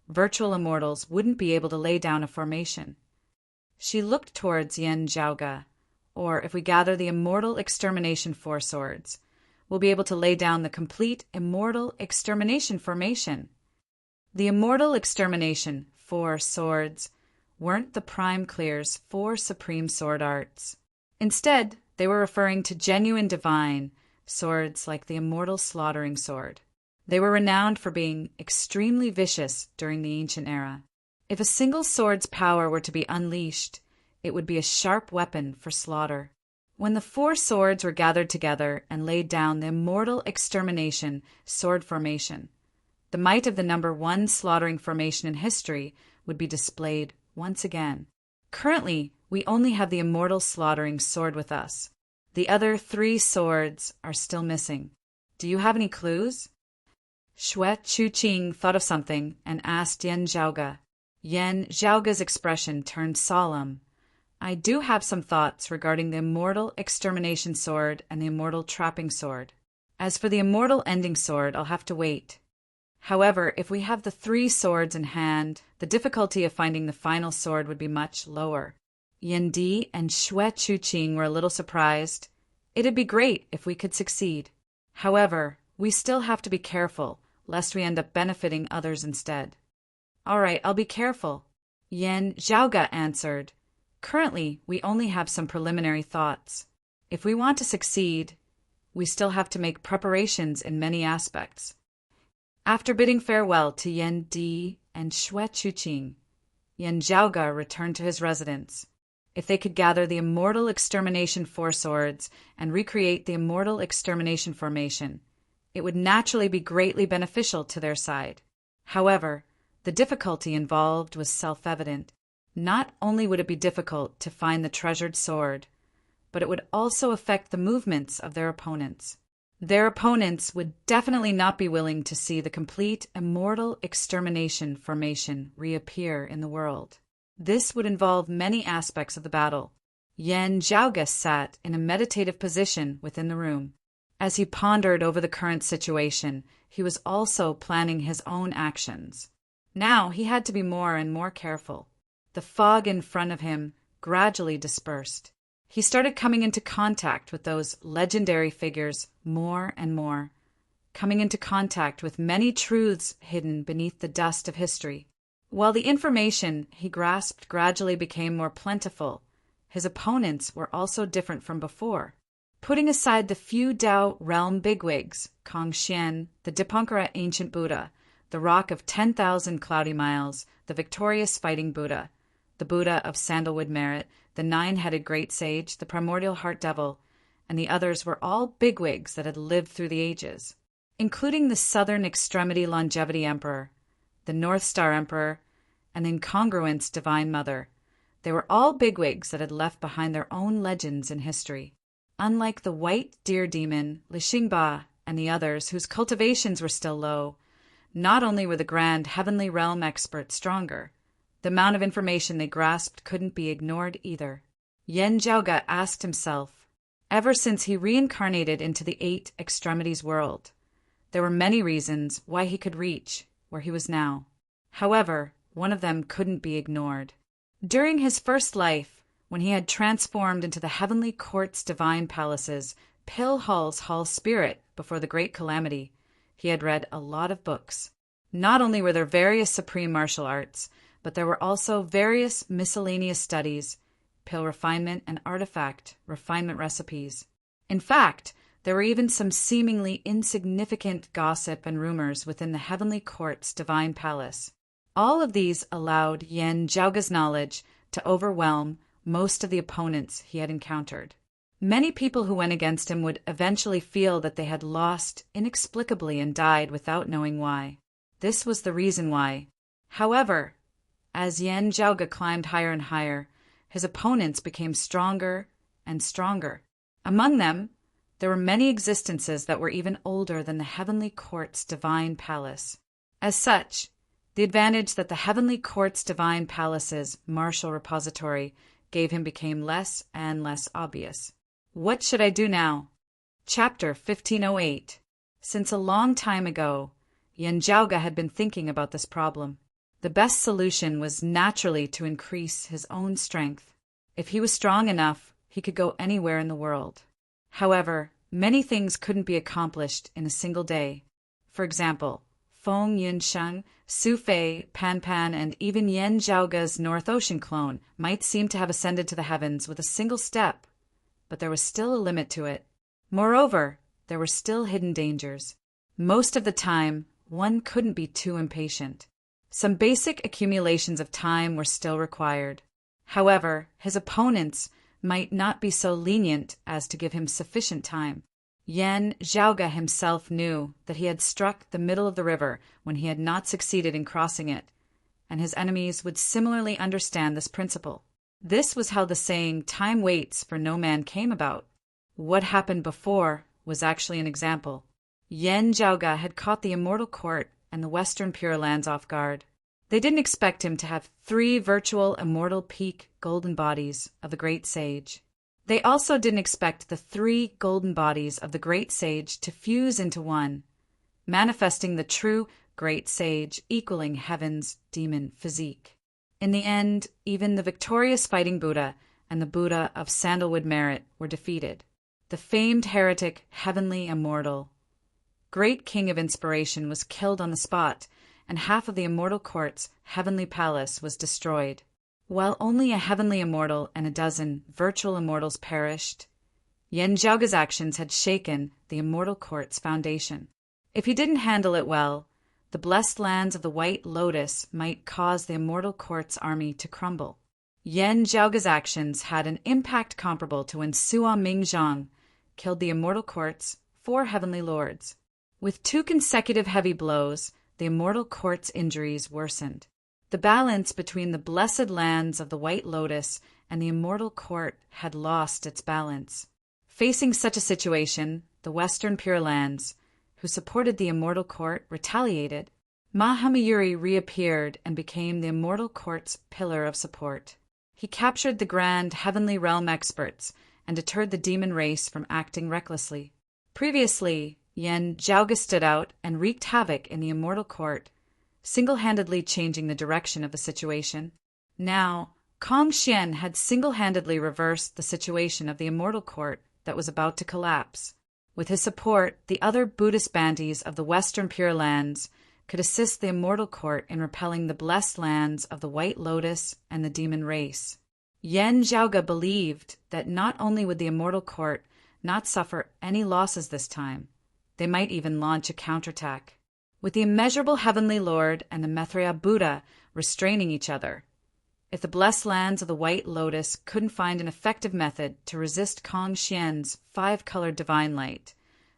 virtual immortals wouldn't be able to lay down a formation." She looked towards Yan Zhaoga. "Or if we gather the immortal extermination 4 swords, we'll be able to lay down the complete immortal extermination formation." The immortal extermination 4 swords weren't the Prime Clear's 4 supreme sword arts. Instead, they were referring to genuine divine swords like the immortal slaughtering sword. They were renowned for being extremely vicious during the ancient era. If a single sword's power were to be unleashed, it would be a sharp weapon for slaughter. When the 4 swords were gathered together and laid down the immortal extermination sword formation, the might of the number 1 slaughtering formation in history would be displayed once again. Currently, we only have the immortal slaughtering sword with us. The other 3 swords are still missing. Do you have any clues? Xue Chuqing thought of something and asked Yan Zhaoga. Yan Zhaoga's expression turned solemn. "I do have some thoughts regarding the immortal extermination sword and the immortal trapping sword. As for the immortal ending sword, I'll have to wait. However, if we have the 3 swords in hand, the difficulty of finding the final sword would be much lower." Yan Di and Xue Chuqing were a little surprised. It'd be great if we could succeed. However, we still have to be careful, lest we end up benefiting others instead. "All right, I'll be careful," Yan Zhaoga answered. "Currently, we only have some preliminary thoughts. If we want to succeed, we still have to make preparations in many aspects." After bidding farewell to Yan Di and Xue Chuqing, Yan Zhaoga returned to his residence. If they could gather the immortal extermination 4 swords and recreate the immortal extermination formation, it would naturally be greatly beneficial to their side. However, the difficulty involved was self-evident. Not only would it be difficult to find the treasured sword, but it would also affect the movements of their opponents. Their opponents would definitely not be willing to see the complete immortal extermination formation reappear in the world. This would involve many aspects of the battle. Yan Zhaoge sat in a meditative position within the room. As he pondered over the current situation, he was also planning his own actions. Now he had to be more and more careful. The fog in front of him gradually dispersed. He started coming into contact with those legendary figures more and more, coming into contact with many truths hidden beneath the dust of history. While the information he grasped gradually became more plentiful, his opponents were also different from before. Putting aside the few Tao realm bigwigs, Kongxian, the Dipankara ancient Buddha, the Rock of 10,000 Cloudy Miles, the victorious fighting Buddha, the Buddha of Sandalwood Merit, the nine-headed great sage, the primordial heart devil, and the others were all bigwigs that had lived through the ages, including the Southern Extremity Longevity Emperor, the North Star Emperor, and the Incongruence Divine Mother. They were all bigwigs that had left behind their own legends in history. Unlike the White Deer Demon, Lixingba, and the others whose cultivations were still low, not only were the grand heavenly realm experts stronger, the amount of information they grasped couldn't be ignored either. Yan Zhaoge asked himself, ever since he reincarnated into the Eight Extremities world, there were many reasons why he could reach where he was now. However, one of them couldn't be ignored. During his first life, when he had transformed into the Heavenly Court's divine palaces, Pil Hall's Hall Spirit before the Great Calamity, he had read a lot of books. Not only were there various supreme martial arts, but there were also various miscellaneous studies, pill refinement and artifact refinement recipes. In fact, there were even some seemingly insignificant gossip and rumors within the Heavenly Court's divine palace. All of these allowed Yan Zhaoge's knowledge to overwhelm most of the opponents he had encountered. Many people who went against him would eventually feel that they had lost inexplicably and died without knowing why. This was the reason why. However, as Yan Zhaoge climbed higher and higher, his opponents became stronger and stronger. Among them, there were many existences that were even older than the Heavenly Court's divine palace. As such, the advantage that the Heavenly Court's divine palace's martial repository gave him became less and less obvious. What should I do now? Chapter 1508. Since a long time ago, Yan Zhaoge had been thinking about this problem. The best solution was naturally to increase his own strength. If he was strong enough, he could go anywhere in the world. However, many things couldn't be accomplished in a single day. For example, Feng Yunsheng, Su Fei, Pan Pan, and even Yan Zhaoge's North Ocean clone might seem to have ascended to the heavens with a single step, but there was still a limit to it. Moreover, there were still hidden dangers. Most of the time, one couldn't be too impatient. Some basic accumulations of time were still required. However, his opponents might not be so lenient as to give him sufficient time. Yan Zhaoge himself knew that he had struck the middle of the river when he had not succeeded in crossing it, and his enemies would similarly understand this principle. This was how the saying, "time waits for no man," came about. What happened before was actually an example. Yan Zhaoge had caught the Immortal Court and the Western Pure Lands off guard. They didn't expect him to have 3 virtual immortal peak golden bodies of the Great Sage. They also didn't expect the 3 golden bodies of the Great Sage to fuse into one, manifesting the true Great Sage equaling heaven's demon physique. In the end, even the victorious fighting Buddha and the Buddha of Sandalwood Merit were defeated. The famed heretic Heavenly Immortal, Great King of Inspiration, was killed on the spot, and half of the Immortal Court's heavenly palace was destroyed. While only a heavenly immortal and a dozen virtual immortals perished, Yan Zhaoge's actions had shaken the Immortal Court's foundation. If he didn't handle it well, the blessed lands of the White Lotus might cause the Immortal Court's army to crumble. Yan Zhaoge's actions had an impact comparable to when Sua Mingzhang killed the Immortal Court's 4 heavenly lords. With 2 consecutive heavy blows, the Immortal Court's injuries worsened. The balance between the blessed lands of the White Lotus and the Immortal Court had lost its balance. Facing such a situation, the Western Pure Lands, who supported the Immortal Court, retaliated. Mahamayuri reappeared and became the Immortal Court's pillar of support. He captured the Grand Heavenly Realm experts and deterred the demon race from acting recklessly. Previously, Yen Zhaoge stood out and wreaked havoc in the Immortal Court, single-handedly changing the direction of the situation. Now, Kong Xian had single-handedly reversed the situation of the Immortal Court that was about to collapse. With his support, the other Buddhist bandies of the Western Pure Lands could assist the Immortal Court in repelling the blessed lands of the White Lotus and the demon race. Yen Zhaoge believed that not only would the Immortal Court not suffer any losses this time, they might even launch a counterattack. With the immeasurable Heavenly Lord and the Maitreya Buddha restraining each other, if the blessed lands of the White Lotus couldn't find an effective method to resist Kong Xian's five-colored divine light,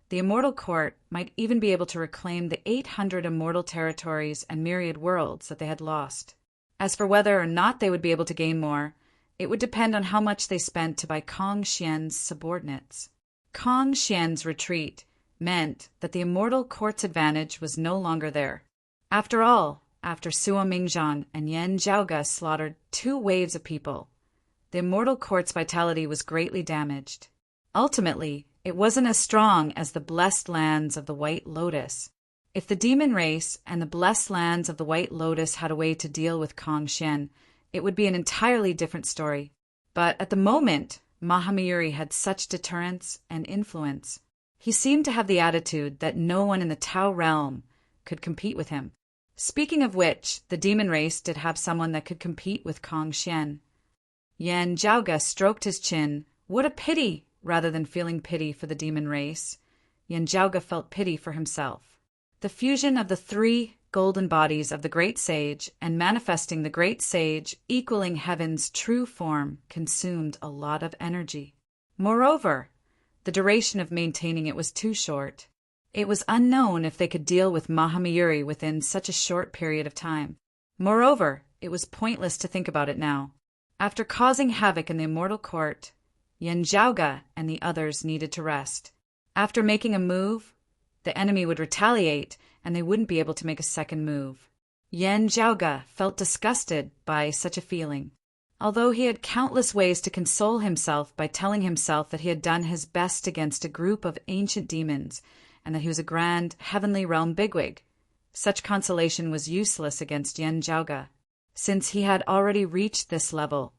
the Immortal Court might even be able to reclaim the 800 immortal territories and myriad worlds that they had lost. As for whether or not they would be able to gain more, it would depend on how much they spent to buy Kong Xian's subordinates. Kong Xian's retreat meant that the Immortal Court's advantage was no longer there. After all, after Suo Mingzhan and Yen Zhaoge slaughtered 2 waves of people, the Immortal Court's vitality was greatly damaged. Ultimately, it wasn't as strong as the blessed lands of the White Lotus. If the demon race and the blessed lands of the White Lotus had a way to deal with Kong Xian, it would be an entirely different story. But at the moment, Mahamayuri had such deterrence and influence. He seemed to have the attitude that no one in the Tao realm could compete with him. Speaking of which, the demon race did have someone that could compete with Kong Xian. Yen Zhaoge stroked his chin. What a pity! Rather than feeling pity for the demon race, Yen Zhaoge felt pity for himself. The fusion of the 3 golden bodies of the Great Sage and manifesting the Great Sage equaling heaven's true form consumed a lot of energy. Moreover, the duration of maintaining it was too short. It was unknown if they could deal with Mahamayuri within such a short period of time. Moreover, it was pointless to think about it now. After causing havoc in the Immortal Court, Yen Zhaoge and the others needed to rest. After making a move, the enemy would retaliate and they wouldn't be able to make a second move. Yen Zhaoge felt disgusted by such a feeling. Although he had countless ways to console himself by telling himself that he had done his best against a group of ancient demons and that he was a grand heavenly realm bigwig, such consolation was useless against Yen Zhaoge. Since he had already reached this level,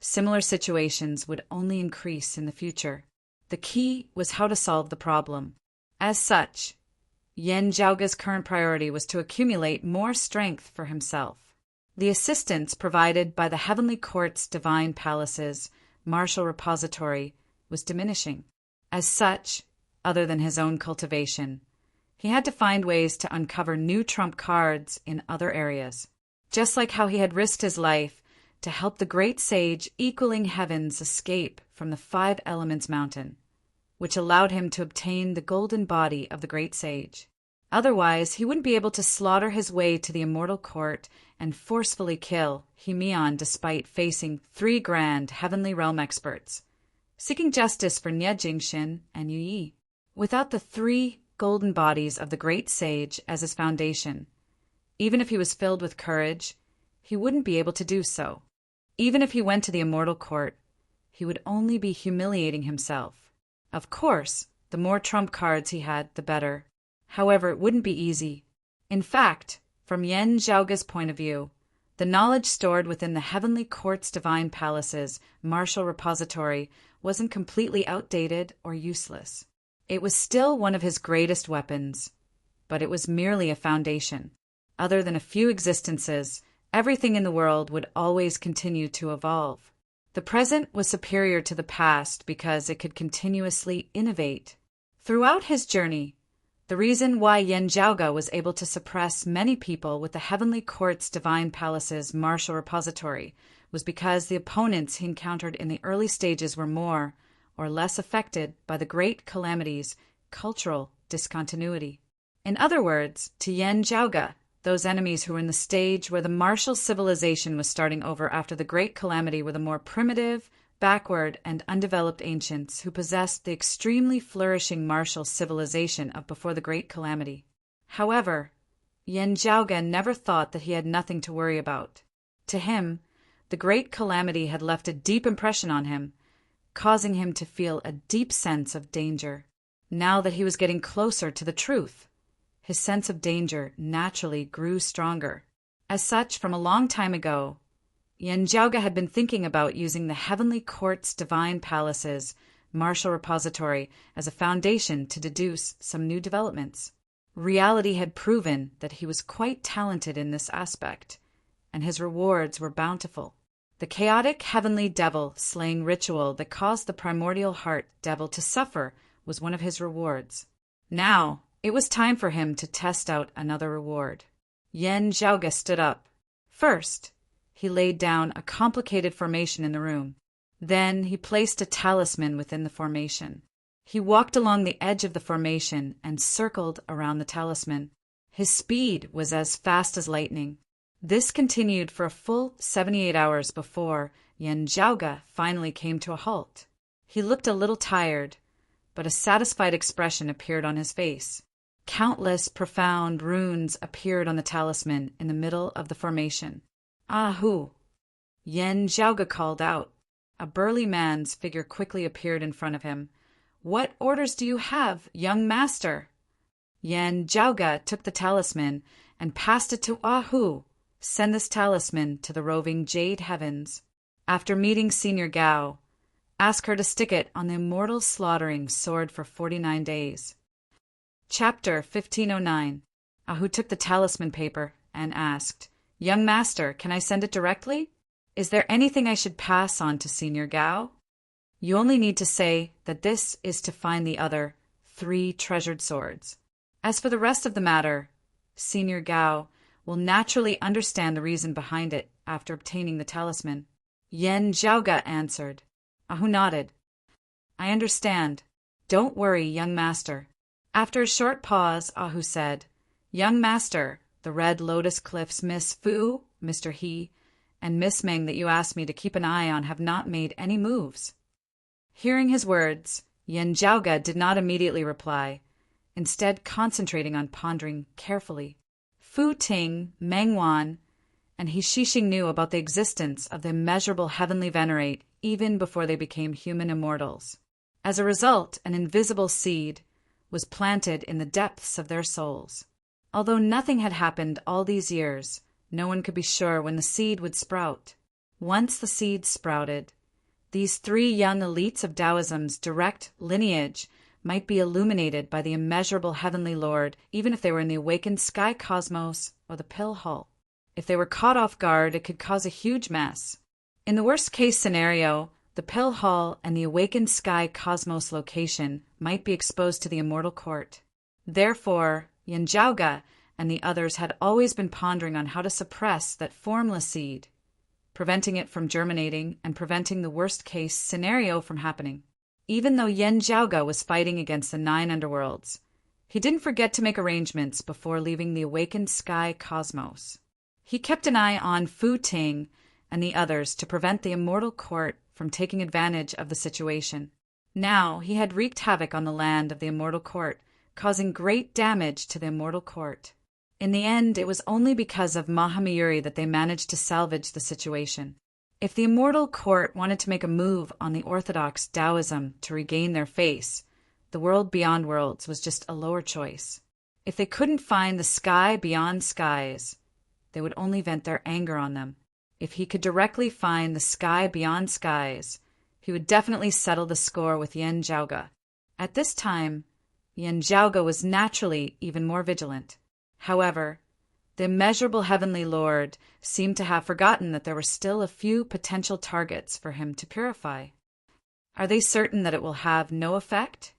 similar situations would only increase in the future. The key was how to solve the problem. As such, Yen Zhaoge's current priority was to accumulate more strength for himself. The assistance provided by the Heavenly Court's divine palaces, martial repository, was diminishing. As such, other than his own cultivation, he had to find ways to uncover new trump cards in other areas. Just like how he had risked his life to help the Great Sage equaling heavens escape from the 5 Elements Mountain, which allowed him to obtain the golden body of the Great Sage. Otherwise, he wouldn't be able to slaughter his way to the Immortal Court and forcefully kill Himian despite facing 3 grand heavenly realm experts, seeking justice for Nie Jingxin and Yu Yi. Without the 3 golden bodies of the Great Sage as his foundation, even if he was filled with courage, he wouldn't be able to do so. Even if he went to the Immortal Court, he would only be humiliating himself. Of course, the more trump cards he had, the better. However, it wouldn't be easy. In fact, from Yen Zhaoge's point of view, the knowledge stored within the Heavenly Court's divine palaces, martial repository, wasn't completely outdated or useless. It was still one of his greatest weapons, but it was merely a foundation. Other than a few existences, everything in the world would always continue to evolve. The present was superior to the past because it could continuously innovate. Throughout his journey, the reason why Yen Zhaoge was able to suppress many people with the Heavenly Court's divine palaces martial repository was because the opponents he encountered in the early stages were more or less affected by the great calamity's cultural discontinuity. In other words, to Yen Zhaoge, those enemies who were in the stage where the martial civilization was starting over after the great calamity were the more primitive, backward and undeveloped ancients who possessed the extremely flourishing martial civilization of before the Great Calamity. However, Yanjiaoge never thought that he had nothing to worry about. To him, the Great Calamity had left a deep impression on him, causing him to feel a deep sense of danger. Now that he was getting closer to the truth, his sense of danger naturally grew stronger. As such, from a long time ago, Yanjiaoge had been thinking about using the Heavenly Court's Divine Palace's martial repository as a foundation to deduce some new developments. Reality had proven that he was quite talented in this aspect, and his rewards were bountiful. The chaotic heavenly devil slaying ritual that caused the primordial heart devil to suffer was one of his rewards. Now, it was time for him to test out another reward. Yanjiaoge stood up. First, he laid down a complicated formation in the room. Then he placed a talisman within the formation. He walked along the edge of the formation and circled around the talisman. His speed was as fast as lightning. This continued for a full 78 hours before Yanjiaoge finally came to a halt. He looked a little tired, but a satisfied expression appeared on his face. Countless profound runes appeared on the talisman in the middle of the formation. "Ahu!" Yanjiaoge called out. A burly man's figure quickly appeared in front of him. "What orders do you have, young master?" Yanjiaoge took the talisman and passed it to Ahu. "Send this talisman to the roving Jade Heavens. After meeting Senior Gao, ask her to stick it on the immortal slaughtering sword for 49 days. Chapter 1509. Ahu took the talisman paper and asked, "Young master, can I send it directly? Is there anything I should pass on to Senior Gao?" "You only need to say that this is to find the other 3 treasured swords. As for the rest of the matter, Senior Gao will naturally understand the reason behind it after obtaining the talisman." Yanjiaoge answered. Ahu nodded. "I understand. Don't worry, young master." After a short pause, Ahu said, "Young master, the Red Lotus Cliffs Miss Fu, Mr. He, and Miss Ming that you asked me to keep an eye on have not made any moves." Hearing his words, Yanjiaoge did not immediately reply, instead concentrating on pondering carefully. Fu Ting, Meng Wan, and He Shixing knew about the existence of the immeasurable heavenly venerate even before they became human immortals. As a result, an invisible seed was planted in the depths of their souls. Although nothing had happened all these years, no one could be sure when the seed would sprout. Once the seed sprouted, these 3 young elites of Taoism's direct lineage might be illuminated by the immeasurable heavenly Lord, even if they were in the awakened sky cosmos or the pill hall. If they were caught off guard, it could cause a huge mess. In the worst-case scenario, the pill hall and the awakened sky cosmos location might be exposed to the immortal court. Therefore, Yanjiaoge and the others had always been pondering on how to suppress that formless seed, preventing it from germinating and preventing the worst-case scenario from happening. Even though Yanjiaoge was fighting against the 9 underworlds, he didn't forget to make arrangements before leaving the awakened sky cosmos. He kept an eye on Fu Ting and the others to prevent the immortal court from taking advantage of the situation. Now he had wreaked havoc on the land of the immortal court, causing great damage to the immortal court. In the end, it was only because of Mahamayuri that they managed to salvage the situation. If the immortal court wanted to make a move on the orthodox Taoism to regain their face, the world beyond worlds was just a lower choice. If they couldn't find the sky beyond skies, they would only vent their anger on them. If he could directly find the sky beyond skies, he would definitely settle the score with Yanjiaoge. At this time, Yanjiaoge was naturally even more vigilant. However, the immeasurable heavenly Lord seemed to have forgotten that there were still a few potential targets for him to purify. "Are they certain that it will have no effect?"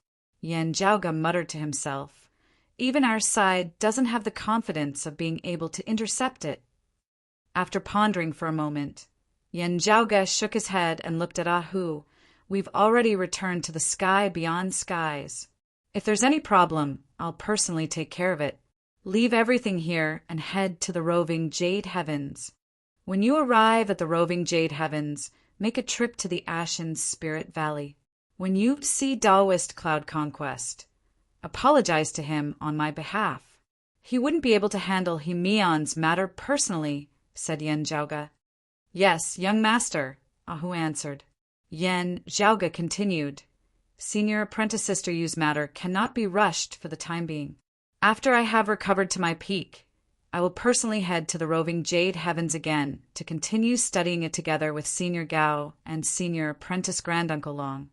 Yanjiaoge muttered to himself. "Even our side doesn't have the confidence of being able to intercept it." After pondering for a moment, Yanjiaoge shook his head and looked at Ahu. "We've already returned to the sky beyond skies. If there's any problem, I'll personally take care of it. Leave everything here and head to the roving Jade Heavens. When you arrive at the roving Jade Heavens, make a trip to the Ashen Spirit Valley. When you see Daoist Cloud Conquest, apologize to him on my behalf. He wouldn't be able to handle Himion's matter personally, said Yen Zhaoga. Yes, young master, Ahu answered. Yen Zhaoga continued. Senior Apprentice Sister Yu's matter cannot be rushed for the time being. After I have recovered to my peak, I will personally head to the roving Jade Heavens again to continue studying it together with Senior Gao and Senior Apprentice Granduncle Long.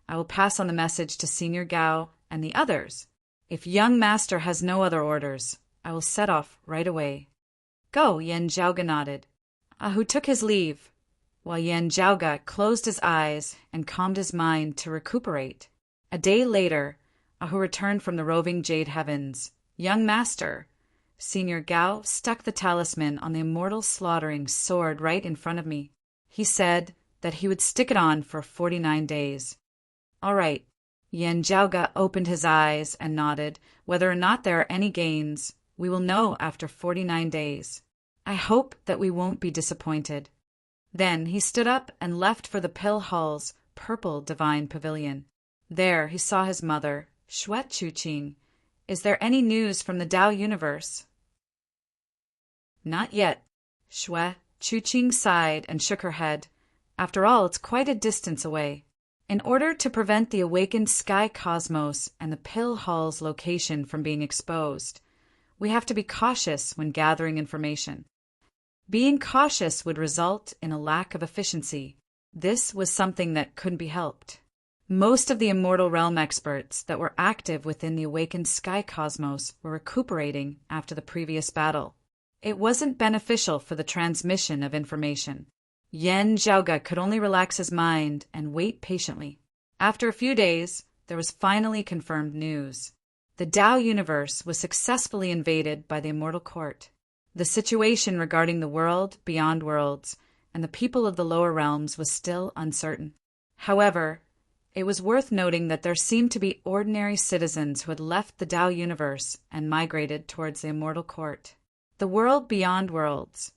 I will pass on the message to Senior Gao and the others. If young master has no other orders, I will set off right away. Go, Yen Zhaoga nodded. Ahu took his leave, while Yen Zhaoga closed his eyes and calmed his mind to recuperate. A day later, Ahu returned from the roving Jade Heavens. Young master, Senior Gao stuck the talisman on the immortal slaughtering sword right in front of me. He said that he would stick it on for 49 days. All right. Yen Zhaoga opened his eyes and nodded. Whether or not there are any gains, we will know after 49 days. I hope that we won't be disappointed. Then he stood up and left for the Pill Hall's purple divine pavilion. There he saw his mother, Shuet Chuqing. Is there any news from the Tao universe? Not yet. Shuet Chuqing sighed and shook her head. After all, it's quite a distance away. In order to prevent the awakened sky cosmos and the Pill Hall's location from being exposed, we have to be cautious when gathering information. Being cautious would result in a lack of efficiency. This was something that couldn't be helped. Most of the Immortal Realm experts that were active within the awakened sky cosmos were recuperating after the previous battle. It wasn't beneficial for the transmission of information. Yen Zhaoga could only relax his mind and wait patiently. After a few days, there was finally confirmed news. The Tao universe was successfully invaded by the Immortal Court. The situation regarding the world beyond worlds and the people of the lower realms was still uncertain. However, it was worth noting that there seemed to be ordinary citizens who had left the Tao universe and migrated towards the Immortal Court. The world beyond worlds,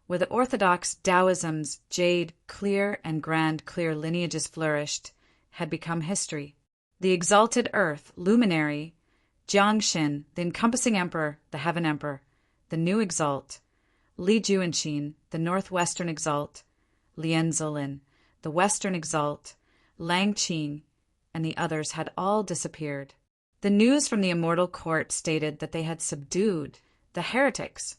where the orthodox Taoism's jade, clear, and grand clear lineages flourished, had become history. The exalted earth, luminary, Jiangxin, the encompassing emperor, the heaven emperor, the new exalt, Li Juanqin, the northwestern exalt, Lian Zolin, the western exalt, Lang Qing, and the others had all disappeared. The news from the Immortal Court stated that they had subdued the heretics.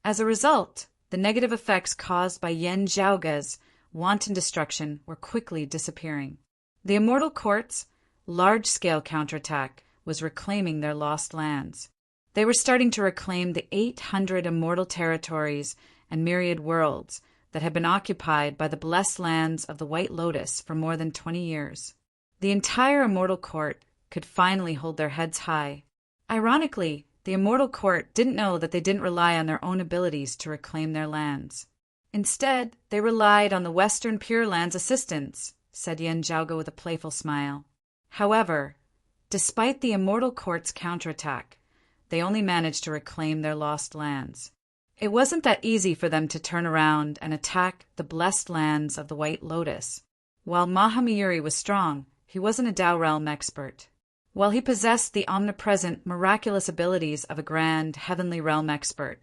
As a result, the negative effects caused by Yen Zhaoga's wanton destruction were quickly disappearing. The Immortal Court's large-scale counterattack was reclaiming their lost lands. They were starting to reclaim the 800 immortal territories and myriad worlds that had been occupied by the blessed lands of the White Lotus for more than 20 years. The entire Immortal Court could finally hold their heads high. Ironically, the Immortal Court didn't know that they didn't rely on their own abilities to reclaim their lands. Instead, they relied on the Western Pure Land's assistance, said Yen Zhaoga with a playful smile. However, despite the Immortal Court's counterattack, they only managed to reclaim their lost lands. It wasn't that easy for them to turn around and attack the blessed lands of the White Lotus. While Mahamyuri was strong, he wasn't a Tao realm expert. While he possessed the omnipresent, miraculous abilities of a grand, heavenly realm expert,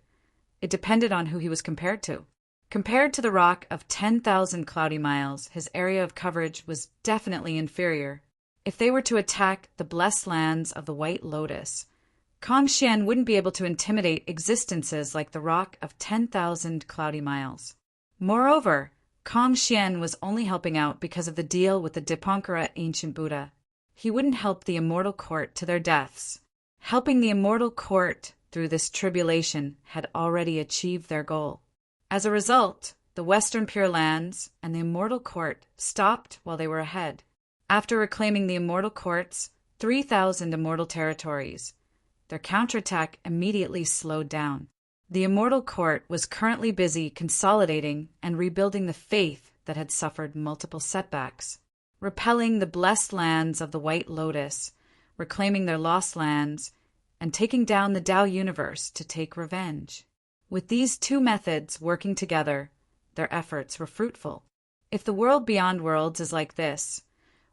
it depended on who he was compared to. Compared to the rock of 10,000 cloudy miles, his area of coverage was definitely inferior. If they were to attack the blessed lands of the White Lotus, Kong Xian wouldn't be able to intimidate existences like the rock of 10,000 cloudy miles. Moreover, Kong Xian was only helping out because of the deal with the Dipankara ancient Buddha. He wouldn't help the Immortal Court to their deaths. Helping the Immortal Court through this tribulation had already achieved their goal. As a result, the Western Pure Lands and the Immortal Court stopped while they were ahead. After reclaiming the Immortal Court's 3,000 immortal territories, their counterattack immediately slowed down. The Immortal Court was currently busy consolidating and rebuilding the faith that had suffered multiple setbacks, repelling the blessed lands of the White Lotus, reclaiming their lost lands, and taking down the Tao universe to take revenge. With these two methods working together, their efforts were fruitful. If the world beyond worlds is like this,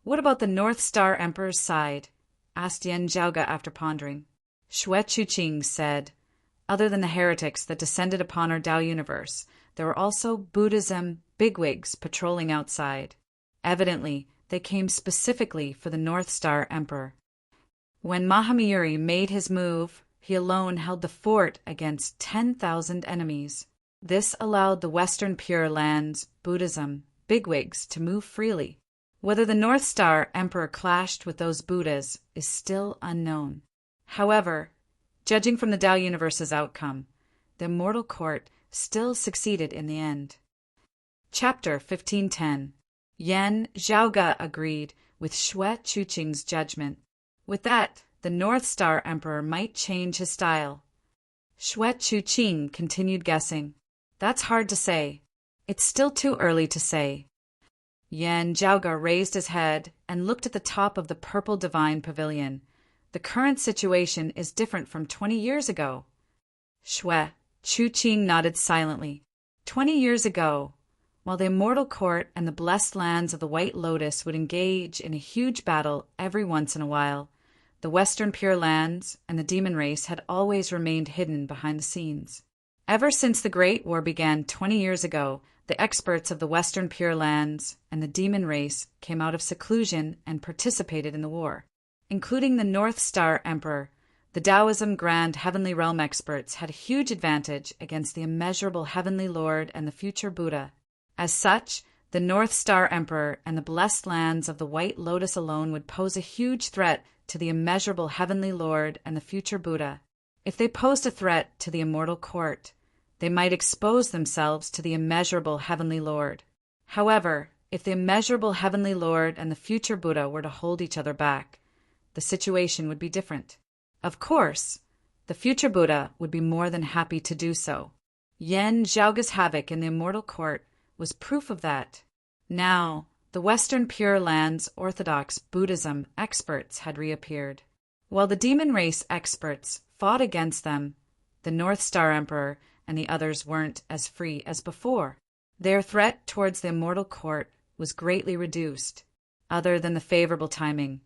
what about the North Star Emperor's side? Asked Yen Zhaoge after pondering. Xue Chuqing said, other than the heretics that descended upon our Tao universe, there were also Buddhism bigwigs patrolling outside. Evidently, they came specifically for the North Star Emperor. When Mahamyuri made his move, he alone held the fort against 10,000 enemies. This allowed the Western Pure Lands Buddhism bigwigs to move freely. Whether the North Star Emperor clashed with those Buddhas is still unknown. However, judging from the Tao universe's outcome, the immortal court still succeeded in the end. Chapter 1510. Yen Zhaoge agreed with Xue Chuqing's judgment. With that, the North Star Emperor might change his style. Xue Chuqing continued guessing. That's hard to say. It's still too early to say. Yen Zhaoge raised his head and looked at the top of the purple divine pavilion. The current situation is different from 20 years ago. Xue Chuqing nodded silently. 20 years ago, while the immortal court and the blessed lands of the White Lotus would engage in a huge battle every once in a while, the Western Pure Lands and the demon race had always remained hidden behind the scenes. Ever since the Great War began 20 years ago, the experts of the Western Pure Lands and the demon race came out of seclusion and participated in the war. Including the North Star Emperor, the Taoism Grand Heavenly Realm experts had a huge advantage against the immeasurable Heavenly Lord and the future Buddha. As such, the North Star Emperor and the blessed lands of the White Lotus alone would pose a huge threat to the immeasurable Heavenly Lord and the future Buddha. If they posed a threat to the immortal court, they might expose themselves to the immeasurable Heavenly Lord. However, if the immeasurable Heavenly Lord and the future Buddha were to hold each other back, the situation would be different. Of course, the future Buddha would be more than happy to do so. Yen Zhaoge's havoc in the immortal court was proof of that. Now, the Western Pure Lands Orthodox Buddhism experts had reappeared. While the demon race experts fought against them, the North Star Emperor and the others weren't as free as before. Their threat towards the immortal court was greatly reduced. Other than the favorable timing,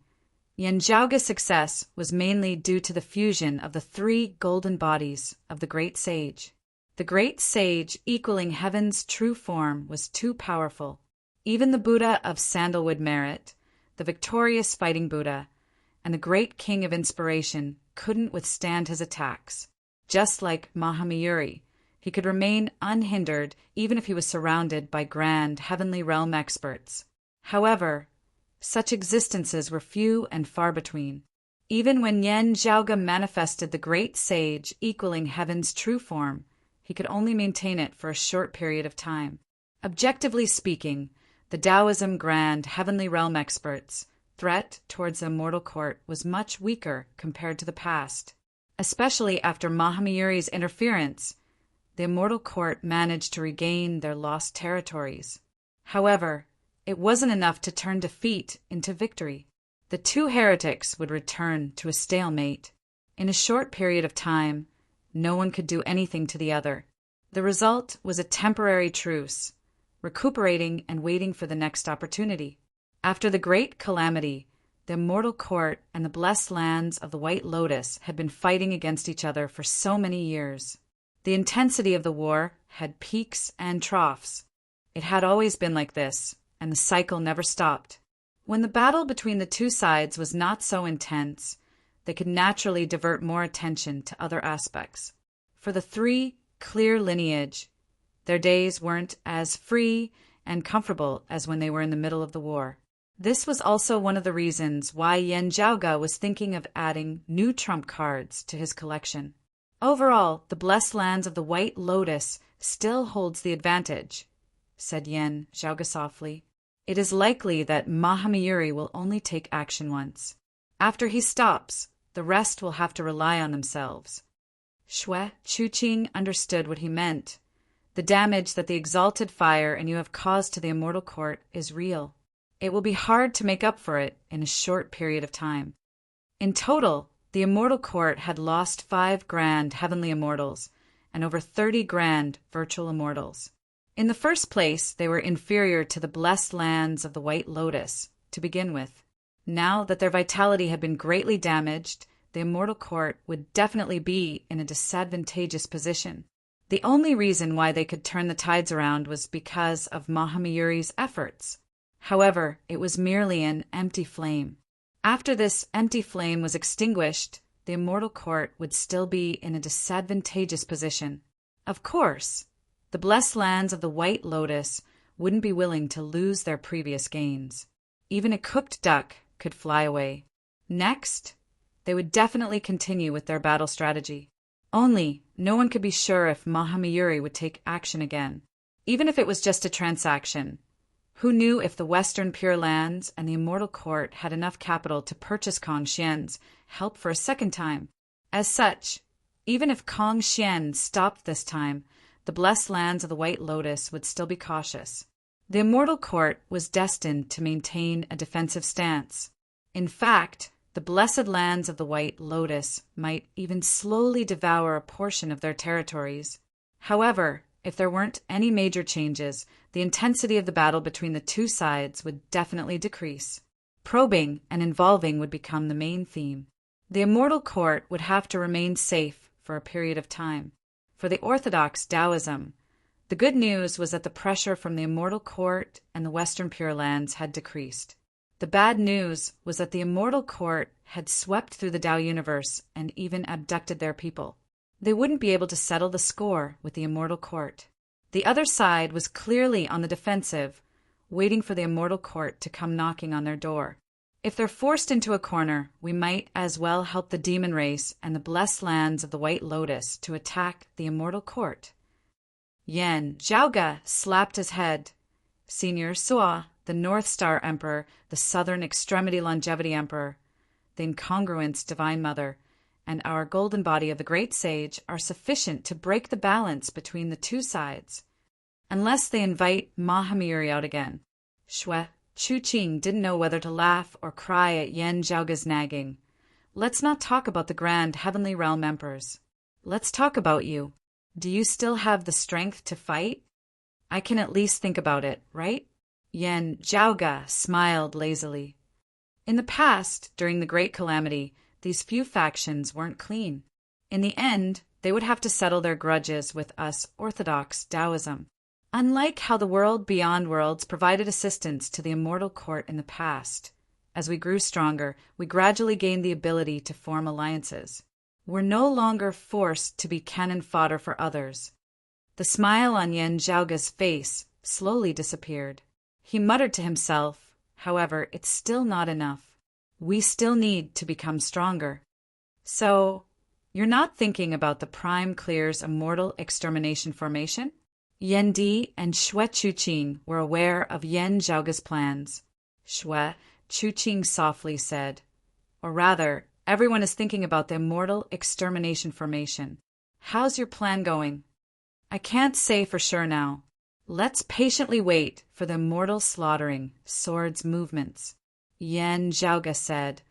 Yen Zhaoge's success was mainly due to the fusion of the three golden bodies of the Great Sage. The Great Sage equaling heaven's true form was too powerful. Even the Buddha of Sandalwood Merit, the victorious fighting Buddha, and the great King of Inspiration couldn't withstand his attacks. Just like Mahamyuri, he could remain unhindered even if he was surrounded by grand heavenly realm experts. However, such existences were few and far between. Even when Yen Zhaoge manifested the Great Sage equaling heaven's true form, he could only maintain it for a short period of time. Objectively speaking, the Taoism Grand Heavenly Realm experts' threat towards the immortal court was much weaker compared to the past. Especially after Mahamyuri's interference, the immortal court managed to regain their lost territories. However, it wasn't enough to turn defeat into victory. The two heretics would return to a stalemate. In a short period of time, no one could do anything to the other. The result was a temporary truce, recuperating and waiting for the next opportunity. After the great calamity, the immortal court and the blessed lands of the White Lotus had been fighting against each other for so many years. The intensity of the war had peaks and troughs. It had always been like this, and the cycle never stopped. When the battle between the two sides was not so intense, they could naturally divert more attention to other aspects. For the three clear lineage, their days weren't as free and comfortable as when they were in the middle of the war. This was also one of the reasons why Yen Zhaoge was thinking of adding new trump cards to his collection. Overall, the blessed lands of the White Lotus still holds the advantage, said Yen Zhaoge softly. It is likely that Mahamyuri will only take action once. After he stops, the rest will have to rely on themselves. Xue Chuqing understood what he meant. The damage that the exalted fire and you have caused to the immortal court is real. It will be hard to make up for it in a short period of time. In total, the immortal court had lost 5 grand heavenly immortals and over 30 grand virtual immortals. In the first place, they were inferior to the blessed lands of the White Lotus, to begin with. Now that their vitality had been greatly damaged, the immortal court would definitely be in a disadvantageous position. The only reason why they could turn the tides around was because of Mahamayuri's efforts. However, it was merely an empty flame. After this empty flame was extinguished, the immortal court would still be in a disadvantageous position. Of course, the blessed lands of the White Lotus wouldn't be willing to lose their previous gains. Even a cooked duck could fly away. Next, they would definitely continue with their battle strategy. Only, no one could be sure if Mahamayuri would take action again. Even if it was just a transaction, who knew if the Western Pure Lands and the Immortal Court had enough capital to purchase Kong Xian's help for a second time? As such, even if Kong Xian stopped this time, the blessed lands of the White Lotus would still be cautious. The Immortal Court was destined to maintain a defensive stance. In fact, the blessed lands of the White Lotus might even slowly devour a portion of their territories. However, if there weren't any major changes, the intensity of the battle between the two sides would definitely decrease. Probing and involving would become the main theme. The Immortal Court would have to remain safe for a period of time. For the orthodox Taoism, the good news was that the pressure from the Immortal Court and the Western Pure Lands had decreased. The bad news was that the Immortal Court had swept through the Tao universe and even abducted their people. They wouldn't be able to settle the score with the Immortal Court. The other side was clearly on the defensive, waiting for the Immortal Court to come knocking on their door. If they're forced into a corner, we might as well help the demon race and the blessed lands of the White Lotus to attack the Immortal Court. Yan Zhaoge slapped his head. Senior Suo, the North Star Emperor, the Southern Extremity Longevity Emperor, the Incongruence Divine Mother, and our golden body of the Great Sage are sufficient to break the balance between the two sides, unless they invite Mahamayuri out again. Shui Chuqing didn't know whether to laugh or cry at Yan Zhaoge's nagging. Let's not talk about the grand heavenly realm emperors. Let's talk about you. Do you still have the strength to fight? I can at least think about it, right? Yan Zhaoge smiled lazily. In the past, during the Great Calamity, these few factions weren't clean. In the end, they would have to settle their grudges with us orthodox Taoism. Unlike how the world beyond worlds provided assistance to the Immortal Court in the past, as we grew stronger, we gradually gained the ability to form alliances. We're no longer forced to be cannon fodder for others. The smile on Yan Zhaoge's face slowly disappeared. He muttered to himself, however, it's still not enough. We still need to become stronger. So, you're not thinking about the Prime Clear's immortal extermination formation? Yan Di and Shui Chuqing were aware of Yan Zhaoge's plans. Shui Chuqing softly said, or rather, everyone is thinking about the immortal extermination formation. How's your plan going? I can't say for sure now. Let's patiently wait for the immortal slaughtering sword's movements. Yan Zhaoge said,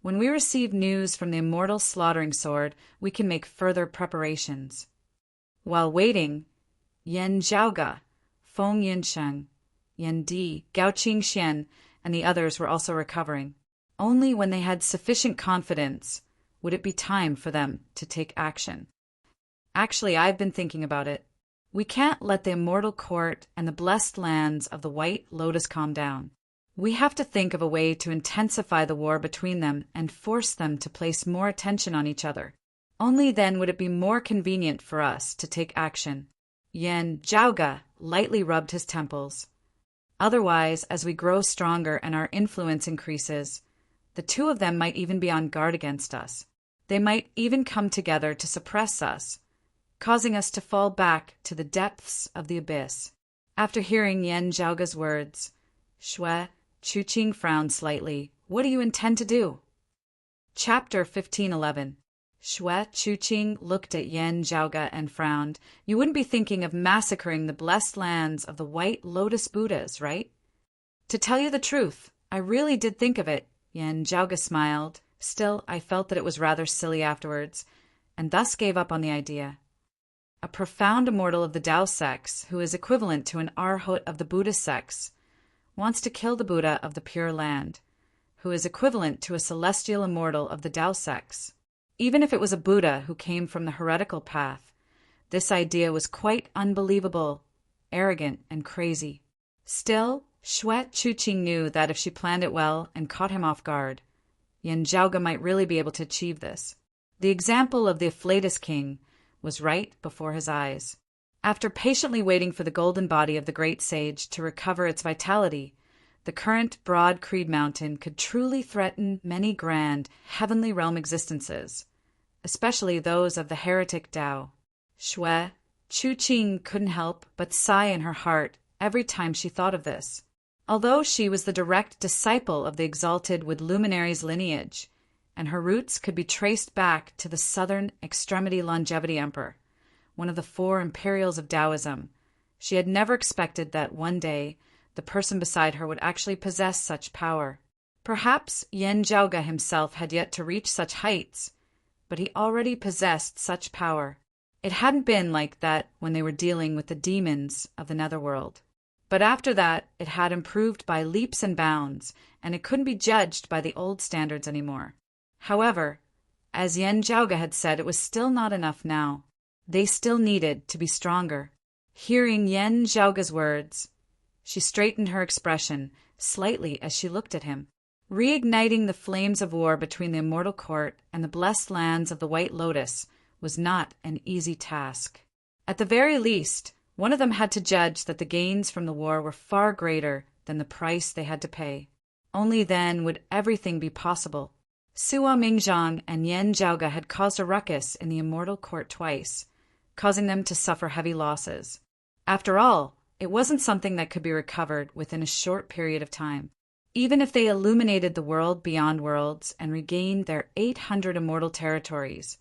when we receive news from the immortal slaughtering sword, we can make further preparations. While waiting, Yan Zhaoge, Feng Yinsheng, Yan Di, Gao Qingxian, and the others were also recovering. Only when they had sufficient confidence would it be time for them to take action. Actually, I've been thinking about it. We can't let the Immortal Court and the blessed lands of the White Lotus calm down. We have to think of a way to intensify the war between them and force them to place more attention on each other. Only then would it be more convenient for us to take action. Yan Zhaoge lightly rubbed his temples. Otherwise, as we grow stronger and our influence increases, the two of them might even be on guard against us. They might even come together to suppress us, causing us to fall back to the depths of the abyss. After hearing Yan Zhaoge's words, Shui Chuqing frowned slightly. What do you intend to do? Chapter 1511. Shui Chuqing looked at Yan Zhaoge and frowned. You wouldn't be thinking of massacring the blessed lands of the White Lotus Buddhas, right? To tell you the truth, I really did think of it. Yan Zhaoge smiled. Still, I felt that it was rather silly afterwards, and thus gave up on the idea. a profound immortal of the Tao sex who is equivalent to an Arhat of the Buddha sex, wants to kill the Buddha of the Pure Land, who is equivalent to a celestial immortal of the Tao sex. Even if it was a Buddha who came from the heretical path, this idea was quite unbelievable, arrogant, and crazy. Still, Xue Chuqing knew that if she planned it well and caught him off guard, Yan Zhaoge might really be able to achieve this. The example of the Afflatus King was right before his eyes. After patiently waiting for the golden body of the great sage to recover its vitality, the current broad Creed Mountain could truly threaten many grand, heavenly realm existences, especially those of the heretic Tao. Xue Chuqing couldn't help but sigh in her heart every time she thought of this. Although she was the direct disciple of the exalted with luminaries lineage, and her roots could be traced back to the Southern Extremity Longevity Emperor, one of the four imperials of Taoism, she had never expected that one day the person beside her would actually possess such power. Perhaps Yan Zhaoge himself had yet to reach such heights, but he already possessed such power. It hadn't been like that when they were dealing with the demons of the netherworld. But after that, it had improved by leaps and bounds, and it couldn't be judged by the old standards anymore. However, as Yan Zhaoge had said, it was still not enough now. They still needed to be stronger. Hearing Yan Zhaoge's words, she straightened her expression slightly as she looked at him. Reigniting the flames of war between the immortal court and the blessed lands of the White Lotus was not an easy task. At the very least, one of them had to judge that the gains from the war were far greater than the price they had to pay. Only then would everything be possible. Sua Mingzhang and Yan Zhaoge had caused a ruckus in the immortal court twice, causing them to suffer heavy losses. After all, it wasn't something that could be recovered within a short period of time. Even if they illuminated the world beyond worlds and regained their 800 immortal territories,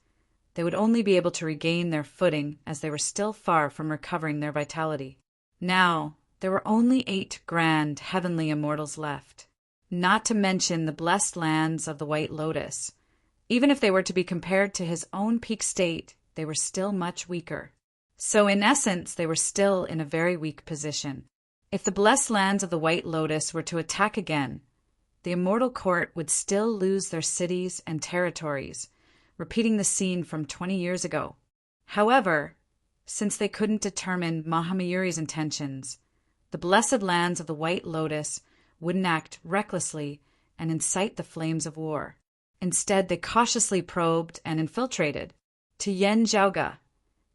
they would only be able to regain their footing as they were still far from recovering their vitality. Now, there were only 8 grand heavenly immortals left, not to mention the blessed lands of the White Lotus. Even if they were to be compared to his own peak state, they were still much weaker. So in essence, they were still in a very weak position. If the blessed lands of the White Lotus were to attack again, the immortal court would still lose their cities and territories, repeating the scene from 20 years ago. However, since they couldn't determine Mahamayuri's intentions, the blessed lands of the White Lotus wouldn't act recklessly and incite the flames of war. Instead, they cautiously probed and infiltrated. To Yan Zhaoge,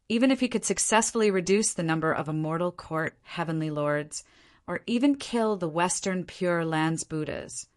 even if he could successfully reduce the number of immortal court heavenly lords, or even kill the Western Pure Lands Buddhas,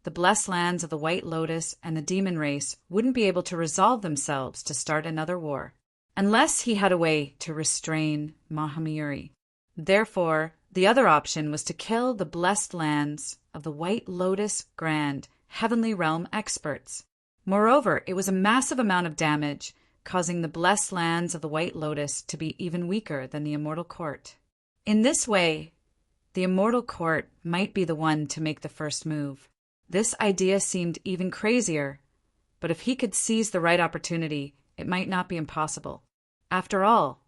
the blessed lands of the White Lotus and the demon race wouldn't be able to resolve themselves to start another war, unless he had a way to restrain Mahamayuri. Therefore, the other option was to kill the blessed lands of the White Lotus Grand Heavenly Realm experts. Moreover, it was a massive amount of damage, causing the blessed lands of the White Lotus to be even weaker than the immortal court. In this way, the immortal court might be the one to make the first move. This idea seemed even crazier, but if he could seize the right opportunity, it might not be impossible. After all,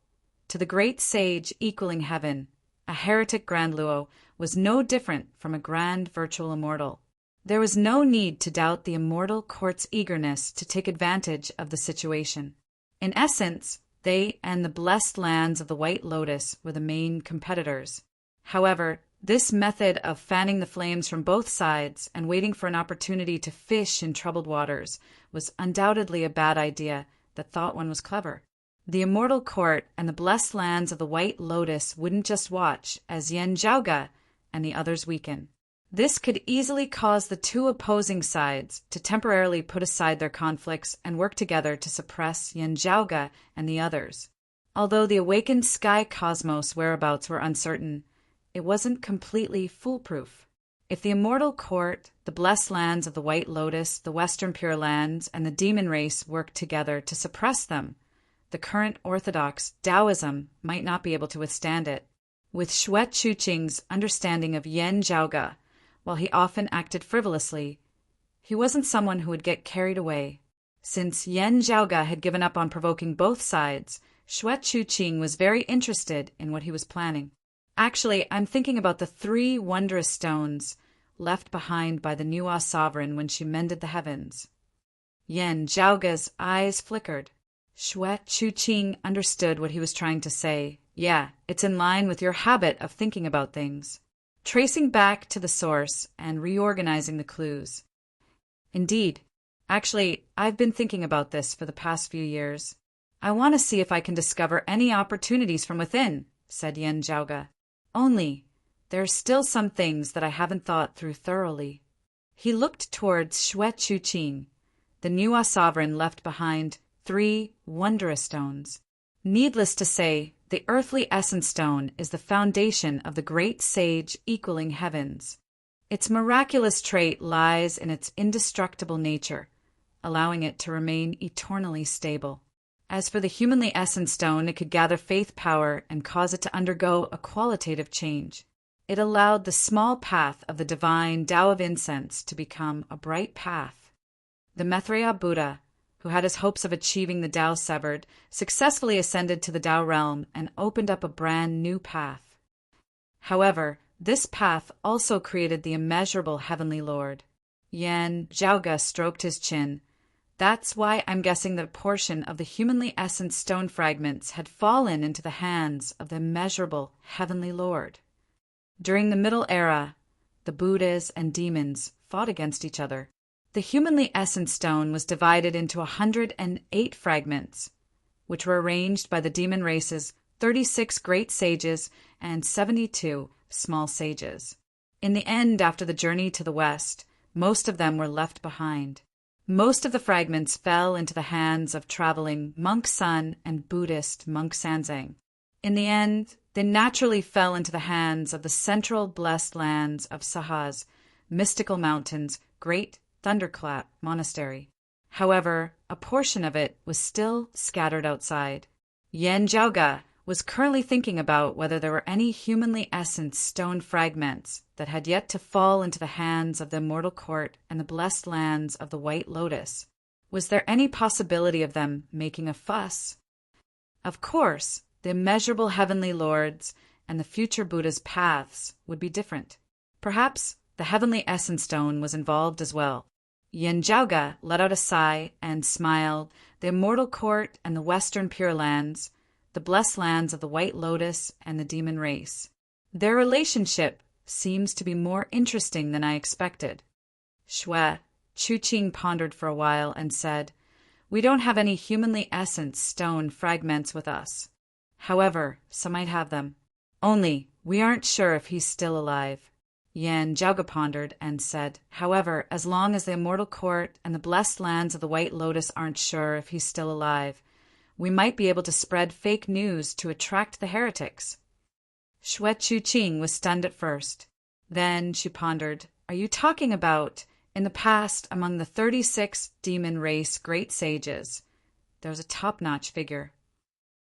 to the great sage equaling heaven, a heretic Grand Luo was no different from a grand virtual immortal. There was no need to doubt the immortal court's eagerness to take advantage of the situation. In essence, they and the blessed lands of the White Lotus were the main competitors. However, this method of fanning the flames from both sides and waiting for an opportunity to fish in troubled waters was undoubtedly a bad idea that thought one was clever. The immortal court and the blessed lands of the White Lotus wouldn't just watch as Yan Zhaoge and the others weaken. This could easily cause the two opposing sides to temporarily put aside their conflicts and work together to suppress Yan Zhaoge and the others. Although the awakened sky cosmos whereabouts were uncertain, it wasn't completely foolproof. If the immortal court, the blessed lands of the White Lotus, the Western Pure Lands, and the demon race worked together to suppress them, the current orthodox Taoism might not be able to withstand it. With Xue Chuqing's understanding of Yan Zhaoge, while he often acted frivolously, he wasn't someone who would get carried away. Since Yan Zhaoge had given up on provoking both sides, Xue Chuqing was very interested in what he was planning. Actually, I'm thinking about the 3 wondrous stones left behind by the Nuwa sovereign when she mended the heavens. Yan Zhaoga's eyes flickered. Xue Chuqing understood what he was trying to say. Yeah, it's in line with your habit of thinking about things. Tracing back to the source and reorganizing the clues. Indeed. Actually, I've been thinking about this for the past few years. I want to see if I can discover any opportunities from within, said Yan Zhaoga. Only, there are still some things that I haven't thought through thoroughly. He looked towards Xue Chuqing, the Nuwa sovereign left behind 3 wondrous stones. Needless to say, the earthly essence stone is the foundation of the great sage equaling heavens. Its miraculous trait lies in its indestructible nature, allowing it to remain eternally stable. As for the humanly essence stone, it could gather faith power and cause it to undergo a qualitative change. It allowed the small path of the divine Tao of incense to become a bright path. The Maitreya Buddha, who had his hopes of achieving the Tao severed, successfully ascended to the Tao realm and opened up a brand new path. However, this path also created the immeasurable Heavenly Lord. Yan Zhaoga stroked his chin. That's why I'm guessing that a portion of the humanly essence stone fragments had fallen into the hands of the immeasurable Heavenly Lord. During the Middle Era, the Buddhas and demons fought against each other. The humanly essence stone was divided into 108 fragments, which were arranged by the demon race's 36 great sages and 72 small sages. In the end, after the journey to the west, most of them were left behind. Most of the fragments fell into the hands of traveling monk Sun and Buddhist monk Sanzang. In the end, they naturally fell into the hands of the central blessed lands of Saha's mystical mountains, Great Thunderclap Monastery. However, a portion of it was still scattered outside. Yan Zhaoga was currently thinking about whether there were any humanly essence stone fragments that had yet to fall into the hands of the immortal court and the blessed lands of the White Lotus. Was there any possibility of them making a fuss? Of course, the immeasurable heavenly lords and the future Buddha's paths would be different. Perhaps the heavenly essence stone was involved as well. Yan Zhaoga let out a sigh and smiled. The immortal court and the western pure lands, the blessed lands of the White Lotus and the demon race. Their relationship seems to be more interesting than I expected. Xue Chuqing pondered for a while and said, We don't have any humanly essence stone fragments with us. However, some might have them. Only, we aren't sure if he's still alive. Yan Zhaoga pondered and said, However, as long as the immortal court and the blessed lands of the White Lotus aren't sure if he's still alive, we might be able to spread fake news to attract the heretics. Xue Chuqing was stunned at first. Then she pondered, Are you talking about, in the past, among the 36 demon race great sages, there was a top-notch figure?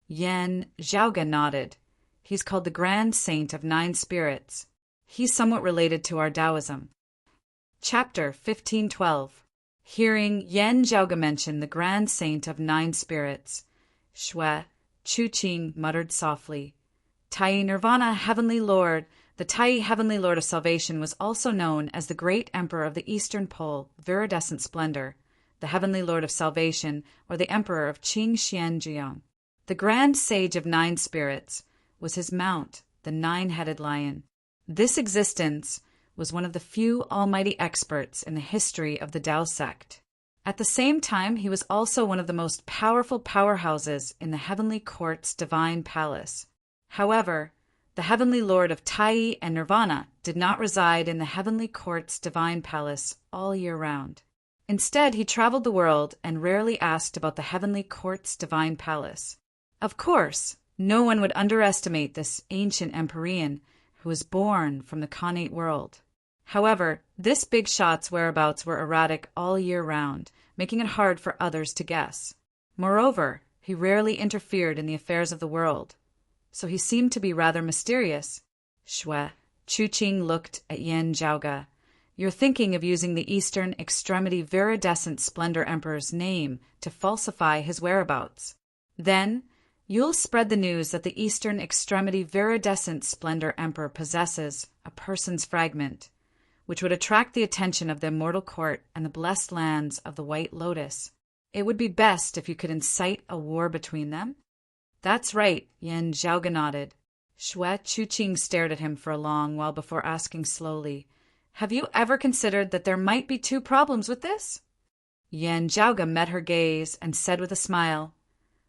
Yan Zhaoga nodded. He's called the Grand Saint of 9 Spirits. He's somewhat related to our Taoism. Chapter 1512. Hearing Yan Zhaoga mention the Grand Saint of 9 Spirits, Xue Chuqing muttered softly, Tai Nirvana Heavenly Lord. The Tai Heavenly Lord of Salvation was also known as the Great Emperor of the Eastern Pole, Viridescent Splendor, the Heavenly Lord of Salvation, or the Emperor of Qing Xianjiang. The Grand Sage of 9 Spirits was his mount, the 9-headed lion. This existence was one of the few almighty experts in the history of the Tao sect. At the same time, he was also one of the most powerful powerhouses in the Heavenly Court's divine palace. However, the Heavenly Lord of Tai and Nirvana did not reside in the Heavenly Court's divine palace all year round. Instead, he traveled the world and rarely asked about the Heavenly Court's divine palace. Of course, no one would underestimate this ancient Empyrean who was born from the Khanate world. However, this big shot's whereabouts were erratic all year round, making it hard for others to guess. Moreover, he rarely interfered in the affairs of the world, so he seemed to be rather mysterious. Xue Chuqing looked at Yan Zhaoga. You're thinking of using the Eastern Extremity Viridescent Splendor Emperor's name to falsify his whereabouts. Then, You'll spread the news that the Eastern Extremity Viridescent Splendor Emperor possesses a person's fragment, which would attract the attention of the immortal court and the blessed lands of the White Lotus. It would be best if you could incite a war between them. That's right, Yan Zhaoga nodded. Xue Chuqing stared at him for a long while before asking slowly, "Have you ever considered that there might be two problems with this?" Yan Zhaoga met her gaze and said with a smile,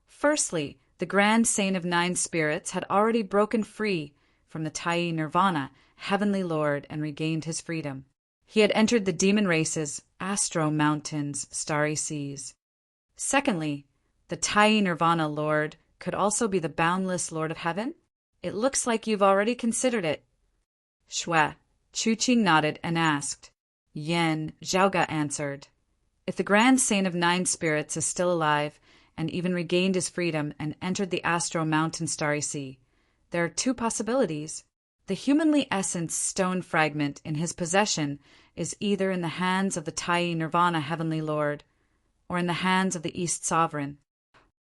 "Firstly, the Grand Saint of Nine Spirits had already broken free from the Tai Nirvana, Heavenly Lord, and regained his freedom. He had entered the demon races, Astro Mountains, Starry Seas. Secondly, the Tai Nirvana Lord could also be the boundless Lord of Heaven? It looks like you've already considered it." Xue Chuqing nodded and asked. Yan Zhaoga answered, "If the Grand Saint of Nine Spirits is still alive, and even regained his freedom and entered the Astro Mountain Starry Sea, there are two possibilities. The humanly essenced stone fragment in his possession is either in the hands of the Tai Nirvana Heavenly Lord, or in the hands of the East Sovereign.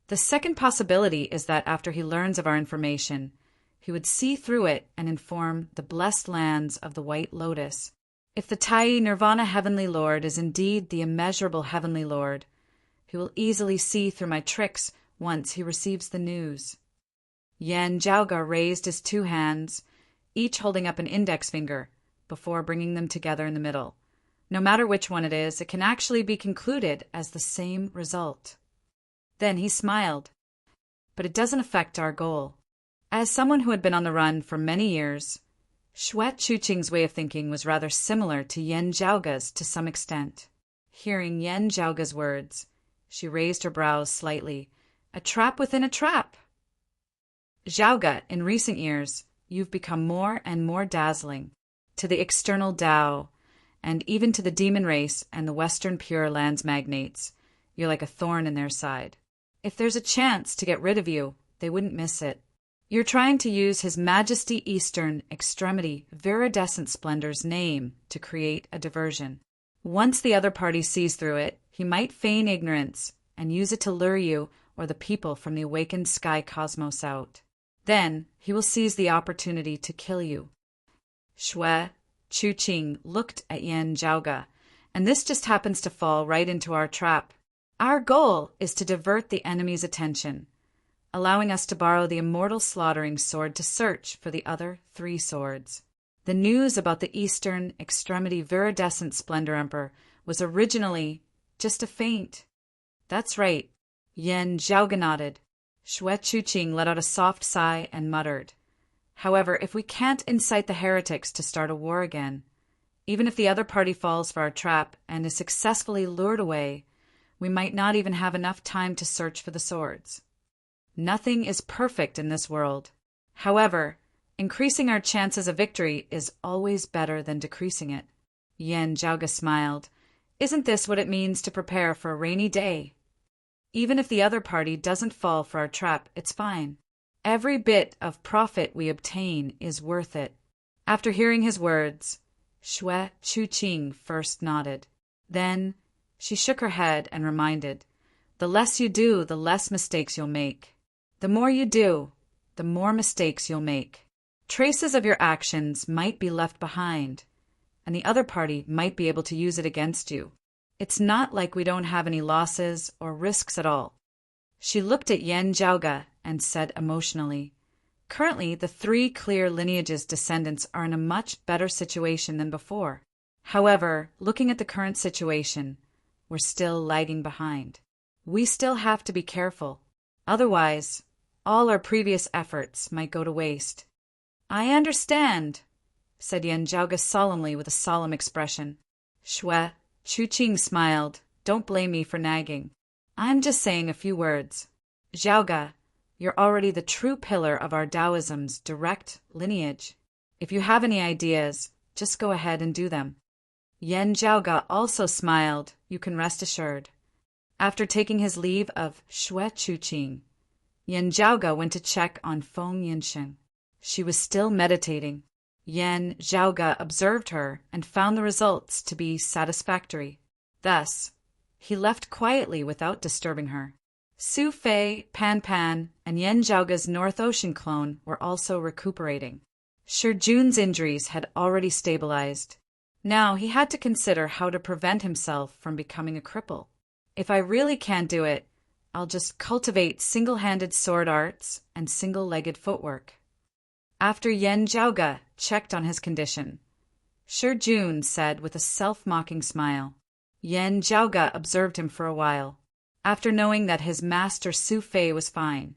The second possibility is that after he learns of our information, he would see through it and inform the blessed lands of the White Lotus. If the Tai Nirvana Heavenly Lord is indeed the immeasurable Heavenly Lord, he will easily see through my tricks once he receives the news." Yan Zhaoga raised his two hands, each holding up an index finger, before bringing them together in the middle. No matter which one it is, it can actually be concluded as the same result. Then he smiled. "But it doesn't affect our goal." As someone who had been on the run for many years, Xue Chuqing's way of thinking was rather similar to Yan Zhaoga's to some extent. Hearing Yan Zhaoga's words, she raised her brows slightly. "A trap within a trap." "Zhaoga, in recent years, you've become more and more dazzling. To the external Tao, and even to the demon race and the Western Pure Lands magnates, you're like a thorn in their side. If there's a chance to get rid of you, they wouldn't miss it. You're trying to use His Majesty Eastern Extremity Viridescent Splendor's name to create a diversion. Once the other party sees through it, he might feign ignorance and use it to lure you or the people from the awakened sky cosmos out. Then he will seize the opportunity to kill you." Xue Chuqing looked at Yan Zhaoga, and this just happens to fall right into our trap. Our goal is to divert the enemy's attention, allowing us to borrow the immortal slaughtering sword to search for the other three swords. The news about the Eastern Extremity Viridescent Splendor Emperor was originally just a feint. That's right. Yan Zhaoga nodded. Xue Chuqing let out a soft sigh and muttered, "However, if we can't incite the heretics to start a war again, even if the other party falls for our trap and is successfully lured away, we might not even have enough time to search for the swords. Nothing is perfect in this world. However, increasing our chances of victory is always better than decreasing it." Yan Zhaoga smiled. "Isn't this what it means to prepare for a rainy day? Even if the other party doesn't fall for our trap, it's fine. Every bit of profit we obtain is worth it." After hearing his words, Xue Chuqing first nodded. Then she shook her head and reminded, "The less you do, the less mistakes you'll make. The more you do, the more mistakes you'll make. Traces of your actions might be left behind, and the other party might be able to use it against you. It's not like we don't have any losses or risks at all." She looked at Yan Zhaoga and said emotionally, "Currently, the three clear lineage's descendants are in a much better situation than before. However, looking at the current situation, we're still lagging behind. We still have to be careful. Otherwise, all our previous efforts might go to waste." "I understand," said Yan Zhaoga solemnly with a solemn expression. Xue Chuqing smiled. "Don't blame me for nagging. I'm just saying a few words. Zhaoga, you're already the true pillar of our Taoism's direct lineage. If you have any ideas, just go ahead and do them." Yan Zhaoga also smiled, you can rest assured. After taking his leave of Xue Chuqing, Yan Zhaoga went to check on Feng Yinsheng. She was still meditating. Yan Zhaoga observed her and found the results to be satisfactory. Thus, he left quietly without disturbing her. Su Fei, Pan Pan, and Yen Zhaoga's North Ocean clone were also recuperating. Shi Jun's injuries had already stabilized. Now he had to consider how to prevent himself from becoming a cripple. If I really can't do it, I'll just cultivate single-handed sword arts and single-legged footwork. After Yen Zhaoga checked on his condition, Shi Jun said with a self-mocking smile. Yen Zhaoga observed him for a while. After knowing that his master Su Fei was fine,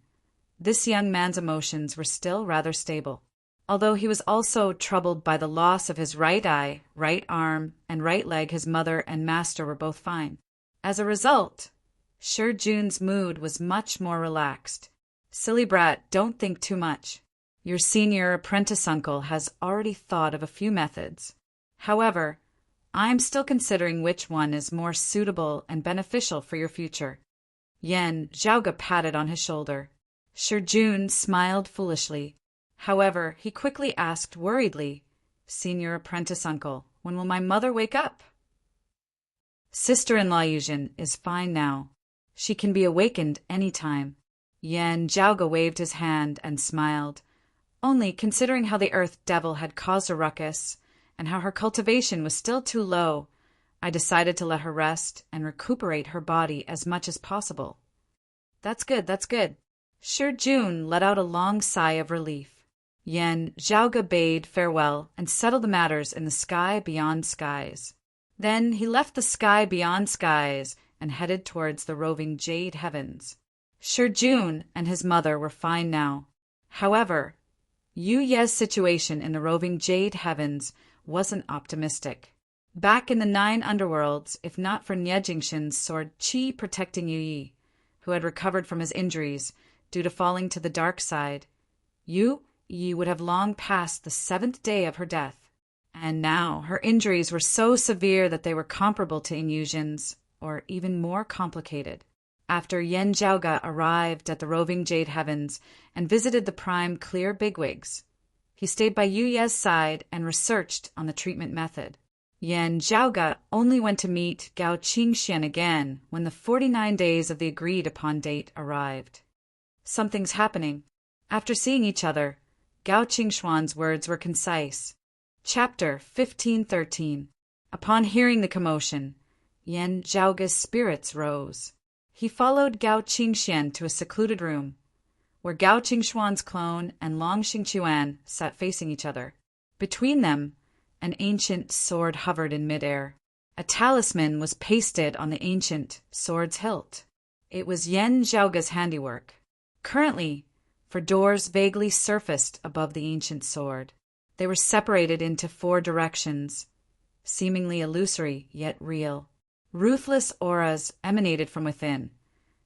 this young man's emotions were still rather stable. Although he was also troubled by the loss of his right eye, right arm, and right leg, his mother and master were both fine. As a result, Shi Jun's mood was much more relaxed. Silly brat, don't think too much. Your senior apprentice uncle has already thought of a few methods. However, I'm still considering which one is more suitable and beneficial for your future. Yen Zhaoga patted on his shoulder. Shi Jun smiled foolishly. However, he quickly asked worriedly, Senior apprentice uncle, when will my mother wake up? Sister-in-law Yuzhen is fine now. She can be awakened any time. Yen Zhaoga waved his hand and smiled. Only considering how the Earth Devil had caused a ruckus and how her cultivation was still too low, I decided to let her rest and recuperate her body as much as possible. That's good, that's good. Shi Jun let out a long sigh of relief. Yen Zhaoga bade farewell and settled the matters in the sky beyond skies. Then he left the sky beyond skies and headed towards the roving jade heavens. Shi Jun and his mother were fine now. However, Yu Ye's situation in the roving jade heavens wasn't optimistic. Back in the 9 underworlds, if not for Nie Jingshin's sword Qi protecting Yu Yi, who had recovered from his injuries due to falling to the dark side, Yu Yi would have long passed the 7th day of her death. And now her injuries were so severe that they were comparable to Yuzhen's, or even more complicated. After Yen Zhaoga arrived at the roving jade heavens and visited the prime clear bigwigs, he stayed by Yu Ye's side and researched on the treatment method. Yen Zhaoga only went to meet Gao Qingxian again when the 49 days of the agreed-upon date arrived. Something's happening. After seeing each other, Gao Qingxuan's words were concise. Chapter 1513. Upon hearing the commotion, Yen Zhaoga's spirits rose. He followed Gao Qingxian to a secluded room, where Gao Qingxuan's clone and Long Xingquan sat facing each other. Between them, an ancient sword hovered in midair. A talisman was pasted on the ancient sword's hilt. It was Yen Zhaoga's handiwork. Currently, for doors vaguely surfaced above the ancient sword. They were separated into 4 directions, seemingly illusory yet real. Ruthless auras emanated from within,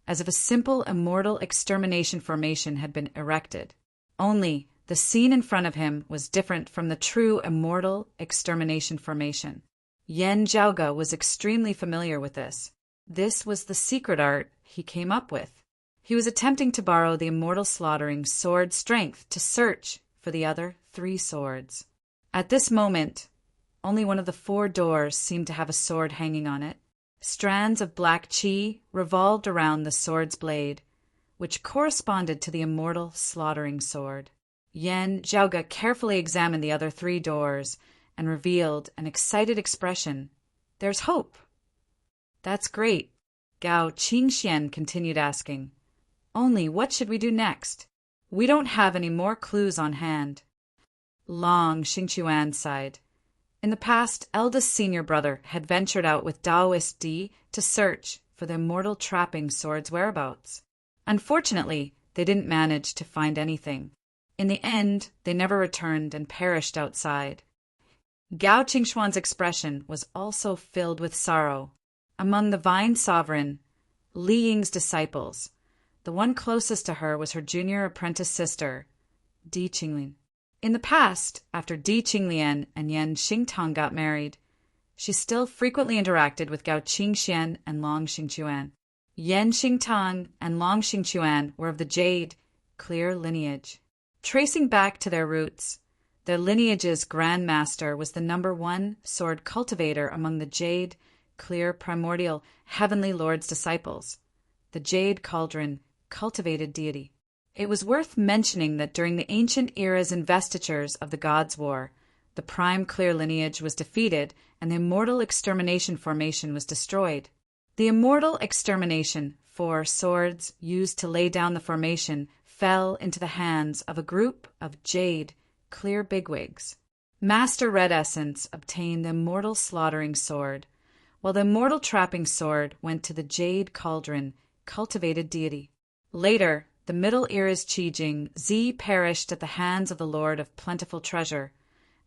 as if a simple immortal extermination formation had been erected. Only the scene in front of him was different from the true immortal extermination formation. Yen Zhaoga was extremely familiar with this. This was the secret art he came up with. He was attempting to borrow the immortal slaughtering sword strength to search for the other 3 swords. At this moment, only one of the 4 doors seemed to have a sword hanging on it. Strands of black qi revolved around the sword's blade, which corresponded to the immortal slaughtering sword. Yen Zhaoga carefully examined the other 3 doors and revealed an excited expression. There's hope. That's great. Gao Qingxian continued asking. Only what should we do next? We don't have any more clues on hand. Long Xingquan sighed. In the past, eldest senior brother had ventured out with Taoist Di to search for the immortal trapping sword's whereabouts. Unfortunately, they didn't manage to find anything. In the end, they never returned and perished outside. Gao Qingxuan's expression was also filled with sorrow. Among the Vine Sovereign, Li Ying's disciples, the one closest to her was her junior apprentice sister, Di Qinglin. In the past, after Di Qinglian and Yan Xingtang got married, she still frequently interacted with Gao Qingxian and Long Xingquan. Yan Xingtang and Long Xingquan were of the jade, clear lineage. Tracing back to their roots, their lineage's Grand Master was the #1 sword cultivator among the jade, clear primordial heavenly lord's disciples. the jade cauldron, cultivated deity. It was worth mentioning that during the ancient era's investitures of the Gods' War, the prime clear lineage was defeated and the immortal extermination formation was destroyed. The immortal extermination, 4 swords used to lay down the formation, fell into the hands of a group of jade, clear bigwigs. Master Red Essence obtained the immortal slaughtering sword, while the immortal trapping sword went to the jade cauldron, cultivated deity. Later, the Middle Era's Qijing Z perished at the hands of the Lord of Plentiful Treasure,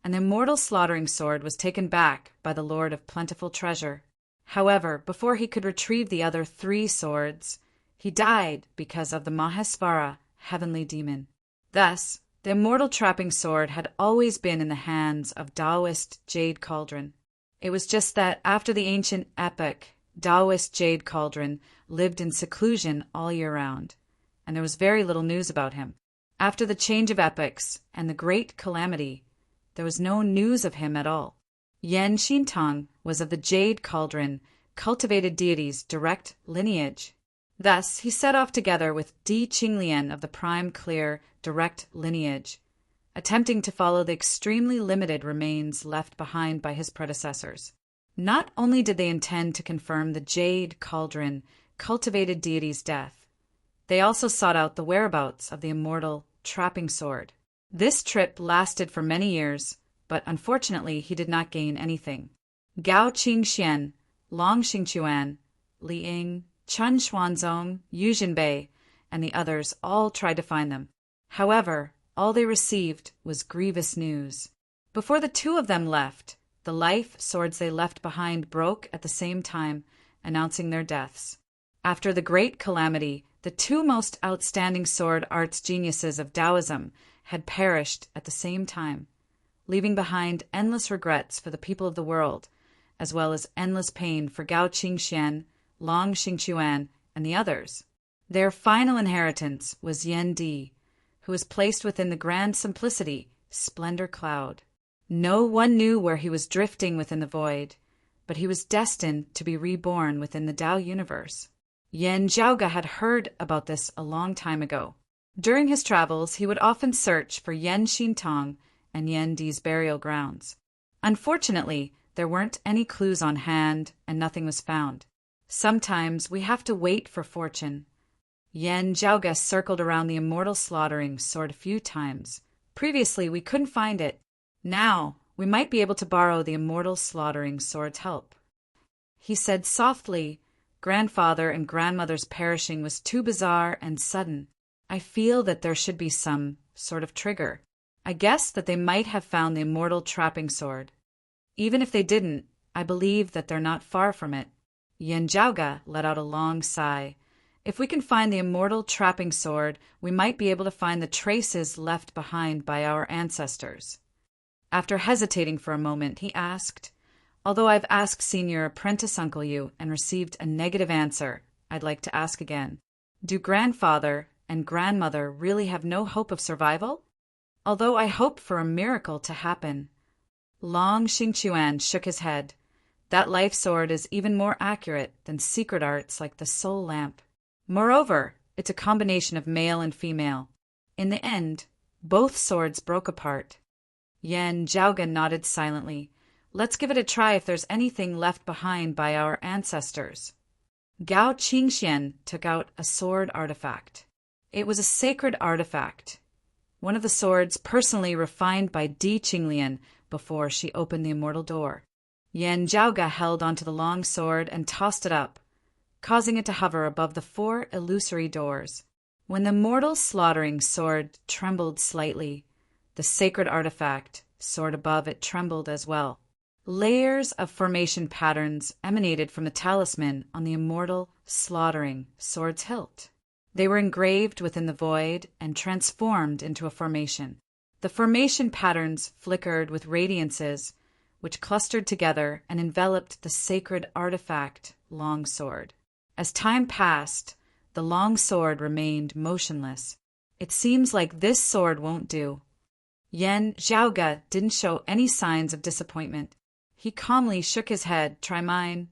and the immortal slaughtering sword was taken back by the Lord of Plentiful Treasure. However, before he could retrieve the other 3 swords, he died because of the Mahesvara, heavenly demon. Thus, the immortal trapping sword had always been in the hands of Taoist Jade Cauldron. It was just that after the ancient epic, Taoist Jade Cauldron lived in seclusion all year round, and there was very little news about him. After the change of epochs and the Great Calamity, there was no news of him at all. Yan Xintong was of the Jade Cauldron, cultivated deity's direct lineage. Thus, he set off together with Di Qinglian of the prime clear, direct lineage, attempting to follow the extremely limited remains left behind by his predecessors. Not only did they intend to confirm the Jade Cauldron, cultivated deity's death, they also sought out the whereabouts of the immortal trapping sword. This trip lasted for many years, but unfortunately he did not gain anything. Gao Qingxian, Long Xingquan, Li Ying, Chen Xuanzong, Yu Jinbei, and the others all tried to find them. However, all they received was grievous news. Before the 2 of them left, the life swords they left behind broke at the same time, announcing their deaths. After the Great Calamity, the 2 most outstanding sword arts geniuses of Taoism had perished at the same time, leaving behind endless regrets for the people of the world, as well as endless pain for Gao Qingxian, Long Xingquan, and the others. Their final inheritance was Yan Di, who was placed within the grand simplicity, splendor cloud. No one knew where he was drifting within the void, but he was destined to be reborn within the Tao universe. Yan Zhaoge had heard about this a long time ago. During his travels, he would often search for Yan Xintong and Yan Di's burial grounds. Unfortunately, there weren't any clues on hand, and nothing was found. Sometimes we have to wait for fortune. Yan Zhaoge circled around the immortal slaughtering sword a few times. Previously, we couldn't find it. Now, we might be able to borrow the immortal slaughtering sword's help. He said softly, "Grandfather and grandmother's perishing was too bizarre and sudden. I feel that there should be some sort of trigger. I guess that they might have found the immortal trapping sword. Even if they didn't, I believe that they're not far from it." Yan Zhaoge let out a long sigh. If we can find the immortal trapping sword, we might be able to find the traces left behind by our ancestors. After hesitating for a moment, he asked, "Although I've asked Senior Apprentice Uncle Yu and received a negative answer, I'd like to ask again. Do grandfather and grandmother really have no hope of survival? Although I hope for a miracle to happen." Long Xingquan shook his head. "That life sword is even more accurate than secret arts like the soul lamp. Moreover, it's a combination of male and female. In the end, both swords broke apart." Yan Zhaoge nodded silently. "Let's give it a try if there's anything left behind by our ancestors." Gao Qingxian took out a sword artifact. It was a sacred artifact, one of the swords personally refined by Di Qinglian before she opened the immortal door. Yan Zhaoge held onto the long sword and tossed it up, causing it to hover above the 4 illusory doors. When the mortal slaughtering sword trembled slightly, the sacred artifact soared above it trembled as well. Layers of formation patterns emanated from the talisman on the immortal slaughtering sword's hilt. They were engraved within the void and transformed into a formation. The formation patterns flickered with radiances, which clustered together and enveloped the sacred artifact long sword. As time passed, the long sword remained motionless. "It seems like this sword won't do." Yan Zhaoge didn't show any signs of disappointment. He calmly shook his head. "Try mine."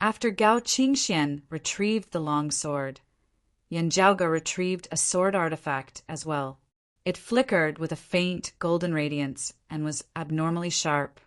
After Gao Qingxian retrieved the long sword, Yan Zhaoge retrieved a sword artifact as well. It flickered with a faint golden radiance and was abnormally sharp.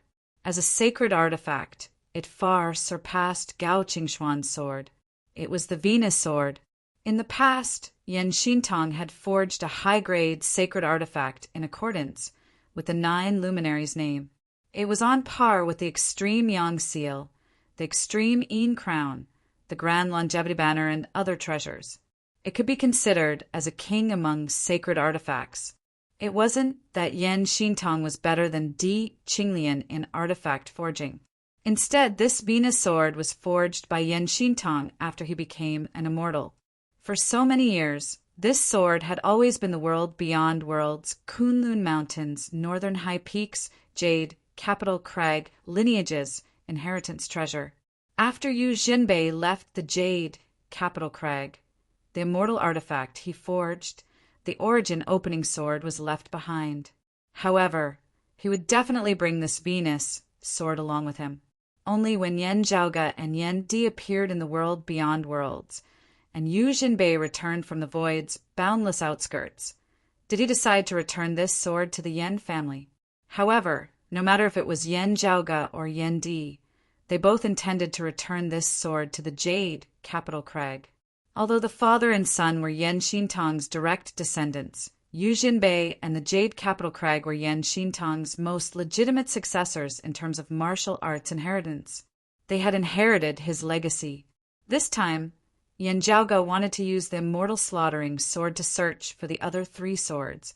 As a sacred artifact, it far surpassed Gao Qingxuan's sword. It was the Venus sword. In the past, Yan Xintong had forged a high-grade sacred artifact in accordance with the 9 luminaries' name. It was on par with the Extreme Yang Seal, the Extreme Yin Crown, the Grand Longevity Banner, and other treasures. It could be considered as a king among sacred artifacts. It wasn't that Yan Xintong was better than Di Qinglian in artifact forging. Instead, this Venus sword was forged by Yan Xintong after he became an immortal. For so many years, this sword had always been the world beyond worlds, Kunlun Mountains, northern high peaks, jade, capital crag, lineages, inheritance treasure. After Yu Jinbei left the jade, capital crag, the immortal artifact he forged, the origin opening sword was left behind. However, he would definitely bring this Venus sword along with him. Only when Yan Zhaoge and Yan Di appeared in the world beyond worlds, and Yu Jinbei returned from the void's boundless outskirts, did he decide to return this sword to the Yan family. However, no matter if it was Yan Zhaoge or Yan Di, they both intended to return this sword to the Jade, capital crag. Although the father and son were Yan Xintong's direct descendants, Yu Jinbei and the Jade Capital Crag were Yan Xintong's most legitimate successors in terms of martial arts inheritance. They had inherited his legacy. This time, Yan Zhaoge wanted to use the immortal slaughtering sword to search for the other 3 swords,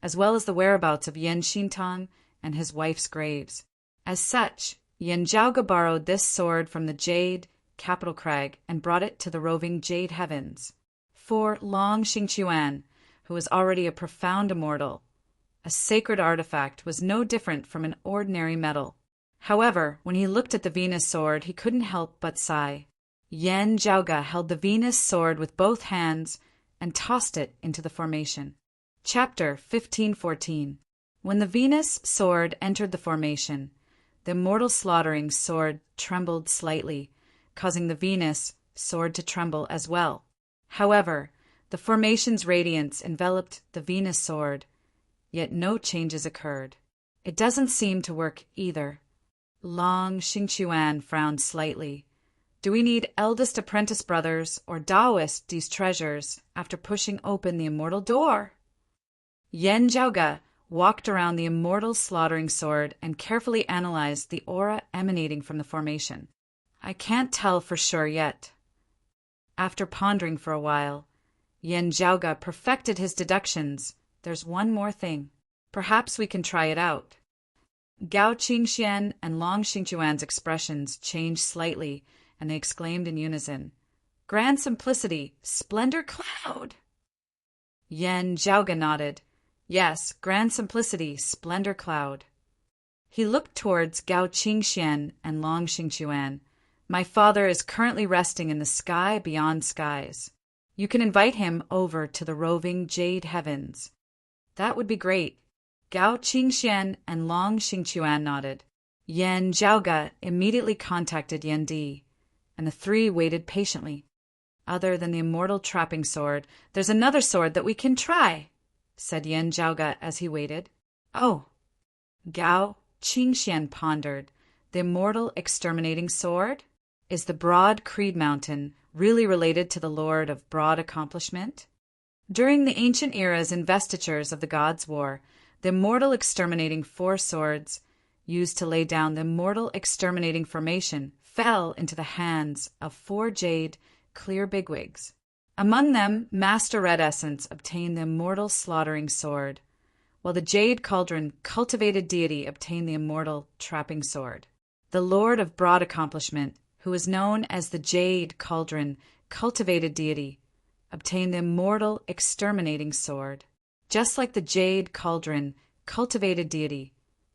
as well as the whereabouts of Yan Xintong and his wife's graves. As such, Yan Zhaoge borrowed this sword from the Jade Capital Crag and brought it to the roving Jade Heavens. For Long Xingchuan, who was already a profound immortal, a sacred artifact was no different from an ordinary metal. However, when he looked at the Venus sword, he couldn't help but sigh. Yan Zhaoge held the Venus sword with both hands and tossed it into the formation. Chapter 1514. When the Venus sword entered the formation, the immortal slaughtering sword trembled slightly, causing the Venus sword to tremble as well. However, the formation's radiance enveloped the Venus sword, yet no changes occurred. It doesn't seem to work either. Long Xingchuan frowned slightly. Do we need eldest apprentice brothers or Taoists these treasures after pushing open the immortal door? Yan Zhaoge walked around the immortal slaughtering sword and carefully analyzed the aura emanating from the formation. I can't tell for sure yet. After pondering for a while, Yan Zhaoge perfected his deductions. There's one more thing. Perhaps we can try it out. Gao Qingxian and Long Xingchuan's expressions changed slightly, and they exclaimed in unison, "Grand simplicity, splendor cloud!" Yan Zhaoge nodded. Yes, grand simplicity, splendor cloud. He looked towards Gao Qingxian and Long Xingchuan. My father is currently resting in the sky beyond skies. You can invite him over to the roving Jade Heavens. That would be great. Gao Qingxian and Long Xingchuan nodded. Yan Zhaoge immediately contacted Yan Di, and the 3 waited patiently. Other than the immortal trapping sword, there's another sword that we can try, said Yan Zhaoge as he waited. Oh, Gao Qingxian pondered. The immortal exterminating sword? Is the broad Creed Mountain really related to the Lord of Broad Accomplishment? During the ancient era's investitures of the Gods' War, the immortal exterminating 4 swords, used to lay down the immortal exterminating formation, fell into the hands of 4 jade, clear bigwigs. Among them, Master Red Essence obtained the immortal slaughtering sword, while the Jade Cauldron cultivated deity obtained the immortal trapping sword. The Lord of Broad Accomplishment, who is known as the Jade Cauldron cultivated deity, obtained the immortal exterminating sword. Just like the Jade Cauldron cultivated deity,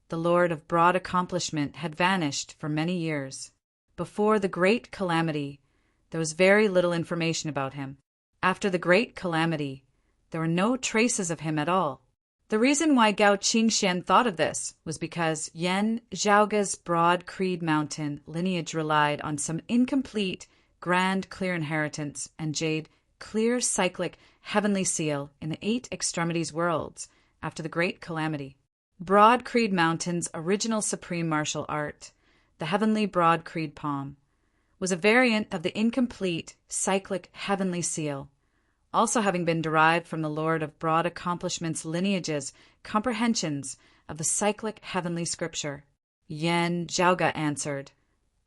the Lord of Broad Accomplishment had vanished for many years. Before the Great Calamity, there was very little information about him. After the Great Calamity, there were no traces of him at all. The reason why Gao Qingxian thought of this was because Yan Zhaoga's broad Creed Mountain lineage relied on some incomplete grand clear inheritance and jade clear cyclic heavenly seal in the 8 extremities worlds after the Great Calamity. Broad Creed Mountain's original supreme martial art, the heavenly broad Creed palm, was a variant of the incomplete cyclic heavenly seal, also having been derived from the Lord of Broad Accomplishment's lineage's comprehensions of the cyclic heavenly scripture. Yan Zhaoga answered,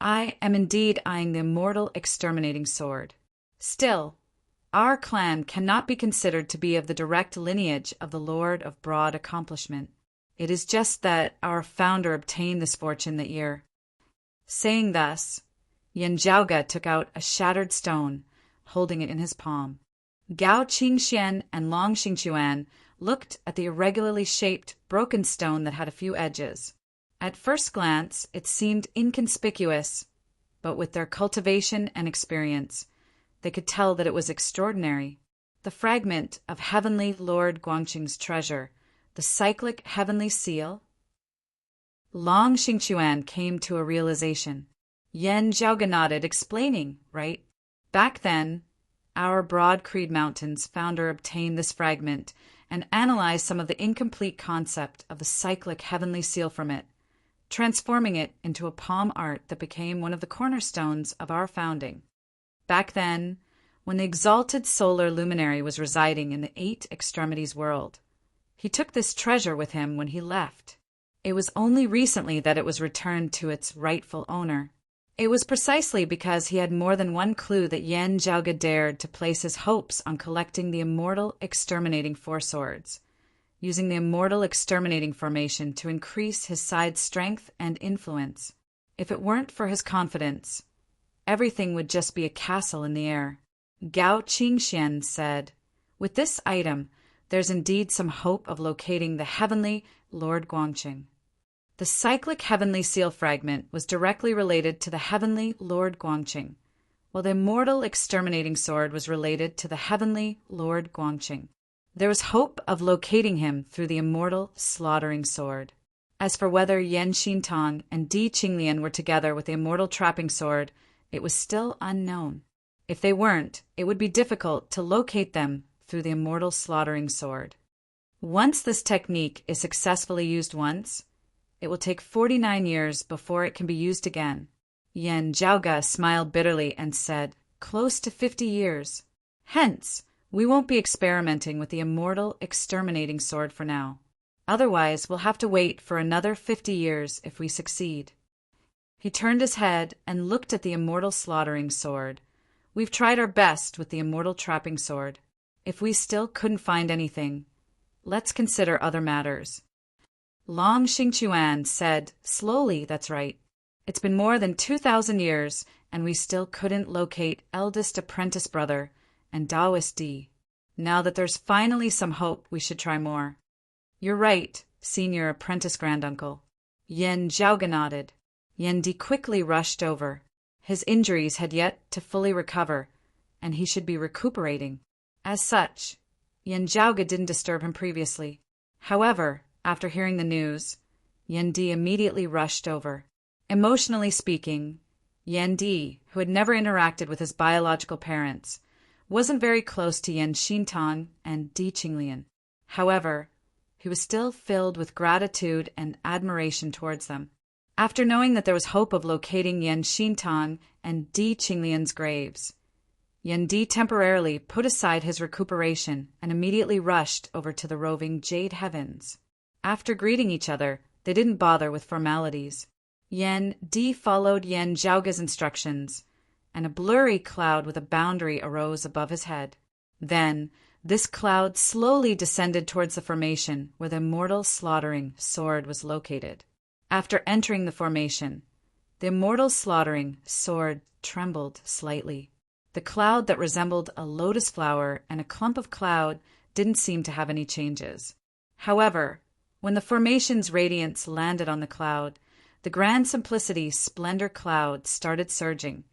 I am indeed eyeing the immortal exterminating sword. Still, our clan cannot be considered to be of the direct lineage of the Lord of Broad Accomplishment. It is just that our founder obtained this fortune that year. Saying thus, Yan Zhaoga took out a shattered stone, holding it in his palm. Gao Qingxian and Long Xingquan looked at the irregularly shaped, broken stone that had a few edges. At first glance, it seemed inconspicuous, but with their cultivation and experience, they could tell that it was extraordinary. The fragment of Heavenly Lord Guangqing's treasure, the cyclic heavenly seal. Long Xingquan came to a realization. Yan Zhaoga nodded, explaining, right? Back then, our Broad Creed Mountain's founder obtained this fragment and analyzed some of the incomplete concept of the cyclic heavenly seal from it, transforming it into a palm art that became one of the cornerstones of our founding. Back then, when the exalted solar luminary was residing in the 8 extremities world, he took this treasure with him when he left. It was only recently that it was returned to its rightful owner. It was precisely because he had more than one clue that Yan Zhaoga dared to place his hopes on collecting the immortal exterminating 4 swords, using the immortal exterminating formation to increase his side's strength and influence. If it weren't for his confidence, everything would just be a castle in the air. Gao Qingxian said, with this item, there's indeed some hope of locating the heavenly Lord Guangqing. The cyclic heavenly seal fragment was directly related to the heavenly Lord Guangqing, while the immortal exterminating sword was related to the heavenly Lord Guangqing. There was hope of locating him through the immortal slaughtering sword. As for whether Yan Xintong and Di Qinglian were together with the immortal trapping sword, it was still unknown. If they weren't, it would be difficult to locate them through the immortal slaughtering sword. Once this technique is successfully used once, it will take 49 years before it can be used again. Yan Zhaoga smiled bitterly and said, close to 50 years. Hence, we won't be experimenting with the immortal exterminating sword for now. Otherwise, we'll have to wait for another 50 years if we succeed. He turned his head and looked at the immortal slaughtering sword. We've tried our best with the immortal trapping sword. If we still couldn't find anything, let's consider other matters. Long Xingquan said, slowly, that's right. It's been more than 2,000 years, and we still couldn't locate eldest apprentice brother and Taoist Di. Now that there's finally some hope, we should try more. You're right, senior apprentice granduncle. Yan Zhaoga nodded. Yan Di quickly rushed over. His injuries had yet to fully recover, and he should be recuperating. As such, Yan Zhaoga didn't disturb him previously. However, after hearing the news, Yan Di immediately rushed over. Emotionally speaking, Yan Di, who had never interacted with his biological parents, wasn't very close to Yan Xintong and Di Qinglian. However, he was still filled with gratitude and admiration towards them. After knowing that there was hope of locating Yan Xintong and Di Qinglian's graves, Yan Di temporarily put aside his recuperation and immediately rushed over to the roving Jade Heavens. After greeting each other, they didn't bother with formalities. Yan Di followed Yan Zhaoga's instructions, and a blurry cloud with a boundary arose above his head. Then, this cloud slowly descended towards the formation where the immortal slaughtering sword was located. After entering the formation, the immortal slaughtering sword trembled slightly. The cloud that resembled a lotus flower and a clump of cloud didn't seem to have any changes. However, when the formation's radiance landed on the cloud, the grand simplicity splendor cloud started surging,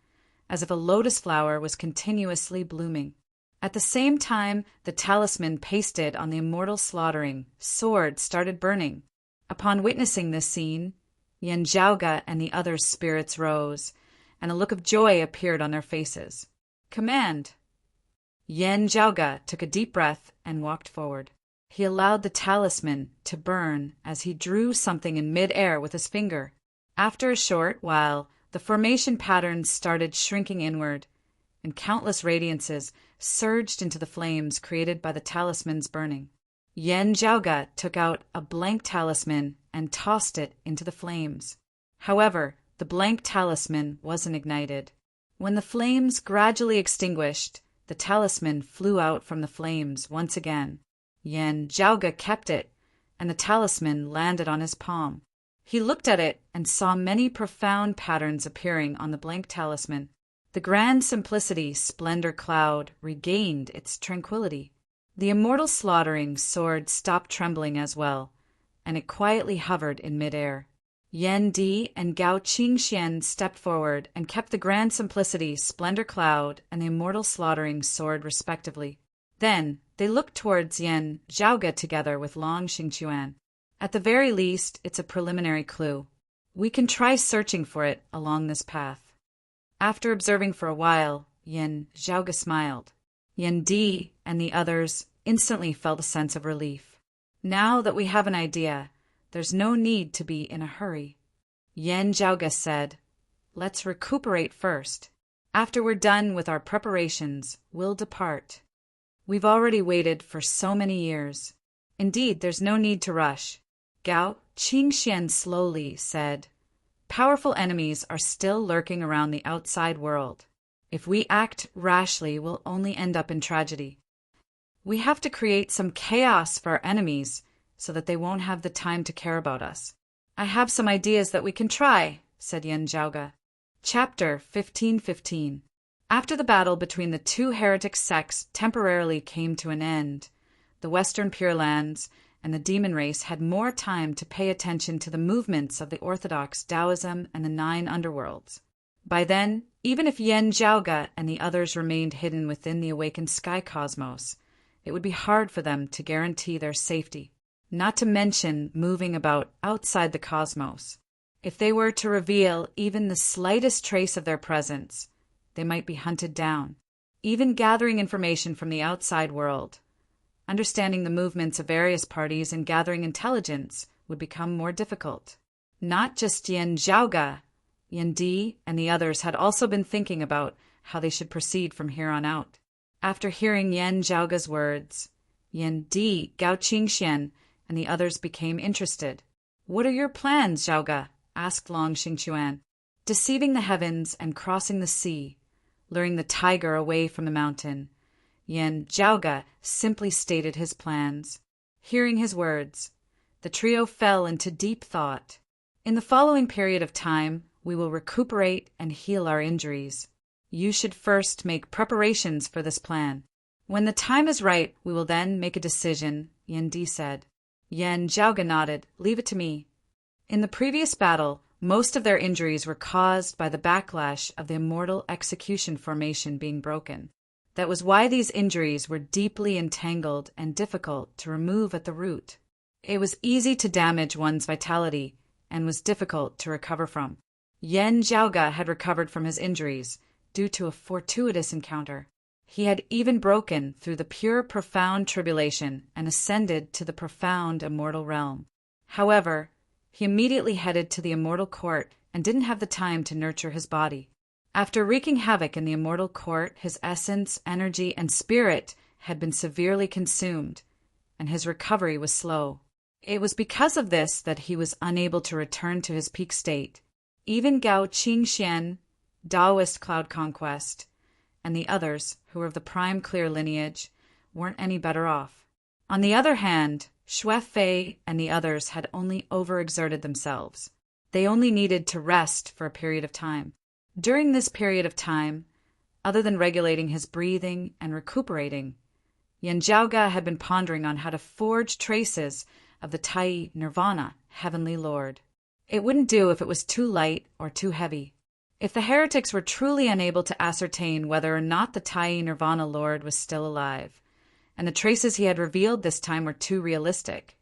as if a lotus flower was continuously blooming. At the same time the talisman pasted on the immortal slaughtering sword started burning. Upon witnessing this scene, Yen Zhaoge and the others' spirits rose, and a look of joy appeared on their faces. "Command!" Yen Zhaoge took a deep breath and walked forward. He allowed the talisman to burn as he drew something in mid-air with his finger. After a short while, the formation patterns started shrinking inward, and countless radiances surged into the flames created by the talisman's burning. Yen Zhaoge took out a blank talisman and tossed it into the flames. However, the blank talisman wasn't ignited. When the flames gradually extinguished, the talisman flew out from the flames once again. Yen Zhaoge kept it, and the talisman landed on his palm. He looked at it and saw many profound patterns appearing on the blank talisman. The grand simplicity splendor cloud regained its tranquility. The immortal slaughtering sword stopped trembling as well, and it quietly hovered in midair. Yan Di and Gao Qingxian stepped forward and kept the grand simplicity splendor cloud and the immortal slaughtering sword respectively. Then they looked towards Yen Zhaoge together with Long Xingquan. At the very least, it's a preliminary clue. We can try searching for it along this path. After observing for a while, Yen Zhaoge smiled. Yen Di and the others instantly felt a sense of relief. Now that we have an idea, there's no need to be in a hurry. Yen Zhaoge said, "Let's recuperate first. After we're done with our preparations, we'll depart. We've already waited for so many years. Indeed, there's no need to rush." Gao Qingxian slowly said, "Powerful enemies are still lurking around the outside world. If we act rashly, we'll only end up in tragedy. We have to create some chaos for our enemies so that they won't have the time to care about us." "I have some ideas that we can try," said Yen Zhaoge. Chapter 15:15. After the battle between the two heretic sects temporarily came to an end, the Western Pure Lands and the demon race had more time to pay attention to the movements of the orthodox Taoism and the 9 underworlds. By then, even if Yen Zhaoge and the others remained hidden within the awakened sky cosmos, it would be hard for them to guarantee their safety, not to mention moving about outside the cosmos. If they were to reveal even the slightest trace of their presence, they might be hunted down. Even gathering information from the outside world, understanding the movements of various parties and gathering intelligence would become more difficult. Not just Yen Zhaoge, Yen Di and the others had also been thinking about how they should proceed from here on out. After hearing Yen Zhaoge's words, Yen Di, Gao Qingxian, and the others became interested. "What are your plans, Zhaoge?" asked Long Xingquan. "Deceiving the heavens and crossing the sea, luring the tiger away from the mountain." Yen Zhaoge simply stated his plans. Hearing his words, the trio fell into deep thought. "In the following period of time, we will recuperate and heal our injuries. You should first make preparations for this plan. When the time is right, we will then make a decision," Yen Di said. Yen Zhaoge nodded. "Leave it to me." In the previous battle, most of their injuries were caused by the backlash of the immortal execution formation being broken. That was why these injuries were deeply entangled and difficult to remove at the root. It was easy to damage one's vitality and was difficult to recover from. Yen Zhaoge had recovered from his injuries due to a fortuitous encounter. He had even broken through the pure profound tribulation and ascended to the profound immortal realm. However, he immediately headed to the immortal court and didn't have the time to nurture his body. After wreaking havoc in the immortal court, his essence, energy, and spirit had been severely consumed, and his recovery was slow. It was because of this that he was unable to return to his peak state. Even Gao Qingxian, Taoist Cloud Conquest, and the others, who were of the prime clear lineage, weren't any better off. On the other hand, Xue Fei and the others had only overexerted themselves. They only needed to rest for a period of time. During this period of time, other than regulating his breathing and recuperating, Yen Zhaoge had been pondering on how to forge traces of the Tai Nirvana, Heavenly Lord. It wouldn't do if it was too light or too heavy. If the heretics were truly unable to ascertain whether or not the Tai Nirvana Lord was still alive, and the traces he had revealed this time were too realistic,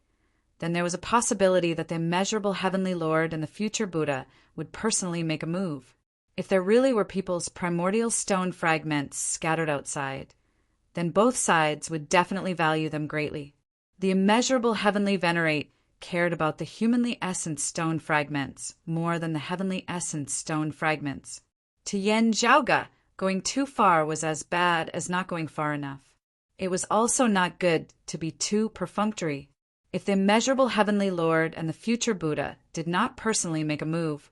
then there was a possibility that the immeasurable Heavenly Lord and the future Buddha would personally make a move. If there really were people's primordial stone fragments scattered outside, then both sides would definitely value them greatly. The immeasurable Heavenly Venerate cared about the humanly essence stone fragments more than the heavenly essence stone fragments. To Yen Zhaoga, going too far was as bad as not going far enough. It was also not good to be too perfunctory. If the immeasurable Heavenly Lord and the future Buddha did not personally make a move,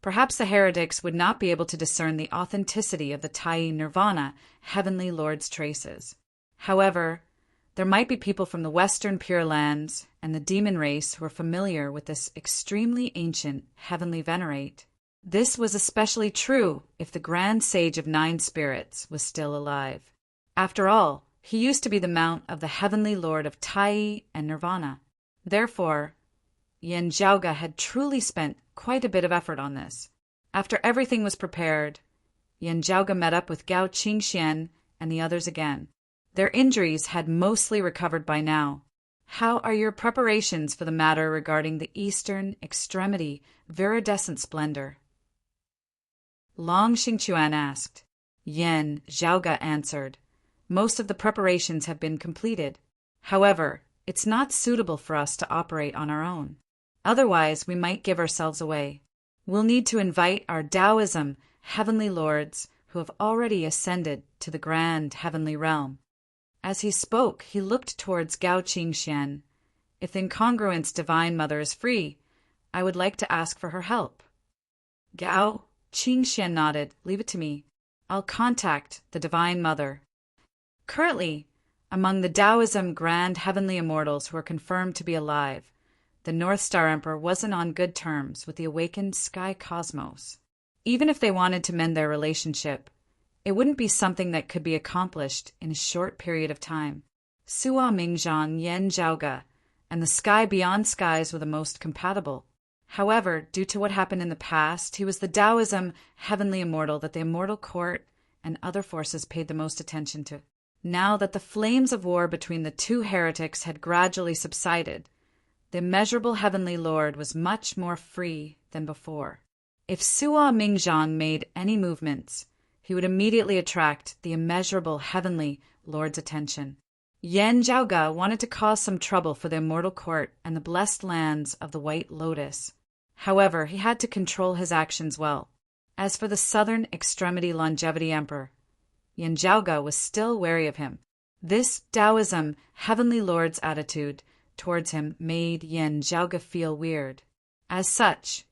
perhaps the heretics would not be able to discern the authenticity of the Tai Nirvana Heavenly Lord's traces. However, there might be people from the Western Pure Lands and the demon race who were familiar with this extremely ancient Heavenly Venerate. This was especially true if the Grand Sage of Nine Spirits was still alive. After all, he used to be the mount of the Heavenly Lord of Tai and Nirvana. Therefore, Yen Zhaoga had truly spent quite a bit of effort on this. After everything was prepared, Yen Zhaoga met up with Gao Qingxian and the others again. Their injuries had mostly recovered by now. How are your preparations for the matter regarding the eastern extremity viridescent splendor? Long Xingquan asked. Yen Zhaoga answered. Most of the preparations have been completed. However, it's not suitable for us to operate on our own. Otherwise, we might give ourselves away. We'll need to invite our Taoism heavenly lords who have already ascended to the grand heavenly realm. As he spoke, he looked towards Gao Qingxian. If the incongruence Divine Mother is free, I would like to ask for her help. Gao Qingxian nodded. Leave it to me. I'll contact the Divine Mother. Currently, among the Taoism Grand Heavenly Immortals who are confirmed to be alive, the North Star Emperor wasn't on good terms with the awakened Sky Cosmos. Even if they wanted to mend their relationship, it wouldn't be something that could be accomplished in a short period of time. Sua Mingzhang, Yen Zhaoga, and the Sky Beyond Skies were the most compatible. However, due to what happened in the past, he was the Taoism Heavenly Immortal that the Immortal Court and other forces paid the most attention to. Now that the flames of war between the two heretics had gradually subsided, the immeasurable Heavenly Lord was much more free than before. If Sua Mingzhang made any movements, he would immediately attract the immeasurable Heavenly Lord's attention. Yen Zhaoga wanted to cause some trouble for the Immortal Court and the blessed lands of the White Lotus. However, he had to control his actions well. As for the Southern Extremity Longevity Emperor, Yen Zhaoga was still wary of him. This Taoism Heavenly Lord's attitude towards him made Yen Zhaoga feel weird. As such,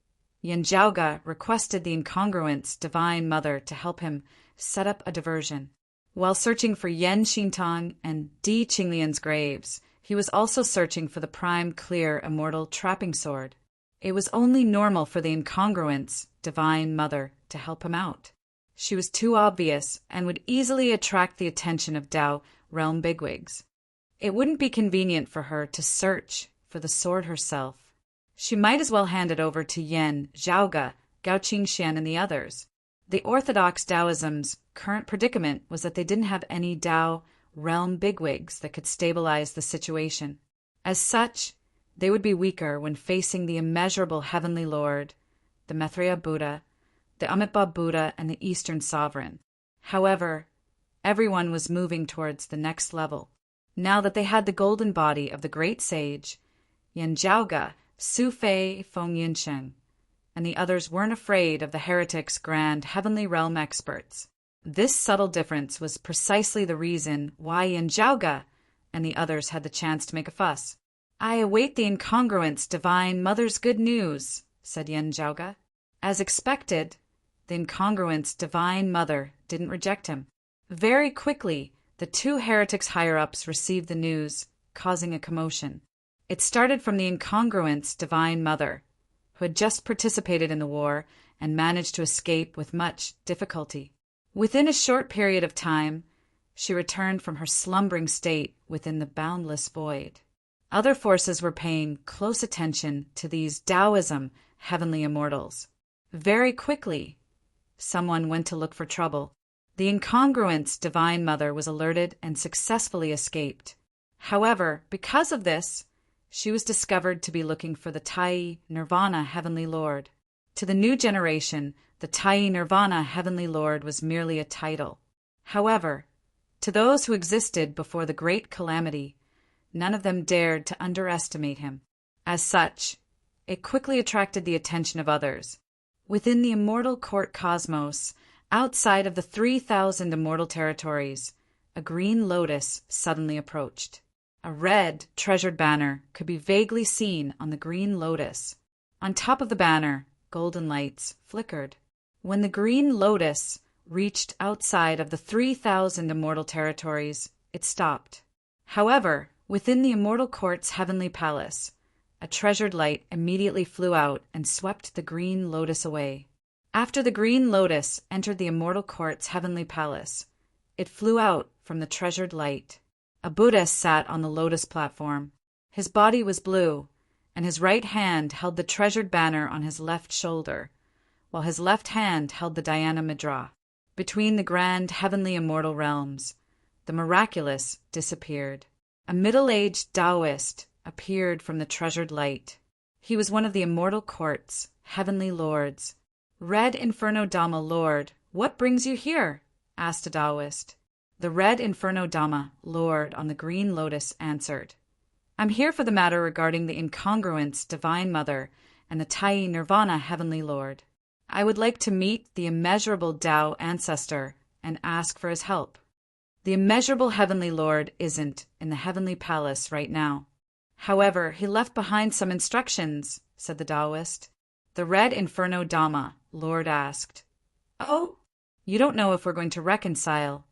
Yen Zhaoga requested the incongruence Divine Mother to help him set up a diversion. While searching for Yen Xintong and Di Qinglian's graves, he was also searching for the prime clear immortal trapping sword. It was only normal for the incongruence Divine Mother to help him out. She was too obvious and would easily attract the attention of Tao realm bigwigs. It wouldn't be convenient for her to search for the sword herself. She might as well hand it over to Yen Zhaoga, Gao Qingxian, and the others. The Orthodox Taoism's current predicament was that they didn't have any Tao realm bigwigs that could stabilize the situation. As such, they would be weaker when facing the immeasurable Heavenly Lord, the Maitreya Buddha, the Amitabha Buddha, and the Eastern Sovereign. However, everyone was moving towards the next level. Now that they had the golden body of the great sage, Yen Zhaoga, Su Fei, Feng Yinsheng, and the others weren't afraid of the heretics' grand heavenly realm experts. This subtle difference was precisely the reason why Yen Zhaoga and the others had the chance to make a fuss. I await the incongruence Divine Mother's good news, said Yen Zhaoga. As expected, the incongruence Divine Mother didn't reject him. Very quickly, the two heretics' higher-ups received the news, causing a commotion. It started from the incongruence Divine Mother, who had just participated in the war and managed to escape with much difficulty. Within a short period of time, she returned from her slumbering state within the boundless void. Other forces were paying close attention to these Taoism heavenly immortals. Very quickly, someone went to look for trouble. The incongruence Divine Mother was alerted and successfully escaped. However, because of this, she was discovered to be looking for the Tai Nirvana Heavenly Lord. To the new generation, the Tai Nirvana Heavenly Lord was merely a title. However, to those who existed before the Great Calamity, none of them dared to underestimate him. As such, it quickly attracted the attention of others. Within the immortal court cosmos, outside of the 3,000 immortal territories, a green lotus suddenly approached. A red, treasured banner could be vaguely seen on the green lotus. On top of the banner, golden lights flickered. When the green lotus reached outside of the 3,000 immortal territories, it stopped. However, within the immortal court's heavenly palace, a treasured light immediately flew out and swept the green lotus away. After the green lotus entered the immortal court's heavenly palace, it flew out from the treasured light. A Buddhist sat on the lotus platform. His body was blue, and his right hand held the treasured banner on his left shoulder, while his left hand held the Dhyana Mudra. Between the grand heavenly immortal realms, the miraculous disappeared. A middle-aged Taoist appeared from the treasured light. He was one of the immortal court's heavenly lords. "Red Inferno Dhamma Lord, what brings you here?" asked a Taoist. The Red Inferno Dhamma Lord on the green lotus answered, "I'm here for the matter regarding the incongruence Divine Mother and the Tai Nirvana Heavenly Lord. I would like to meet the immeasurable Tao ancestor and ask for his help." "The immeasurable Heavenly Lord isn't in the Heavenly Palace right now. However, he left behind some instructions," said the Taoist. The Red Inferno Dhamma Lord asked, "Oh, you don't know if we're going to reconcile